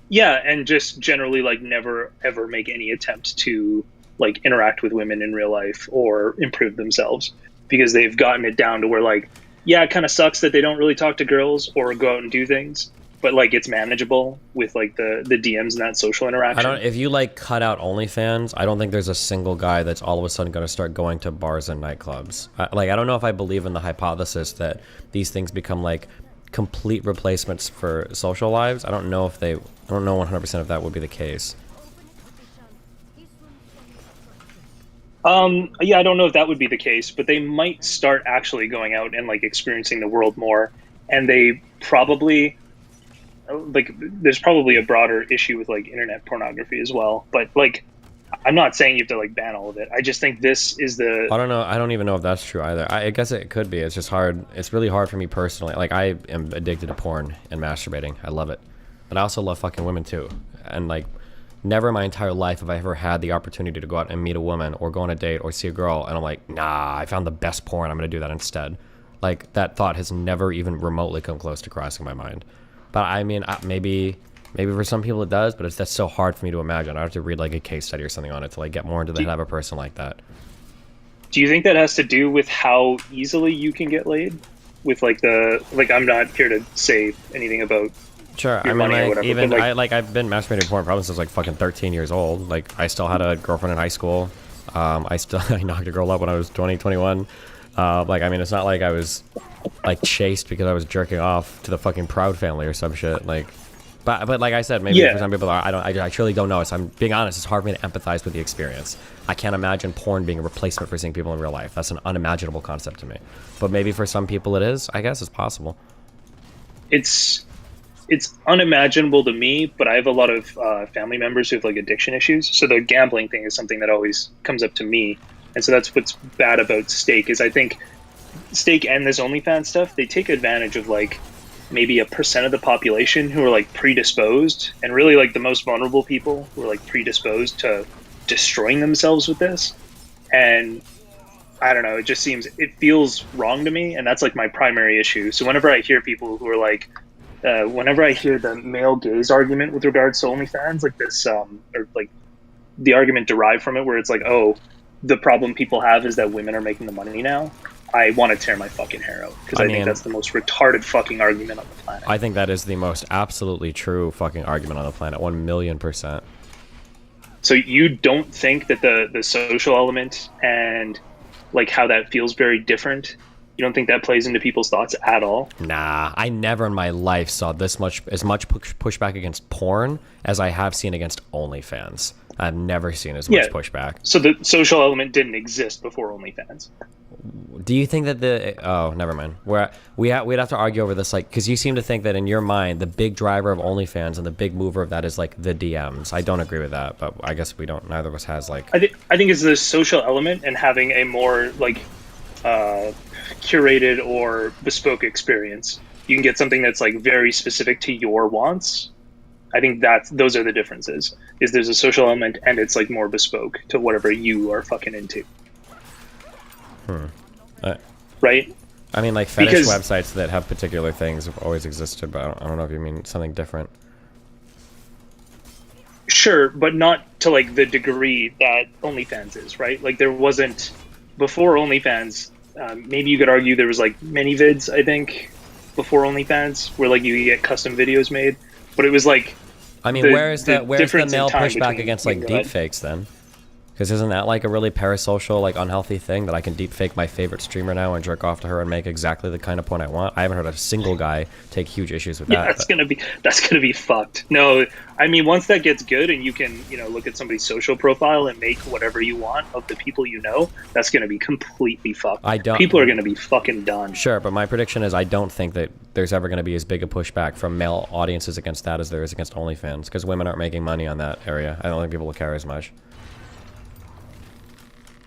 Yeah, and just generally like never ever make any attempt to like interact with women in real life or improve themselves, because they've gotten it down to where like, yeah, it kind of sucks that they don't really talk to girls or go out and do things, but like it's manageable with like the DMs and that social interaction. If you like cut out OnlyFans, I don't think there's a single guy that's all of a sudden going to start going to bars and nightclubs. I don't know if I believe in the hypothesis that these things become like complete replacements for social lives. I don't know 100% if that would be the case. Yeah, I don't know if that would be the case, but they might start actually going out and like experiencing the world more, and they probably like there's probably a broader issue with like internet pornography as well, but like I'm not saying you have to like ban all of it. I just think this is the. I don't know. I don't even know if that's true either. I guess it could be. It's just hard. It's really hard for me personally. Like, I am addicted to porn and masturbating. I love it. But I also love fucking women too. And like, never in my entire life have I ever had the opportunity to go out and meet a woman or go on a date or see a girl and I'm like, nah, I found the best porn. I'm going to do that instead. Like, that thought has never even remotely come close to crossing my mind. But I mean, maybe for some people it does, but that's so hard for me to imagine. I have to read like a case study or something on it to like get more into the head of a person like that. Do you think that has to do with how easily you can get laid? With like I'm not here to say anything about. Sure, I mean, like, even I've been masturbating porn probably since like fucking 13 years old. Like, I still had a girlfriend in high school. I knocked a girl up when I was 20, 21. Like, I mean, it's not like I was like chased because I was jerking off to the fucking Proud Family or some shit. Like, but like I said, maybe for some people, I truly don't know. So I'm being honest. It's hard for me to empathize with the experience. I can't imagine porn being a replacement for seeing people in real life. That's an unimaginable concept to me. But maybe for some people it is. I guess it's possible. It's unimaginable to me, but I have a lot of family members who have like addiction issues. So the gambling thing is something that always comes up to me. And so that's what's bad about Stake is I think Stake and this OnlyFans stuff, they take advantage of like maybe 1% of the population who are like predisposed, and really like the most vulnerable people who are like predisposed to destroying themselves with this. And I don't know, it feels wrong to me, and that's like my primary issue. So whenever I hear people who are like, whenever I hear the male gaze argument with regards to OnlyFans, like this, or like the argument derived from it where it's like, oh, the problem people have is that women are making the money now, I want to tear my fucking hair out, because I think that's the most retarded fucking argument on the planet. I think that is the most absolutely true fucking argument on the planet, 1,000,000%. So you don't think that the social element and like how that feels very different, you don't think that plays into people's thoughts at all? Nah, I never in my life saw as much pushback against porn as I have seen against OnlyFans. I've never seen as much pushback. So the social element didn't exist before OnlyFans. Do you think that oh, never mind. We'd have to argue over this, like, because you seem to think that in your mind the big driver of OnlyFans and the big mover of that is like the DMs. I don't agree with that, but I guess we don't. Neither of us has like. I think it's the social element and having a more like curated or bespoke experience. You can get something that's like very specific to your wants. I think those are the differences. Is there's a social element and it's like more bespoke to whatever you are fucking into. Right? I mean, like fetish websites that have particular things have always existed, but I don't know if you mean something different. Sure, but not to like the degree that OnlyFans is, right? Like there wasn't before OnlyFans. Maybe you could argue there was like mini-vids, I think, before OnlyFans, where like you could get custom videos made. But it was like, I mean, where's the male pushback against like deep fakes then? Because isn't that like a really parasocial, like unhealthy thing that I can deep fake my favorite streamer now and jerk off to her and make exactly the kind of point I want? I haven't heard a single guy take huge issues with that. That's gonna be fucked. No, I mean once that gets good and you can look at somebody's social profile and make whatever you want of the people you know, that's gonna be completely fucked. People are gonna be fucking done. Sure, but my prediction is I don't think that there's ever gonna be as big a pushback from male audiences against that as there is against OnlyFans, because women aren't making money on that area. I don't think people will care as much.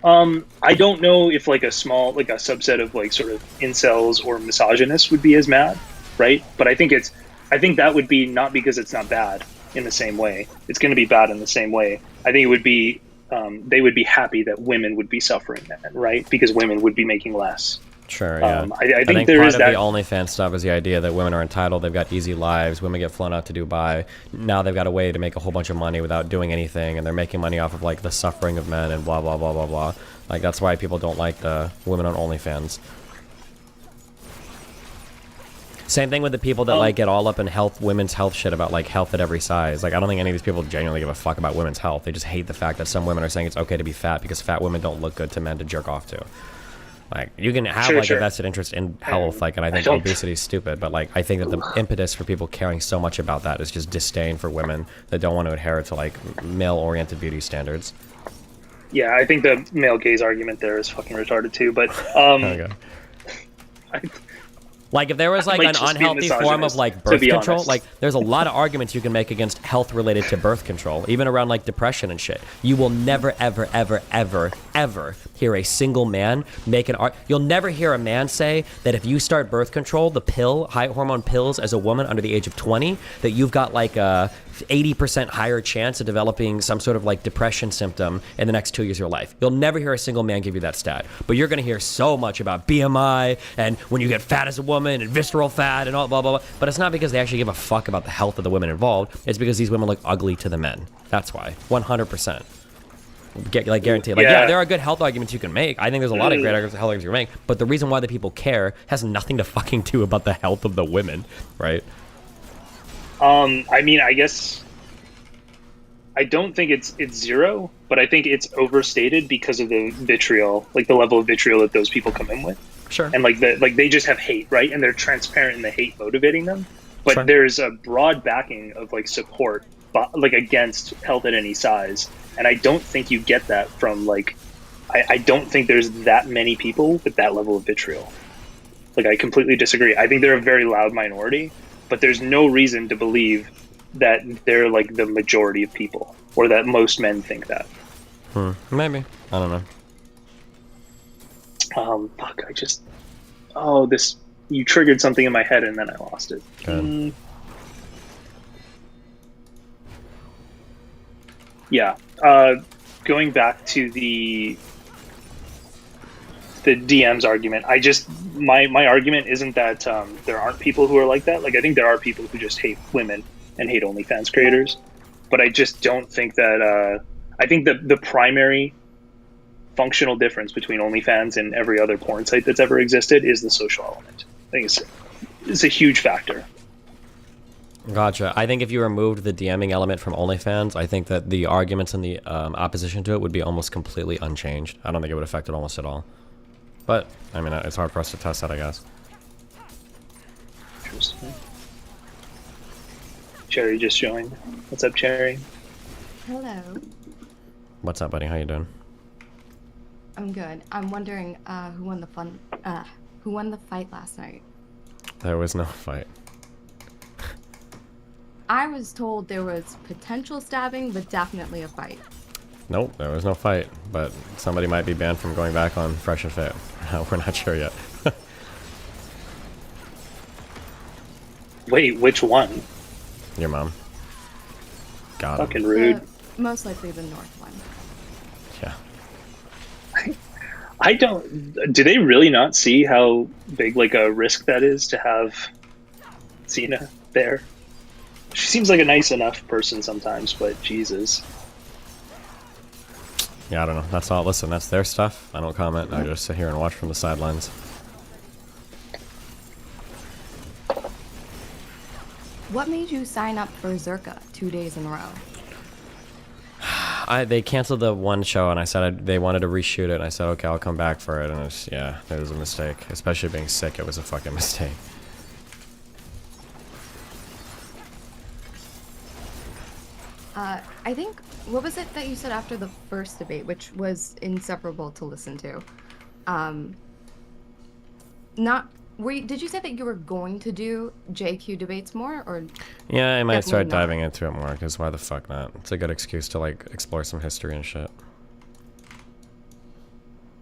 I don't know if like a subset of like sort of incels or misogynists would be as mad, right? But I think that would be not because it's not bad in the same way. It's going to be bad in the same way. I think it would be, they would be happy that women would be suffering that, right? Because women would be making less. Sure, yeah. I think there part is of the OnlyFans stuff is the idea that women are entitled, they've got easy lives, women get flown out to Dubai, now they've got a way to make a whole bunch of money without doing anything, and they're making money off of like the suffering of men and blah blah blah blah blah. Like that's why people don't like the women on OnlyFans. Same thing with the people that like get all up in women's health shit about like health at every size. Like I don't think any of these people genuinely give a fuck about women's health. They just hate the fact that some women are saying it's okay to be fat because fat women don't look good to men to jerk off to. Like you can have a vested interest in health, like, and I think obesity is stupid, but like I think that the impetus for people caring so much about that is just disdain for women that don't want to adhere to like male-oriented beauty standards. Yeah, I think the male gaze argument there is fucking retarded too, but Okay. I think the male gaze argument there is fucking retarded too, but I think the male gaze argument there is fucking retarded too, but I think the male gaze argument there is fucking retarded too, but I think the male gaze argument there is fucking retarded too, but I think the male gaze argument there is fucking retarded too, but Like if there was like an just be unhealthy form of misogynist, like to birth be control, honest. like there's a lot of arguments you can make against health related to birth control, even around like depression and shit. You will never, ever, ever, ever, ever hear a single man make an you'll never hear a man say that if you start birth control, the pill, high hormone pills as a woman under the age of 20, that you've got like a 80% higher chance of developing some sort of like depression symptom in the next 2 years of your life. You'll never hear a single man give you that stat, but you're going to hear so much about BMI and when you get fat as a woman and visceral fat and all blah, blah, blah. But it's not because they actually give a fuck about the health of the women involved. It's because these women look ugly to the men. That's why. 100%. Guaranteed. Like, yeah, there are good health arguments you can make. I think there's a lot of great health arguments you can make, but the reason why the people care has nothing to fucking do about the health of the women, right? I mean, I guess I don't think it's zero, but I think it's overstated because of the vitriol, like the level of vitriol that those people come in with. Sure. And like they just have hate, right? And they're transparent in the hate motivating them. But Sure. there's a broad backing of like support, like against health at any size. And I don't think you get that from like, I don't think there's that many people with that level of vitriol. Like I completely disagree. I think they're a very loud minority, but there's no reason to believe that they're like the majority of people or that most men think that. Maybe. I don't know. Fuck, you triggered something in my head and then I lost it. Yeah. Going back to the DM's argument, my argument isn't that there aren't people who are like that. Like I think there are people who just hate women and hate OnlyFans creators, but I just don't think that. I think the primary functional difference between OnlyFans and every other porn site that's ever existed is the social element. I think it's a huge factor. Gotcha. I think if you removed the DMing element from OnlyFans, I think that the arguments in the opposition to it would be almost completely unchanged. I don't think it would affect it almost at all. But, I mean, it's hard for us to test that, I guess. Interesting. Cherry just joined. What's up, Cherry? Hello. What's up, buddy? How you doing? I'm good. I'm wondering who won the fight last night. There was no fight. I was told there was potential stabbing, but definitely a fight. Nope, there was no fight, but somebody might be banned from going back on Fresh and Fit. We're not sure yet. Wait, which one? Your mom. Got him. Fucking rude. Most likely the north one. Yeah. I don't. Do they really not see how big like a risk that is to have Cena there? She seems like a nice enough person sometimes, but Jesus. Yeah, I don't know. That's all. Listen, that's their stuff. I don't comment. I just sit here and watch from the sidelines. What made you sign up for Zerka 2 days in a row? They canceled the one show, and I said they wanted to reshoot it, and I said, okay, I'll come back for it, and it was a mistake. Especially being sick, it was a fucking mistake. I think, what was it that you said after the first debate, which was insufferable to listen to? Did you say that you were going to do JQ debates more, or? Yeah, I might start definitely not? diving into it more, because why the fuck not? It's a good excuse to, like, explore some history and shit.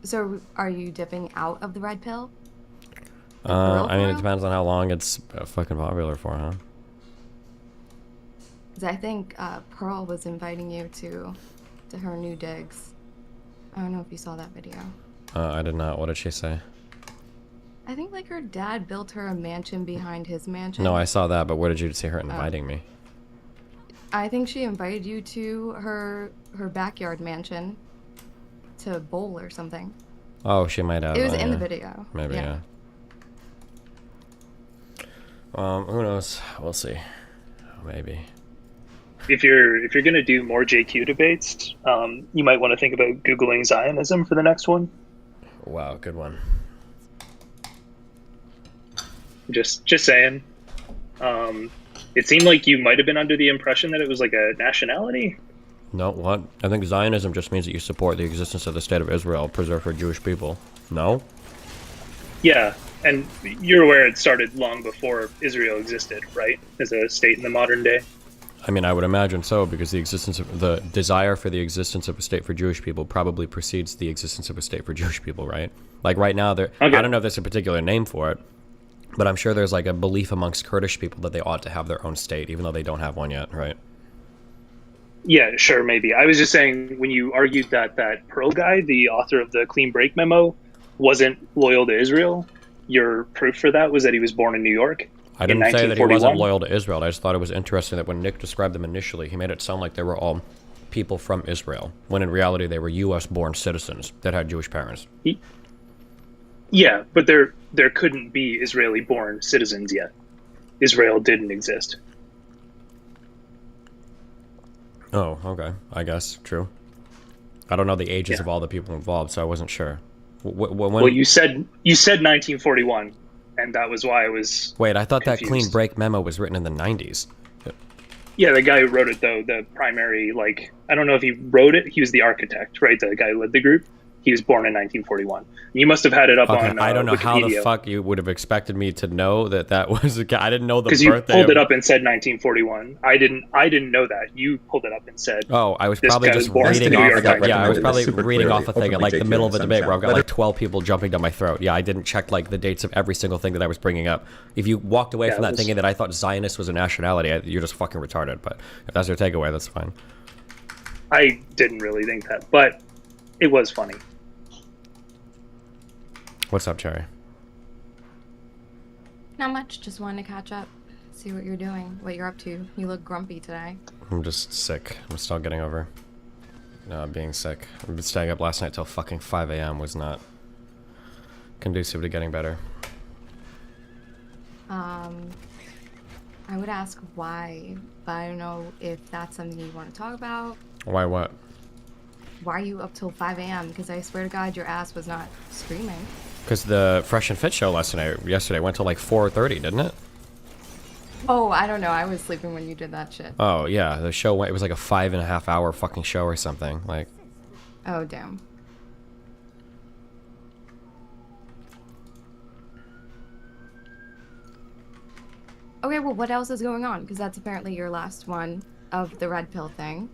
So, are you dipping out of the red pill? I mean, it depends on how long it's fucking popular for, huh? Because I think Pearl was inviting you to her new digs. I don't know if you saw that video. I did not. What did she say? I think like her dad built her a mansion behind his mansion. No, I saw that, but where did you see her inviting me? I think she invited you to her backyard mansion to bowl or something. Oh, she might have. It was in the yeah. video. Maybe, yeah. Who knows? We'll see. Maybe. If you're gonna do more JQ debates, you might want to think about Googling Zionism for the next one. Wow, good one. Just saying. It seemed like you might have been under the impression that it was like a nationality. No, what? I think Zionism just means that you support the existence of the state of Israel, preserved for Jewish people. No? Yeah, And you're aware it started long before Israel existed, right? As a state in the modern day. I mean, I would imagine so, because the desire for the existence of a state for Jewish people probably precedes the existence of a state for Jewish people, right? Like right now, I don't know if there's a particular name for it, but I'm sure there's like a belief amongst Kurdish people that they ought to have their own state, even though they don't have one yet, right? Yeah, sure, maybe. I was just saying, when you argued that Pearl guy, the author of the Clean Break memo, wasn't loyal to Israel, your proof for that was that he was born in New York. I didn't say that he wasn't loyal to Israel. I just thought it was interesting that when Nick described them initially, he made it sound like they were all people from Israel, when in reality they were U.S.-born citizens that had Jewish parents. Yeah, but there couldn't be Israeli-born citizens yet. Israel didn't exist. Oh, okay. I guess. True. I don't know the ages of all the people involved, so I wasn't sure. Well, you said 1941, and that was why I was Wait, I thought confused. that Clean Break memo was written in the 90s. Yeah, the guy who wrote it, though, the primary, I don't know if he wrote it. He was the architect, right? The guy who led the group. He was born in 1941. You must have had it up on I don't know Wikipedia. how the fuck you would have expected me to know that was a guy. I didn't know the birthday. Because you pulled it up and said 1941. I didn't know that. You pulled it up and said. Oh, I was probably just reading off. I was probably reading off a thing at like the middle of a debate where I've got like 12 people jumping down my throat. Yeah, I didn't check like the dates of every single thing that I was bringing up. If you walked away from that thinking that I thought Zionist was a nationality, you're just fucking retarded. But if that's your takeaway, that's fine. I didn't really think that, but it was funny. What's up, Cherry? Not much. Just wanted to catch up, see what you're doing, what you're up to. You look grumpy today. I'm just sick. I'm still getting over being sick. I've been staying up last night till fucking 5 a.m. was not conducive to getting better. I would ask why, but I don't know if that's something you want to talk about. Why what? Why are you up till 5 a.m.? Because I swear to God, your ass was not screaming. Because the Fresh and Fit show yesterday went till like 4:30, didn't it? Oh, I don't know. I was sleeping when you did that shit. Oh yeah, the show went. It was like a 5.5 hour fucking show or something. Like. Oh damn. Okay, well, what else is going on? Because that's apparently your last one of the red pill thing.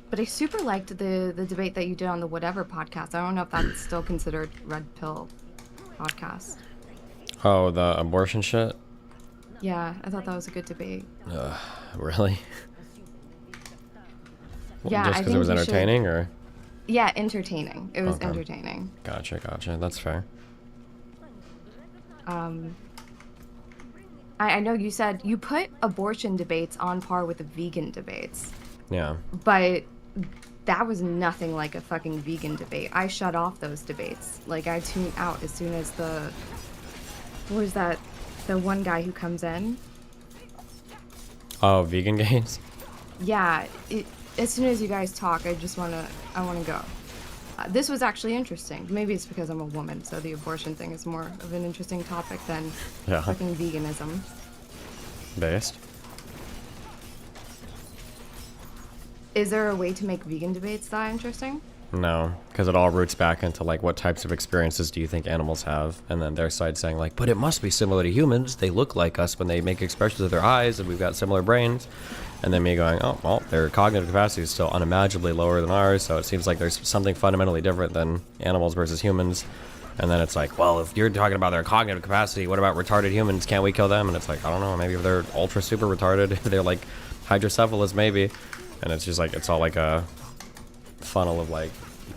But I super liked the debate that you did on the Whatever podcast. I don't know if that's still considered red pill podcast. Oh, the abortion shit? Yeah, I thought that was a good debate. Really? Yeah, just because it was entertaining, or? Yeah, entertaining. It was Okay. entertaining. Gotcha. That's fair. I know you said you put abortion debates on par with the vegan debates. Yeah. But that was nothing like a fucking vegan debate. I shut off those debates. Like, I tune out as soon as the one guy who comes in. Oh, vegan games? Yeah, as soon as you guys talk, I want to go. This was actually interesting. Maybe it's because I'm a woman, so the abortion thing is more of an interesting topic than fucking veganism. Based? Is there a way to make vegan debates that interesting? No, because it all roots back into like what types of experiences do you think animals have, and then their side saying like, but it must be similar to humans. They look like us when they make expressions with their eyes, and we've got similar brains. And then me going, oh well, their cognitive capacity is still unimaginably lower than ours, so it seems like there's something fundamentally different than animals versus humans. And then it's like, well, if you're talking about their cognitive capacity, what about retarded humans? Can't we kill them? And it's like, I don't know, maybe if they're ultra super retarded, if they're like hydrocephalus, maybe. And it's just like, it's all like a funnel of like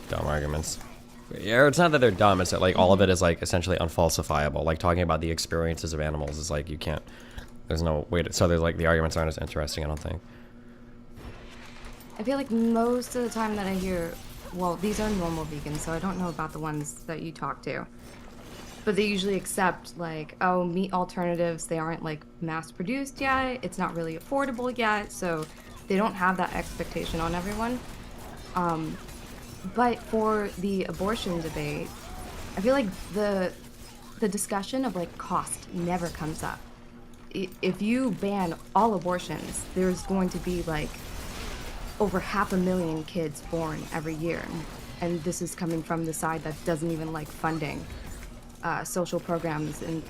dumb arguments. Yeah, it's not that they're dumb, it's that like all of it is like essentially unfalsifiable. Like talking about the experiences of animals is like, you can't, there's no way to, so there's like the arguments aren't as interesting, I don't think. I feel like most of the time that I hear, well, these are normal vegans, so I don't know about the ones that you talk to. But they usually accept like, oh, meat alternatives, they aren't like mass produced yet, it's not really affordable yet, so they don't have that expectation on everyone. But for the abortion debate, I feel like the discussion of like cost never comes up. If you ban all abortions, there's going to be like over 500,000 kids born every year. And this is coming from the side that doesn't even like funding social programs and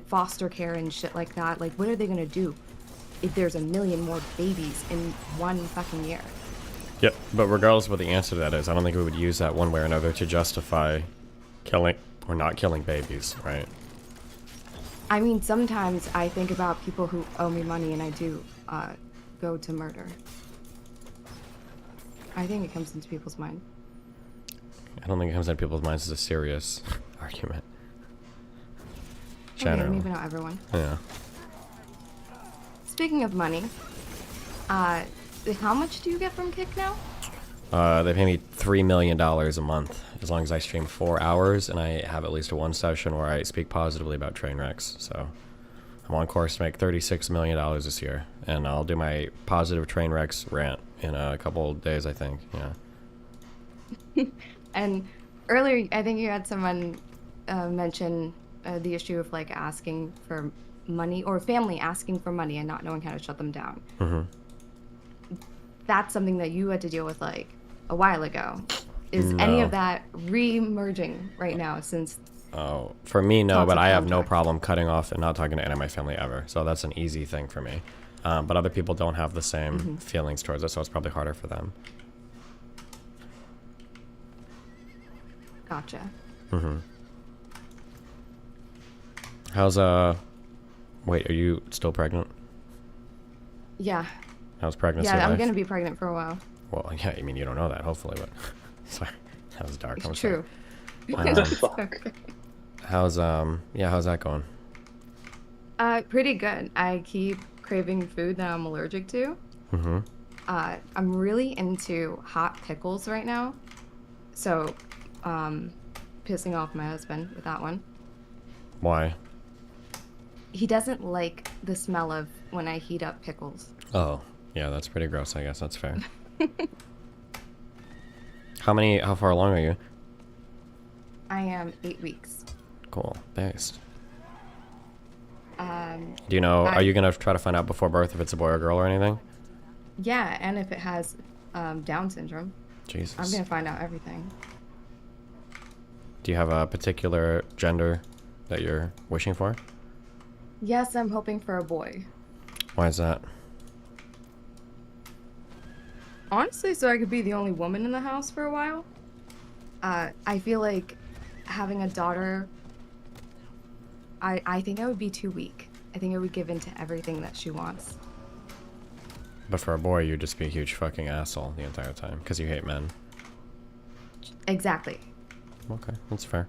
foster care and shit like that. Like, what are they gonna do if there's a million more babies in one fucking year? Yep, but regardless of what the answer to that is, I don't think we would use that one way or another to justify killing or not killing babies, right? I mean, sometimes I think about people who owe me money and I do go to murder. I think it comes into people's mind. I don't think it comes into people's minds as a serious argument. Okay, Generally. maybe not everyone. Yeah. Speaking of money, how much do you get from Kick now? They pay me $3 million a month as long as I stream 4 hours and I have at least one session where I speak positively about train wrecks. So I'm on course to make $36 million this year, and I'll do my positive train wrecks rant in a couple days, I think. Yeah. And earlier, I think you had someone mention the issue of like asking for money, or family asking for money and not knowing how to shut them down. Mm-hmm. That's something that you had to deal with like a while ago. Is any No. of that re-emerging right now since? Oh, for me, no, Talks but of I have no contact. problem cutting off and not talking to any of my family ever. So that's an easy thing for me. But other people don't have the same feelings towards it, so it's probably harder for them. Gotcha. Mm-hmm. How's, wait, are you still pregnant? Yeah. How's pregnancy Yeah, I'm life? gonna be pregnant for a while. Well, yeah, I mean, you don't know that, hopefully, but... Sorry, that was dark. I'm True. sorry. It's okay. How's, yeah, how's that going? Pretty good. I keep craving food that I'm allergic to. Mm-hmm. I'm really into hot pickles right now. So, pissing off my husband with that one. Why? He doesn't like the smell of when I heat up pickles. Oh, yeah, that's pretty gross, I guess. That's fair. How far along are you? I am 8 weeks. Cool, based. Do you know, are you gonna try to find out before birth if it's a boy or girl or anything? Yeah, and if it has Down syndrome. Jesus. I'm gonna find out everything. Do you have a particular gender that you're wishing for? Yes, I'm hoping for a boy. Why is that? Honestly, so I could be the only woman in the house for a while. I feel like having a daughter, I think I would be too weak. I think I would give in to everything that she wants. But for a boy, you'd just be a huge fucking asshole the entire time because you hate men. Exactly. Okay, that's fair.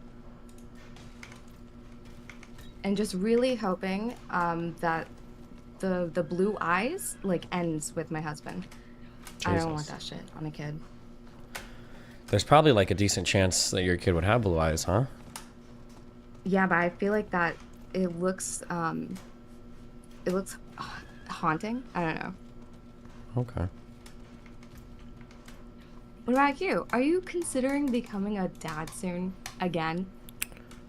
And just really hoping that the blue eyes like ends with my husband. I don't want Jesus. that shit on a kid. There's probably like a decent chance that your kid would have blue eyes, huh? Yeah, but I feel like that it looks haunting. I don't know. Okay. What about you? Are you considering becoming a dad soon again?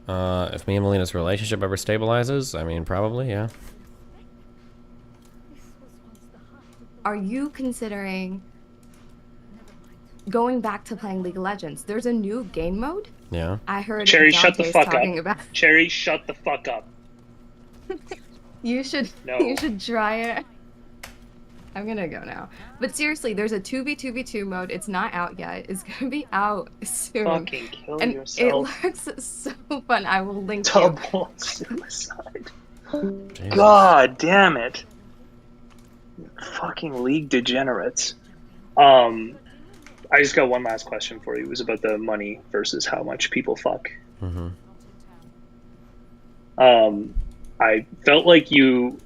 If me and Melina's relationship ever stabilizes, I mean, probably, yeah. Are you considering going back to playing League of Legends? There's a new game mode. Yeah. I heard Cherry, shut the Dante's fuck talking up. about. Cherry, shut the fuck up. You should No. you should try it. I'm gonna go now. But seriously, there's a 2v2v2 mode. It's not out yet. It's gonna be out soon. Fucking kill and yourself. it looks so fun. I will link Double suicide. God damn it. Fucking League degenerates. I just got one last question for you. It was about the money versus how much people fuck. Mm-hmm. I felt like you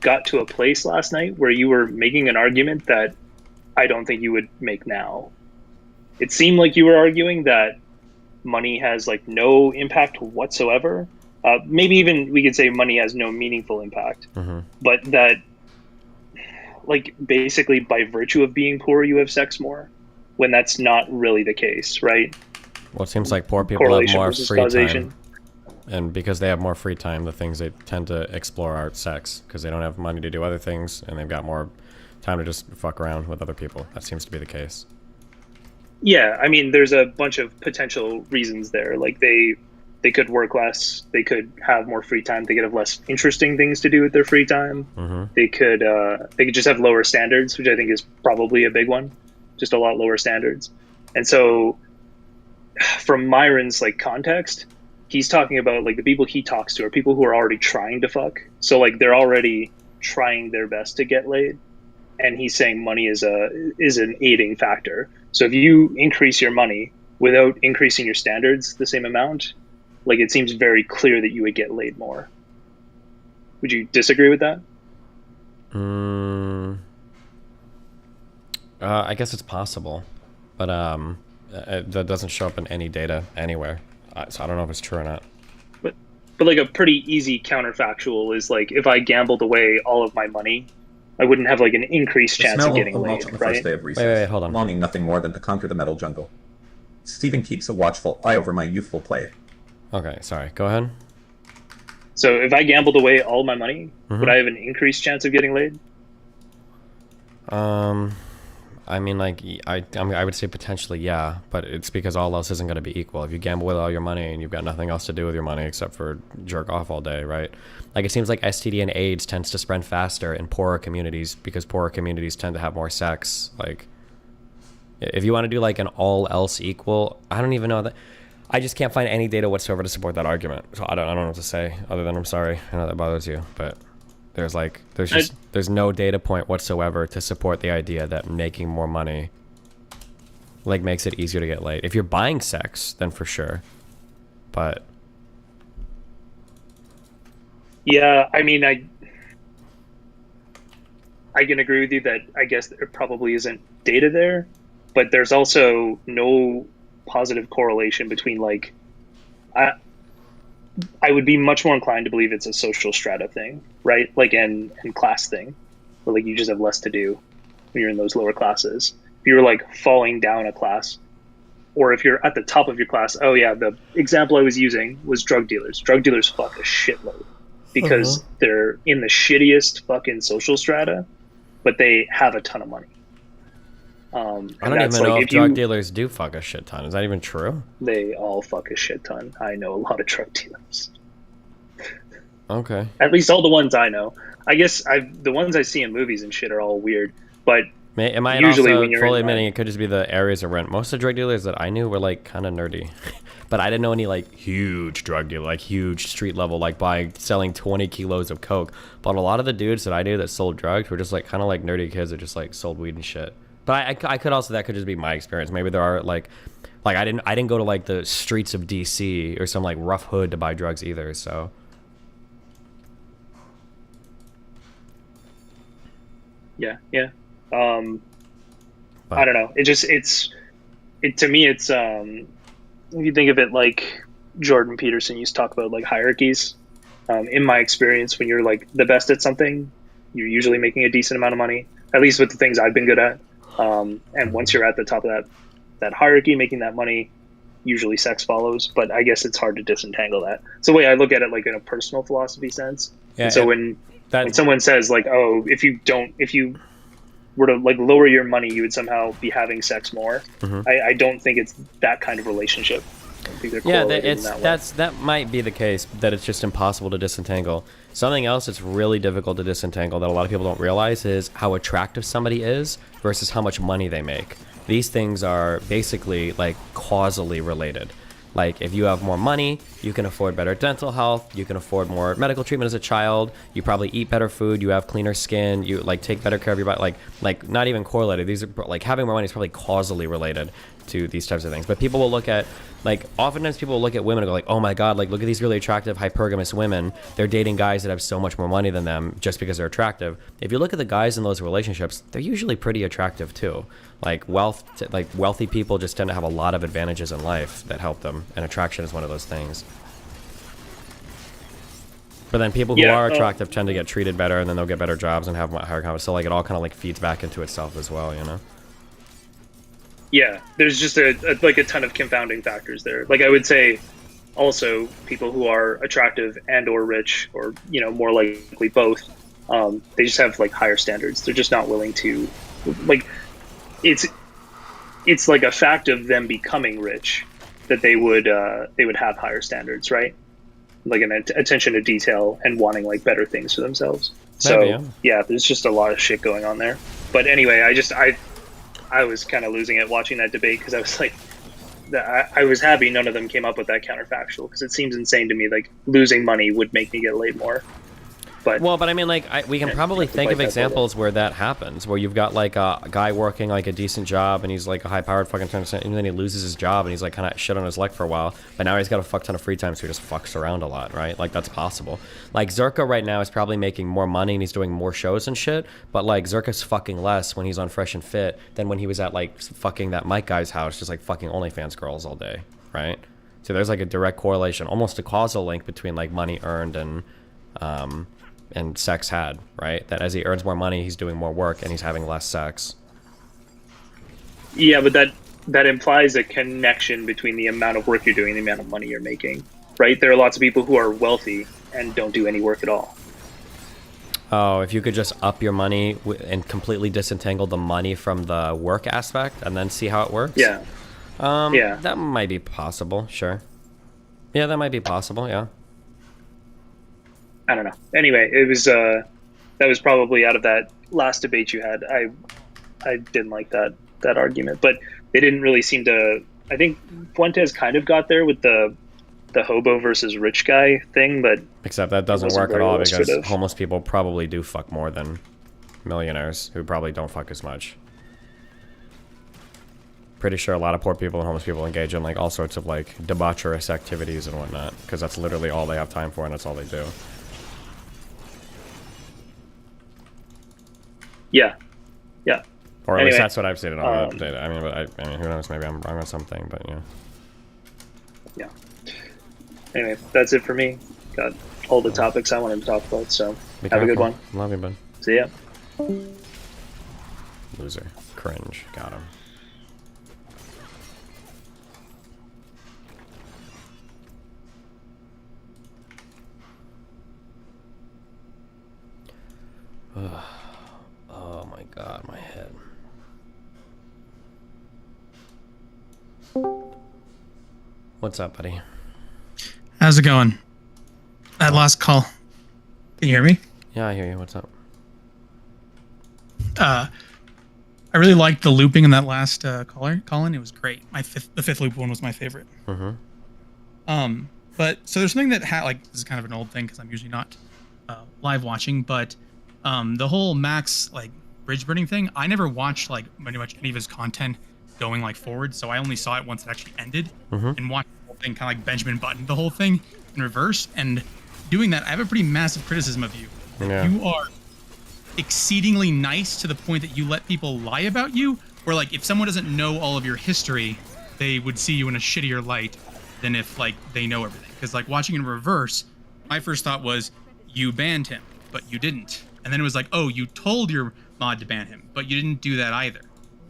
got to a place last night where you were making an argument that I don't think you would make now. It seemed like you were arguing that money has like no impact whatsoever. Maybe even we could say money has no meaningful impact, Mm-hmm. but that like basically by virtue of being poor, you have sex more, when that's not really the case, right? Well, it seems like poor people have Correlation more versus free causation. time. And because they have more free time, the things they tend to explore are sex, because they don't have money to do other things, and they've got more time to just fuck around with other people. That seems to be the case. Yeah, I mean, there's a bunch of potential reasons there. Like they could work less, they could have more free time, they could have less interesting things to do with their free time. They could just have lower standards, which I think is probably a big one, just a lot lower standards. And so from Myron's like context, he's talking about like the people he talks to are people who are already trying to fuck. So like they're already trying their best to get laid, and he's saying money is an aiding factor. So if you increase your money without increasing your standards the same amount, like it seems very clear that you would get laid more. Would you disagree with that? I guess it's possible, but that doesn't show up in any data anywhere. So I don't know if it's true or not. But like a pretty easy counterfactual is like if I gambled away all of my money, I wouldn't have like an increased chance of getting laid, on the right? first day of recess, hold on. longing nothing more than to conquer the metal jungle. Stephen keeps a watchful eye over my youthful play. Okay, sorry. Go ahead. So if I gambled away all my money, would I have an increased chance of getting laid? I mean, like, I would say potentially, yeah, but it's because all else isn't going to be equal. If you gamble with all your money and you've got nothing else to do with your money except for jerk off all day, right? Like, it seems like STD and AIDS tends to spread faster in poorer communities because poorer communities tend to have more sex. Like, if you want to do, like, an all else equal, I don't even know that. I just can't find any data whatsoever to support that argument. So I don't know what to say other than I'm sorry. I know that bothers you, but there's no data point whatsoever to support the idea that making more money like makes it easier to get laid. If you're buying sex, then for sure. But yeah, I mean, I can agree with you that I guess there probably isn't data there, but there's also no positive correlation between like I would be much more inclined to believe it's a social strata thing, right? Like and class thing, where like you just have less to do when you're in those lower classes. If you're like falling down a class, or if you're at the top of your class, oh yeah, the example I was using was drug dealers. Drug dealers fuck a shitload because they're in the shittiest fucking social strata, but they have a ton of money. I don't even know if drug dealers do fuck a shit ton. Is that even true? They all fuck a shit ton. I know a lot of drug dealers. Okay. At least all the ones I know. I guess the ones I see in movies and shit are all weird. But am I usually also when you're fully admitting it could just be the areas of rent? Most of the drug dealers that I knew were like kind of nerdy, but I didn't know any like huge drug dealer, like huge street level, like selling 20 kilos of coke. But a lot of the dudes that I knew that sold drugs were just like kind of like nerdy kids that just like sold weed and shit. But I could also, that could just be my experience. Maybe there are like I didn't go to like the streets of DC or some like rough hood to buy drugs either. So yeah. I don't know. To me it's if you think of it like Jordan Peterson used to talk about like hierarchies. In my experience, when you're like the best at something, you're usually making a decent amount of money, at least with the things I've been good at. And once you're at the top of that hierarchy, making that money, usually sex follows. But I guess it's hard to disentangle that. It's the way I look at it, like in a personal philosophy sense. Yeah, and so when someone says like, oh, if you were to like lower your money, you would somehow be having sex more. I don't think it's that kind of relationship. I think they're correlated in that way. That might be the case, that it's just impossible to disentangle. Something else that's really difficult to disentangle that a lot of people don't realize is how attractive somebody is versus how much money they make. These things are basically like causally related. Like if you have more money, you can afford better dental health, you can afford more medical treatment as a child, you probably eat better food, you have cleaner skin, you like take better care of your body, like not even correlated. These are like having more money is probably causally related to these types of things. But people will look at like oftentimes people will look at women and go like, oh my god, like look at these really attractive hypergamous women. They're dating guys that have so much more money than them just because they're attractive. If you look at the guys in those relationships, they're usually pretty attractive too. Like wealthy people just tend to have a lot of advantages in life that help them, and attraction is one of those things. But then people who are attractive tend to get treated better, and then they'll get better jobs and have higher confidence. So like it all kind of like feeds back into itself as well, you know? Yeah, there's just a ton of confounding factors there. Like I would say, also people who are attractive and or rich, or you know more likely both, they just have like higher standards. They're just not willing to like. It's like a fact of them becoming rich that they would have higher standards, right? Like an attention to detail and wanting like better things for themselves. So Maybe, yeah, there's just a lot of shit going on there. But anyway, I was kind of losing it watching that debate because I was like, I was happy none of them came up with that counterfactual because it seems insane to me. Like losing money would make me get laid more. But I mean, like, we can probably think of examples where that happens, where you've got like a guy working like a decent job and he's like a high-powered fucking ton, and then he loses his job and he's like kind of shit on his luck for a while, but now he's got a fuck ton of free time, so he just fucks around a lot, right? Like that's possible. Like Zerka right now is probably making more money and he's doing more shows and shit, but like Zerka's fucking less when he's on Fresh and Fit than when he was at like fucking that Mike guy's house, just like fucking OnlyFans girls all day, right? So there's like a direct correlation, almost a causal link between like money earned and sex had, right? That as he earns more money, he's doing more work and he's having less sex. yeah, but that implies a connection between the amount of work you're doing and the amount of money you're making, right? There are lots of people who are wealthy and don't do any work at all. Oh, if you could just up your money and completely disentangle the money from the work aspect and then see how it works? Yeah. Yeah. That might be possible, sure. Yeah, that might be possible, yeah. I don't know. Anyway, it was that was probably out of that last debate you had. I didn't like that argument, but they didn't really seem to. I think Fuentes kind of got there with the hobo versus rich guy thing, but except that doesn't work at all because homeless people probably do fuck more than millionaires who probably don't fuck as much. Pretty sure a lot of poor people and homeless people engage in like all sorts of like debaucherous activities and whatnot because that's literally all they have time for and that's all they do. Yeah. Or at Anyway, least that's what I've seen in all that data. I mean, but I mean, who knows? Maybe I'm wrong on something, but yeah. Yeah. Anyway, that's it for me. Got all the topics I wanted to talk about, so have a good one. Love you, bud. See ya. Loser. Cringe. Got him. Oh my god, my head. What's up, buddy? How's it going? That last call. Can you hear me? Yeah, I hear you. What's up? I really liked the looping in that last call-in. It was great. The fifth loop one was my favorite. Mm-hmm. But so there's something that this is kind of an old thing because I'm usually not live watching, but the whole Max bridge burning thing, I never watched pretty much any of his content going forward, so I only saw it once it actually ended and watched the whole thing kind of Benjamin Button the whole thing in reverse. And doing that, I have a pretty massive criticism of you. Yeah. You are exceedingly nice to the point that you let people lie about you, where if someone doesn't know all of your history, they would see you in a shittier light than if they know everything. Because watching in reverse, my first thought was you banned him, but you didn't. And then it was oh, you told your mod to ban him, but you didn't do that either.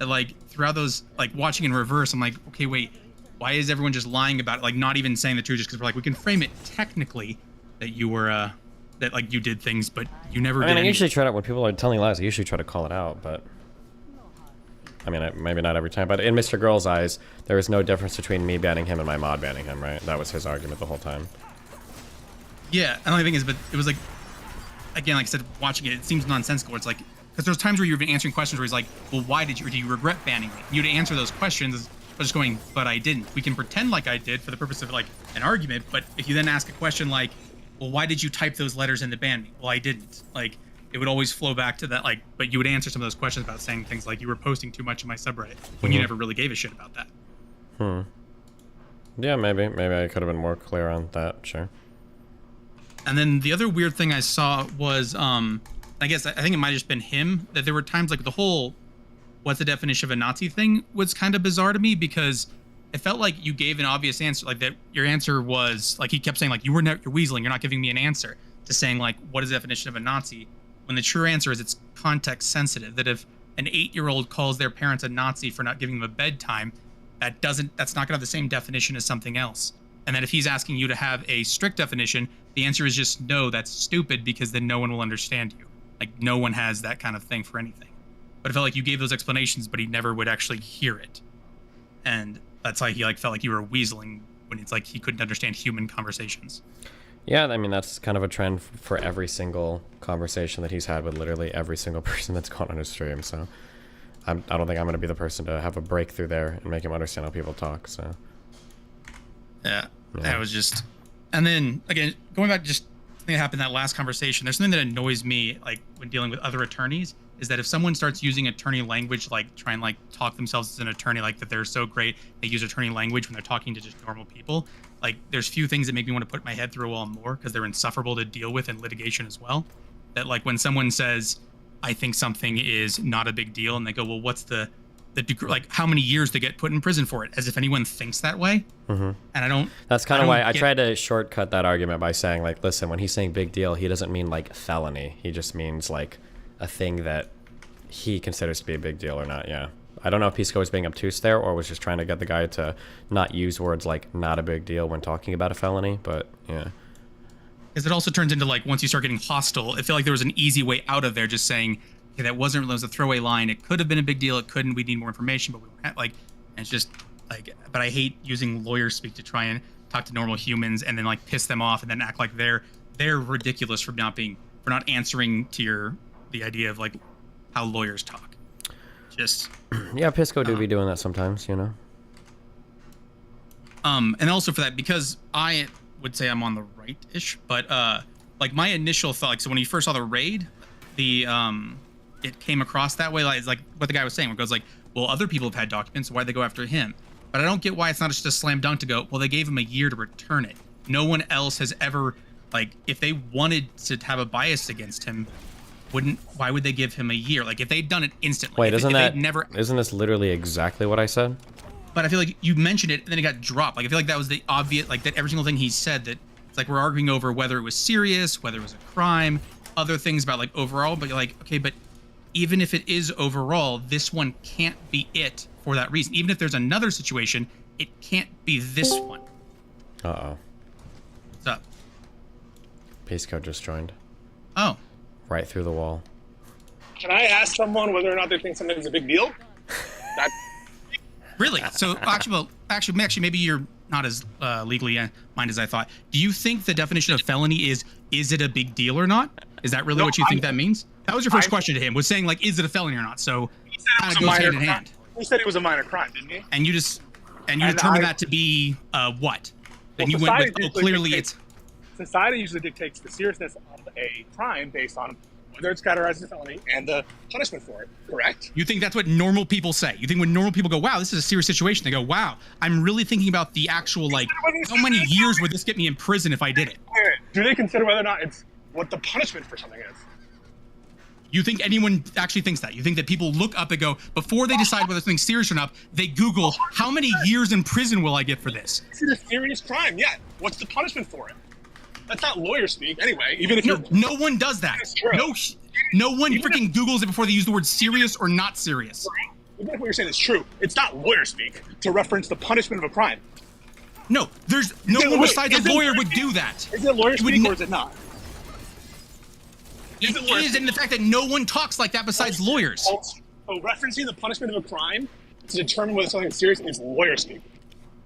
And throughout those watching in reverse, I'm okay, wait, why is everyone just lying about it? Not even saying the truth, just because we're we can frame it technically that you were that you did things, but you never did. I usually try to, when people are telling lies, I usually try to call it out, but I mean, maybe not every time. But in Mr. Girl's eyes, there was no difference between me banning him and my mod banning him, right? That was his argument the whole time. Yeah, and the only thing is, but it was again, like I said, watching it, it seems nonsensical. It's because there's times where you've been answering questions where he's well, why did you regret banning me? You'd answer those questions by just going, but I didn't. We can pretend like I did for the purpose of an argument, but if you then ask a question well, why did you type those letters in to ban me? Well, I didn't. It would always flow back to that, but you would answer some of those questions about saying things you were posting too much in my subreddit when you never really gave a shit about that. Yeah, maybe I could have been more clear on that, sure. And then the other weird thing I saw was, I think it might have just been him, that there were times the whole, what's the definition of a Nazi thing was kind of bizarre to me, because it felt like you gave an obvious answer, that your answer was, he kept saying, you're weaseling, you're not giving me an answer, to saying, what is the definition of a Nazi? When the true answer is it's context sensitive, that if an 8-year-old calls their parents a Nazi for not giving them a bedtime, that's not gonna have the same definition as something else. And then if he's asking you to have a strict definition, the answer is just no, that's stupid, because then no one will understand you. No one has that kind of thing for anything. But it felt like you gave those explanations, but he never would actually hear it. And that's why he like felt like you were weaseling when it's like he couldn't understand human conversations. Yeah, I mean, that's kind of a trend for every single conversation that he's had with literally every single person that's gone on his stream. So I don't think I'm going to be the person to have a breakthrough there and make him understand how people talk. So yeah, that was just, and then again, going back to just something that happened in that last conversation, there's something that annoys me, like when dealing with other attorneys, is that if someone starts using attorney language, like try and like talk themselves as an attorney, like that they're so great, they use attorney language when they're talking to just normal people. Like there's few things that make me want to put my head through a wall more because they're insufferable to deal with in litigation as well. That like when someone says, I think something is not a big deal, and they go, well, what's the degree, like how many years to get put in prison for it, as if anyone thinks that way. And I don't. That's kind of why I tried to shortcut that argument by saying, like, listen, when he's saying big deal, he doesn't mean like felony. He just means like a thing that he considers to be a big deal or not. Yeah. I don't know if Pisco was being obtuse there or was just trying to get the guy to not use words like not a big deal when talking about a felony, but yeah. Because it also turns into like, once you start getting hostile, I feel like there was an easy way out of there, just saying, okay, that was a throwaway line. It could have been a big deal. It couldn't. We need more information, but we weren't like, and it's just like, but I hate using lawyer speak to try and talk to normal humans and then like piss them off and then act like they're ridiculous for not answering to the idea of like how lawyers talk. Just yeah, Pisco do be doing that sometimes, you know. And also for that, because I would say I'm on the right-ish, but like my initial thought, like, so when you first saw the raid, it came across that way, like what the guy was saying, where it goes like, well, other people have had documents, so why'd they go after him? But I don't get why it's not just a slam dunk to go, well, they gave him a year to return it. No one else has ever, like, if they wanted to have a bias against him, why would they give him a year? Like if they'd done it instantly. Wait, isn't this literally exactly what I said? But I feel like you mentioned it and then it got dropped. Like I feel like that was the obvious, like that every single thing he said, that it's like we're arguing over whether it was serious, whether it was a crime, other things about like overall, but you're like, okay, but even if it is overall, this one can't be it for that reason. Even if there's another situation, it can't be this one. Uh-oh. What's up? Pisco just joined. Oh. Right through the wall. Can I ask someone whether or not they think something's a big deal? Really? So actually, maybe you're not as legally minded as I thought. Do you think the definition of felony is it a big deal or not? Is that really what you think that means? That was your first question to him, was saying like, is it a felony or not? So kind of goes hand in hand. He said it was a minor crime, didn't he? And you determined that to be what? Then you went with, clearly it's. Society usually dictates the seriousness of a crime based on whether it's categorized as a felony and the punishment for it, correct? You think that's what normal people say? You think when normal people go, wow, this is a serious situation, they go, wow, I'm really thinking about the actual, like, how many years would this get me in prison if I did it? Do they consider whether or not it's what the punishment for something is? You think anyone actually thinks that? You think that people look up and go, before they decide whether something's serious or not, they Google, how many years in prison will I get for this? This is a serious crime, yeah. What's the punishment for it? That's not lawyer speak, anyway. Even if no one does that. No one freaking Googles it before they use the word serious or not serious. Even if what you're saying is true, it's not lawyer speak to reference the punishment of a crime. No, there's no one besides a lawyer would do that. Is it lawyer speak or is it not? It is in the fact that no one talks like that besides lawyers. So referencing the punishment of a crime to determine whether something is serious is lawyer speak.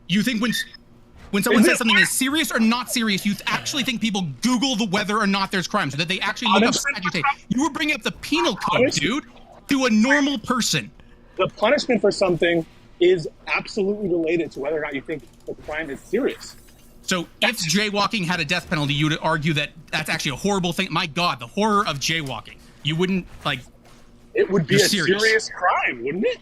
You think when someone says something is serious or not serious, you actually think people Google whether or not there's crime, so that they actually look up statute. You were bringing up the penal code, dude, to a normal person. The punishment for something is absolutely related to whether or not you think the crime is serious. So if jaywalking had a death penalty, you would argue that that's actually a horrible thing. My God, the horror of jaywalking. You wouldn't, like... It would be a serious crime, wouldn't it?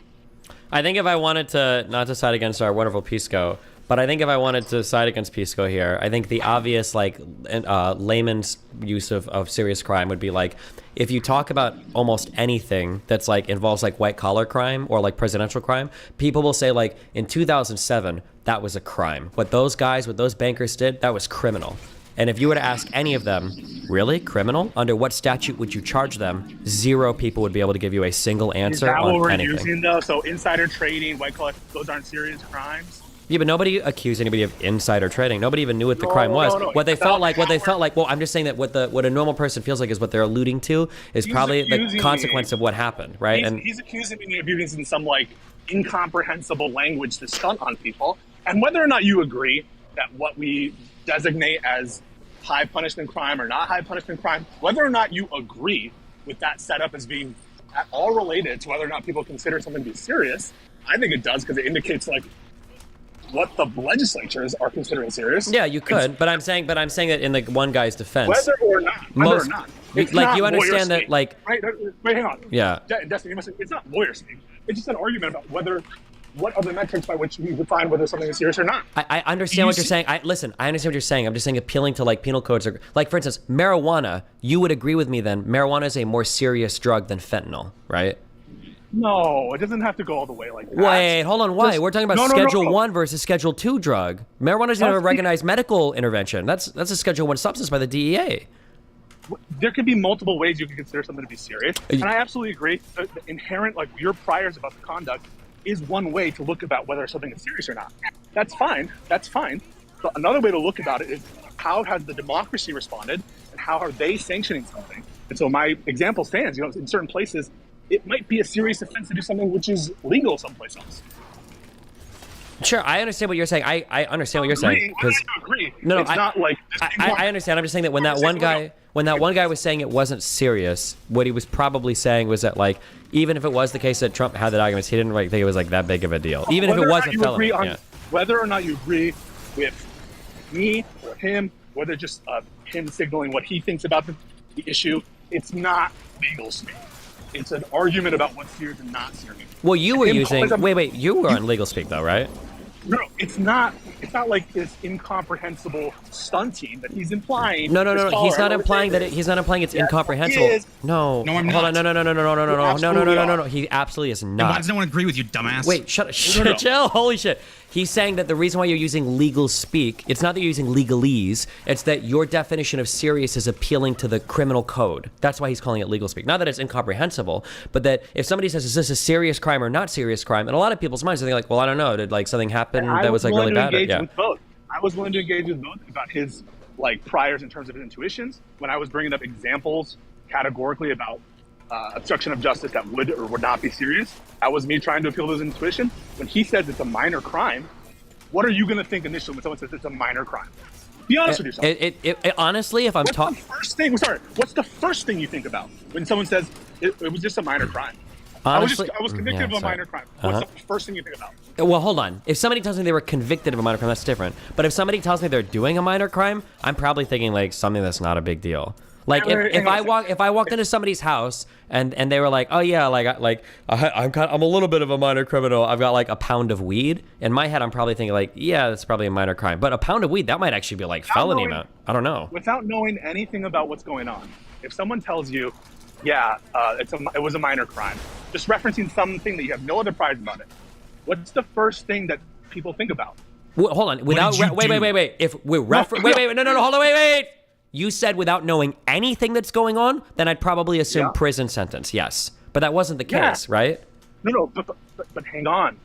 I think if I wanted to, not to side against our wonderful Pisco, but I think if I wanted to side against Pisco here, I think the obvious, like, layman's use of serious crime would be, like, if you talk about almost anything that's, like, involves, like, white-collar crime or, like, presidential crime, people will say, like, in 2007, that was a crime. What those bankers did, that was criminal. And if you were to ask any of them, really? Criminal? Under what statute would you charge them? 0 people would be able to give you a single answer on anything. Is that what we're using, though? So insider trading, white-collar, those aren't serious crimes? Yeah, but nobody accused anybody of insider trading. Nobody even knew what the crime was. What they felt like, well, I'm just saying that what a normal person feels like is what they're alluding to is probably the consequence of what happened, right? He's accusing me of using some, like, incomprehensible language to stunt on people. And whether or not you agree that what we designate as high punishment crime or not high punishment crime, whether or not you agree with that setup as being at all related to whether or not people consider something to be serious, I think it does, because it indicates like what the legislatures are considering serious. Yeah, you could, but I'm saying that in the one guy's defense, Whether or not, it's like not you lawyer understand that, speak, like, right? Wait, hang on. Yeah. Destiny, it's not lawyer speak. It's just an argument about what are the metrics by which we define whether something is serious or not. I understand what you're saying. I understand what you're saying. I'm just saying appealing to like penal codes are like, for instance, marijuana. You would agree with me then? Marijuana is a more serious drug than fentanyl, right? No, it doesn't have to go all the way like that. Wait, hold on. Why? We're talking about No. Schedule 1 versus Schedule 2 drug. Marijuana is not a recognized medical intervention. That's a Schedule 1 substance by the DEA. There can be multiple ways you can consider something to be serious, and I absolutely agree. The inherent, like, your priors about the conduct is one way to look about whether something is serious or not. That's fine. But another way to look about it is how has the democracy responded, and how are they sanctioning something? And so my example stands. In certain places, it might be a serious offense to do something which is legal someplace else. Sure, I understand what you're saying. I understand what you're saying. I agree. No, It's not like I understand. I'm just saying that when that one guy was saying it wasn't serious, what he was probably saying was that, like, even if it was the case that Trump had the documents, he didn't think it was like that big of a deal. Even if it wasn't felony. Whether or not you agree with me or him, whether just him signaling what he thinks about the issue, it's not legal speak. It's an argument about what's serious and not serious. Well, you were using. Wait. You were on legal speak though, right? No, it's not like this incomprehensible stunting that he's implying. No. He's not implying that. He's not implying it's incomprehensible. No, I'm not. Hold on. No. He absolutely is not. Why does no one agree with you, dumbass? Wait, shut up. Chill. Holy shit. He's saying that the reason why you're using legal speak, it's not that you're using legalese, it's that your definition of serious is appealing to the criminal code. That's why he's calling it legal speak. Not that it's incomprehensible, but that if somebody says, is this a serious crime or not serious crime? In a lot of people's minds, they're like, well, I don't know. Did like something happen that was like really bad? Yeah. I was willing to engage with both about his like priors in terms of his intuitions. When I was bringing up examples categorically about obstruction of justice that would or would not be serious, that was me trying to appeal to his intuition. When he says it's a minor crime, what are you going to think initially when someone says it's a minor crime? Be honest with yourself. Honestly, if I'm talking, what's the first thing you think about when someone says it was just a minor crime? Honestly, I was convicted of a minor crime. What's the first thing you think about? Well, hold on. If somebody tells me they were convicted of a minor crime, that's different. But if somebody tells me they're doing a minor crime, I'm probably thinking like something that's not a big deal. Like if I walked into somebody's house and they were like, oh yeah, I'm a little bit of a minor criminal. I've got like a pound of weed. In my head, I'm probably thinking like, yeah, that's probably a minor crime. But a pound of weed, that might actually be like felony amount. I don't know. Without knowing anything about what's going on, if someone tells you, yeah, it was a minor crime, just referencing something that you have no other priors about it, what's the first thing that people think about? Well, hold on. Wait. If we're hold on. Wait. You said without knowing anything that's going on, then I'd probably assume prison sentence. Yes, but that wasn't the case, right? No, but hang on.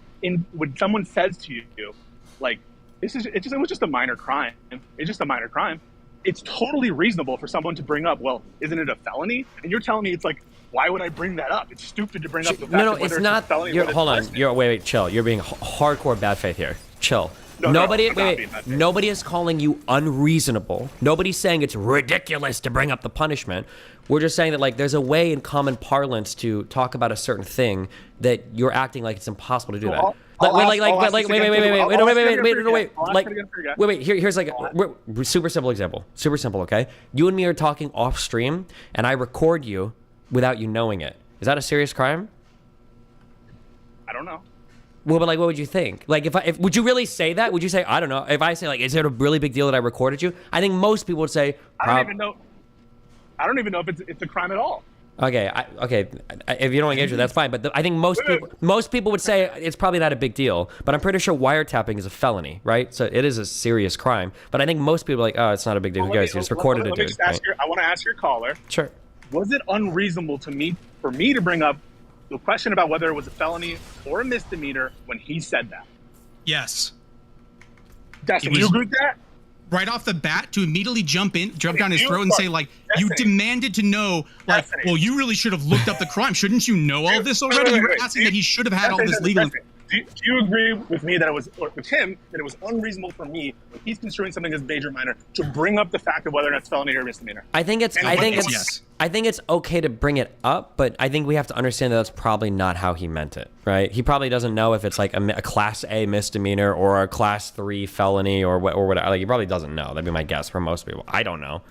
When someone says to you, like, it was just a minor crime. It's just a minor crime. It's totally reasonable for someone to bring up, well, isn't it a felony? And you're telling me it's like, why would I bring that up? It's stupid to bring up the fact No, that it's not. Hold on. Wait, chill. You're being hardcore bad faith here. Chill. Nobody is calling you unreasonable. Nobody's saying it's ridiculous to bring up the punishment. We're just saying that like there's a way in common parlance to talk about a certain thing that you're acting like it's impossible to do that. Wait. Here's like a super simple example. Super simple, okay? You and me are talking off stream, and I record you without you knowing it. Is that a serious crime? I don't know. Well, but like, what would you think? Like, if would you really say that? Would you say, I don't know? If I say like, is it a really big deal that I recorded you? I think most people would say, I don't even know if it's a crime at all. Okay. If you don't engage with it, that's fine. But I think most people would say it's probably not a big deal. But I'm pretty sure wiretapping is a felony, right? So it is a serious crime. But I think most people are like, oh, it's not a big deal. Who cares? You just recorded a dude. I want to ask your caller. Sure. Was it unreasonable for me to bring up the question about whether it was a felony or a misdemeanor when he said that? Yes. Dustin, do you agree with that? right off the bat to immediately jump down his throat and say like, you demanded to know, like, well, you really should have looked up the crime. Shouldn't you know all this already? You were asking that he should have had all this legal. Do you agree with me that it was, or with him, that it was unreasonable for me when he's construing something as major or minor to bring up the fact of whether or not it's felony or misdemeanor? I think it's okay to bring it up, but I think we have to understand that that's probably not how he meant it, right? He probably doesn't know if it's like a Class A misdemeanor or a Class 3 felony or whatever. Like, he probably doesn't know. That'd be my guess for most people. I don't know.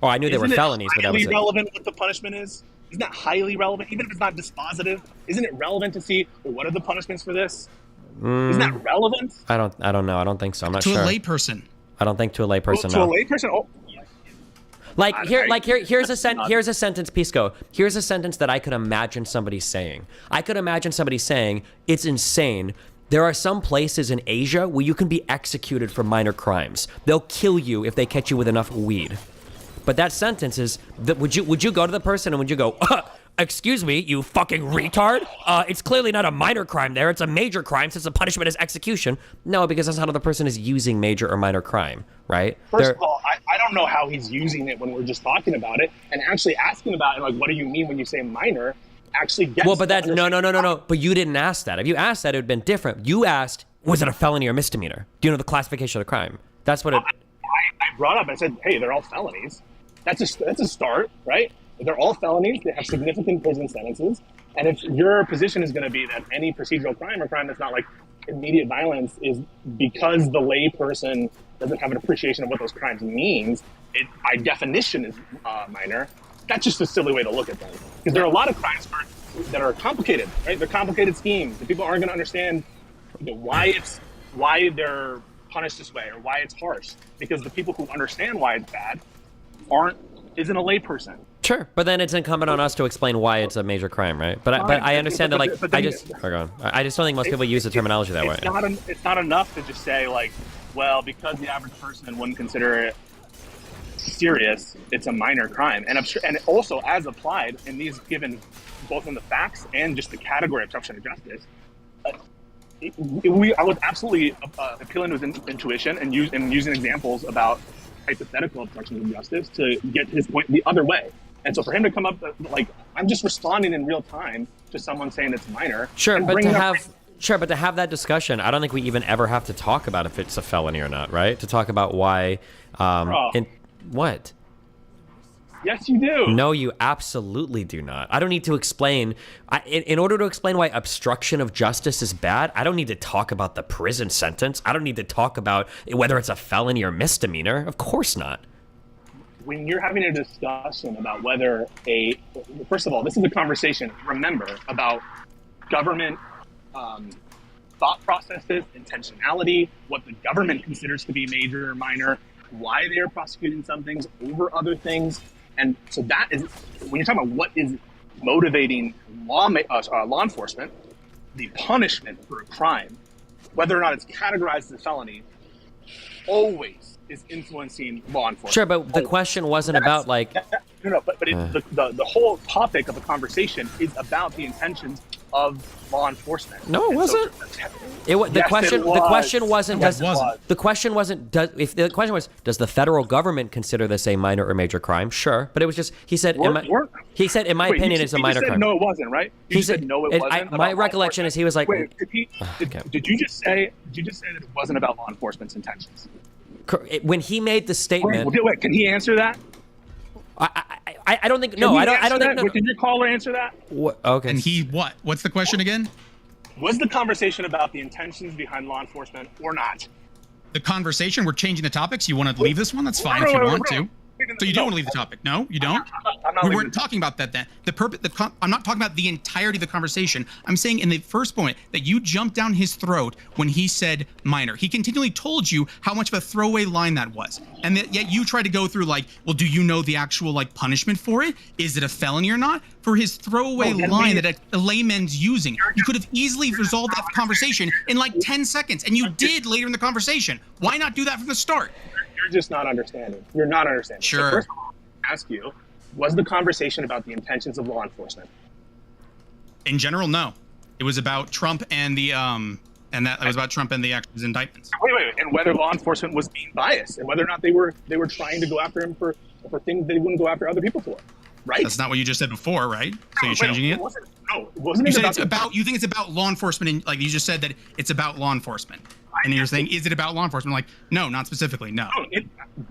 Oh, I knew they were felonies, but that was it. Isn't it highly relevant what the punishment is? Isn't that highly relevant? Even if it's not dispositive, isn't it relevant to see, well, what are the punishments for this? Isn't that relevant? I don't know. I don't think so. I'm not to sure. A layperson. I don't think to a layperson. To a layperson? Oh. Here's a sentence, Pisco. Here's a sentence that I could imagine somebody saying. I could imagine somebody saying, it's insane. There are some places in Asia where you can be executed for minor crimes. They'll kill you if they catch you with enough weed. But that sentence is, would you go to the person and would you go, excuse me, you fucking retard? It's clearly not a minor crime there. It's a major crime since the punishment is execution. No, because that's not how the person is using major or minor crime, right? First of all, I don't know how he's using it when we're just talking about it, and actually asking about it, like, what do you mean when you say minor, actually gets... Well, but that's, no. But you didn't ask that. If you asked that, it would have been different. You asked, was it a felony or misdemeanor? Do you know the classification of the crime? That's what it... I brought up, I said, hey, they're all felonies. That's a start, right? They're all felonies. They have significant prison sentences. And if your position is going to be that any procedural crime or crime that's not like immediate violence is because the lay person doesn't have an appreciation of what those crimes means, it by definition is minor, that's just a silly way to look at them. Because there are a lot of crimes that are complicated, right? They're complicated schemes. And people aren't going to understand why they're punished this way or why it's harsh. Because the people who understand why it's bad isn't a layperson. Sure, but then it's incumbent on us to explain why it's a major crime, right? But I understand that, like, I just don't think most people use the terminology that way. It's not enough to just say, like, well, because the average person wouldn't consider it serious, it's a minor crime. And also, as applied in these given, both in the facts and just the category of obstruction of justice, I was absolutely appealing to his intuition and using examples about hypothetical obstruction of justice to get his point the other way. And so for him to come up, like, I'm just responding in real time to someone saying it's minor. Sure, but to have that discussion, I don't think we even ever have to talk about if it's a felony or not, right? To talk about why. What? Yes, you do. No, you absolutely do not. I don't need to explain. In order to explain why obstruction of justice is bad, I don't need to talk about the prison sentence. I don't need to talk about whether it's a felony or misdemeanor. Of course not. When you're having a discussion about whether first of all, this is a conversation, remember, about government thought processes, intentionality, what the government considers to be major or minor, why they are prosecuting some things over other things. And so that is, when you're talking about what is motivating law enforcement, the punishment for a crime, whether or not it's categorized as a felony, always is influencing law enforcement. Sure, but the question wasn't about like... But the whole topic of the conversation is about the intentions of law enforcement. No, it wasn't. The question wasn't. The question wasn't. If the question was, does the federal government consider this a minor or major crime? Sure, but it was just he said. In my opinion, it's a minor crime. No, it wasn't. Right? He said no, it wasn't. My recollection is he was like. Wait, did you just say that it wasn't about law enforcement's intentions? When he made the statement. Wait, can he answer that? I don't think. No, I don't think. No. Can your caller answer that? What? Okay. And he what? What's the question again? Was the conversation about the intentions behind law enforcement or not? The conversation. We're changing the topics. You want to leave this one? That's fine if you want to. So you don't want to leave the topic? No, you don't. We weren't talking about that then. I'm not talking about the entirety of the conversation. I'm saying in the first point that you jumped down his throat when he said minor. He continually told you how much of a throwaway line that was, and yet you tried to go through like, well, do you know the actual like punishment for it? Is it a felony or not? For his throwaway line that a layman's using, you could have easily resolved that conversation in like 10 seconds, and you did later in the conversation. Why not do that from the start? You're just not understanding. You're not understanding. Sure. So first of all, I ask you, was the conversation about the intentions of law enforcement? In general, no. It was about Trump and the and that was about Trump and the actual indictments. Wait, and whether law enforcement was being biased, and whether or not they were trying to go after him for things they wouldn't go after other people for, right? That's not what you just said before, right? So you're changing it? Wasn't You it said about it's about. You think it's about law enforcement, and like you just said that it's about law enforcement, and you're saying, is it about law enforcement? Like, no, not specifically. No.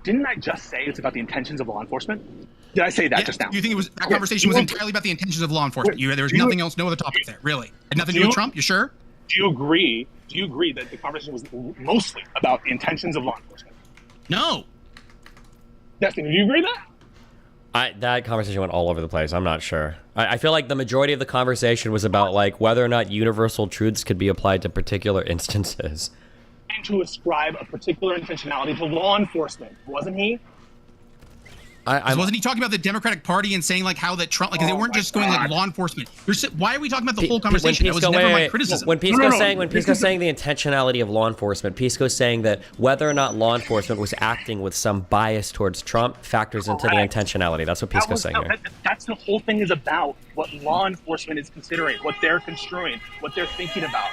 Didn't I just say it's about the intentions of law enforcement? Did I say that just now? You think it was that conversation was entirely about the intentions of law enforcement? There was nothing else, no other topic there, really. Had nothing to do with Trump. You sure? Do you agree that the conversation was mostly about the intentions of law enforcement? No. Destiny, do you agree with that? That conversation went all over the place. I'm not sure. I feel like the majority of the conversation was about like whether or not universal truths could be applied to particular instances. And to ascribe a particular intentionality to law enforcement, wasn't he? Wasn't he talking about the Democratic Party and saying like how that Trump, like they weren't just going like law enforcement? Why are we talking about the whole conversation? That was never my criticism. When Pisco's saying the intentionality of law enforcement, Pisco's saying that whether or not law enforcement was acting with some bias towards Trump factors into the intentionality. That's what Pisco's saying here. That's the whole thing is about, what law enforcement is considering, what they're construing, what they're thinking about.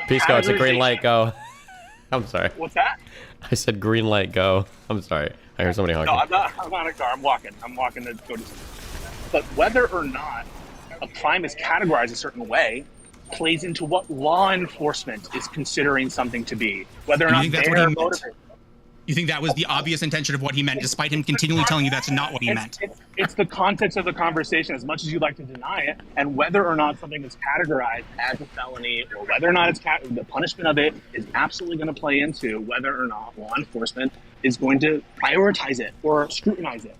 Pisco, it's a green light, go. I'm sorry. What's that? I said green light, go. I'm sorry. I heard somebody honking. No, I'm not in a car. I'm walking to go to something. But whether or not a crime is categorized a certain way plays into what law enforcement is considering something to be. Whether or not they're motivated. You think that was the obvious intention of what he meant, despite him continually telling you that's not what he meant? It's the context of the conversation, as much as you'd like to deny it, and whether or not something is categorized as a felony, or whether or not the punishment of it is absolutely going to play into whether or not law enforcement is going to prioritize it or scrutinize it.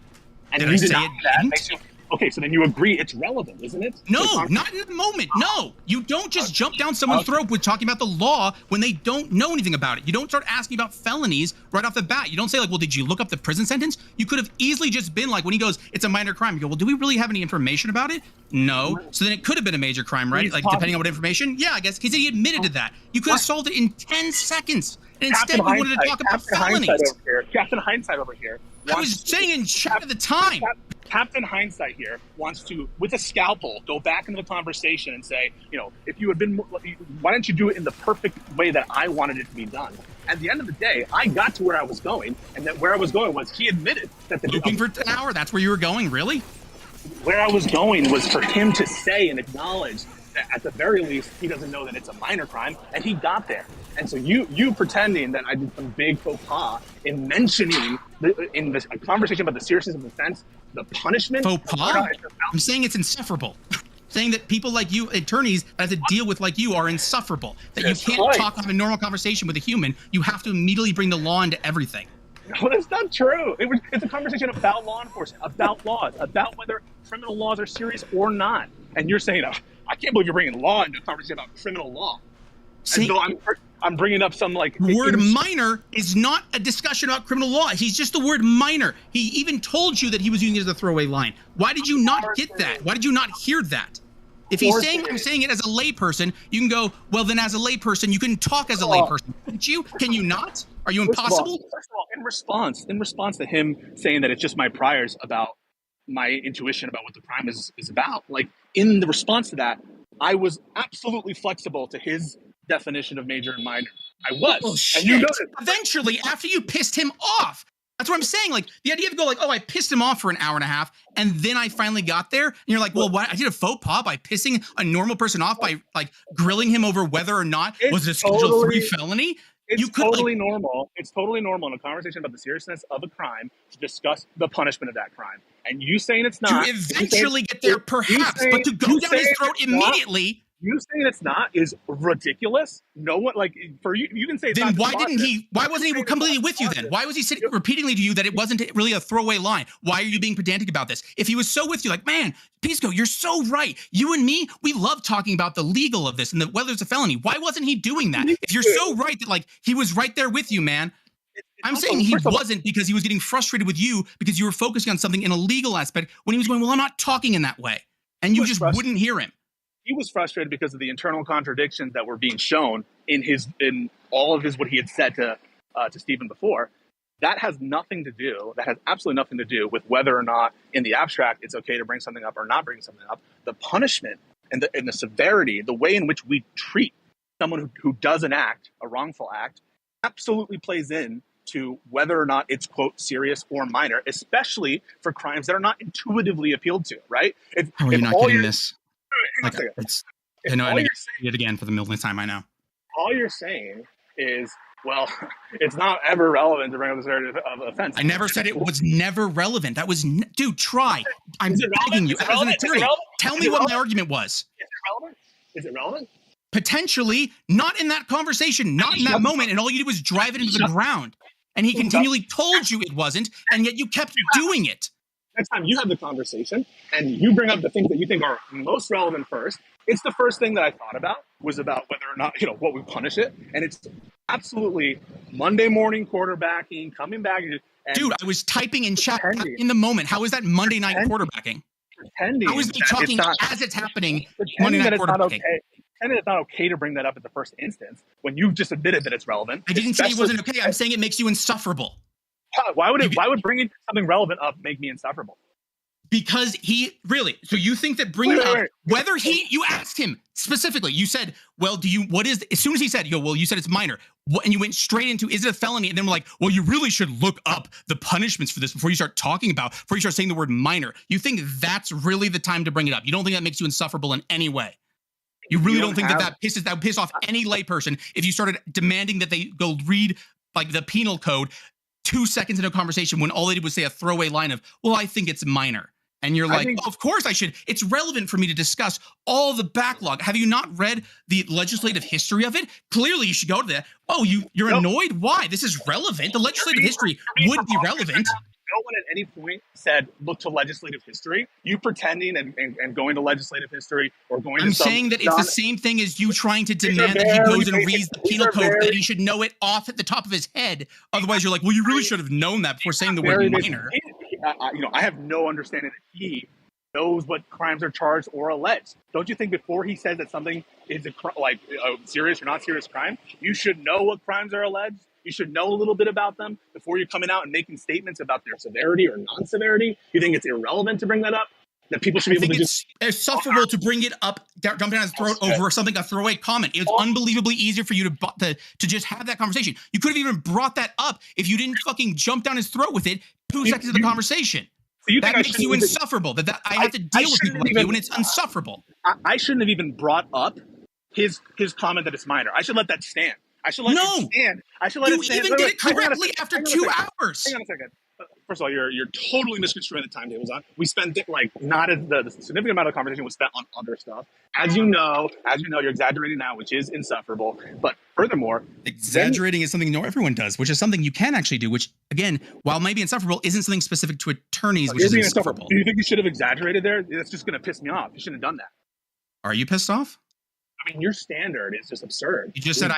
And Did you I say deny it that. didn't? Okay, so then you agree it's relevant, isn't it? No, not in the moment. No, you don't just jump down someone's throat with talking about the law when they don't know anything about it. You don't start asking about felonies right off the bat. You don't say like, well, did you look up the prison sentence? You could have easily just been like, when he goes, it's a minor crime. You go, well, do we really have any information about it? No. So then it could have been a major crime, right? Like depending on what information. Yeah, I guess he said he admitted to that. You could have solved it in 10 seconds. And instead, we wanted to talk about felonies. Captain Hindsight over here. I was saying in chat at the time. Captain Hindsight here wants to, with a scalpel, go back into the conversation and say, if you had been, why don't you do it in the perfect way that I wanted it to be done? At the end of the day, I got to where I was going, and that where I was going was he admitted that the looking for an hour. That's where you were going, really? Where I was going was for him to say and acknowledge that at the very least he doesn't know that it's a minor crime, and he got there. And so you pretending that I did some big faux pas in mentioning in this conversation about the seriousness of the offense, the punishment. Faux pas? I'm saying it's insufferable. Saying that people like you, attorneys, that have to deal with like you, are insufferable. That you can't have a normal conversation with a human. You have to immediately bring the law into everything. No, that's not true. It's a conversation about law enforcement, about laws, about whether criminal laws are serious or not. And you're saying, I can't believe you're bringing law into a conversation about criminal law. See, so I'm bringing up some like word minor is not a discussion about criminal law. He's just the word minor. He even told you that he was using it as a throwaway line. Why did you not get that? Why did you not hear that? If he's saying I'm saying it as a layperson, you can go, well, then as a layperson, you can talk as a layperson. Can't you? Can you not? Are you impossible? First of all, in response to him saying that it's just my priors about my intuition about what the crime is about, like in the response to that, I was absolutely flexible to his definition of major and minor. I was. Well, shit. And you know eventually, after you pissed him off, that's what I'm saying. Like the idea of go like, oh, I pissed him off for an hour and a half, and then I finally got there, and you're like, well, what? I did a faux pas by pissing a normal person off by like grilling him over whether or not was it a Schedule 3 felony. It's totally normal. It's totally normal in a conversation about the seriousness of a crime to discuss the punishment of that crime. And you saying it's not. To eventually get there, perhaps, but to go down his throat immediately. You saying it's not is ridiculous. No one, like, for you, you can say it's then not. Why didn't he? Why wasn't he completely with you then? Why was he sitting repeatedly to you that it wasn't really a throwaway line? Why are you being pedantic about this? If he was so with you, like, man, Pisco, you're so right. You and me, we love talking about the legal of this and whether it's a felony. Why wasn't he doing that? If you're so right that like he was right there with you, man. I'm saying he wasn't because he was getting frustrated with you because you were focusing on something in a legal aspect when he was going, well, I'm not talking in that way. And you just wouldn't hear him. He was frustrated because of the internal contradictions that were being shown in all of what he had said to Stephen before. That has absolutely nothing to do with whether or not in the abstract it's okay to bring something up or not bring something up. The punishment and the severity, the way in which we treat someone who does an act, a wrongful act, absolutely plays in to whether or not it's, quote, serious or minor, especially for crimes that are not intuitively appealed to, right? How are you not getting this? Hang on a Like, second. it's, If I know, all and I you're get it again for the millionth time, I know. All you're saying is, well, it's not ever relevant to bring up this area of offense. I never said it was never relevant. That was, dude, try. I'm Is it begging relevant? you Is it as an relevant? Is it attorney. relevant? Tell Is me it what my relevant? argument was. Is it relevant? Is it relevant? Potentially, not in that conversation, not in that moment, and all you did was drive it into the ground. And he continually told you it wasn't, and yet you kept doing it. Next time you have the conversation and you bring up the things that you think are most relevant first, it's the first thing that I thought about was about whether or not, what we punish it. And it's absolutely Monday morning quarterbacking, coming back. And Dude, I was typing in chat in the moment. How is that Monday night quarterbacking? Pretending How is me that talking it's not- as it's happening pretending Monday night that it's not quarterbacking? okay. Pretending it's not okay to bring that up at the first instance when you've just admitted that it's relevant. I didn't say it wasn't okay. I'm saying it makes you insufferable. Why would bringing something relevant up make me insufferable? Because he really, so you think that bringing up whether you asked him specifically, you said, well, as soon as he said, well, you said it's minor, and you went straight into, is it a felony? And then we're like, well, you really should look up the punishments for this before you start saying the word minor. You think that's really the time to bring it up? You don't think that makes you insufferable in any way? You really don't think that would piss off any layperson if you started demanding that they go read like the penal code 2 seconds into a conversation when all they did was say a throwaway line of, well, I think it's minor. And you're like, of course I should. It's relevant for me to discuss all the backlog. Have you not read the legislative history of it? Clearly you should go to that. Oh, you're annoyed? Why? This is relevant. The legislative history would be relevant. No one at any point said, look to legislative history. You pretending and going to legislative history or going to I'm saying that it's the same thing as you trying to demand that he goes and reads the penal code, that he should know it off at the top of his head. Otherwise, you're like, well, you really should have known that before saying the word minor. I have no understanding that he knows what crimes are charged or alleged. Don't you think before he says that something is a serious or not serious crime, you should know what crimes are alleged? You should know a little bit about them before you're coming out and making statements about their severity or non-severity. You think it's irrelevant to bring that up? That people should be able to just... It's insufferable to bring it up, jump down his throat over something, a throwaway comment. It's unbelievably easier for you to just have that conversation. You could have even brought that up if you didn't fucking jump down his throat with it 2 seconds of the conversation. That makes you insufferable. I have to deal with people like you, and it's insufferable. I shouldn't have even brought up his comment that it's minor. I should let that stand. I should let it stand. I should let it stand. You even did it correctly after 2 hours. Hang on a second. First of all, you're totally misconstruing the timetables on. We spent not as the significant amount of the conversation was spent on other stuff. As you know, you're exaggerating now, which is insufferable. But furthermore, exaggerating is something everyone does, which is something you can actually do. Which again, while maybe insufferable, isn't something specific to attorneys, which is insufferable. Do you think you should have exaggerated there? That's just going to piss me off. You shouldn't have done that. Are you pissed off? I mean, your standard is just absurd. You just said,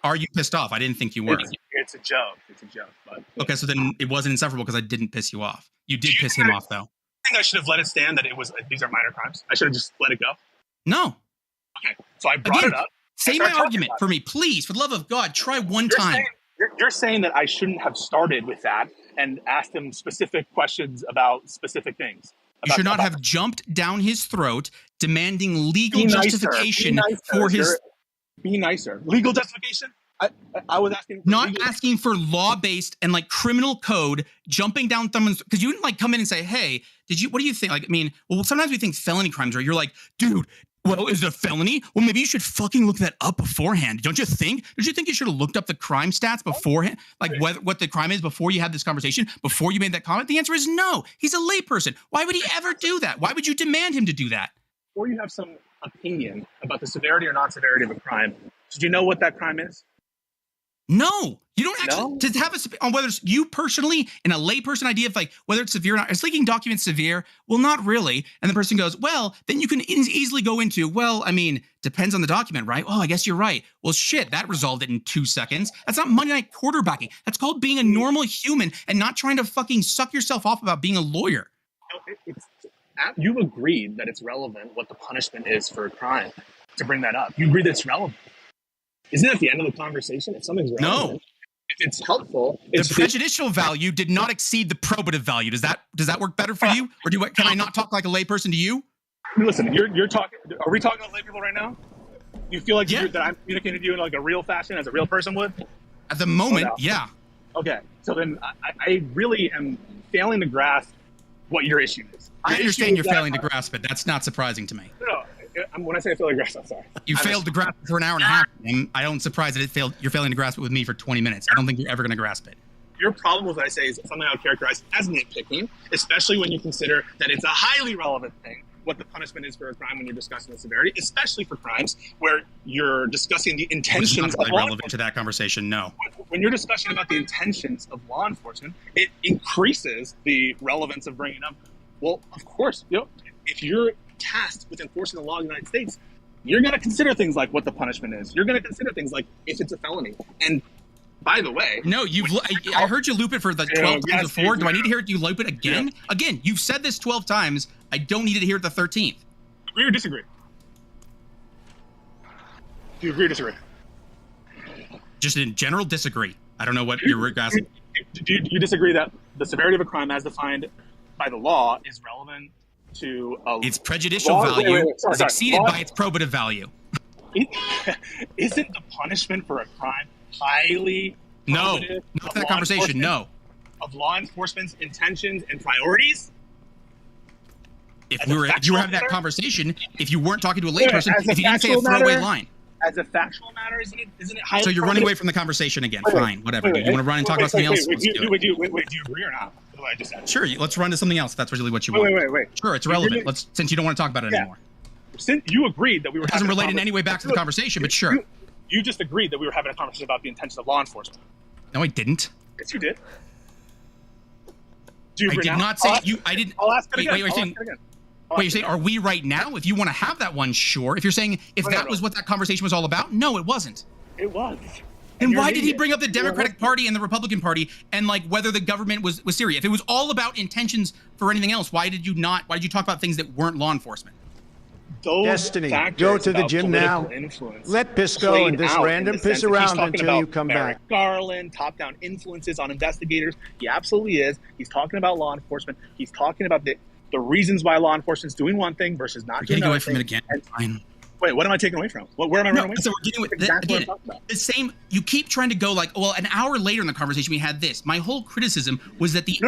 are you pissed off? I didn't think you were. It's a joke. It's a joke. But okay, so then it wasn't insufferable because I didn't piss you off. You did piss him off, though. I think I should have let it stand that these are minor crimes. I should have just let it go. No. Okay, so I brought it up. Say my argument for me, please. For the love of God, try one time. You're saying that I shouldn't have started with that and asked him specific questions about specific things. You should not have jumped down his throat demanding legal justification for his... Be nicer. Legal justification? I was asking... asking for law-based and criminal code, jumping down someone's... Because you didn't come in and say, hey, what do you think? Sometimes we think felony crimes are... You're like, dude, well, is it a felony? Well, maybe you should fucking look that up beforehand. Don't you think? Don't you think you should have looked up the crime stats beforehand? What the crime is before you had this conversation? Before you made that comment? The answer is no. He's a layperson. Why would he ever do that? Why would you demand him to do that? Before you have some opinion about the severity or non-severity of a crime, did you know what that crime is? No, you don't actually to have on whether it's you personally and a layperson idea of whether it's severe or not. Is leaking documents severe? Well, not really. And the person goes, well, then you can easily go into, well, I mean, depends on the document, right? Oh, I guess you're right. Well, shit, that resolved it in 2 seconds. That's not Monday night quarterbacking. That's called being a normal human and not trying to fucking suck yourself off about being a lawyer. You've agreed that it's relevant what the punishment is for a crime to bring that up. You agree that it's relevant. Isn't it at the end of the conversation? If something's relevant, no. If it's helpful, the prejudicial value did not exceed the probative value. Does that work better for you, or can I not talk like a layperson to you? Listen, you're talking. Are we talking to lay people right now? You feel like that I'm communicating to you in like a real fashion, as a real person would? At the moment, no? yeah. Okay, so then I really am failing to grasp what your issue is. I understand you're failing to grasp it. That's not surprising to me. No, when I say I fail to grasp, I'm sorry. You failed to grasp it for an hour and a half, and I don't surprise that you're failing to grasp it with me for 20 minutes. I don't think you're ever going to grasp it. Your problem with what I say is something I would characterize as nitpicking, especially when you consider that it's a highly relevant thing, what the punishment is for a crime when you're discussing the severity, especially for crimes where you're discussing the intentions It's not of really relevant to that conversation, no. When you're discussing about the intentions of law enforcement, it increases the relevance of bringing up. Well, of course, if you're tasked with enforcing the law in the United States, you're going to consider things like what the punishment is. You're going to consider things like if it's a felony. And by the way, no, I heard you loop it for the 12 times before. Do I need to hear you loop it again? Yeah. Again, you've said this 12 times. I don't need to hear it the 13th. Agree or disagree? Do you agree or disagree? Just in general, disagree. I don't know what you're asking. Do you disagree that the severity of a crime as defined by the law is relevant to its prejudicial value is exceeded by its probative value? Isn't the punishment for a crime highly not that conversation, no. Of law enforcement's intentions and priorities? If you were having that conversation, if you weren't talking to a layperson, if you didn't say a throwaway line. As a factual matter, isn't it highly So you're running away from the conversation again. Fine, whatever. Do you want to run and talk about something else? Do you agree or not? What I just said? Sure, let's run to something else. That's really what you want. Wait. Sure, it's relevant. Since you don't want to talk about it anymore. Since you agreed that we were. It doesn't relate in any way back to the conversation, but sure. You just agreed that we were having a conversation about the intentions of law enforcement. No, I didn't. Yes, you did. Do you agree I did now? not say you. I didn't. I'll ask it again. Wait, you're saying, are we right now? If you want to have that one, sure. If you're saying, that was what that conversation was all about, no, it wasn't. It was. And why did he bring up the Democratic Party and the Republican Party and like whether the government was serious? If it was all about intentions for anything else, why did you talk about things that weren't law enforcement? Destiny, go to the gym now. Let piss go and this random piss around until you come back. Garland, top-down influences on investigators. He absolutely is. He's talking about law enforcement. He's talking about the reasons why law enforcement's doing one thing versus not doing another thing. You're getting away from it again. Wait, what am I taking away from? Where am I running away from? So we're dealing with again, the same. You keep trying to go like, well, an hour later in the conversation we had this. My whole criticism was that the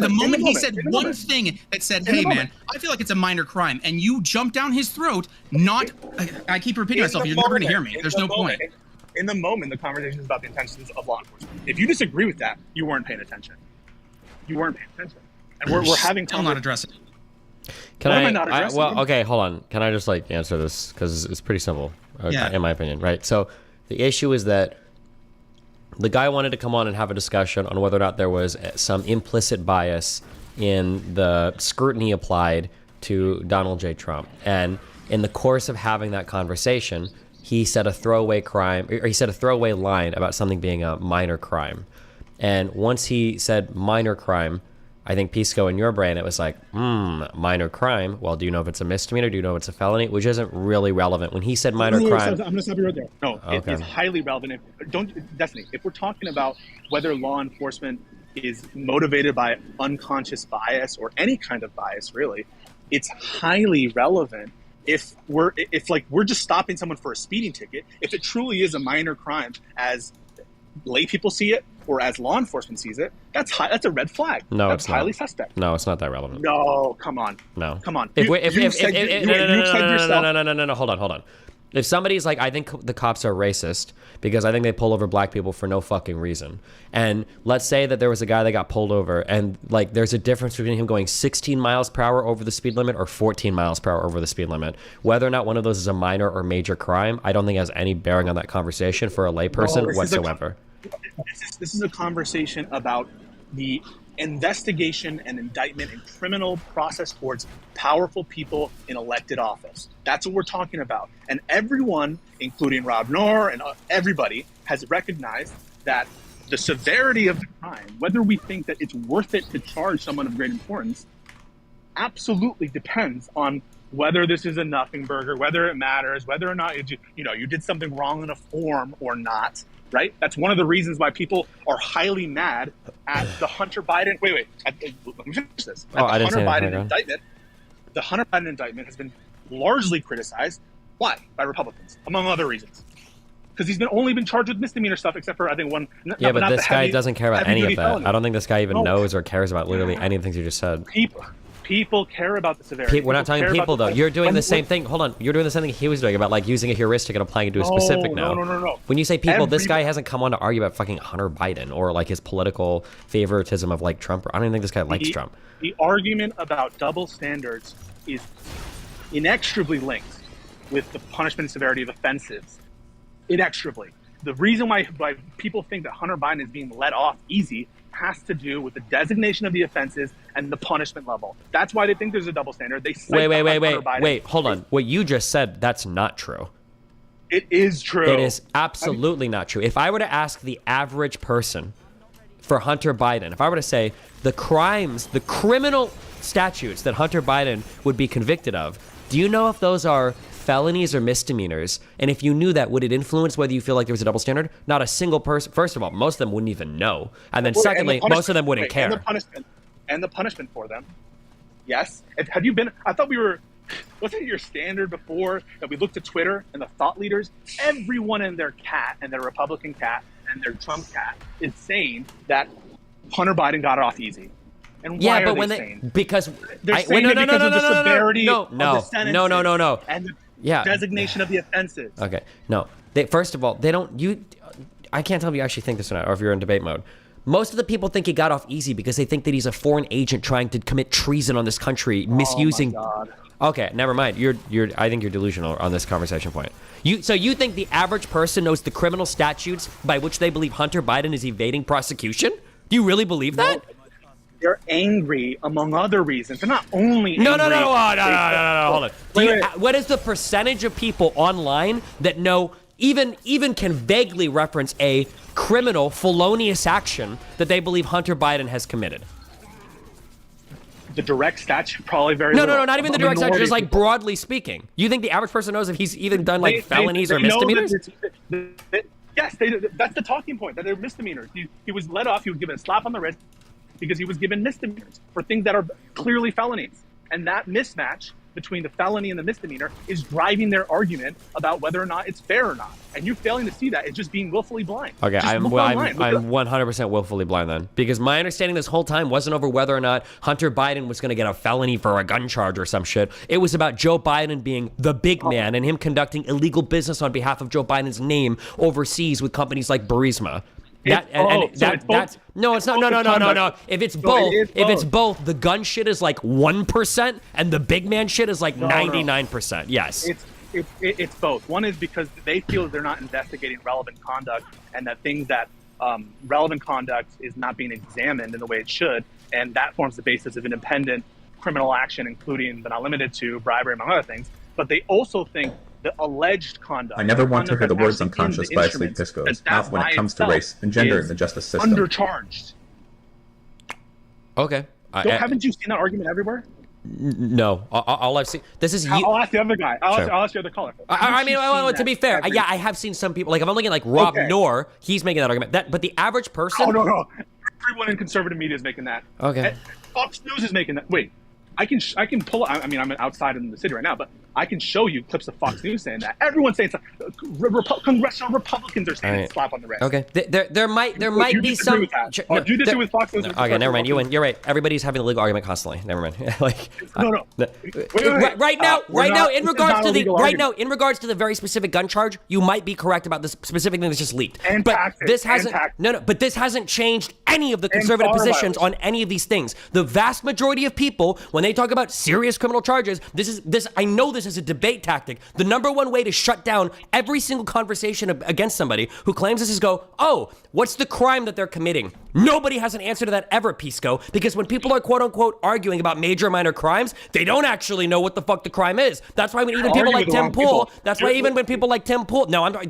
moment he said one thing that said, "Hey, man, I feel like it's a minor crime," and you jump down his throat. I keep repeating myself. You're never going to hear me. There's no point. In the moment, the conversation is about the intentions of law enforcement. If you disagree with that, you weren't paying attention. You weren't paying attention, and we're having. I'm not addressing it. Okay, hold on. Can I just answer this because it's pretty simple, in my opinion, right? So the issue is that the guy wanted to come on and have a discussion on whether or not there was some implicit bias in the scrutiny applied to Donald J. Trump, and in the course of having that conversation, he said a throwaway line about something being a minor crime, and once he said minor crime, I think, Pisco, in your brain, it was like, minor crime. Well, do you know if it's a misdemeanor? Do you know if it's a felony? Which isn't really relevant. When he said minor crime... I'm going to stop you right there. No, okay. It's highly relevant. Destiny, if we're talking about whether law enforcement is motivated by unconscious bias or any kind of bias, really, it's highly relevant if we're just stopping someone for a speeding ticket. If it truly is a minor crime as lay people see it, or as law enforcement sees it, that's a red flag. No, that's it's not. highly suspect. No, it's not that relevant. No, come on. No. Come on. No, hold on. If somebody's like, I think the cops are racist because I think they pull over black people for no fucking reason. And let's say that there was a guy that got pulled over and there's a difference between him going 16 miles per hour over the speed limit or 14 miles per hour over the speed limit. Whether or not one of those is a minor or major crime, I don't think has any bearing on that conversation for a layperson whatsoever. This is a conversation about the investigation and indictment and criminal process towards powerful people in elected office. That's what we're talking about. And everyone, including Rob Noor and everybody, has recognized that the severity of the crime, whether we think that it's worth it to charge someone of great importance, absolutely depends on whether this is a nothing burger, whether it matters, whether or not you did something wrong in a form or not. Right? That's one of the reasons why people are highly mad at the Hunter Biden. Wait. Let me finish this. The Hunter Biden indictment has been largely criticized Why? By Republicans, among other reasons. Because he's only been charged with misdemeanor stuff, except for I think one. Yeah, but this guy doesn't care about any of that. Felony. I don't think this guy even knows or cares about literally any of the things you just said. People care about the severity. We're not talking people though. You're doing the same thing. Hold on. You're doing the same thing he was doing about like using a heuristic and applying it to a specific now. No. When you say people, this guy hasn't come on to argue about fucking Hunter Biden or like his political favoritism of like Trump. I don't even think this guy likes Trump. The argument about double standards is inextricably linked with the punishment and severity of offenses. Inextricably. The reason why people think that Hunter Biden is being let off easy has to do with the designation of the offenses and the punishment level. That's why they think there's a double standard. They Wait, hold on. What you just said, that's not true. It is true. It is absolutely not true. If I were to ask the average person for Hunter Biden, if I were to say the crimes, the criminal statutes that Hunter Biden would be convicted of, do you know if those are felonies or misdemeanors? And if you knew that, would it influence whether you feel like there was a double standard? Not a single person. First of all, most of them wouldn't even know. And then secondly, most of them wouldn't care. And the punishment for them. Yes. Have you been, I thought wasn't it your standard before that we looked at Twitter and the thought leaders, everyone and their cat and their Republican cat and their Trump cat is saying that Hunter Biden got it off easy. And why are they saying? Because they're saying it because of the severity of the sentences no. And the designation of the offenses. Okay, no. First of all, they don't. I can't tell if you actually think this or not, or if you're in debate mode. Most of the people think he got off easy because they think that he's a foreign agent trying to commit treason on this country, misusing. Oh my God. Okay, never mind. I think you're delusional on this conversation point. So you think the average person knows the criminal statutes by which they believe Hunter Biden is evading prosecution? Do you really believe that? They're angry, among other reasons. They're not only angry. No, hold on. What is the percentage of people online that know, even can vaguely reference a criminal, felonious action that they believe Hunter Biden has committed? The direct statute, probably very No, little. not even the direct statute, just like broadly speaking. You think the average person knows if he's even done like felonies or misdemeanors? Yes, that's the talking point, that they're misdemeanors. He was let off, he was given a slap on the wrist because he was given misdemeanors for things that are clearly felonies. And that mismatch between the felony and the misdemeanor is driving their argument about whether or not it's fair or not. And you failing to see that is just being willfully blind. Okay, I'm 100% willfully blind then. Because my understanding this whole time wasn't over whether or not Hunter Biden was going to get a felony for a gun charge or some shit. It was about Joe Biden being the big man and him conducting illegal business on behalf of Joe Biden's name overseas with companies like Burisma. No, it's not. No. If it's both, the gun shit is like 1% and the big man shit is like 99%. Yes. It's both. One is because they feel that they're not investigating relevant conduct and that things that relevant conduct is not being examined in the way it should. And that forms the basis of independent criminal action, including but not limited to bribery, among other things. But they also think the alleged conduct. I never want to hear the words unconscious by Sleep Pisco's mouth when it comes to race and gender in the justice system. Undercharged. Okay. Haven't you seen that argument everywhere? No. All I've seen. This is. I'll ask the other guy. I'll ask the other caller. I mean, to be fair, I have seen some people. Like, if I'm looking at like Rob Knorr, he's making that argument. But the average person. Oh no. Everyone in conservative media is making that. Okay. Fox News is making that. Wait. I can pull. I mean, I'm outside in the city right now, but I can show you clips of Fox News saying that. Everyone's saying congressional Republicans are saying it's slap on the wrist. Okay, there might be some. Do you disagree with Fox News? Okay, never mind. You're right. Everybody's having a legal argument constantly. Never mind. Wait. Right now, in regards to the very specific gun charge, you might be correct about the specific thing that's just leaked. This hasn't changed any of the conservative positions on any of these things. The vast majority of people, when they talk about serious criminal charges, I know this is a debate tactic. The number one way to shut down every single conversation against somebody who claims this is go, oh, what's the crime that they're committing? Nobody has an answer to that ever, Pisco, because when people are quote unquote arguing about major or minor crimes, they don't actually know what the fuck the crime is. That's why when people like Tim Pool, this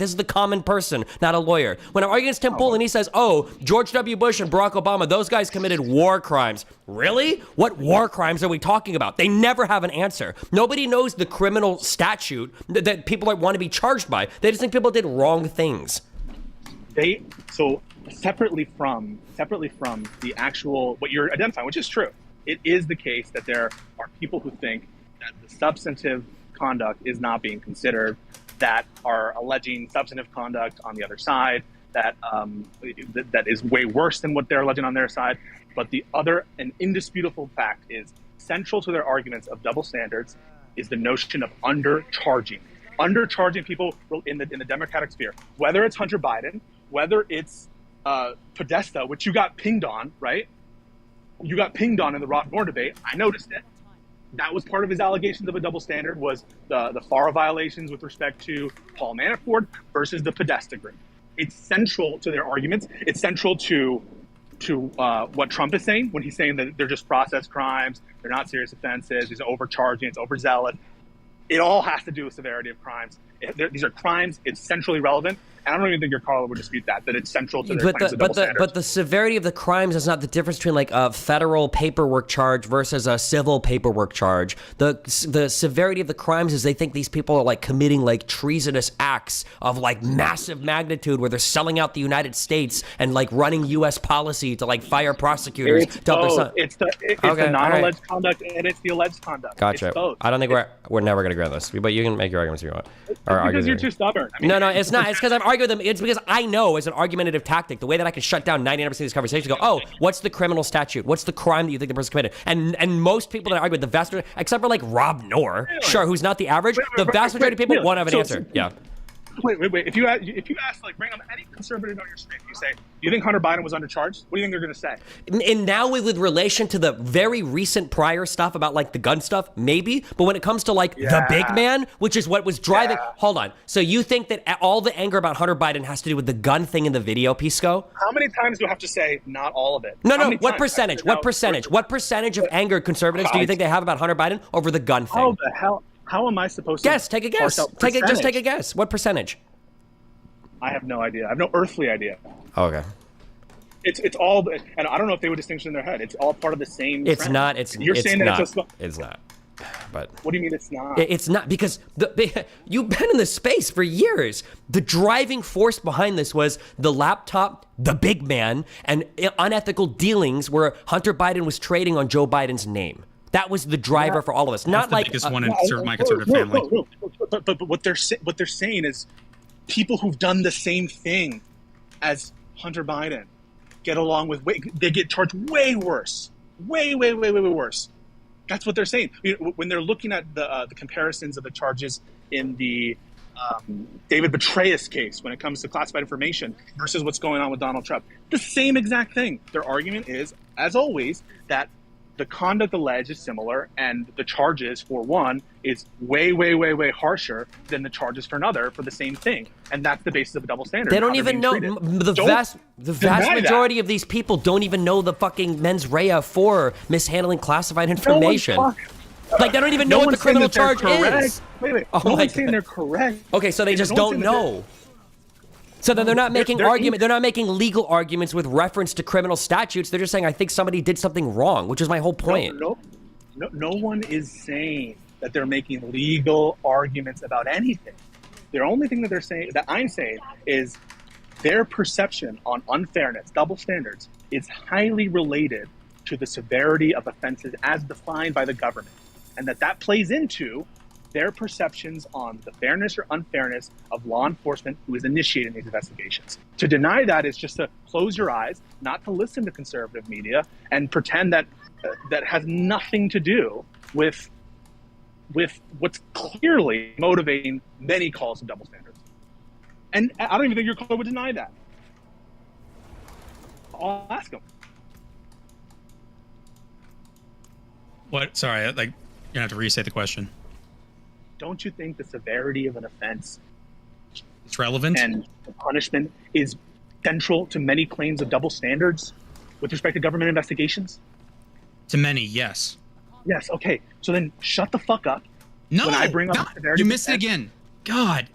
is the common person, not a lawyer. When I'm arguing against Tim Pool and he says, oh, George W. Bush and Barack Obama, those guys committed war crimes. Really? What war crimes are we talking about? They never have an answer. Nobody knows the criminal statute that people want to be charged by. They just think people did wrong things. Separately from the actual what you're identifying, which is true, it is the case that there are people who think that the substantive conduct is not being considered, that are alleging substantive conduct on the other side, that is way worse than what they're alleging on their side. But the other, an indisputable fact is central to their arguments of double standards is the notion of undercharging people in the Democratic sphere, whether it's Hunter Biden, whether it's Podesta, which you got pinged on, right? You got pinged on in the Rock Moore debate. I noticed it. That was part of his allegations of a double standard, was the FARA violations with respect to Paul Manafort versus the Podesta group. It's central to their arguments. It's central to what Trump is saying when he's saying that they're just process crimes, they're not serious offenses, he's overcharging, it's overzealous. It all has to do with severity of crimes. These are crimes. It's centrally relevant. And I don't even think your Carla would dispute that it's central to their claims of double standards. But the severity of the crimes is not the difference between like a federal paperwork charge versus a civil paperwork charge. The severity of the crimes is they think these people are like committing like treasonous acts of like massive magnitude where they're selling out the United States and like running U.S. policy to like fire prosecutors. It's both. It's the non-alleged conduct and it's the alleged conduct. Gotcha. I don't think we're never going to grant this, but you can make your arguments if you want. Because you're too stubborn. I mean, no, it's not. It's because I'm arguing them. It's because I know as an argumentative tactic, the way that I can shut down 99% of these conversations, go, oh, what's the criminal statute? What's the crime that you think the person committed? And most people that argue with the vast majority, except for like Rob Knorr, sure, who's not the average, the vast majority of people won't have an answer. Yeah. Wait. If you ask like random any conservative on your street, you say, you think Hunter Biden was undercharged? What do you think they're going to say? And now with relation to the very recent prior stuff about like the gun stuff, maybe. But when it comes to like the big man, which is what was driving, hold on. So you think that all the anger about Hunter Biden has to do with the gun thing in the video, Pisco? How many times do you have to say not all of it? No. What percentage? What percentage of anger conservatives do you think they have about Hunter Biden over the gun thing? How the hell? How am I supposed to guess? Take a guess. Just take a guess. What percentage? I have no idea. I have no earthly idea. Okay. It's all, and I don't know if they would distinguish in their head. It's all part of the same. It's trend. not. It's You're saying not. that it's just. It's not. But what do you mean it's not? It's not because you've been in this space for years. The driving force behind this was the laptop, the big man, and unethical dealings where Hunter Biden was trading on Joe Biden's name. That was the driver for all of us. Not like the biggest one in my conservative family. No. But what they're saying is people who've done the same thing as Hunter Biden get along with they get charged way worse, way worse. That's what they're saying. When they're looking at the comparisons of the charges in the David Petraeus case when it comes to classified information versus what's going on with Donald Trump, the same exact thing. Their argument is, as always, that the conduct alleged is similar, and the charges for one is way harsher than the charges for another for the same thing, and that's the basis of a double standard. They don't even know the vast majority of these people don't even know the fucking mens rea for mishandling classified information. Like they don't even know what the criminal charge is. Wait. Oh no one's saying they're correct. Okay, so they just don't know. So then they're not making they're not making legal arguments with reference to criminal statutes. They're just saying, I think somebody did something wrong, which is my whole point. No one is saying that they're making legal arguments about anything. The only thing that I'm saying is their perception on unfairness, double standards, is highly related to the severity of offenses as defined by the government. And that plays into their perceptions on the fairness or unfairness of law enforcement who is initiating these investigations. To deny that is just to close your eyes, not to listen to conservative media, and pretend that has nothing to do with what's clearly motivating many calls to double standards. And I don't even think your caller would deny that. I'll ask him. What? Sorry, you're gonna have to restate the question. Don't you think the severity of an offense, it's relevant, and the punishment is central to many claims of double standards with respect to government investigations? To many, yes. Yes. Okay. So then, shut the fuck up. No, when I bring up you missed it again. God,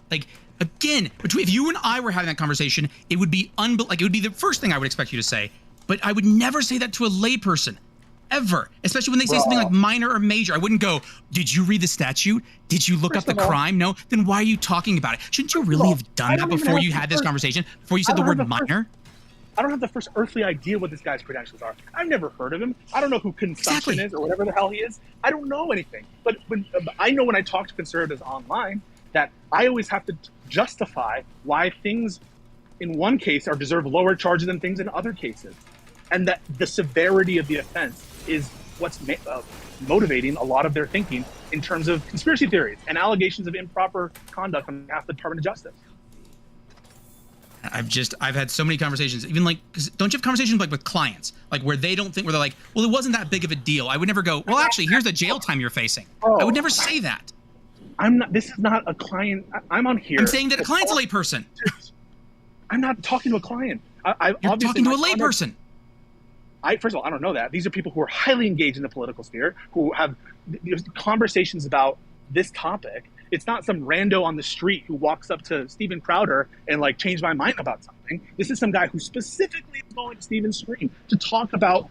again. If you and I were having that conversation, it would be it would be the first thing I would expect you to say. But I would never say that to a layperson. Ever, especially when they say something like minor or major. I wouldn't go, did you read the statute? Did you look up the crime? No? Then why are you talking about it? Shouldn't you really have done that before you had this conversation? Before you said the word minor? I don't have the first earthly idea what this guy's credentials are. I've never heard of him. I don't know who Consumption is or whatever the hell he is. I don't know anything. But I know when I talk to conservatives online that I always have to justify why things in one case are deserve lower charges than things in other cases. And that the severity of the offense is what's motivating a lot of their thinking in terms of conspiracy theories and allegations of improper conduct on behalf of the Department of Justice. I've had so many conversations, even like, 'cause don't you have conversations like with clients, like where they don't think, where they're like, well, it wasn't that big of a deal. I would never go, well, actually, here's the jail time you're facing. I would never say that. This is not a client. I'm on here. I'm saying that a client's a layperson. I'm not talking to a client. You're talking to a layperson. First of all, I don't know that. These are people who are highly engaged in the political sphere, who have conversations about this topic. It's not some rando on the street who walks up to Steven Crowder and like changed my mind about something. This is some guy who specifically is going to Steven's stream to talk about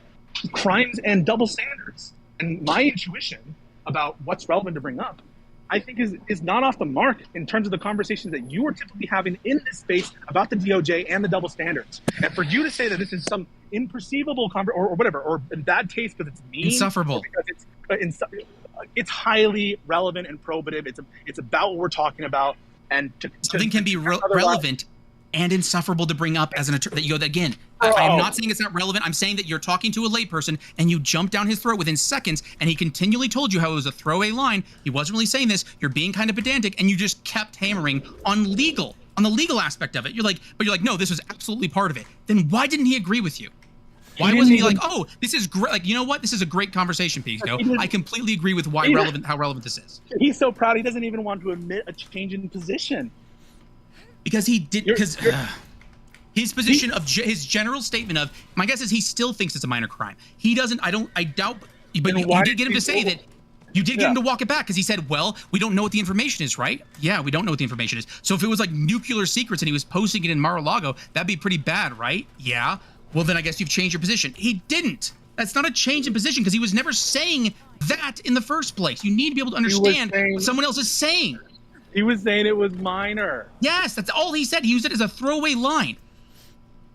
crimes and double standards. And my intuition about what's relevant to bring up, I think is not off the mark in terms of the conversations that you are typically having in this space about the DOJ and the double standards. And for you to say that this is some imperceivable or whatever, or in bad taste because it's mean, insufferable, because it's highly relevant and probative. It's about what we're talking about, and something can be relevant and insufferable to bring up as an attorney. That you go again. I'm not saying it's not relevant. I'm saying that you're talking to a layperson and you jumped down his throat within seconds, and he continually told you how it was a throwaway line. He wasn't really saying this. You're being kind of pedantic, and you just kept hammering on the legal aspect of it. You're like, no, this was absolutely part of it. Then why didn't he agree with you? Why wasn't he like, oh, this is great? Like, you know what? This is a great conversation piece. I completely agree with how relevant this is. He's so proud he doesn't even want to admit a change in position. Because he did, because his position of his general statement of, my guess is he still thinks it's a minor crime. He doesn't, I doubt, but you did get him to say that. You did get him to walk it back because he said, well, we don't know what the information is, right? Yeah, we don't know what the information is. So if it was like nuclear secrets and he was posting it in Mar-a-Lago, that'd be pretty bad, right? Yeah. Well, then I guess you've changed your position. He didn't. That's not a change in position because he was never saying that in the first place. You need to be able to understand what someone else is saying. He was saying it was minor. Yes, that's all he said. He used it as a throwaway line.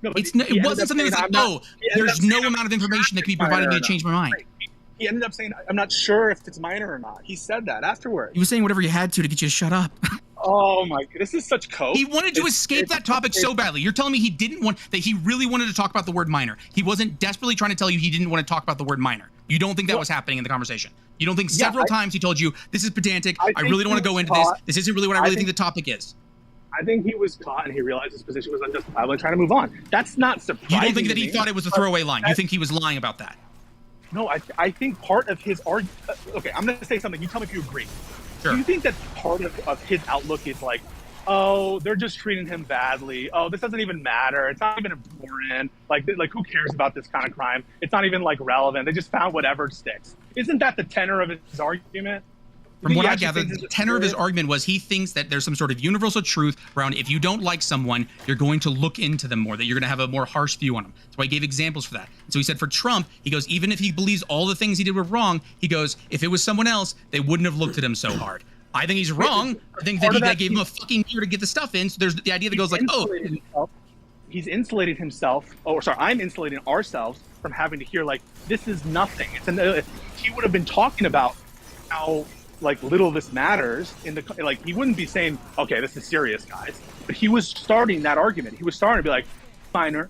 No, it wasn't something that's like, there's no amount of information that can be provided me to change my mind. He ended up saying, I'm not sure if it's minor or not. He said that afterwards. He was saying whatever he had to get you to shut up. Oh my, this is such coke. He wanted to escape that topic so badly. You're telling me he didn't want, that he really wanted to talk about the word minor. He wasn't desperately trying to tell you he didn't want to talk about the word minor. You don't think that was happening in the conversation? You don't think several times he told you, this is pedantic, I really don't want to go into this, this isn't really what I really think the topic is? I think he was caught and he realized his position was unjustifiable and trying to move on. That's not surprising. You don't think that he thought it was a throwaway line? You think he was lying about that? No, I think part of his argument... Okay, I'm going to say something. You tell me if you agree. Sure. Do you think that part of his outlook is like, oh, they're just treating him badly. Oh, this doesn't even matter. It's not even important. Like who cares about this kind of crime? It's not even, like, relevant. They just found whatever sticks. Isn't that the tenor of his argument? From what I gather, the tenor of his argument was he thinks that there's some sort of universal truth around if you don't like someone, you're going to look into them more, that you're going to have a more harsh view on them. That's why he gave examples for that. And so he said for Trump, he goes, even if he believes all the things he did were wrong, he goes, if it was someone else, they wouldn't have looked at him so hard. I think he's wrong. I think that he gave him a fucking year to get the stuff in. So there's the idea that goes like, oh. He's insulated himself. Oh, sorry, I'm insulating ourselves from having to hear like, this is nothing. He would have been talking about how like little this matters like he wouldn't be saying, okay, this is serious, guys. But he was starting that argument. He was starting to be like, minor,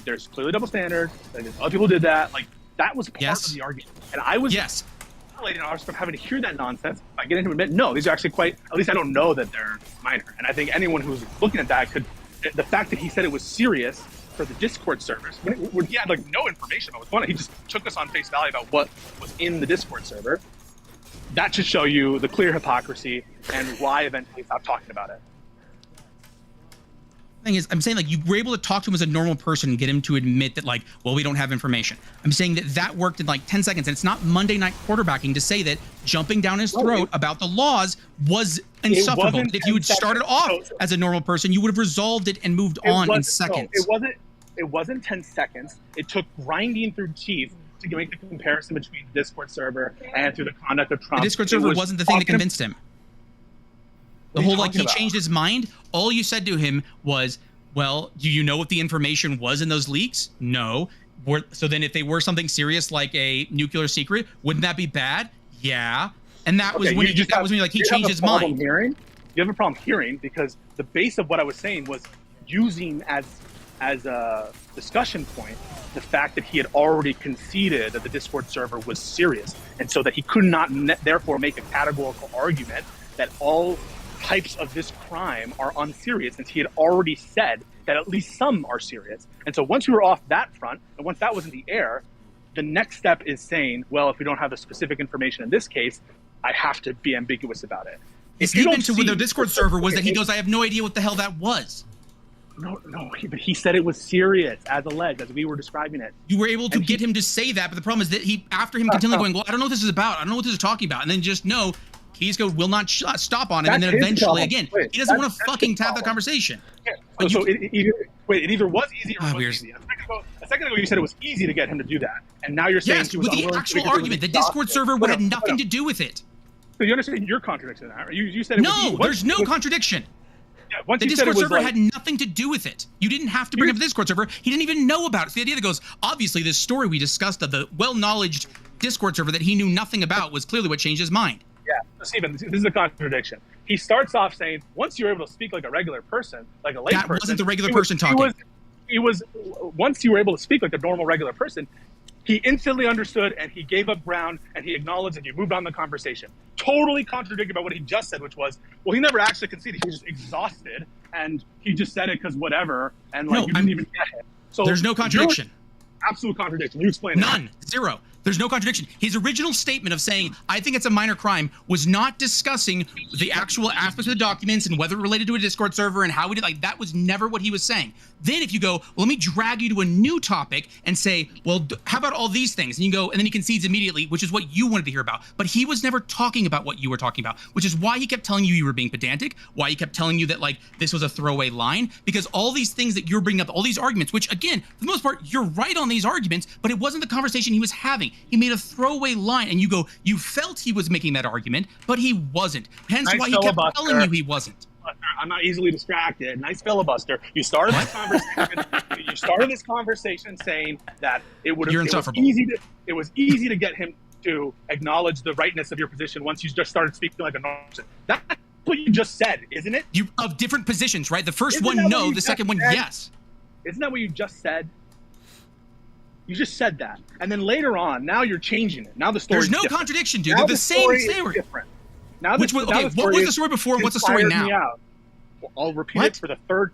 there's clearly double standards, other people did that. Like that was part of the argument. And I was insulating ours from having to hear that nonsense by getting him to admit, no, these are actually quite, at least I don't know that they're minor. And I think anyone who's looking at that the fact that he said it was serious for the Discord servers, when he had like no information about what's going on, he just took us on face value about what was in the Discord server. That should show you the clear hypocrisy and why eventually stop talking about it. Thing is, I'm saying like you were able to talk to him as a normal person and get him to admit that like, well, we don't have information. I'm saying that worked in like 10 seconds. And it's not Monday night quarterbacking to say that jumping down his throat about the laws was insufferable. If you had started off as a normal person, you would have resolved it and moved on in seconds. It wasn't 10 seconds. It took grinding through teeth to make the comparison between the Discord server and through the conduct of Trump. The Discord server wasn't the thing that convinced him. The whole like he changed his mind. All you said to him was, Well, do you know what the information was in those leaks? No. So then if they were something serious like a nuclear secret, wouldn't that be bad? Yeah. And that was when he changed his mind. You have a problem hearing because the base of what I was saying was using as a discussion point the fact that he had already conceded that the Discord server was serious, and so that he could not therefore make a categorical argument that all types of this crime are unserious, since he had already said that at least some are serious. And so once we were off that front, and once that was in the air, the next step is saying, well, if we don't have the specific information in this case, I have to be ambiguous about it. His statement to the Discord server was that he goes, I have no idea what the hell that was. No, but he said it was serious, as alleged, as we were describing it. You were able to get him to say that, but the problem is that after him continually going, well, I don't know what this is about, I don't know what this is talking about, and then just no, Keysco will not stop on it, and then eventually, again, he doesn't want to fucking have that conversation. Yeah. So it either was easy or wasn't easy. A second ago, you said it was easy to get him to do that, and now you're saying he was with the actual argument. The Discord server had nothing to do with it. So you understand your contradiction, right? You said it no, there's no contradiction. Yeah, the Discord server had nothing to do with it. You didn't have to bring up the Discord server. He didn't even know about it. It's the idea that goes, obviously, this story we discussed of the well-knowledged Discord server that he knew nothing about was clearly what changed his mind. Yeah, so Stephen, this is a contradiction. He starts off saying, once you're able to speak like a regular person, like a lay person. That wasn't the regular person talking. Once you were able to speak like a normal, regular person, he instantly understood and he gave up ground and he acknowledged and you moved on the conversation. Totally contradicted by what he just said, which was, well, he never actually conceded. He was just exhausted and he just said it because whatever. And like, you didn't even get it. So there's no contradiction. Absolute contradiction. You explain None. Zero. There's no contradiction. His original statement of saying, I think it's a minor crime, was not discussing the actual aspects of the documents and whether it related to a Discord server and how we did, like, that was never what he was saying. Then if you go, well, let me drag you to a new topic and say, well, how about all these things? And you go, and then he concedes immediately, which is what you wanted to hear about. But he was never talking about what you were talking about, which is why he kept telling you were being pedantic, why he kept telling you that, like, this was a throwaway line, because all these things that you're bringing up, all these arguments, which, again, for the most part, you're right on these arguments, but it wasn't the conversation he was having. He made a throwaway line, and you go, you felt he was making that argument, but he wasn't. Hence why he kept telling you he wasn't. I'm not easily distracted. Nice filibuster. You started this conversation. You started this conversation saying that it was easy to get him to acknowledge the rightness of your position once you just started speaking like a normal person. That's what you just said, isn't it? You of different positions, right? The first one, no. The second one, yes. Isn't that what you just said? You just said that, and then later on, now you're changing it. Now the story. There's no contradiction, dude. They're the same story. Different. Now, what was the story before? And what's the story now? I'll repeat it for the third.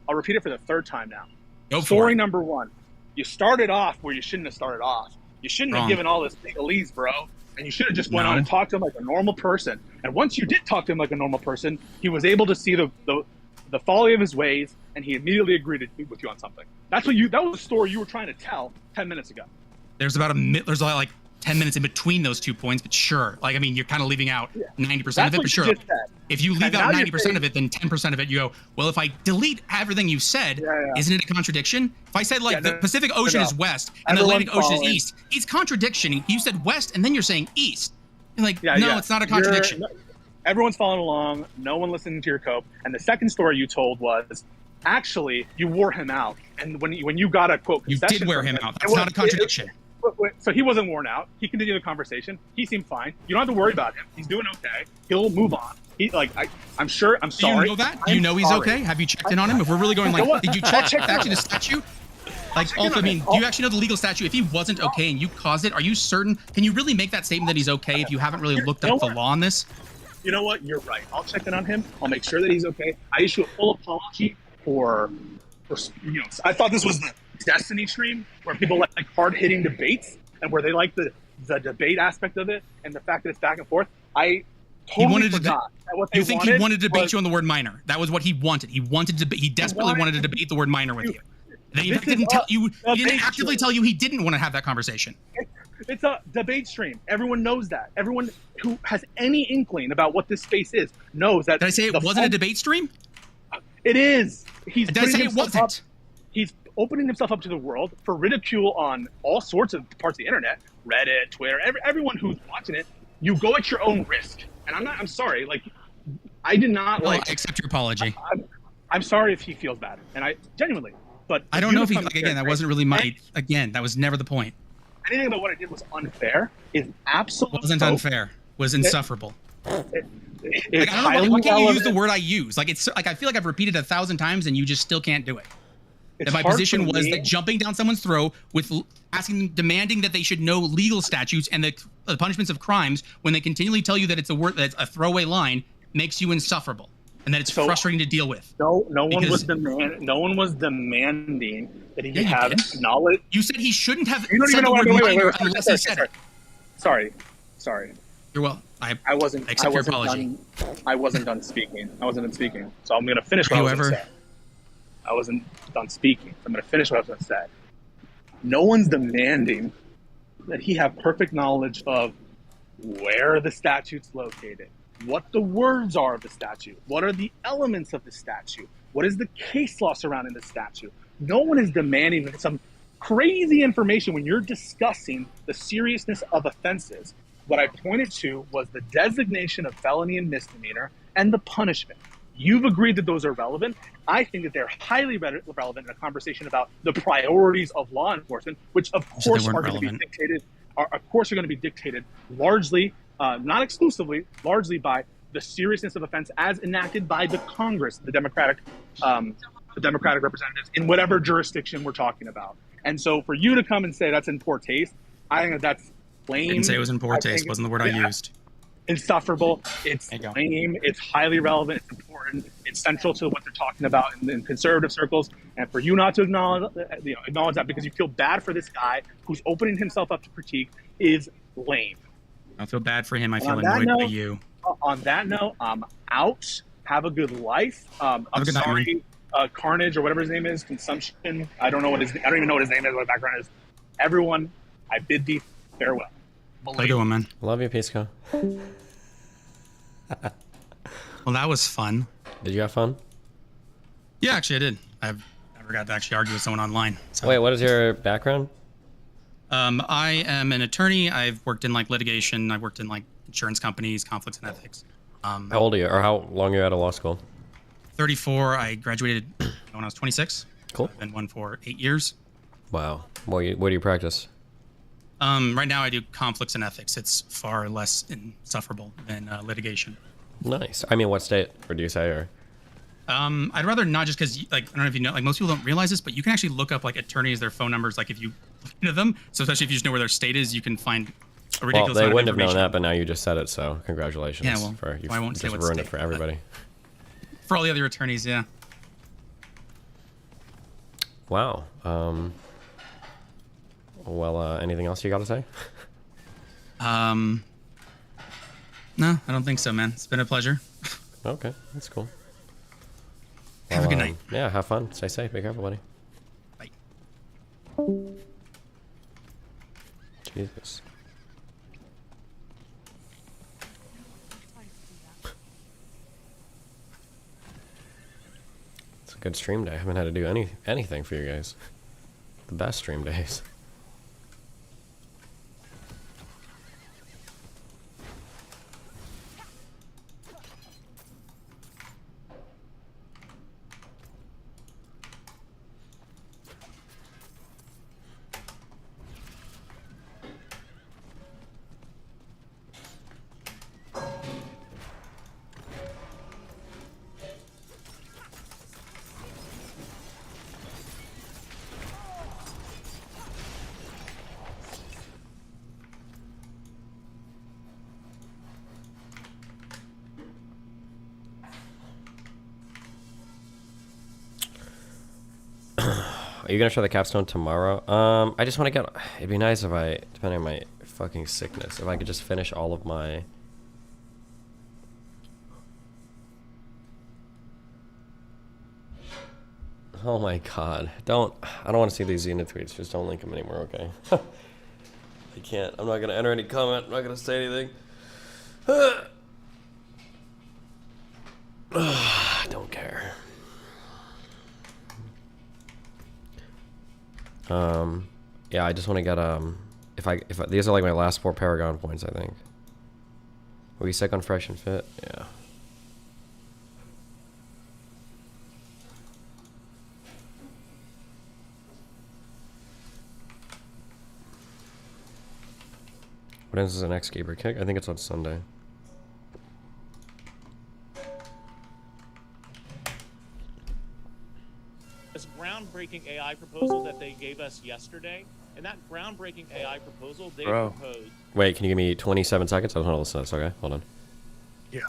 I'll repeat it for the third time now. Go for story it. number one. You started off where you shouldn't have started off. You shouldn't have given all this legalese, bro. And you should have just went on and talked to him like a normal person. And once you did talk to him like a normal person, he was able to see the folly of his ways, and he immediately agreed to meet with you on something. That was the story you were trying to tell 10 minutes ago. There's like 10 minutes in between those 2 points, but sure. Like, I mean, you're kind of leaving out 90% of it, but sure. If you leave out 90% of it, then 10% of it, you go, well, if I delete everything you said, isn't it a contradiction? If I said, like, the Pacific Ocean is west and the Atlantic Ocean is east, it's contradiction. You said west and then you're saying east. You're like, no, it's not a contradiction. Everyone's following along. No one listening to your cope. And the second story you told was, actually, you wore him out. And when you got a, quote, you did wear him out. That's not a contradiction. So he wasn't worn out. He continued the conversation. He seemed fine. You don't have to worry about him. He's doing okay. He'll move on. I'm sure. I'm sorry. Do you know that? Do you know he's okay? Have you checked in on him? If we're really going, like, did you check actually the statute? Like, also, I mean, do you actually know the legal statute? If he wasn't okay and you caused it, are you certain? Can you really make that statement that he's okay if you haven't really looked up the law on this? You know what? You're right. I'll check in on him. I'll make sure that he's okay. I issue a full apology for I thought this was the Destiny stream where people like hard-hitting debates and where they like the debate aspect of it and the fact that it's back and forth. I totally forgot that what they You think he wanted to debate you on the word minor? That was what he wanted. He wanted to. He desperately wanted to debate the word minor with you. Then he didn't tell you. He didn't actively tell you he didn't want to have that conversation. It's a debate stream. Everyone knows that. Everyone who has any inkling about what this space is knows that. Did I say it wasn't a debate stream? It is. Did I say it wasn't? He's opening himself up to the world for ridicule on all sorts of parts of the internet, Reddit, Twitter, everyone who's watching it. You go at your own risk, and I'm sorry. Like, I did not I accept your apology. I'm sorry if he feels bad, and I genuinely. But I don't know if he, like, again, that wasn't really my, again, that was never the point. Anything about what I did was unfair is absolutely Wasn't unfair. Was insufferable. It's Like, I don't know, why can't you use the relevant. word I use? Like, it's like, I feel like I've repeated 1,000 times and you just still can't do it. It's That my hard position for was me- that jumping down someone's throat with demanding that they should know legal statutes and the punishments of crimes when they continually tell you that it's a word, that's a throwaway line, makes you insufferable and that it's frustrating to deal with. No one was Because- demanding that he Yeah, you have did. knowledge. You said he shouldn't have You don't said even know the what word wait, minor wait, unless he said it. Sorry. You're well. I I wasn't accept your apology. done. I wasn't done speaking. So I'm gonna finish what I was Whoever- gonna say. I wasn't done speaking. I'm gonna finish what I was gonna say. No one's demanding that he have perfect knowledge of where the statute's located, what the words are of the statute, what are the elements of the statute, what is the case law surrounding the statute. No one is demanding some crazy information when you're discussing the seriousness of offenses. What I pointed to was the designation of felony and misdemeanor and the punishment. You've agreed that those are relevant. I think that they're highly relevant in a conversation about the priorities of law enforcement, which of So they course weren't are going to be relevant. dictated. Of course, are going to be dictated largely, not exclusively, largely by the seriousness of offense as enacted by the Congress, the Democratic representatives in whatever jurisdiction we're talking about. And so, for you to come and say that's in poor taste, I think that's lame. I didn't say it was in poor I taste. think Wasn't the word I used. Insufferable. It's There you go. lame. It's highly relevant. It's important. It's central to what they're talking about in conservative circles. And for you not to acknowledge that because you feel bad for this guy who's opening himself up to critique is lame. I feel bad for him. I And feel on that annoyed by note- you. On that note, I'm out. Have a good life. I'm a good night, sorry, Carnage or whatever his name is, Consumption. I don't even know what his name is. What background is. Everyone, I bid thee farewell. Have a good one, man. Love you, Pisco. Well, that was fun. Did you have fun? Yeah, actually, I did. I never got to actually argue with someone online. So. Wait, what is your background? I am an attorney. I've worked in like litigation. I've worked in like insurance companies, conflicts and ethics. How old are you, or how long are you out of law school? 34. I graduated when I was 26. Cool. I've been one for 8 years. Wow. Where do you practice? Right now, I do conflicts and ethics. It's far less insufferable than litigation. Nice. I mean, what state, or do you say, or? I'd rather not, just because, like, I don't know if you know, like, most people don't realize this, but you can actually look up like attorneys, their phone numbers, like if you look into them. So especially if you just know where their state is, you can find a ridiculous Well, they amount of wouldn't have known information. that, but now you just said it, so congratulations. Yeah, well, for you've I won't say just what ruined it state, for everybody. For all the other attorneys, yeah. Wow. Well, anything else you got to say? No, I don't think so, man. It's been a pleasure. Okay, that's cool. Have a good night. Yeah, have fun. Stay safe. Be careful, buddy. Bye. Jesus. It's a good stream day. I haven't had to do anything for you guys. The best stream days. Are you gonna show the capstone tomorrow? I just want to get. It'd be nice if I, depending on my fucking sickness, if I could just finish all of my. Oh my god! I don't want to see these Xena tweets. Just don't link them anymore, okay? I can't. I'm not gonna enter any comment. I'm not gonna say anything. I don't care. Yeah, I just want to get if these are like my last 4 Paragon points, I think. Were you sick on Fresh and Fit? Yeah. When is the next Gaber kick? I think it's on Sunday. This groundbreaking AI proposal that they gave us yesterday, and that groundbreaking AI proposal they proposed. Wait, can you give me 27 seconds? I just want to listen to this, okay? Hold on. Yeah.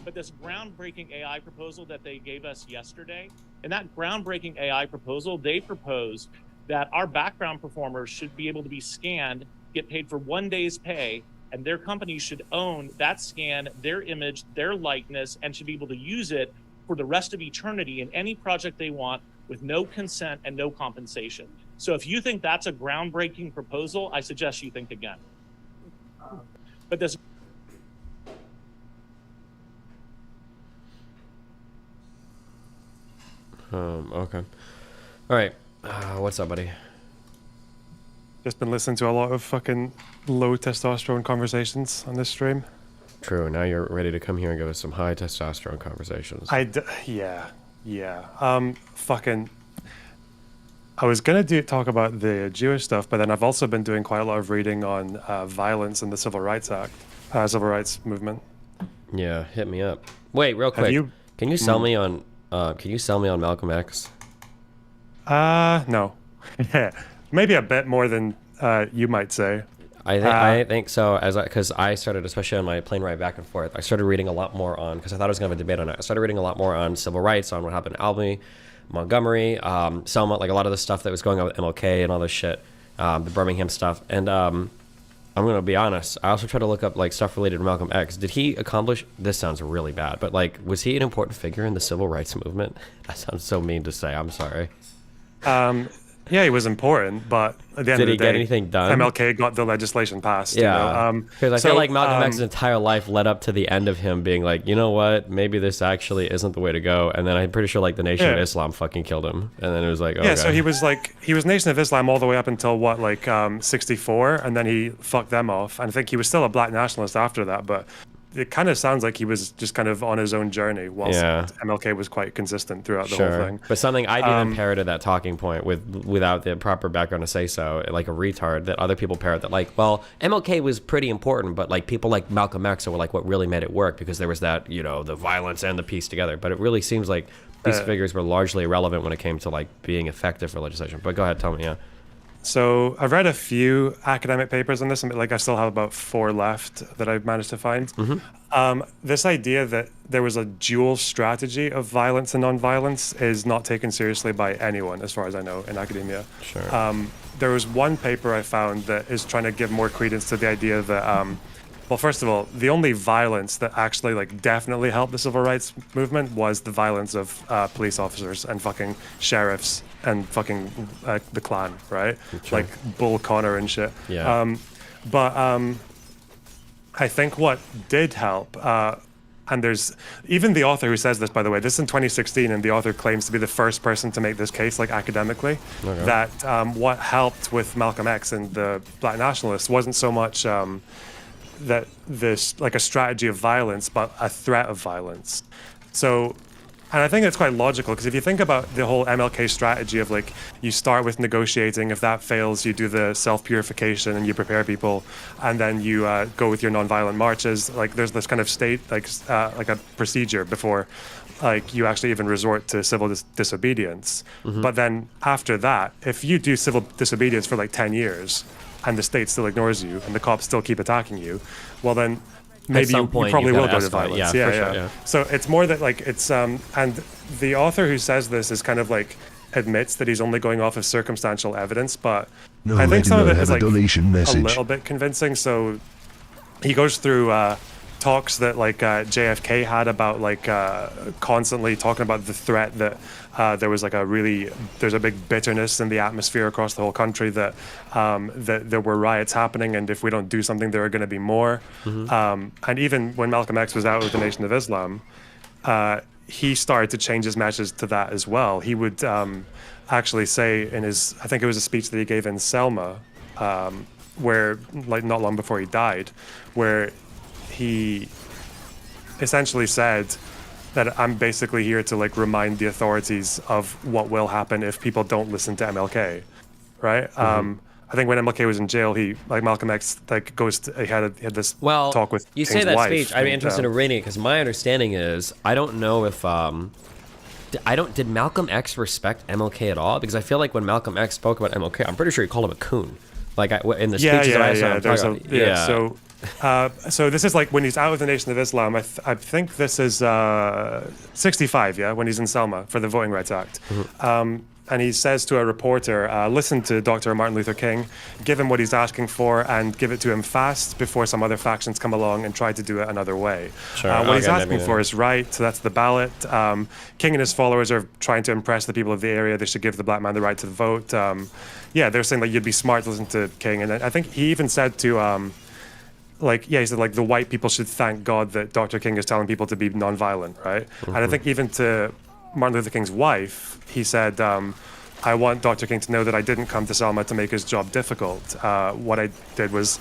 But this groundbreaking AI proposal that they gave us yesterday, and that groundbreaking AI proposal, they proposed that our background performers should be able to be scanned, get paid for 1 day's pay, and their company should own that scan, their image, their likeness, and should be able to use it for the rest of eternity in any project they want with no consent and no compensation. So if you think that's a groundbreaking proposal, I suggest you think again. But this Okay. All right. What's up, buddy? Just been listening to a lot of fucking low testosterone conversations on this stream. True. Now you're ready to come here and give us some high testosterone conversations. Yeah. Fucking. I was gonna talk about the Jewish stuff, but then I've also been doing quite a lot of reading on violence in the Civil Rights Act, Civil Rights Movement. Yeah, hit me up. Wait, real quick. Can you sell me on? Can you sell me on Malcolm X? No. Maybe a bit more than you might say. I think so, because I started, especially on my plane ride back and forth, I started reading a lot more on, because I thought I was going to have a debate on it. I started reading a lot more on civil rights, on what happened in Albany, Montgomery, Selma, like a lot of the stuff that was going on with MLK and all this shit, the Birmingham stuff. And I'm going to be honest, I also tried to look up like stuff related to Malcolm X. Did he accomplish, this sounds really bad, but like, was he an important figure in the civil rights movement? That sounds so mean to say, I'm sorry. Yeah, he was important, but at the end of the day, did he get anything done? MLK got the legislation passed. Yeah, because I feel like Malcolm X's X's entire life led up to the end of him being like, you know what, maybe this actually isn't the way to go. And then I'm pretty sure like the Nation of Islam fucking killed him. And then it was like, okay. Yeah, so he was Nation of Islam all the way up until what, 64, and then he fucked them off. And I think he was still a black nationalist after that, but it kind of sounds like he was just kind of on his own journey, whilst MLK was quite consistent throughout the whole thing. But something I even parroted that talking point without the proper background to say so, like a retard, that other people parrot that like, well, MLK was pretty important, but like people like Malcolm X were like what really made it work, because there was that, the violence and the peace together. But it really seems like these figures were largely irrelevant when it came to like being effective for legislation. But go ahead, tell me, So I've read a few academic papers on this, and I still have about 4 left that I've managed to find. This idea that there was a dual strategy of violence and non-violence is not taken seriously by anyone, as far as I know, in academia. Sure. There was one paper I found that is trying to give more credence to the idea that, well, first of all, the only violence that actually definitely helped the civil rights movement was the violence of police officers and fucking sheriffs and fucking the Klan, right? Sure. Like Bull Connor and shit. Yeah. But I think what did help, and there's even the author who says this, by the way, this is in 2016, and the author claims to be the first person to make this case, academically, that what helped with Malcolm X and the black nationalists wasn't so much that this a strategy of violence, but a threat of violence. So, and I think it's quite logical, because if you think about the whole MLK strategy of you start with negotiating, if that fails, you do the self-purification and you prepare people, and then you go with your non-violent marches. There's this kind of state, a procedure before you actually even resort to civil disobedience. But then after that, if you do civil disobedience for 10 years, and the state still ignores you, and the cops still keep attacking you, well then maybe you probably will go to violence. Yeah. So it's more that it's and the author who says this is kind of admits that he's only going off of circumstantial evidence, but I think some of it is a little bit convincing. So he goes through talks that JFK had about constantly talking about the threat that there was there's a big bitterness in the atmosphere across the whole country, that that there were riots happening, and if we don't do something, there are going to be more. And even when Malcolm X was out with the Nation of Islam, he started to change his message to that as well. He would actually say in his, I think it was a speech that he gave in Selma, where not long before he died, where he essentially said that I'm basically here to remind the authorities of what will happen if people don't listen to MLK, right? I think when MLK was in jail, he like Malcolm X like he had this talk with you King's say that wife, speech. I'd be and, interested in reading it because my understanding is I don't know if did Malcolm X respect MLK at all? Because I feel like when Malcolm X spoke about MLK, I'm pretty sure he called him a coon. Like in the speeches that I saw. So this is like when he's out of the Nation of Islam. I think this is 65, when he's in Selma for the Voting Rights Act. And he says to a reporter, listen to Dr. Martin Luther King, give him what he's asking for, and give it to him fast before some other factions come along and try to do it another way. What he's asking for is right, so that's the ballot. King and his followers are trying to impress the people of the area. They should give the black man the right to vote. They're saying like you'd be smart to listen to King. And I think he even said to... he said like the white people should thank God that Dr. King is telling people to be nonviolent, right? And I think even to Martin Luther King's wife, he said, I want Dr. King to know that I didn't come to Selma to make his job difficult. What I did was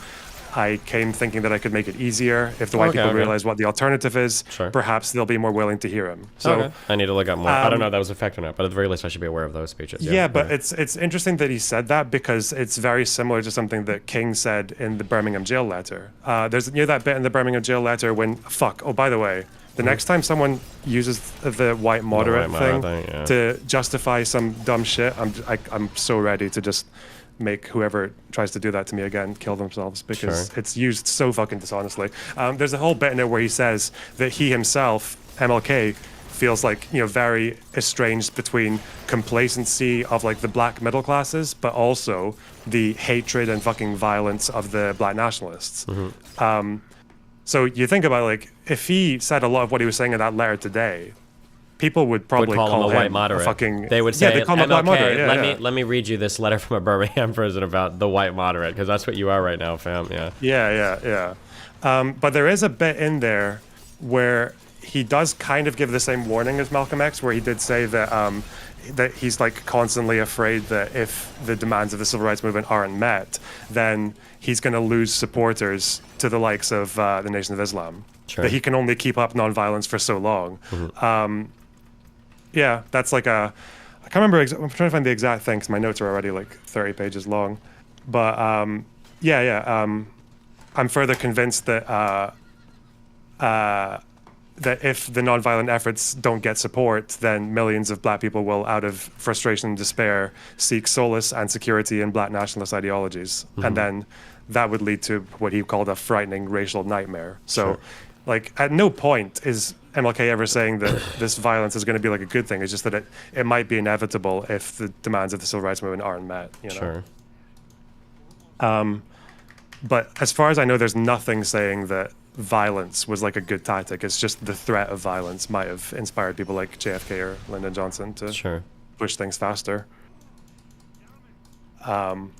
I came thinking that I could make it easier. If the white people realize what the alternative is, perhaps they'll be more willing to hear him. So I need to look up more. I don't know if that was a fact or not, but at the very least I should be aware of those speeches. But it's interesting that he said that because it's very similar to something that King said in the Birmingham jail letter. There's that bit in the Birmingham jail letter when, by the way, the next time someone uses the white moderate thing to justify some dumb shit, I'm so ready to just make whoever tries to do that to me again kill themselves because it's used so fucking dishonestly. There's a whole bit in it where he says that he himself, MLK, feels like very estranged between complacency of like the black middle classes, but also the hatred and fucking violence of the black nationalists. So you think about like if he said a lot of what he was saying in that letter today, people would probably call him a white moderate. They would say, they call him a white moderate. Let me read you this letter from a Birmingham prison about the white moderate because that's what you are right now, fam. But there is a bit in there where he does kind of give the same warning as Malcolm X, where he did say that that he's like constantly afraid that if the demands of the civil rights movement aren't met, then he's going to lose supporters to the likes of the Nation of Islam. That he can only keep up nonviolence for so long. That's like I can't remember. I'm trying to find the exact thing because my notes are already like 30 pages long. But I'm further convinced that that if the nonviolent efforts don't get support, then millions of black people will, out of frustration and despair, seek solace and security in black nationalist ideologies. And then that would lead to what he called a frightening racial nightmare. So, like, at no point is MLK ever saying that this violence is going to be like a good thing. It's just that it might be inevitable if the demands of the civil rights movement aren't met. But as far as I know, there's nothing saying that violence was like a good tactic. It's just the threat of violence might have inspired people like JFK or Lyndon Johnson to push things faster. Do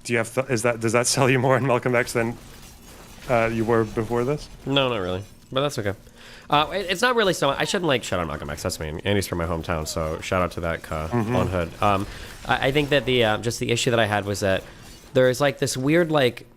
you have does that sell you more in Malcolm X than you were before this? No, not really, but that's okay. It's not really so. I shouldn't like shout out Malcolm X. That's me. Andy's from my hometown, so shout out to that on Hood. I think that the just the issue that I had was that there is like this weird like.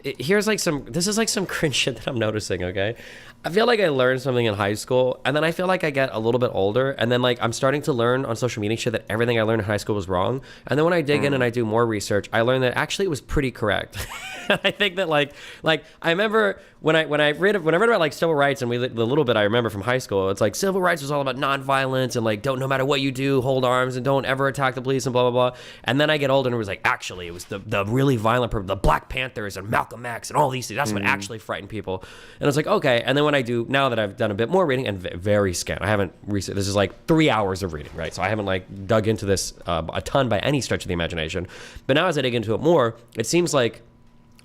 This is like some cringe shit that I'm noticing, okay? I feel like I learned something in high school, and then I feel like I get a little bit older, and then like I'm starting to learn on social media shit that everything I learned in high school was wrong. And then when I dig in and I do more research, I learn that actually it was pretty correct. I think that like I remember when I read about like civil rights and the little bit I remember from high school, it's like civil rights was all about nonviolence and like don't no matter what you do, hold arms and don't ever attack the police and blah blah blah. And then I get older and it was like actually it was the really violent the Black Panthers and Malcolm X and all these things. That's what actually frightened people. And it's like okay. And then when I do now that I've done a bit more reading and very scant, I haven't this is like 3 hours of reading, right? So I haven't like dug into this a ton by any stretch of the imagination. But now as I dig into it more, it seems like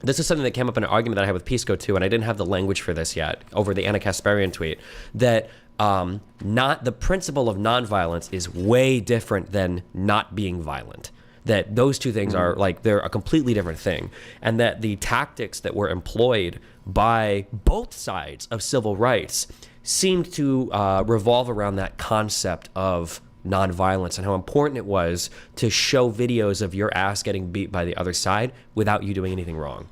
this is something that came up in an argument that I had with Pisco too, and I didn't have the language for this yet over the Anna Kasparian tweet, that not the principle of nonviolence is way different than not being violent. That those two things are like, they're a completely different thing. And that the tactics that were employed by both sides of civil rights seemed to revolve around that concept of nonviolence and how important it was to show videos of your ass getting beat by the other side without you doing anything wrong.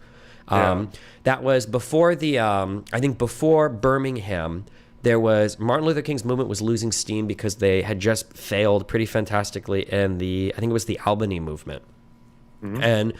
That was before I think before Birmingham, there was Martin Luther King's movement was losing steam because they had just failed pretty fantastically in I think it was the Albany movement. And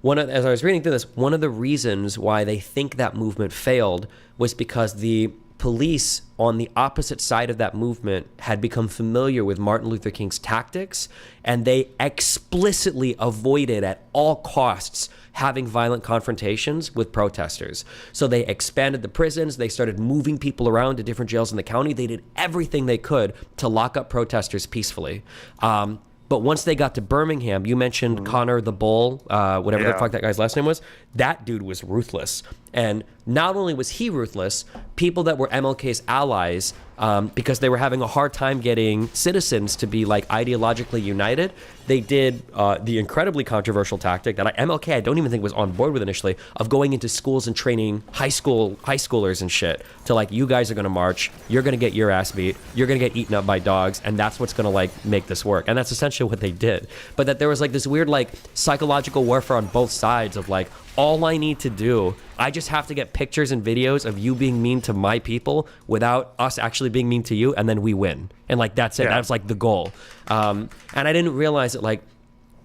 as I was reading through this, one of the reasons why they think that movement failed was because the police on the opposite side of that movement had become familiar with Martin Luther King's tactics, and they explicitly avoided at all costs having violent confrontations with protesters. So they expanded the prisons, they started moving people around to different jails in the county, they did everything they could to lock up protesters peacefully. But once they got to Birmingham, you mentioned Connor the Bull, whatever the fuck that guy's last name was. That dude was ruthless. And not only was he ruthless, people that were MLK's allies, because they were having a hard time getting citizens to be like ideologically united, they did the incredibly controversial tactic that MLK I don't even think was on board with initially, of going into schools and training high schoolers and shit to like, you guys are gonna march, you're gonna get your ass beat, you're gonna get eaten up by dogs, and that's what's gonna like make this work. And that's essentially what they did. But that there was like this weird like psychological warfare on both sides of like, all I need to do, I just have to get pictures and videos of you being mean to my people without us actually being mean to you, and then we win. And like, that's it. That's like the goal. And I didn't realize that like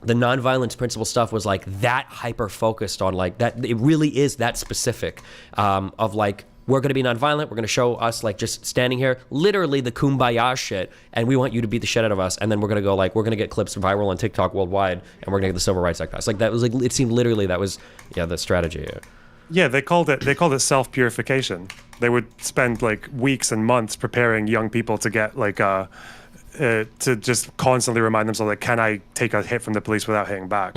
the nonviolence principle stuff was like that hyper focused on like that. It really is that specific of like, we're going to be nonviolent. We're going to show us like just standing here, literally the kumbaya shit, and we want you to beat the shit out of us. And then we're going to go like, we're going to get clips viral on TikTok worldwide, and we're going to get the Civil Rights Act passed. Like that was like, it seemed literally that was the strategy. Yeah, they called it self-purification. They would spend like weeks and months preparing young people to get like to just constantly remind themselves like, can I take a hit from the police without hitting back?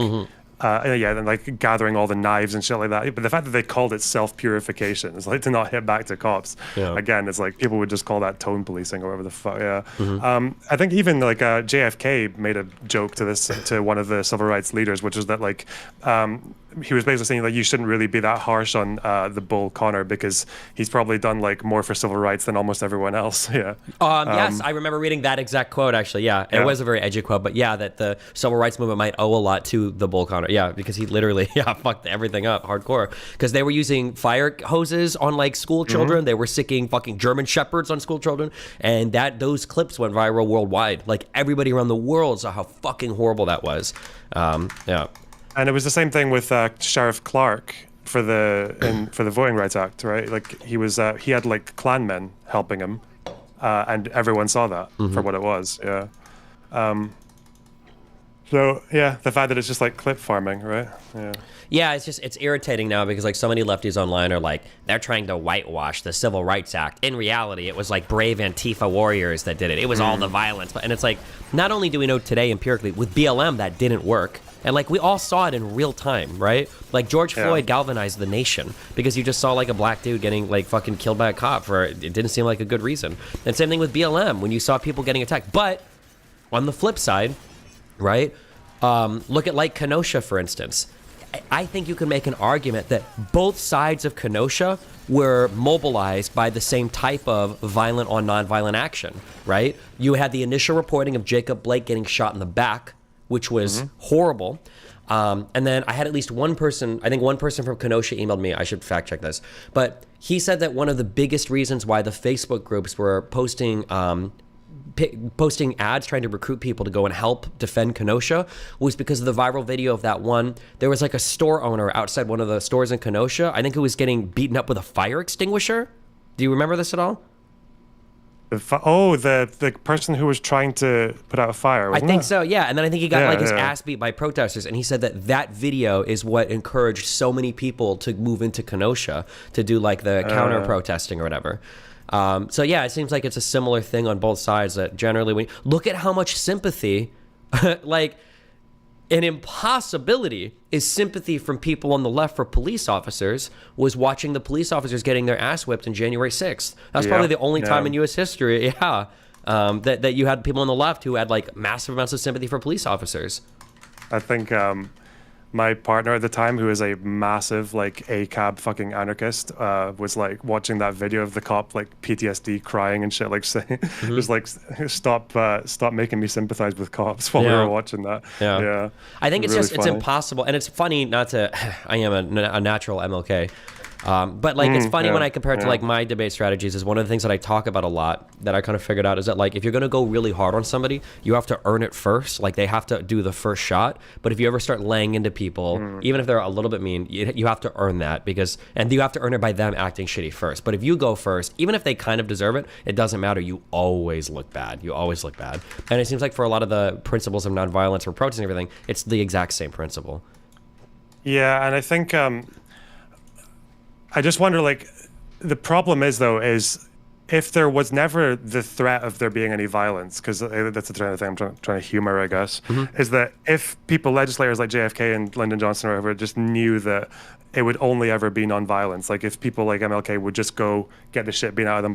And like gathering all the knives and shit like that. But the fact that they called it self-purification is like to not hit back to cops. Again, it's like people would just call that tone policing or whatever the fuck. I think even like JFK made a joke to this to one of the civil rights leaders, which is that like he was basically saying like, you shouldn't really be that harsh on the Bull Connor because he's probably done like more for civil rights than almost everyone else. Yes, I remember reading that exact quote actually. It was a very edgy quote, but that the civil rights movement might owe a lot to the Bull Connor. Because he literally fucked everything up hardcore. Because they were using fire hoses on like school children. They were sicking fucking German shepherds on school children, and those clips went viral worldwide. Like everybody around the world saw how fucking horrible that was. And it was the same thing with Sheriff Clark for the Voting Rights Act, right? Like he had like Klanmen helping him, and everyone saw that for what it was. So the fact that it's just like clip farming, right? It's irritating now because like so many lefties online are like, they're trying to whitewash the Civil Rights Act. In reality, it was like brave Antifa warriors that did it. It was all the violence. And it's like, not only do we know today empirically with BLM that didn't work, and like we all saw it in real time, right? Like George Floyd galvanized the nation because you just saw like a black dude getting like fucking killed by a cop for it didn't seem like a good reason. And same thing with BLM when you saw people getting attacked. But on the flip side, right? Look at like Kenosha, for instance. I think you can make an argument that both sides of Kenosha were mobilized by the same type of violent on nonviolent action, right? You had the initial reporting of Jacob Blake getting shot in the back, which was horrible. And then I had at least one person, I think one person from Kenosha emailed me, I should fact check this, but he said that one of the biggest reasons why the Facebook groups were posting ads trying to recruit people to go and help defend Kenosha was because of the viral video of that one. There was like a store owner outside one of the stores in Kenosha. I think it was getting beaten up with a fire extinguisher. Do you remember this at all? The person who was trying to put out a fire, wasn't I think it? so, yeah. And then I think he got his ass beat by protesters. And he said that video is what encouraged so many people to move into Kenosha to do like the counter protesting or whatever. It seems like it's a similar thing on both sides that generally when look at how much sympathy, like an impossibility is sympathy from people on the left for police officers was watching the police officers getting their ass whipped on January 6th. That's probably the only time in U.S. history, that you had people on the left who had like massive amounts of sympathy for police officers. I think my partner at the time, who is a massive like ACAB fucking anarchist, was like watching that video of the cop like PTSD crying and shit, like saying just like stop making me sympathize with cops while we were watching that. I think it's really just it's impossible, and it's funny not to I am a natural MLK But like, it's funny when yeah, I compare it to like my debate strategies, is one of the things that I talk about a lot that I kind of figured out is that like, if you're going to go really hard on somebody, you have to earn it first. Like they have to do the first shot. But if you ever start laying into people, even if they're a little bit mean, you have to earn that and you have to earn it by them acting shitty first. But if you go first, even if they kind of deserve it, it doesn't matter. You always look bad. You always look bad. And it seems like for a lot of the principles of nonviolence or protest and everything, it's the exact same principle. Yeah, and I think I just wonder, like, the problem is if there was never the threat of there being any violence, because that's the kind of thing I'm trying to humor, I guess, is that if legislators like JFK and Lyndon Johnson or whoever just knew that it would only ever be nonviolence, like if people like MLK would just go get the shit beaten out of them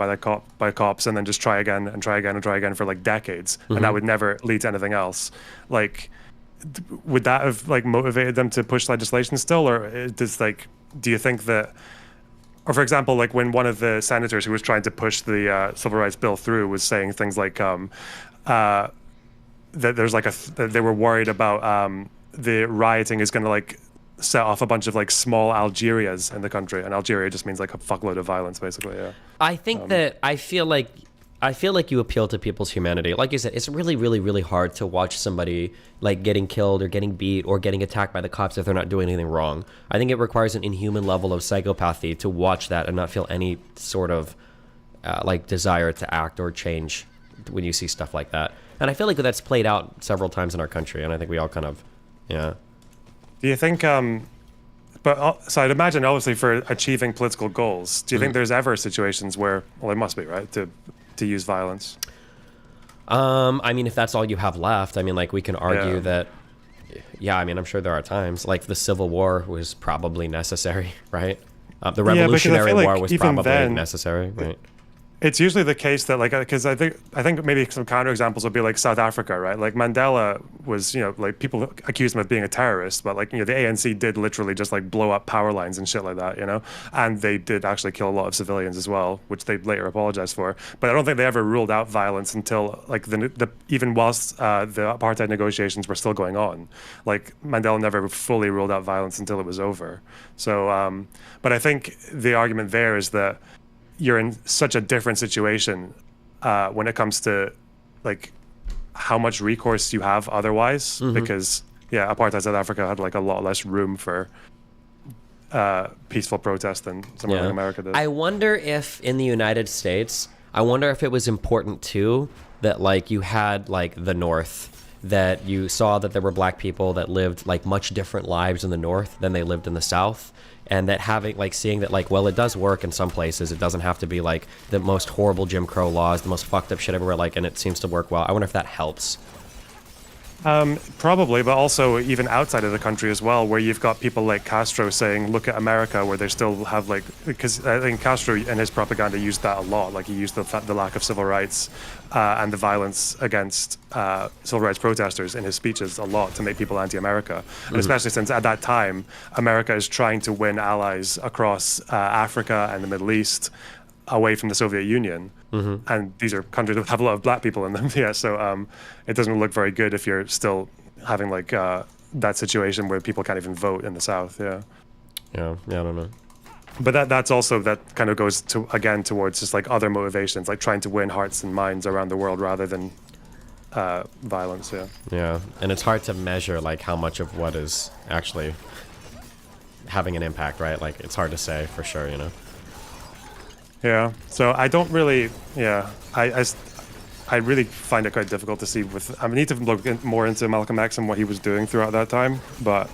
by cops and then just try again and try again and try again for like decades, and that would never lead to anything else, like, would that have like motivated them to push legislation still, or do you think that? Or for example, like when one of the senators who was trying to push the civil rights bill through was saying things like that there's like that they were worried about the rioting is going to like set off a bunch of like small Algerias in the country, and Algeria just means like a fuckload of violence, basically. Yeah. I think that I feel like you appeal to people's humanity. Like you said, it's really, really, really hard to watch somebody like getting killed or getting beat or getting attacked by the cops if they're not doing anything wrong. I think it requires an inhuman level of psychopathy to watch that and not feel any sort of like desire to act or change when you see stuff like that. And I feel like that's played out several times in our country, and I think we all kind of, yeah. Do you think, so I'd imagine obviously for achieving political goals, do you think there's ever situations where, well, there must be, right, to use violence? I mean, if that's all you have left, I mean, like we can argue that, yeah, I mean, I'm sure there are times like the Civil War was probably necessary, right? The Revolutionary War was probably necessary, right? It's usually the case that, like, because I think maybe some counterexamples would be like South Africa, right? Like Mandela was, like people accused him of being a terrorist, but like, the ANC did literally just like blow up power lines and shit like that, and they did actually kill a lot of civilians as well, which they later apologized for. But I don't think they ever ruled out violence until like even whilst the apartheid negotiations were still going on. Like Mandela never fully ruled out violence until it was over. So, but I think the argument there is that you're in such a different situation when it comes to like how much recourse you have otherwise, because apartheid South Africa had like a lot less room for peaceful protest than somewhere like America did. I wonder if in the United States, it was important too that like you had like the North, that you saw that there were black people that lived like much different lives in the North than they lived in the South. And that seeing that like, well, it does work in some places. It doesn't have to be like the most horrible Jim Crow laws, the most fucked up shit everywhere, like, and it seems to work well. I wonder if that helps. Probably, but also even outside of the country as well, where you've got people like Castro saying, look at America, where they still have like, because I think Castro and his propaganda used that a lot. Like he used the lack of civil rights and the violence against civil rights protesters in his speeches a lot to make people anti-America. And especially since at that time, America is trying to win allies across Africa and the Middle East away from the Soviet Union. And these are countries that have a lot of black people in them. So it doesn't look very good if you're still having like that situation where people can't even vote in the South. Yeah, I don't know. But that kind of goes towards just like other motivations, like trying to win hearts and minds around the world rather than violence. Yeah, and it's hard to measure like how much of what is actually having an impact, right? Like it's hard to say for sure, Yeah, so I don't really, I really find it quite difficult to see I need to look more into Malcolm X and what he was doing throughout that time, but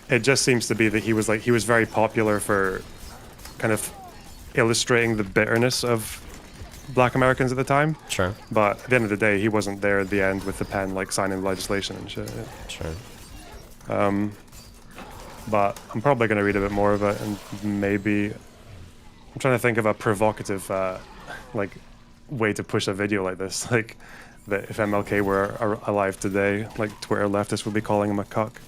it just seems to be that he was very popular for kind of illustrating the bitterness of black Americans at the time. Sure. But at the end of the day, he wasn't there at the end with the pen, like signing legislation and shit. Sure. But I'm probably going to read a bit more of it, and maybe I'm trying to think of a provocative, way to push a video like this. Like, that if MLK were alive today, like Twitter leftists would be calling him a cuck.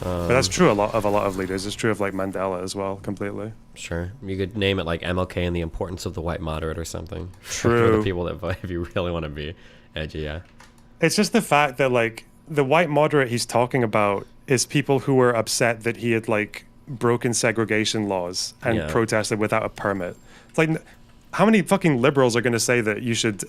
But that's true of a lot of leaders. It's true of like Mandela as well, completely. Sure, you could name it like MLK and the importance of the white moderate or something. True. For the people that vote, if you really want to be edgy, yeah. It's just the fact that like the white moderate he's talking about is people who were upset that he had like broken segregation laws and Yeah. protested without a permit. It's like, how many fucking liberals are going to say that you should,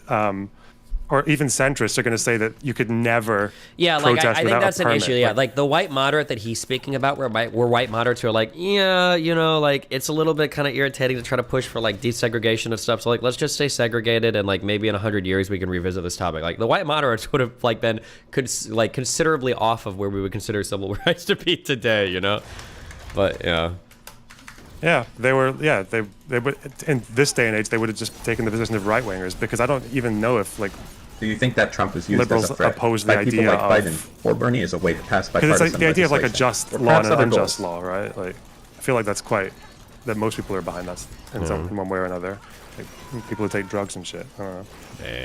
or even centrists are going to say that you could never Yeah, like protest I think without that's a an permit? issue. Yeah, like the white moderate that he's speaking about, where white moderates who are like, yeah, you know, like it's a little bit kind of irritating to try to push for like desegregation of stuff. So like, let's just stay segregated, and like maybe in 100 years we can revisit this topic. Like the white moderates would have like been considerably off of where we would consider civil rights to be today, you know. But yeah. Yeah, they were. Yeah, they would. In this day and age, they would have just taken the position of right wingers, because I don't even know if like. Do you think that Trump was used liberals as a threat oppose by the people idea like of, Biden or Bernie as a way to pass because bipartisan it's like the idea of like a legislation? just Or law perhaps and an other unjust goals? law, right? Like, I feel like that's quite that most people are behind that in one way or another. Like, people who take drugs and shit. I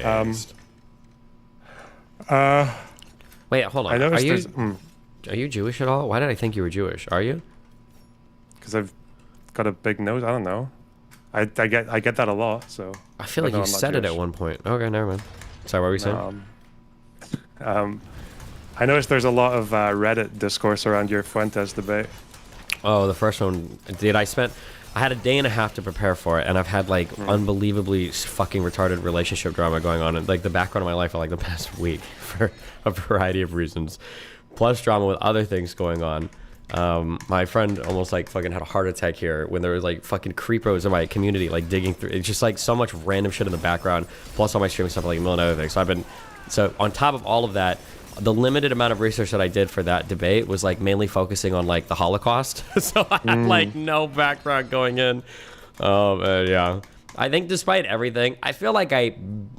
don't know. Wait, hold on. I noticed Are you Jewish at all? Why did I think you were Jewish? Are you? Because I've got a big nose. I don't know. I get that a lot. So I feel like no, you I'm not said it Jewish. at one point. Okay, never mind. Sorry, what were you saying? I noticed there's a lot of Reddit discourse around your Fuentes debate. Oh, the first one, dude. I had a day and a half to prepare for it, and I've had like unbelievably fucking retarded relationship drama going on in like the background of my life for like the past week for a variety of reasons, plus drama with other things going on. My friend almost like fucking had a heart attack here when there was like fucking creepos in my community like digging through. It's just like so much random shit in the background, plus all my streaming stuff, like a million other things. So on top of all of that, the limited amount of research that I did for that debate was like mainly focusing on like the Holocaust. So I had like no background going in. Yeah. I think despite everything, I feel like I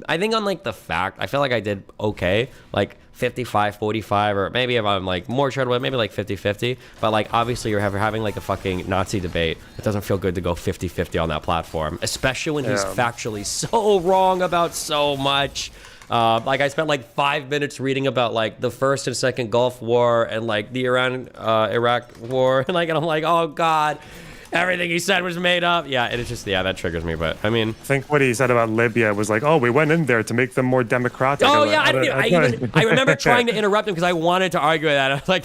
think on like the fact, I feel like I did okay, like 55-45, or maybe if I'm like more sure away, maybe like 50-50. But like obviously you're having like a fucking Nazi debate. It doesn't feel good to go 50-50 on that platform, especially when he's factually so wrong about so much. Like I spent like 5 minutes reading about like the first and second Gulf War and like the Iran-Iraq war, and I'm like, oh god, everything he said was made up. Yeah, and it's just that triggers me. But I mean, I think what he said about Libya was like, oh, we went in there to make them more democratic. oh I'm yeah, like, I remember trying to interrupt him because I wanted to argue with that. I was like,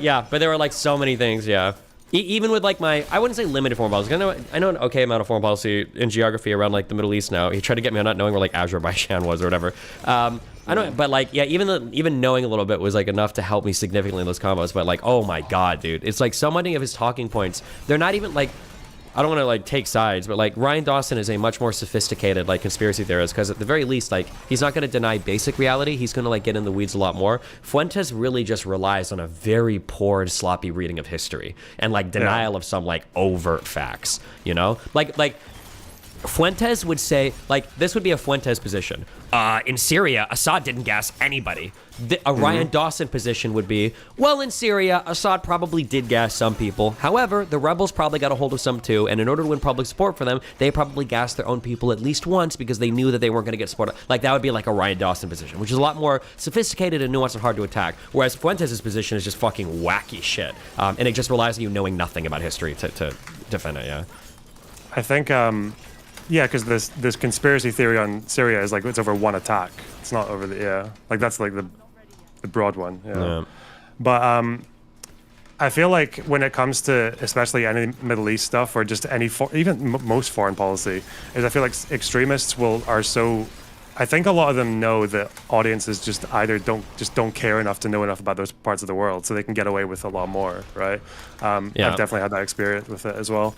yeah, but there were like so many things. Yeah. Even with like I wouldn't say limited foreign policy. I know an okay amount of foreign policy in geography around like the Middle East now. He tried to get me on not knowing where like Azerbaijan was or whatever. I don't, but like, yeah, even knowing a little bit was like enough to help me significantly in those combos. But like, oh my god, dude, it's like so many of his talking points, they're not even like, I don't want to like take sides, but like Ryan Dawson is a much more sophisticated like conspiracy theorist, because at the very least, like, he's not going to deny basic reality. He's going to like get in the weeds a lot more. Fuentes really just relies on a very poor and sloppy reading of history and like denial of some like overt facts, you know, like Fuentes would say, like, this would be a Fuentes position. In Syria, Assad didn't gas anybody. A Ryan Dawson position would be, well, in Syria, Assad probably did gas some people. However, the rebels probably got a hold of some too, and in order to win public support for them, they probably gassed their own people at least once because they knew that they weren't going to get support. Like, that would be like a Ryan Dawson position, which is a lot more sophisticated and nuanced and hard to attack. Whereas Fuentes' position is just fucking wacky shit. And it just relies on you knowing nothing about history to defend it, yeah. I think, yeah, because this conspiracy theory on Syria is like it's over one attack. It's not over like that's like the broad one. Yeah. But I feel like when it comes to especially any Middle East stuff or just any even most foreign policy, is I feel like extremists are so. I think a lot of them know that audiences just either don't care enough to know enough about those parts of the world, so they can get away with a lot more, right? I've definitely had that experience with it as well.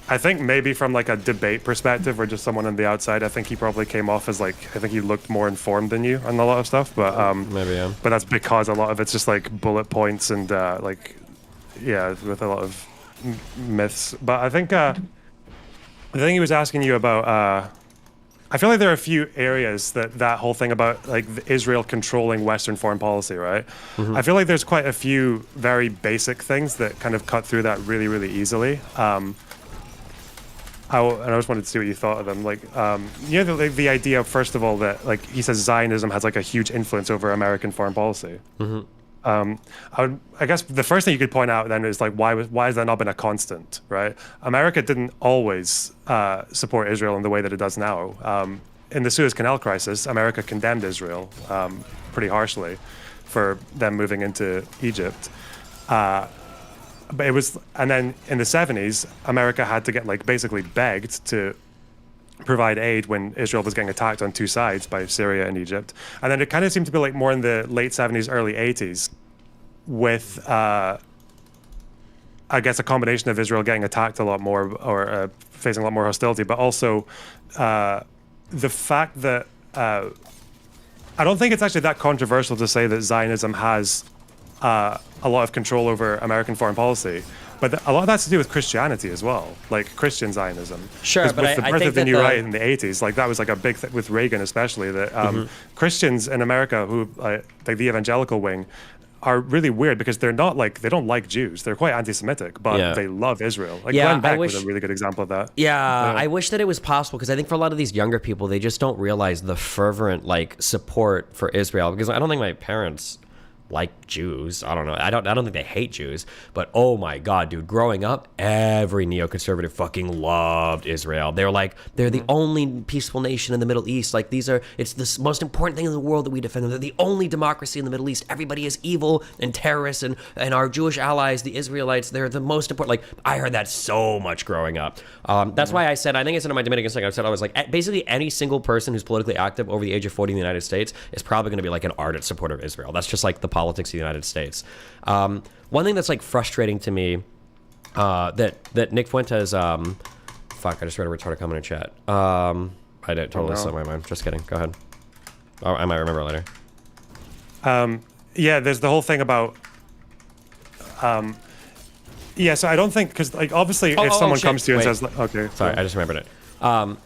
I think maybe from like a debate perspective or just someone on the outside, I think he probably came off as like, I think he looked more informed than you on a lot of stuff, but maybe, yeah. But that's because a lot of it's just like bullet points and like, yeah, with a lot of myths. But I think the thing he was asking you about, I feel like there are a few areas that whole thing about like Israel controlling Western foreign policy, right? I feel like there's quite a few very basic things that kind of cut through that really, really easily. And I just wanted to see what you thought of them. Like, you know, the idea, first of all, that like he says Zionism has like a huge influence over American foreign policy. I guess the first thing you could point out then is like why has that not been a constant, right? America didn't always support Israel in the way that it does now. In the Suez Canal crisis, America condemned Israel pretty harshly for them moving into Egypt. but it was, and then in the 70s, America had to get like basically begged to provide aid when Israel was getting attacked on two sides by Syria and Egypt. And then it kind of seemed to be like more in the late 70s, early 80s with, I guess, a combination of Israel getting attacked a lot more or facing a lot more hostility, but also the fact that I don't think it's actually that controversial to say that Zionism has a lot of control over American foreign policy. But a lot of that's to do with Christianity as well, like Christian Zionism. Sure, but with the I birth think of the that new right in the 80s, like that was like a big thing with Reagan, especially that Christians in America who like the evangelical wing are really weird because they don't like Jews. They're quite anti-Semitic, but they love Israel. Like Glenn Beck was a really good example of that. Yeah, I wish that it was possible because I think for a lot of these younger people, they just don't realize the fervent like support for Israel. Because I don't think my parents like Jews. I don't know. I don't think they hate Jews, but oh my God, dude, growing up, every neoconservative fucking loved Israel. They're like, they're the only peaceful nation in the Middle East. Like it's the most important thing in the world that we defend. They're the only democracy in the Middle East. Everybody is evil and terrorists and our Jewish allies, the Israelites, they're the most important. Like I heard that so much growing up. That's why I said, I think I said in my Dominican second, I said I was like, basically any single person who's politically active over the age of 40 in the United States is probably going to be like an ardent supporter of Israel. That's just like the politics of the United States. One thing that's like frustrating to me that Nick Fuentes fuck, I just read a retarded comment in chat. I did totally slipped my mind. Just kidding. Go ahead. Oh, I might remember later. Yeah, there's the whole thing about yeah, so I don't think, because like obviously if someone comes to you and says like, okay, sorry, I just remembered it. One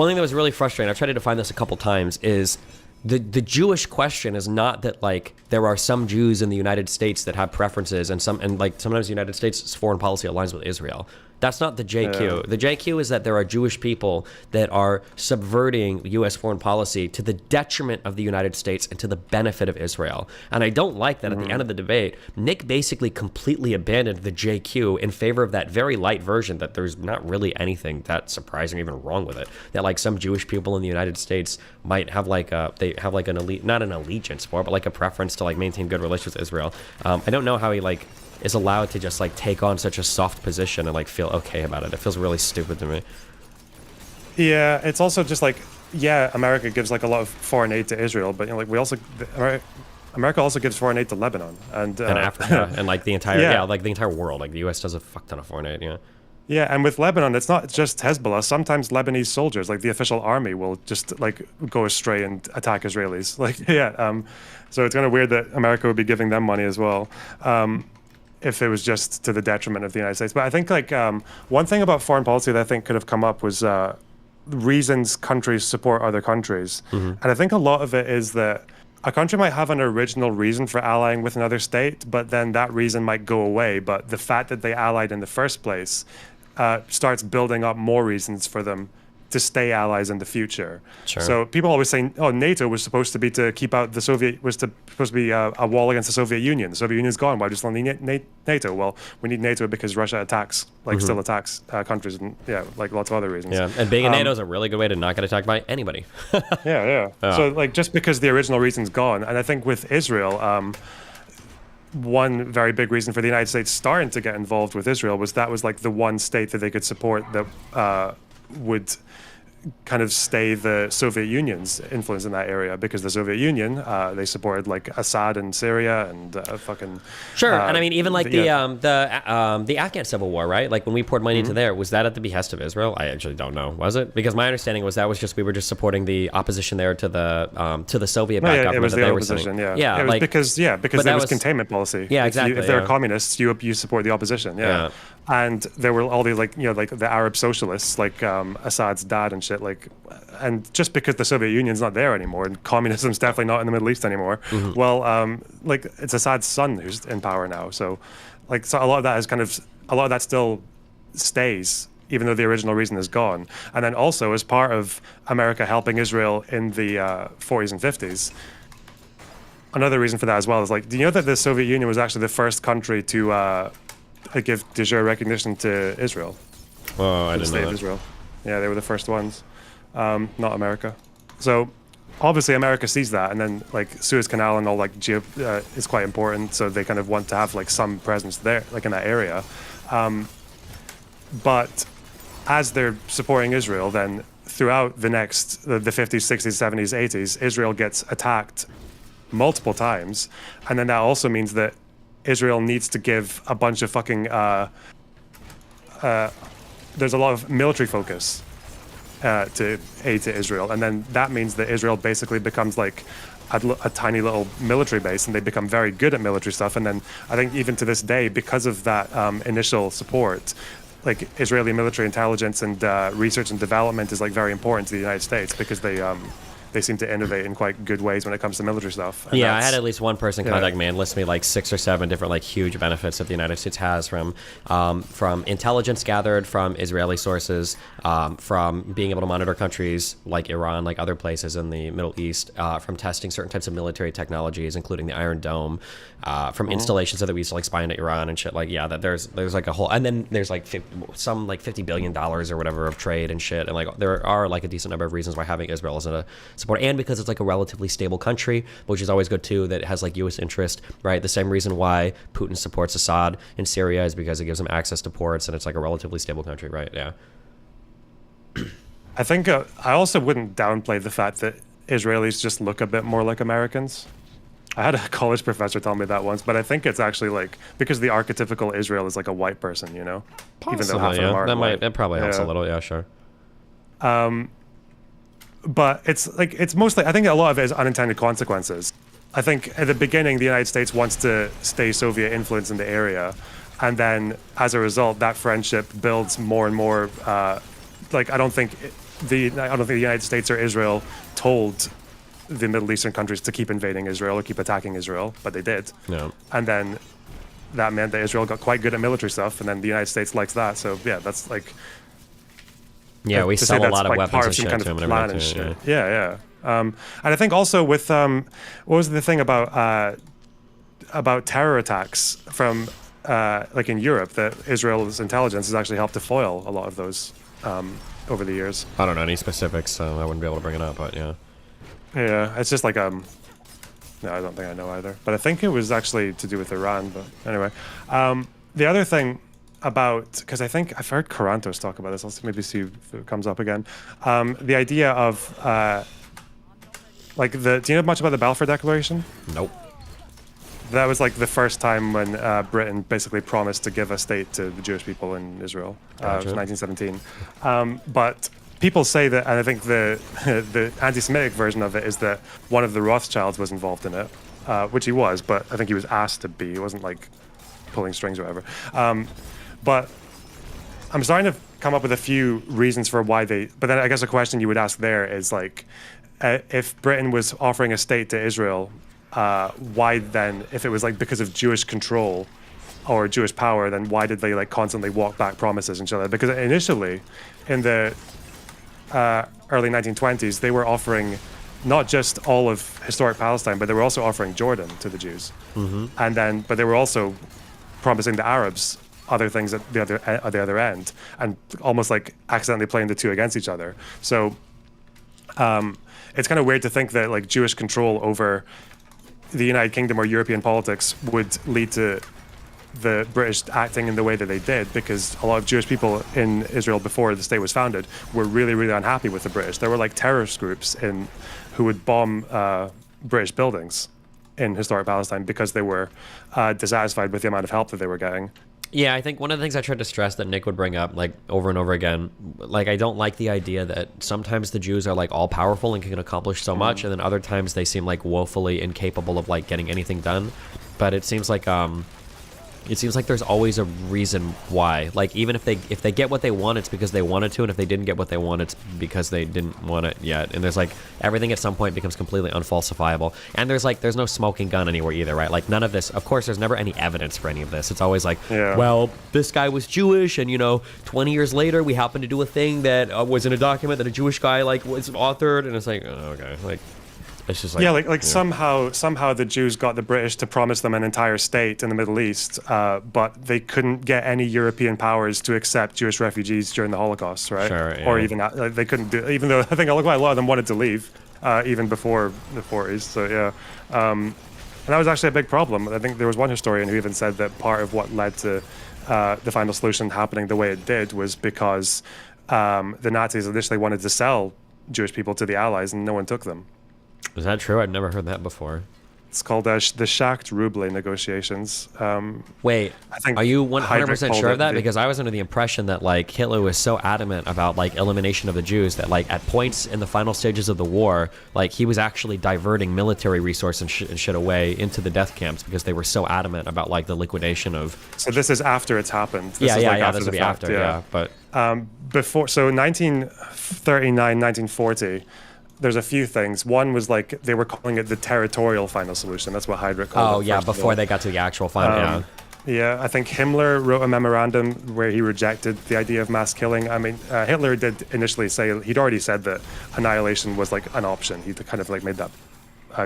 thing that was really frustrating, I've tried to define this a couple times, is the Jewish question is not that like there are some Jews in the United States that have preferences and like sometimes the United States' foreign policy aligns with Israel. That's not the JQ. The JQ is that there are Jewish people that are subverting U.S. foreign policy to the detriment of the United States and to the benefit of Israel. And I don't like that at the end of the debate, Nick basically completely abandoned the JQ in favor of that very light version that there's not really anything that surprising or even wrong with it. That like some Jewish people in the United States might have like they have like an elite, not an allegiance for, but like a preference to like maintain good relations with Israel. I don't know how he like is allowed to just like take on such a soft position and like feel okay about it. It feels really stupid to me. Yeah, it's also just like, yeah, America gives like a lot of foreign aid to Israel, but you know, like we also America also gives foreign aid to Lebanon and Africa and like the entire like the entire world. Like the U.S. does a fuck ton of foreign aid. Yeah, and with Lebanon, it's not just Hezbollah. Sometimes Lebanese soldiers, like the official army, will just like go astray and attack Israelis. Like, so it's kind of weird that America would be giving them money as well, if it was just to the detriment of the United States. But I think like one thing about foreign policy that I think could have come up was reasons countries support other countries, and I think a lot of it is that a country might have an original reason for allying with another state, but then that reason might go away. But the fact that they allied in the first place starts building up more reasons for them to stay allies in the future. Sure. So people always say, oh, NATO was supposed to be to keep out the Soviet, supposed to be a wall against the Soviet Union. The Soviet Union's gone. Why just don't need NATO? Well, we need NATO because Russia attacks, still attacks countries, and like lots of other reasons. Yeah, and being in NATO is a really good way to not get attacked by anybody. Yeah. So like just because the original reason's gone, and I think with Israel, one very big reason for the United States starting to get involved with Israel was that was like the one state that they could support that would kind of stay the Soviet Union's influence in that area, because the Soviet Union they supported like Assad in Syria and fucking and I mean even like the Afghan civil war, right? Like when we poured money into there, was that at the behest of Israel? I actually don't know. Was it? Because my understanding was that was just we were just supporting the opposition there to the Soviet backed government. It was that the they opposition. Were it was like, because there was containment policy. Yeah, exactly. If they're communists, you support the opposition. Yeah. And there were all these like the Arab socialists like Assad's dad and shit, like, and just because the Soviet Union's not there anymore and communism's definitely not in the Middle East anymore, well, like it's Assad's son who's in power now, so like a lot of that still stays even though the original reason is gone. And then also as part of America helping Israel in the 40s and 50s, another reason for that as well is like, do you know that the Soviet Union was actually the first country to give de jure recognition to Israel? Oh, I didn't know that. Israel. Yeah, they were the first ones, not America. So obviously America sees that, and then like Suez Canal and all like is quite important, so they kind of want to have like some presence there, like in that area. But as they're supporting Israel, then throughout the 50s, 60s, 70s, 80s, Israel gets attacked multiple times, and then that also means that Israel needs to give a bunch of fucking there's a lot of military focus to aid to Israel, and then that means that Israel basically becomes like a tiny little military base, and they become very good at military stuff. And then I think even to this day, because of that initial support, like Israeli military intelligence and research and development is like very important to the United States, because they seem to innovate in quite good ways when it comes to military stuff. And yeah, I had at least one person contact me and list me like 6 or 7 different like huge benefits that the United States has from intelligence gathered from Israeli sources, from being able to monitor countries like Iran, like other places in the Middle East, from testing certain types of military technologies, including the Iron Dome, from installations that we used to like spy into Iran and shit. Like, yeah, that there's like a whole, and then there's like $50 billion or whatever of trade and shit, and like there are like a decent number of reasons why having Israel as a support, and because it's like a relatively stable country, which is always good too, that has like U.S. interest, right? The same reason why Putin supports Assad in Syria is because it gives him access to ports, and it's like a relatively stable country, right? Yeah. I think I also wouldn't downplay the fact that Israelis just look a bit more like Americans. I had a college professor tell me that once, but I think it's actually like because the archetypical Israel is like a white person, you know, Possibly, even though half of them are white. That probably helps a little. Yeah, sure. But it's mostly, I think a lot of it is unintended consequences. I think at the beginning, the United States wants to stay Soviet influence in the area. And then as a result, that friendship builds more and more. I don't think the United States or Israel told the Middle Eastern countries to keep invading Israel or keep attacking Israel, but they did. Yeah. And then that meant that Israel got quite good at military stuff. And then the United States likes that. So yeah, that's like, yeah, we sell a lot of weapons and shit kind to of them and everything too. Yeah. And I think also with what was the thing about terror attacks from like in Europe, that Israel's intelligence has actually helped to foil a lot of those over the years. I don't know any specifics, so I wouldn't be able to bring it up, but yeah. Yeah, it's just like no, I don't think I know either. But I think it was actually to do with Iran. But anyway, the other thing about, because I think I've heard Karantos talk about this, I'll maybe see if it comes up again. The idea of do you know much about the Balfour Declaration? Nope. That was like the first time when Britain basically promised to give a state to the Jewish people in Israel. Gotcha. It was 1917. But people say that, and I think the anti-Semitic version of it is that one of the Rothschilds was involved in it, which he was, but I think he was asked to be. He wasn't like pulling strings or whatever. But I'm starting to come up with a few reasons for why but then I guess a question you would ask there is like, if Britain was offering a state to Israel, why then, if it was like because of Jewish control or Jewish power, then why did they like constantly walk back promises and shit like that? Because initially, in the early 1920s, they were offering not just all of historic Palestine, but they were also offering Jordan to the Jews. Mm-hmm. But they were also promising the Arabs other things at the other end, and almost like accidentally playing the two against each other. So it's kind of weird to think that like Jewish control over the United Kingdom or European politics would lead to the British acting in the way that they did, because a lot of Jewish people in Israel before the state was founded were really, really unhappy with the British. There were like terrorist groups who would bomb British buildings in historic Palestine because they were dissatisfied with the amount of help that they were getting. Yeah, I think one of the things I tried to stress that Nick would bring up like over and over again, like I don't like the idea that sometimes the Jews are like all powerful and can accomplish so much, and then other times they seem like woefully incapable of like getting anything done. But it seems like there's always a reason why. Like even if they get what they want, it's because they wanted to, and if they didn't get what they want, it's because they didn't want it yet. And there's like everything at some point becomes completely unfalsifiable. And there's no smoking gun anywhere either, right? Like none of this. Of course, there's never any evidence for any of this. It's always like, well, this guy was Jewish, and 20 years later we happened to do a thing that was in a document that a Jewish guy like was authored, and it's like, oh, okay, like. It's just like somehow the Jews got the British to promise them an entire state in the Middle East, but they couldn't get any European powers to accept Jewish refugees during the Holocaust, right? Sure, yeah. Or even they couldn't do, even though I think quite a lot of them wanted to leave. even before the 40s. So yeah, and that was actually a big problem. I think there was one historian who even said that part of what led to the final solution happening the way it did was because the Nazis initially wanted to sell Jewish people to the Allies, and no one took them. Is that true? I've never heard that before. It's called the Schacht-Ruble negotiations. Wait, I think are you Heydrich 100% called sure it of that? the- Because I was under the impression that like Hitler was so adamant about like elimination of the Jews that like at points in the final stages of the war, like he was actually diverting military resource and shit away into the death camps because they were so adamant about like the liquidation of. So this is after it's happened. This Yeah, is yeah, like yeah. after This the would be fact, after, yeah. But before, so 1939, 1940. There's a few things. One was like they were calling it the territorial final solution. That's what Heydrich called it. oh yeah, first of before all. they got to the actual final. Yeah. Yeah, I think Himmler wrote a memorandum where he rejected the idea of mass killing. I mean, Hitler did initially say, he'd already said that annihilation was like an option. He kind of like made that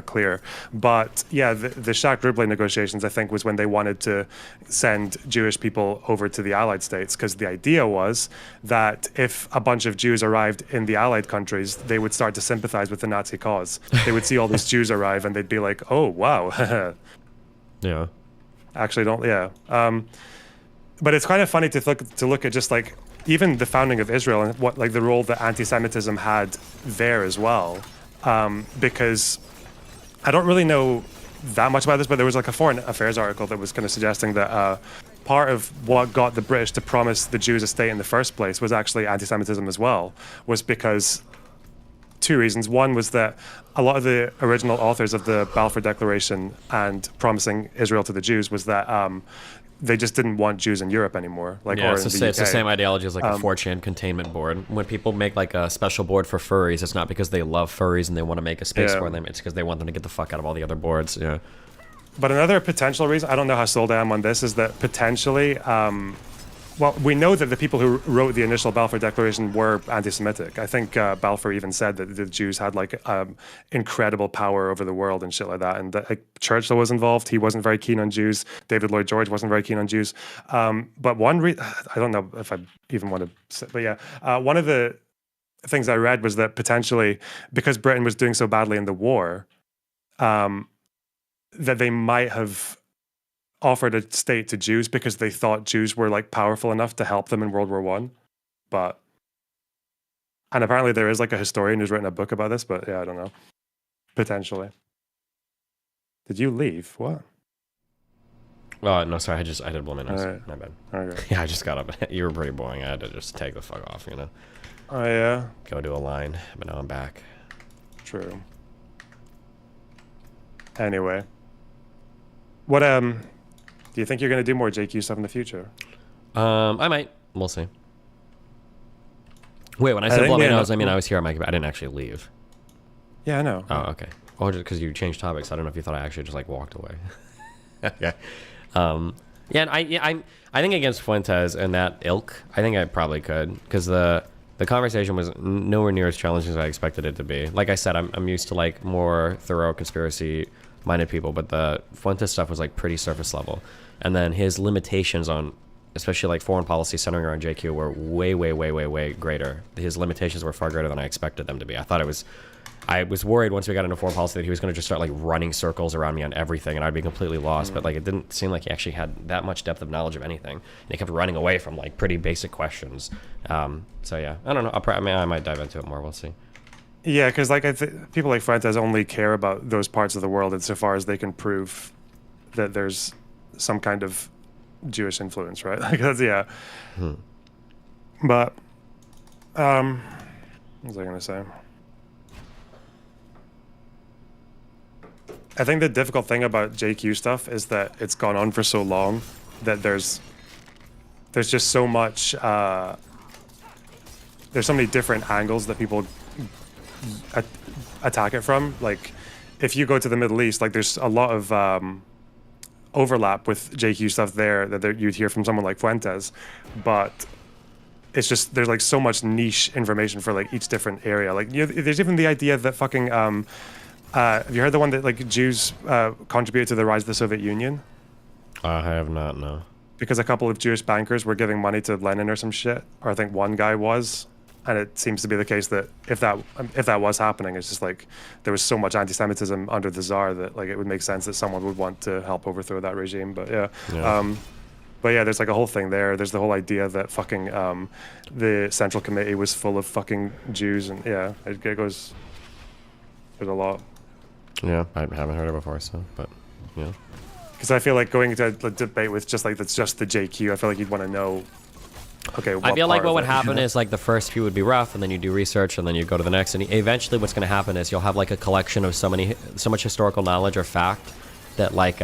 clear. But yeah, the Schacht-Ruble negotiations, I think, was when they wanted to send Jewish people over to the Allied states, because the idea was that if a bunch of Jews arrived in the Allied countries, they would start to sympathize with the Nazi cause. They would see all these Jews arrive and they'd be like, oh, wow. Yeah. Actually, don't. Yeah. But it's kind of funny to look at just like even the founding of Israel and what like the role that anti-Semitism had there as well, because I don't really know that much about this, but there was like a foreign affairs article that was kind of suggesting that part of what got the British to promise the Jews a state in the first place was actually anti-Semitism as well, was because two reasons. One was that a lot of the original authors of the Balfour Declaration and promising Israel to the Jews was that they just didn't want Jews in Europe anymore. Like, Yeah, or it's in the the UK. same ideology as like a 4chan containment board. When people make like a special board for furries, it's not because they love furries and they want to make a space Yeah. for them. It's because they want them to get the fuck out of all the other boards. Yeah. But another potential reason, I don't know how sold I am on this, is that potentially, well, we know that the people who wrote the initial Balfour Declaration were anti-Semitic. I think Balfour even said that the Jews had like incredible power over the world and shit like that. And that, like, Churchill was involved. He wasn't very keen on Jews. David Lloyd George wasn't very keen on Jews. But I don't know if I even want to say, but yeah, one of the things I read was that potentially because Britain was doing so badly in the war, that they might have offered a state to Jews because they thought Jews were like powerful enough to help them in World War One. And apparently there is like a historian who's written a book about this, but yeah, I don't know. Potentially. Did you leave? What? Oh no, sorry. I did blow my nose. Alright. My bad. Okay. Yeah, I just got up. You were pretty boring. I had to just take the fuck off. You know. Oh yeah. Go to a line, but now I'm back. True. Anyway. What do you think you're gonna do more JQ stuff in the future? I might. We'll see. Wait, when I said blow my nose, I mean I was here at my. I didn't actually leave. Yeah, I know. Oh, okay. Oh, just because you changed topics. I don't know if you thought I actually just like walked away. Yeah. Yeah, and I think against Fuentes and that ilk, I think I probably could, because the conversation was nowhere near as challenging as I expected it to be. Like I said, I'm used to like more thorough conspiracy minded people, but the Fuentes stuff was like pretty surface level. And then his limitations on, especially like foreign policy centering around JQ, were way greater. His limitations were far greater than I expected them to be. I was worried once we got into foreign policy that he was going to just start like running circles around me on everything and I'd be completely lost. But like it didn't seem like he actually had that much depth of knowledge of anything. And he kept running away from like pretty basic questions. So yeah, I don't know. I might dive into it more. We'll see. Yeah, because like people like Fuentes only care about those parts of the world insofar as they can prove that there's some kind of Jewish influence, right? Like that's yeah. But what was I gonna say? I think the difficult thing about JQ stuff is that it's gone on for so long that there's just so much there's so many different angles that people attack it from. Like if you go to the Middle East, like there's a lot of overlap with JQ stuff there that you'd hear from someone like Fuentes, but it's just there's like so much niche information for like each different area. Like there's even the idea that fucking have you heard the one that like Jews contributed to the rise of the Soviet Union? I have not, no. Because a couple of Jewish bankers were giving money to Lenin or some shit, or I think one guy was. and it seems to be the case that if that was happening, it's just like there was so much anti-Semitism under the Tsar that like it would make sense that someone would want to help overthrow that regime. But but yeah, there's like a whole thing there. There's the whole idea that fucking the Central Committee was full of fucking Jews, and yeah, it goes. There's a lot. Yeah, I haven't heard it before, so but yeah. Because I feel like going to a debate with just like that's just the JQ, I feel like you'd want to know. Okay, I feel like what would happen is like the first few would be rough, and then you do research, and then you go to the next, and eventually what's going to happen is you'll have like a collection of so much historical knowledge or fact that like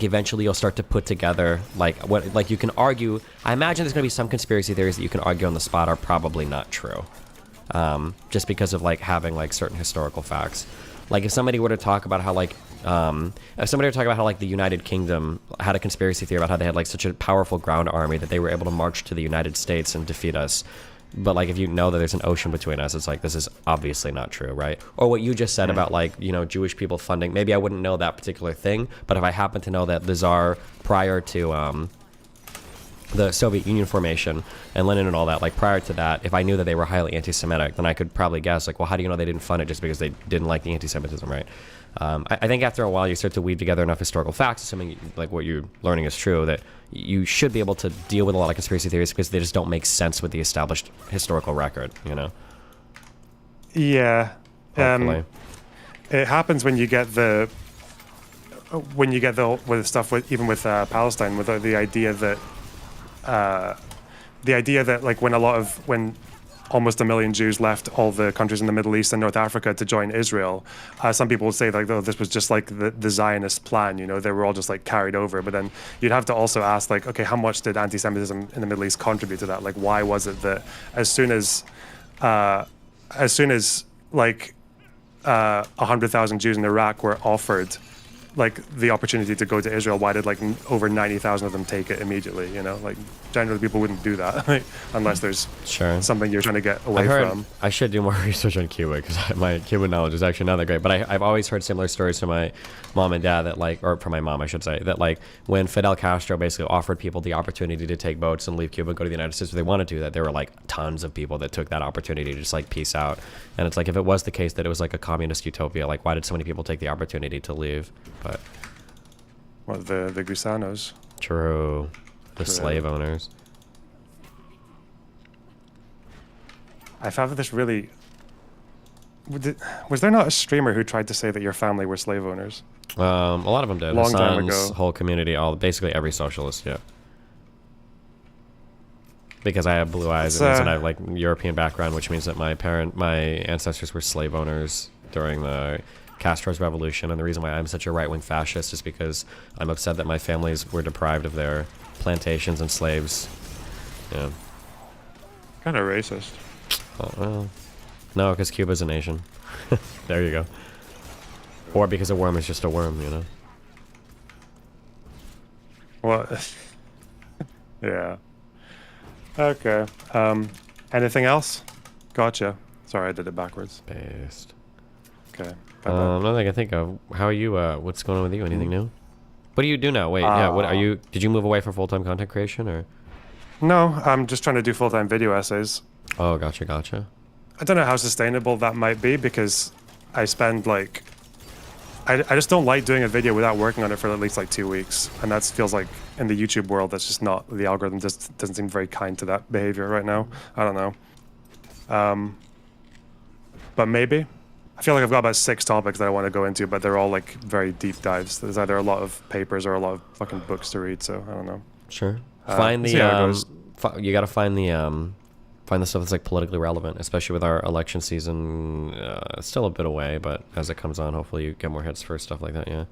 eventually you'll start to put together like you can argue. I imagine there's going to be some conspiracy theories that you can argue on the spot are probably not true, just because of like having like certain historical facts. Like if somebody were to talk about how like the United Kingdom had a conspiracy theory about how they had like such a powerful ground army that they were able to march to the United States and defeat us. But like if you know that there's an ocean between us, it's like this is obviously not true, right? Or what you just said about like, you know, Jewish people funding, maybe I wouldn't know that particular thing, but if I happen to know that the Tsar prior to the Soviet Union formation and Lenin and all that, like prior to that, if I knew that they were highly anti-Semitic, then I could probably guess like, well, how do you know they didn't fund it just because they didn't like the anti-Semitism, right? I think after a while you start to weave together enough historical facts, assuming like what you're learning is true, that you should be able to deal with a lot of conspiracy theories because they just don't make sense with the established historical record, you know? Yeah. It happens when you get the with stuff with even with Palestine, with the idea that like when almost 1 million Jews left all the countries in the Middle East and North Africa to join Israel. Some people would say like, oh, this was just like the Zionist plan, you know, they were all just like carried over. But then you'd have to also ask like, okay, how much did anti-Semitism in the Middle East contribute to that? Like, why was it that as soon as like 100,000 Jews in Iraq were offered like the opportunity to go to Israel, why did like over 90,000 of them take it immediately? You know, like generally people wouldn't do that like, unless there's something you're trying to get away from. I should do more research on Cuba because my Cuban knowledge is actually not that great. But I've always heard similar stories from my mom and dad that like, or from my mom, I should say, that like when Fidel Castro basically offered people the opportunity to take boats and leave Cuba and go to the United States if they wanted to, that there were like tons of people that took that opportunity to just like peace out. And it's like, if it was the case that it was like a communist utopia, like why did so many people take the opportunity to leave? But well, the gusanos. True. The slave owners. I found this really... Was there not a streamer who tried to say that your family were slave owners? A lot of them did. Long time Hassan's ago. whole community, basically every socialist, yeah. Because I have blue eyes and I have like European background, which means that my ancestors were slave owners during the Castro's revolution, and the reason why I'm such a right-wing fascist is because I'm upset that my families were deprived of their plantations and slaves. Yeah. Kind of racist. Oh, well, no, because Cuba's a nation. There you go. Or because a worm is just a worm, you know? What? Yeah. Okay. Anything else? Gotcha. Sorry, I did it backwards. Based. Okay. Nothing I can think of. How are you? What's going on with you? Anything new? What do you do now? Wait, yeah. What are you? Did you move away from full-time content creation, or? No, I'm just trying to do full-time video essays. Oh, gotcha. I don't know how sustainable that might be because I spend like... I just don't like doing a video without working on it for at least like 2 weeks. And that feels like in the YouTube world, that's just not... The algorithm just doesn't seem very kind to that behavior right now. I don't know. But maybe. I feel like I've got about 6 topics that I want to go into, but they're all like very deep dives. There's either a lot of papers or a lot of fucking books to read, so I don't know. Sure. Find the... you gotta find the... Find the stuff that's like politically relevant, especially with our election season. It's still a bit away, but as it comes on, hopefully you get more hits for stuff like that. Yeah.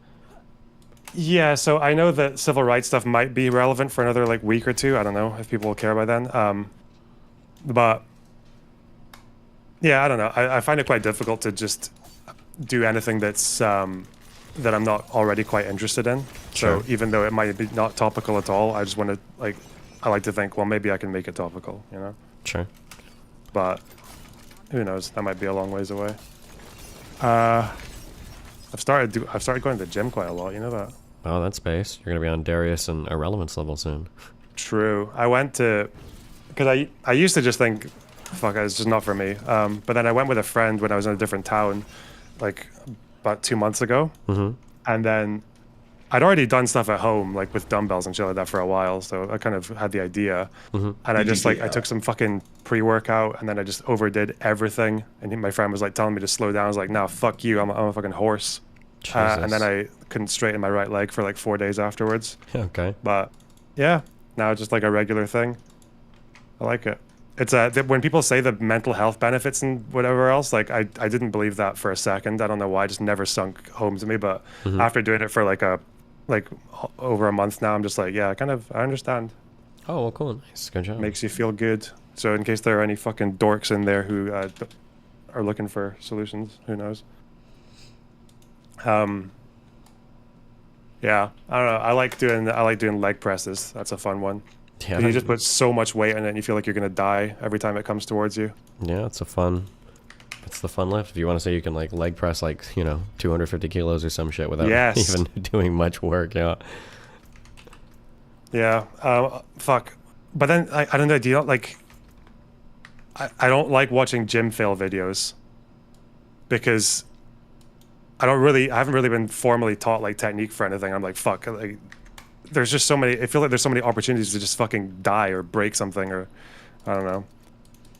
Yeah. So I know that civil rights stuff might be relevant for another like week or two. I don't know if people will care by then. But yeah, I don't know. I find it quite difficult to just do anything that's that I'm not already quite interested in. Sure. So even though it might be not topical at all, I just want to like. I like to think, well, maybe I can make it topical. You know. Sure. But who knows? That might be a long ways away. I've started going to the gym quite a lot. You know that? Oh, that's space. You're gonna be on Darius and Irrelevance level soon. True. I went to because I used to just think fuck, it's just not for me. But then I went with a friend when I was in a different town, like about 2 months ago, and then I'd already done stuff at home, like with dumbbells and shit like that for a while, so I kind of had the idea. And I just I took some fucking pre-workout, and then I just overdid everything. And my friend was like telling me to slow down. I was like, nah, fuck you, I'm a fucking horse. And then I couldn't straighten my right leg for like 4 days afterwards. Okay. But yeah, now it's just like a regular thing. I like it. It's when people say the mental health benefits and whatever else, like I didn't believe that for a second. I don't know why, it just never sunk home to me. But after doing it for like over a month now, I'm just like, yeah, I understand. Oh, well, cool. Nice. Good job. Makes you feel good. So in case there are any fucking dorks in there who are looking for solutions, who knows? Yeah, I don't know. I like doing leg presses. That's a fun one. Yeah, you just put so much weight in it and you feel like you're gonna die every time it comes towards you. Yeah, it's the fun lift. If you want to say you can like leg press like 250 kilos or some shit without even doing much work. Yeah. Fuck. But then I don't know. Do you not like? I don't like watching gym fail videos because I haven't really been formally taught like technique for anything. I'm like, fuck. Like, there's just so many. I feel like there's so many opportunities to just fucking die or break something, or I don't know.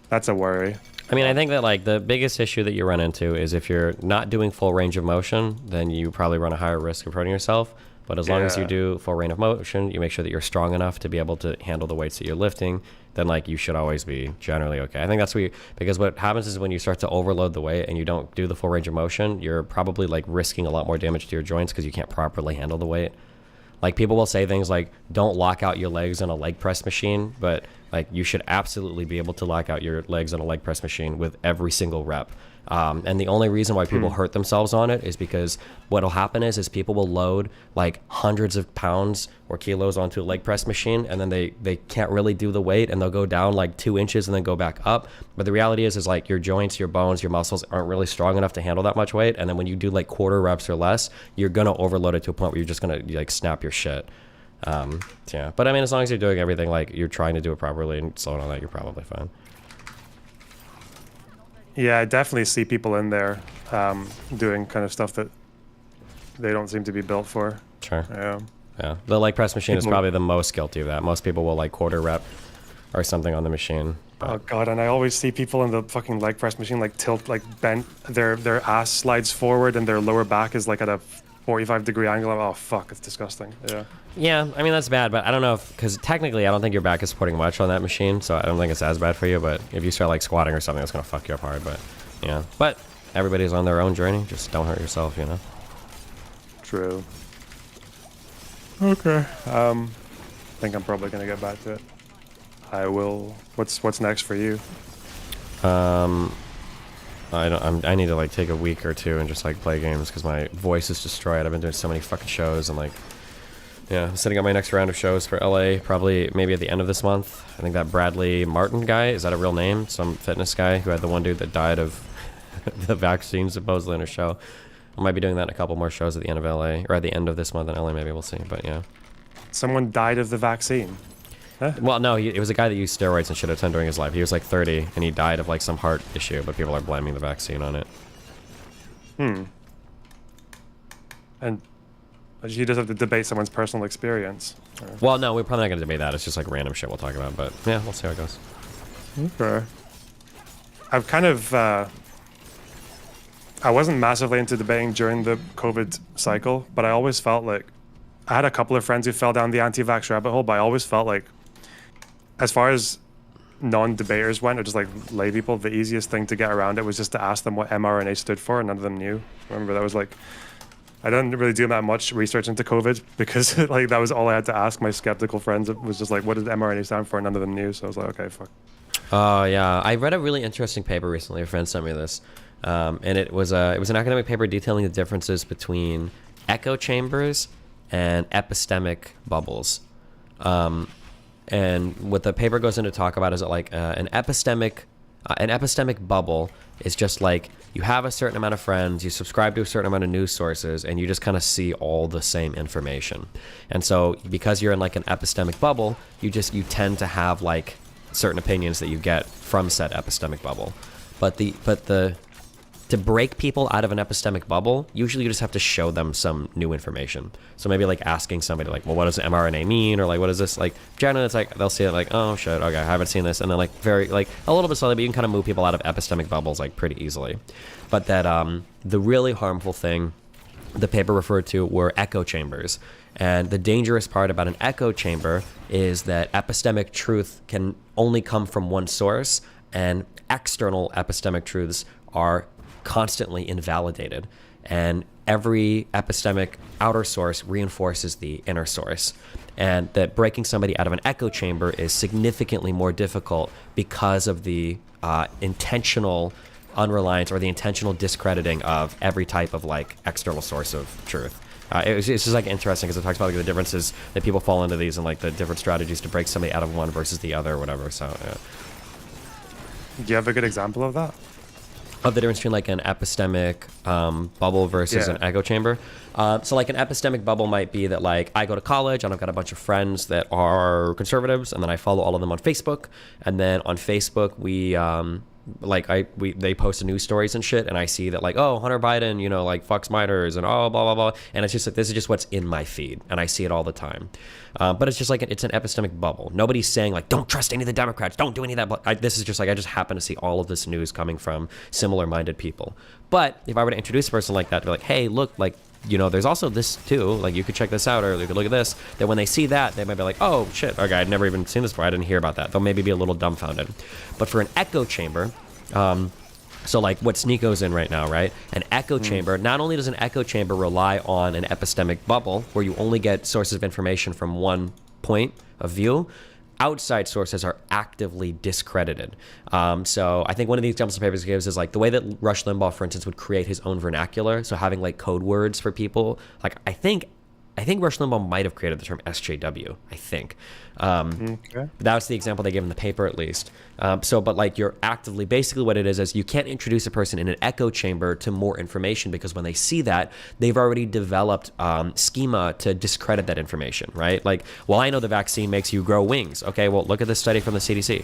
That's a worry. I mean, I think that like the biggest issue that you run into is if you're not doing full range of motion, then you probably run a higher risk of hurting yourself. But as long as you do full range of motion, you make sure that you're strong enough to be able to handle the weights that you're lifting, then like you should always be generally okay. I think that's because what happens is when you start to overload the weight and you don't do the full range of motion, you're probably like risking a lot more damage to your joints because you can't properly handle the weight. Like people will say things like, don't lock out your legs on a leg press machine, but like you should absolutely be able to lock out your legs on a leg press machine with every single rep. And the only reason why people hurt themselves on it is because what'll happen is people will load like hundreds of pounds or kilos onto a leg press machine, and then they can't really do the weight, and they'll go down like 2 inches and then go back up. But the reality is like your joints, your bones, your muscles aren't really strong enough to handle that much weight. And then when you do like quarter reps or less, you're gonna overload it to a point where you're just gonna like snap your shit. Yeah. But I mean, as long as you're doing everything like you're trying to do it properly and so on all that, you're probably fine. Yeah, I definitely see people in there doing kind of stuff that they don't seem to be built for. Sure. Yeah. Yeah. The leg press machine is probably the most guilty of that. Most people will like quarter rep or something on the machine. Oh god, and I always see people in the fucking leg press machine like tilt, like bent, their ass slides forward and their lower back is like at a 45-degree angle. Oh fuck, it's disgusting. Yeah. Yeah, I mean that's bad, but I don't know because technically I don't think your back is supporting much on that machine, so I don't think it's as bad for you. But if you start like squatting or something, that's gonna fuck you up hard. But yeah, but everybody's on their own journey. Just don't hurt yourself, True. Okay. I think I'm probably gonna get back to it. I will. What's next for you? I need to like take a week or two and just like play games because my voice is destroyed. I've been doing so many fucking shows and like. Yeah, I'm setting up my next round of shows for LA, probably maybe at the end of this month. I think that Bradley Martin guy, is that a real name? Some fitness guy who had the one dude that died of the vaccine supposedly in a show. I might be doing that in a couple more shows at the end of LA, or at the end of this month in LA, maybe we'll see, but yeah. Someone died of the vaccine? Huh? Well, no, it was a guy that used steroids and shit a ton during his life. He was like 30, and he died of like some heart issue, but people are blaming the vaccine on it. And you just have to debate someone's personal experience. Well, no, we're probably not going to debate that. It's just like random shit we'll talk about. But yeah, we'll see how it goes. Okay. I've kind of... I wasn't massively into debating during the COVID cycle, but I always felt like... I had a couple of friends who fell down the anti-vax rabbit hole, but I always felt like, as far as non-debaters went, or just like lay people, the easiest thing to get around it was just to ask them what mRNA stood for, and none of them knew. Remember, that was like... I didn't really do that much research into COVID because like that was all I had to ask my skeptical friends. It was just like, what did mRNA stand for? None of them knew. So I was like, okay, fuck. Oh yeah, I read a really interesting paper recently. A friend sent me this, and it was an academic paper detailing the differences between echo chambers and epistemic bubbles. And what the paper goes into talk about is that like an epistemic bubble is just like you have a certain amount of friends, you subscribe to a certain amount of news sources, and you just kind of see all the same information. And so because you're in like an epistemic bubble, you tend to have like certain opinions that you get from said epistemic bubble. But to break people out of an epistemic bubble, usually you just have to show them some new information. So maybe like asking somebody like, well, what does mRNA mean? Or like, what is this? Like, generally it's like, they'll see it like, oh shit, okay, I haven't seen this. And then like very, like a little bit slowly, but you can kind of move people out of epistemic bubbles like pretty easily. But that the really harmful thing the paper referred to were echo chambers. And the dangerous part about an echo chamber is that epistemic truth can only come from one source, and external epistemic truths are constantly invalidated, and every epistemic outer source reinforces the inner source, and that breaking somebody out of an echo chamber is significantly more difficult because of the intentional unreliance or the intentional discrediting of every type of like external source of truth. It's just like interesting because it talks about like the differences that people fall into these and like the different strategies to break somebody out of one versus the other or whatever. So yeah. Do you have a good example of that? Of the difference between like an epistemic bubble versus an echo chamber. So like an epistemic bubble might be that like I go to college and I've got a bunch of friends that are conservatives, and then I follow all of them on Facebook, and then on Facebook they post news stories and shit, and I see that like, oh, Hunter Biden, you know, like fucks minors and oh, blah blah blah, and it's just like this is just what's in my feed, and I see it all the time. But it's just like it's an epistemic bubble. Nobody's saying like don't trust any of the Democrats, don't do any of that. This is just like I just happen to see all of this news coming from similar-minded people. But if I were to introduce a person like that, to be like, hey, look, like, you know, there's also this too, like you could check this out, or you could look at this, that when they see that, they might be like, oh shit, okay, I'd never even seen this before, I didn't hear about that. They'll maybe be a little dumbfounded. But for an echo chamber, so like what Sneako's in right now, right? An echo chamber, not only does an echo chamber rely on an epistemic bubble where you only get sources of information from one point of view, outside sources are actively discredited. So I think one of the examples the paper gives is like the way that Rush Limbaugh, for instance, would create his own vernacular. So having like code words for people, like I think Rush Limbaugh might have created the term SJW, I think. That was the example they gave in the paper, at least. But like you're actively, basically what it is you can't introduce a person in an echo chamber to more information, because when they see that, they've already developed schema to discredit that information, right? Like, well, I know the vaccine makes you grow wings. Okay, well, look at this study from the CDC.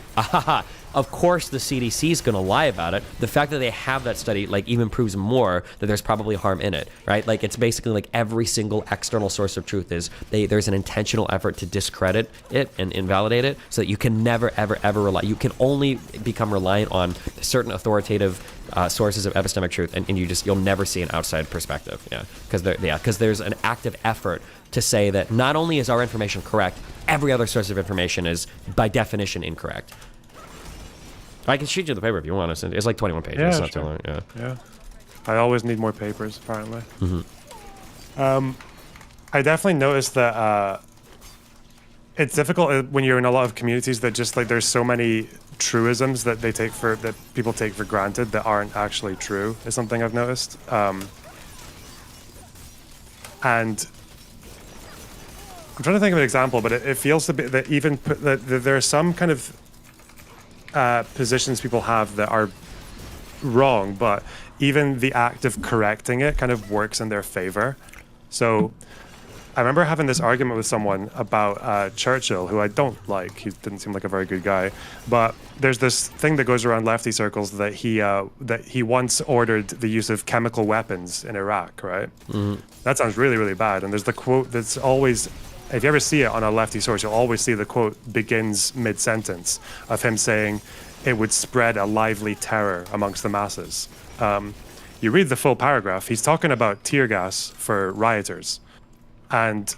Of course the CDC is going to lie about it. The fact that they have that study like even proves more that there's probably harm in it, right? Like it's basically like every single external source of truth is there's an intentional effort to discredit it and invalidate it, so that you can never ever rely. You can only become reliant on certain authoritative sources of epistemic truth, and you'll never see an outside perspective. Because there's an active effort to say that not only is our information correct, every other source of information is by definition incorrect. I can shoot you the paper if you want to. It's like 21 pages. Yeah, it's not sure. too long. Yeah. I always need more papers, apparently. I definitely noticed that it's difficult when you're in a lot of communities that just like there's so many truisms that that people take for granted that aren't actually true, is something I've noticed. And I'm trying to think of an example, but it feels to be that that there are some kind of positions people have that are wrong, but even the act of correcting it kind of works in their favor. So I remember having this argument with someone about Churchill, who I don't like. He didn't seem like a very good guy. But there's this thing that goes around lefty circles that he once ordered the use of chemical weapons in Iraq, right? That sounds really, really bad. And there's the quote that's always, if you ever see it on a lefty source, you'll always see the quote begins mid-sentence of him saying it would spread a lively terror amongst the masses. You read the full paragraph, he's talking about tear gas for rioters. And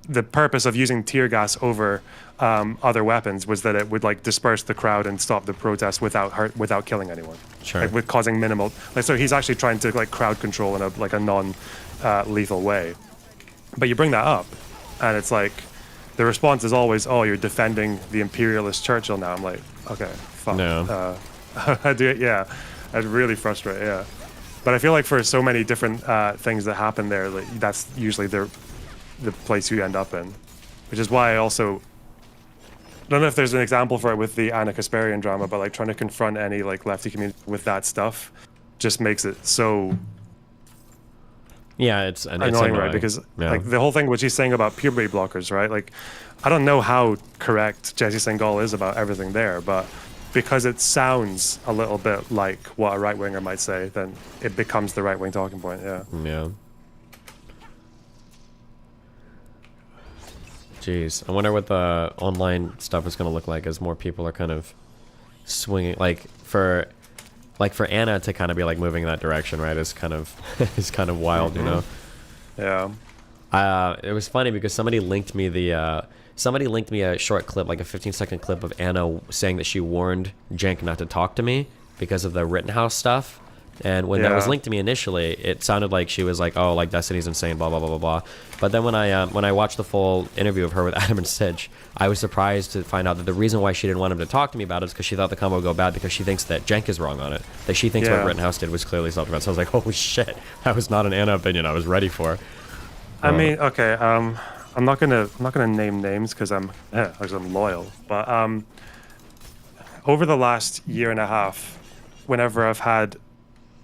the purpose of using tear gas over other weapons was that it would like disperse the crowd and stop the protest without killing anyone. Sure. Like with causing minimal. Like, so he's actually trying to like crowd control in a non-lethal way. But you bring that up, and it's like the response is always, "Oh, you're defending the imperialist Churchill now." I'm like, okay, fuck. No. I do it. Yeah, that's really frustrating. Yeah. But I feel like for so many different things that happen there, like, that's usually the place you end up in. Which is why I also don't know if there's an example for it with the Anna Kasparian drama, but like trying to confront any like lefty community with that stuff just makes it so Yeah, it's annoying, right? Because like the whole thing what she's saying about puberty blockers, right? Like, I don't know how correct Jesse Singal is about everything there, but because it sounds a little bit like what a right winger might say, then it becomes the right wing talking point. Yeah. Yeah. Jeez, I wonder what the online stuff is going to look like as more people are kind of swinging. Like for Anna to kind of be like moving in that direction, right? Is kind of wild, you know. Yeah. It was funny because somebody linked me a short clip, like a 15-second clip of Anna saying that she warned Jank not to talk to me because of the Rittenhouse stuff. And when that was linked to me initially, it sounded like she was like, "Oh, like Destiny's insane, blah blah blah blah blah." But then when I watched the full interview of her with Adam and Sitch, I was surprised to find out that the reason why she didn't want him to talk to me about it is because she thought the combo would go bad because she thinks that Jank is wrong on it. That she thinks what Rittenhouse did was clearly self-defense. So I was like, "Holy shit, that was not an Anna opinion I was ready for." I mean, okay, I'm not gonna name names because I'm loyal. But over the last year and a half, whenever I've had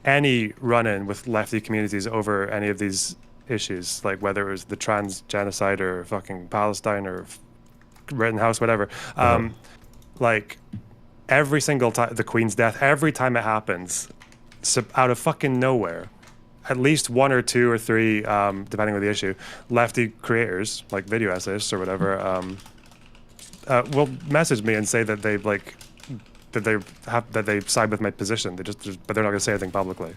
any run-in with lefty communities over any of these issues, like whether it was the trans genocide or fucking Palestine or Rittenhouse, whatever, like every single time, the Queen's death, every time it happens, out of fucking nowhere, at least one or two or three, depending on the issue, lefty creators, like video essayists or whatever, will message me and say that they like that they side with my position. But they're not gonna say anything publicly.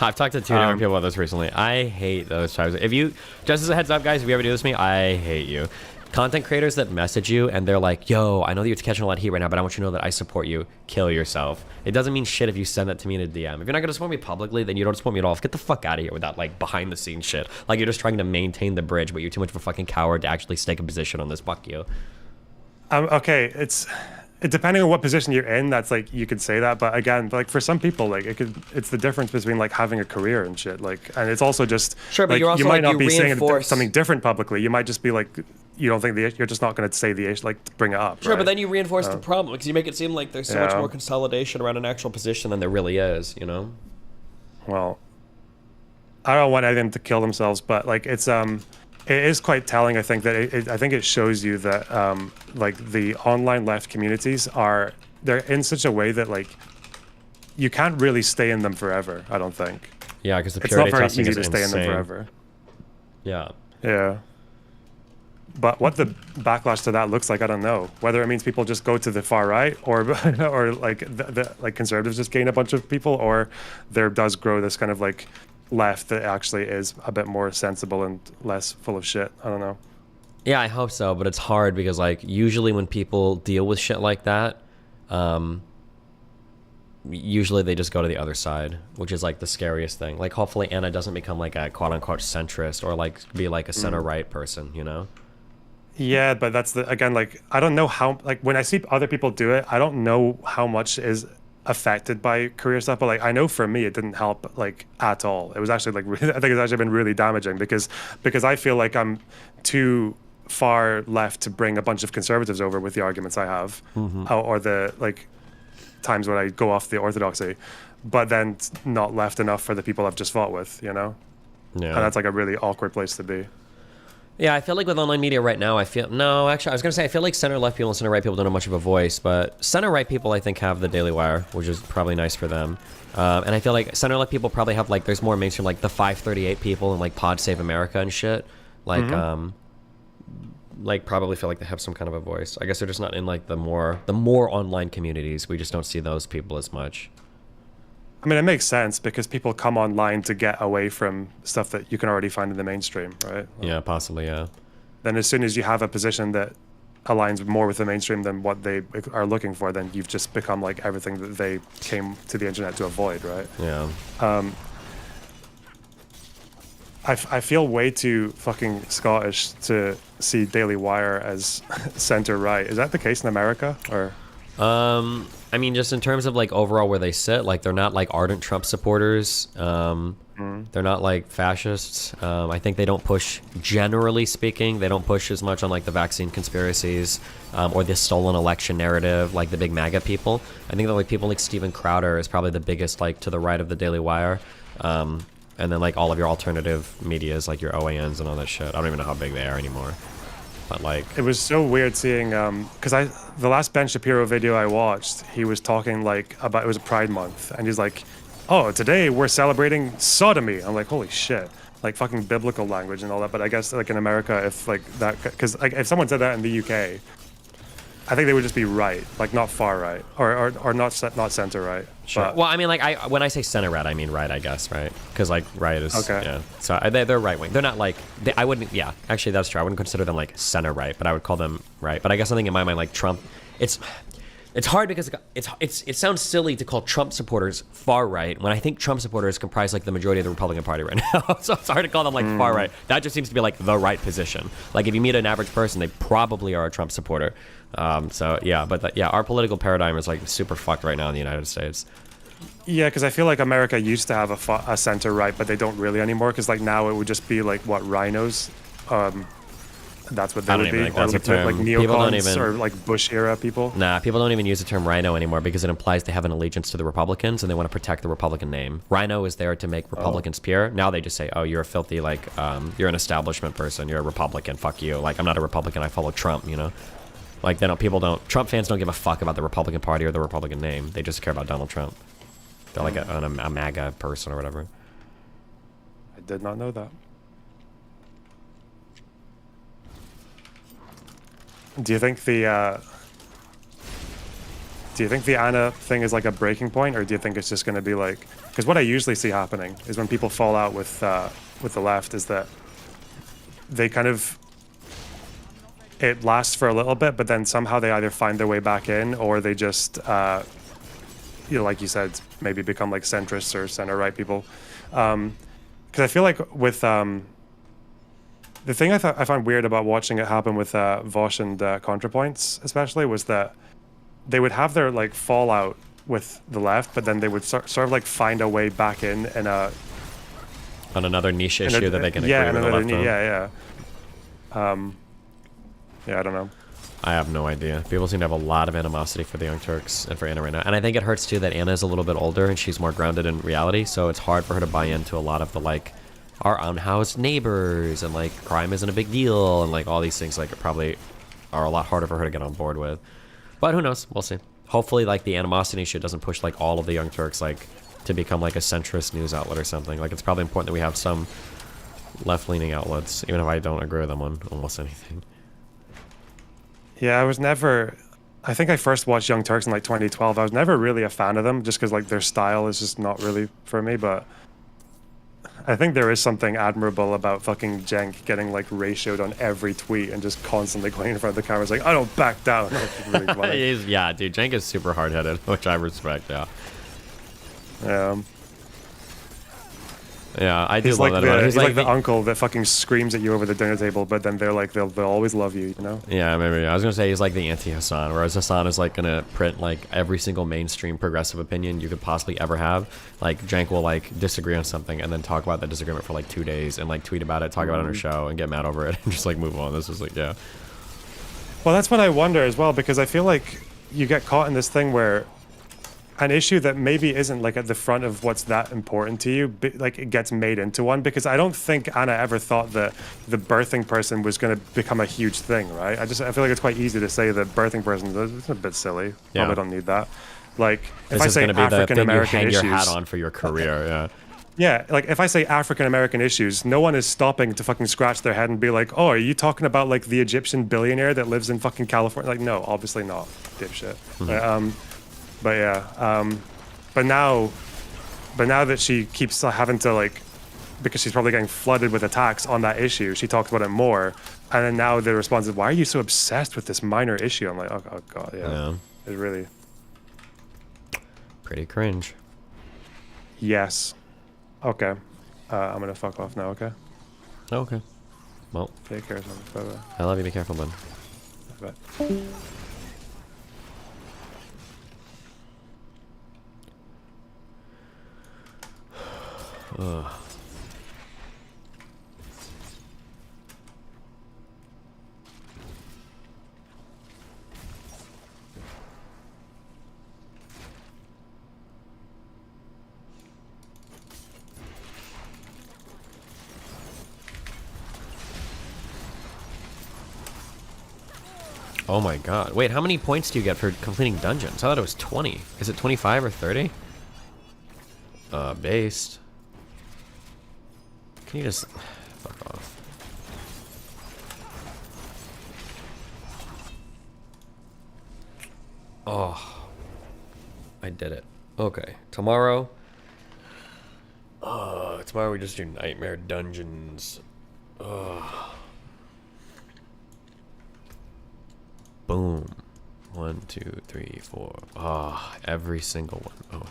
I've talked to two different people about this recently. I hate those types. If you, just as a heads up, guys, if you ever do this to me, I hate you. Content creators that message you and they're like, "Yo, I know that you're catching a lot of heat right now, but I want you to know that I support you." Kill yourself. It doesn't mean shit if you send that to me in a DM. If you're not gonna support me publicly, then you don't support me at all. Get the fuck out of here with that like behind the scenes shit. Like you're just trying to maintain the bridge, but you're too much of a fucking coward to actually stake a position on this. Fuck you. Okay, it's depending on what position you're in, that's like you could say that, but again, like for some people, like it's the difference between like having a career and shit, like, and it's also just sure, but like, you're also you might like, not be saying reinforce... something different publicly. You might just be like, you don't think you're just not going to say the issue, like bring it up. Sure, right? but then you reinforce the problem because you make it seem like there's so much more consolidation around an actual position than there really is, you know. Well, I don't want anyone to kill themselves, but like it is quite telling. I think that it shows you that like the online left communities they're in such a way that like you can't really stay in them forever. I don't think. Yeah, because the it's not purity very testing easy is to stay insane. in them forever. Yeah. Yeah. But what the backlash to that looks like, I don't know. Whether it means people just go to the far right, or like like conservatives just gain a bunch of people, or there does grow this kind of like left that actually is a bit more sensible and less full of shit. I don't know. Yeah, I hope so, but it's hard because like usually when people deal with shit like that, usually they just go to the other side, which is like the scariest thing. Like hopefully Anna doesn't become like a quote unquote centrist or like be like a center right person, you know? Yeah, but that's again, like, I don't know how, like when I see other people do it, I don't know how much is affected by career stuff, but like I know for me it didn't help like at all. It was actually like really, I think it's actually been really damaging because I feel like I'm too far left to bring a bunch of conservatives over with the arguments I have, or the like times when I go off the orthodoxy, but then not left enough for the people I've just fought with, you know? Yeah. And that's like a really awkward place to be. Yeah, I feel like with online media right now, I feel like center-left people and center-right people don't have much of a voice, but center-right people, I think, have the Daily Wire, which is probably nice for them. And I feel like center-left people probably have, like, there's more mainstream, like, the 538 people and, like, Pod Save America and shit. Like, like, probably feel like they have some kind of a voice. I guess they're just not in, like, the more online communities. We just don't see those people as much. I mean, it makes sense because people come online to get away from stuff that you can already find in the mainstream, right? Yeah, possibly, yeah. Then as soon as you have a position that aligns more with the mainstream than what they are looking for, then you've just become like everything that they came to the internet to avoid, right? Yeah. I feel way too fucking Scottish to see Daily Wire as center-right. Is that the case in America, or...? I mean, just in terms of like overall where they sit, like they're not like ardent Trump supporters. They're not like fascists. I think they don't push, generally speaking, they don't push as much on like the vaccine conspiracies or the stolen election narrative, like the big MAGA people. I think that like people like Steven Crowder is probably the biggest like to the right of the Daily Wire. And and then like all of your alternative medias, like your OANs and all that shit. I don't even know how big they are anymore. But like, it was so weird seeing because the last Ben Shapiro video I watched, he was talking like about, it was a Pride Month, and he's like, oh, today we're celebrating sodomy. I'm like, holy shit, like fucking biblical language and all that. But I guess like in America, if like that, because like if someone said that in the UK, I think they would just be right, like not far right, or not center right. sure. But, Well, I mean, like when I say center right, I mean right, I guess, right? Because like right is Okay. yeah. So they're right wing. They're not like I wouldn't. Yeah, actually, that's true. I wouldn't consider them like center right, but I would call them right. But I guess I think in my mind, like Trump, it's hard because it sounds silly to call Trump supporters far right when I think Trump supporters comprise like the majority of the Republican Party right now. So it's hard to call them like far right. That just seems to be like the right position. Like if you meet an average person, they probably are a Trump supporter. So yeah, but our political paradigm is like super fucked right now in the United States. yeah, because I feel like America used to have a center right, but they don't really anymore. Because like now it would just be like what rhinos. That's what they I don't would even be. think that's a term. Like People don't neocons even- or like Bush era people. Nah, people don't even use the term rhino anymore because it implies they have an allegiance to the Republicans and they want to protect the Republican name. Rhino is there to make Republicans pure. Now they just say, oh, you're a filthy, like, you're an establishment person. You're a Republican. Fuck you. Like, I'm not a Republican. I follow Trump, you know? Like, Trump fans don't give a fuck about the Republican Party or the Republican name. They just care about Donald Trump. They're like a MAGA person or whatever. I did not know that. Do you think the Anna thing is like a breaking point, or do you think it's just going to be like? Because what I usually see happening is when people fall out with the left is that they kind of, it lasts for a little bit, but then somehow they either find their way back in, or they just like you said, maybe become like centrists or center right people. Because I feel like with the thing I found weird about watching it happen with Vosh and ContraPoints, especially, was that they would have their like fallout with the left, but then they would sort of like find a way back in a on another niche issue that they can yeah, agree with the left on. Yeah, I don't know. I have no idea. People seem to have a lot of animosity for the Young Turks and for Anna right now. And I think it hurts too that Anna is a little bit older and she's more grounded in reality, so it's hard for her to buy into a lot of the like our unhoused neighbors and like crime isn't a big deal and like all these things like probably are a lot harder for her to get on board with. But who knows? We'll see. Hopefully like the animosity shit doesn't push like all of the Young Turks like to become like a centrist news outlet or something. Like it's probably important that we have some left-leaning outlets, even if I don't agree with them on almost anything. Yeah, I think I first watched Young Turks in like 2012. I was never really a fan of them just because like their style is just not really for me, but I think there is something admirable about fucking Cenk getting like ratioed on every tweet and just constantly going in front of the camera. It's like, I don't back down. That's really funny. Yeah, dude, Cenk is super hard-headed, which I respect, yeah. Yeah, I do He's love like that about it. he's like the uncle that fucking screams at you over the dinner table, but then they're like they'll always love you, you know? Yeah, maybe. I was gonna say he's like the anti-Hassan, whereas Hassan is like gonna print like every single mainstream progressive opinion you could possibly ever have. Like Cenk will like disagree on something and then talk about that disagreement for like 2 days and like tweet about it, talk about it on her show, and get mad over it and just like move on. This is like, yeah. Well, that's what I wonder as well, because I feel like you get caught in this thing where an issue that maybe isn't like at the front of what's that important to you, like it gets made into one, because I don't think Anna ever thought that the birthing person was going to become a huge thing, right? I feel like it's quite easy to say that birthing person is a bit silly. Yeah. Probably don't need that. Like if This I is say gonna be the African thing you American hang issues, your hat on for your career, yeah. yeah, like if I say African American issues, no one is stopping to fucking scratch their head and be like, "Oh, are you talking about like the Egyptian billionaire that lives in fucking California?" Like, no, obviously not, dipshit. But yeah, but now that she keeps having to like, because she's probably getting flooded with attacks on that issue, she talks about it more, and then now the response is, "Why are you so obsessed with this minor issue?" I'm like, oh god, yeah. It's really pretty cringe. Yes. Okay. I'm gonna fuck off now, okay? Okay. Well. Take care, son. Bye-bye. I love you. Be careful, bud. Bye. Ugh. Oh my god. Wait, how many points do you get for completing dungeons? I thought it was 20. Is it 25 or 30? Based. Can you just... Fuck off. Oh. I did it. Okay. Tomorrow... tomorrow we just do nightmare dungeons. Boom. 1, 2, 3, 4. Ah, every single one. Oh.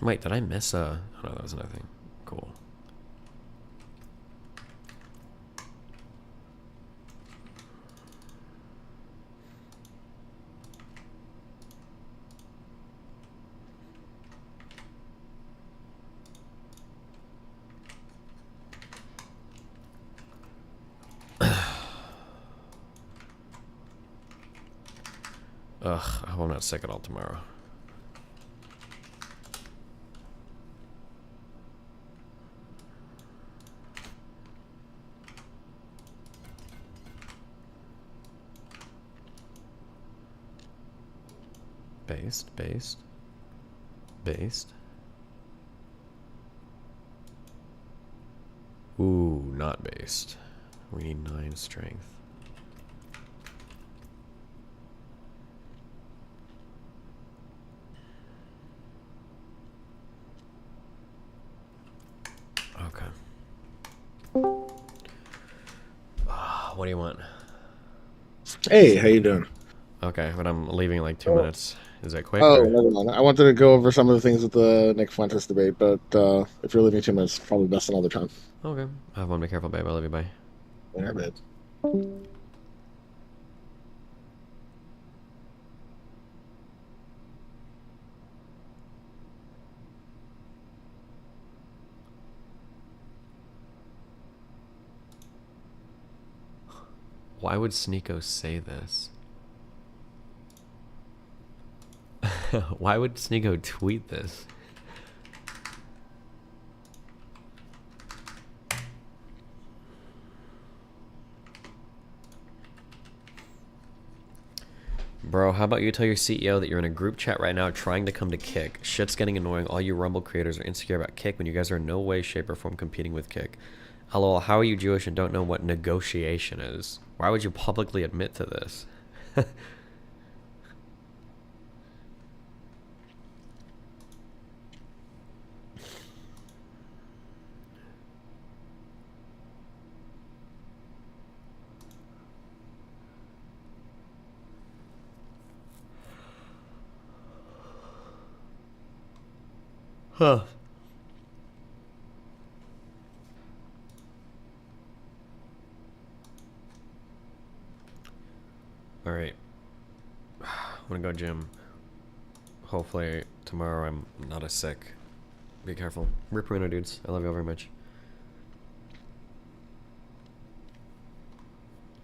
Wait, did I miss a... Oh, no, that was another thing. Cool. Ugh, I hope I'm not sick at all tomorrow. Based, based, based. Ooh, not based. We need 9 strength. Okay. What do you want? Hey, how you doing? Okay, but I'm leaving in like 2 minutes. Is that quick? Oh, or- never mind. I wanted to go over some of the things with the Nick Fuentes debate, but if you're leaving 2 minutes, probably best another time. Okay. Have one. Be careful, babe. I love you. Bye. Yeah, babe. Why would Sneeko say this? Why would Sneeko tweet this? Bro, how about you tell your CEO that you're in a group chat right now trying to come to Kick? Shit's getting annoying. All you Rumble creators are insecure about Kick when you guys are in no way, shape, or form competing with Kick. LOL, how are you Jewish and don't know what negotiation is? Why would you publicly admit to this? Huh. Alright. I'm gonna go gym. Hopefully tomorrow I'm not as sick. Be careful. Rip Reno dudes. I love you all very much.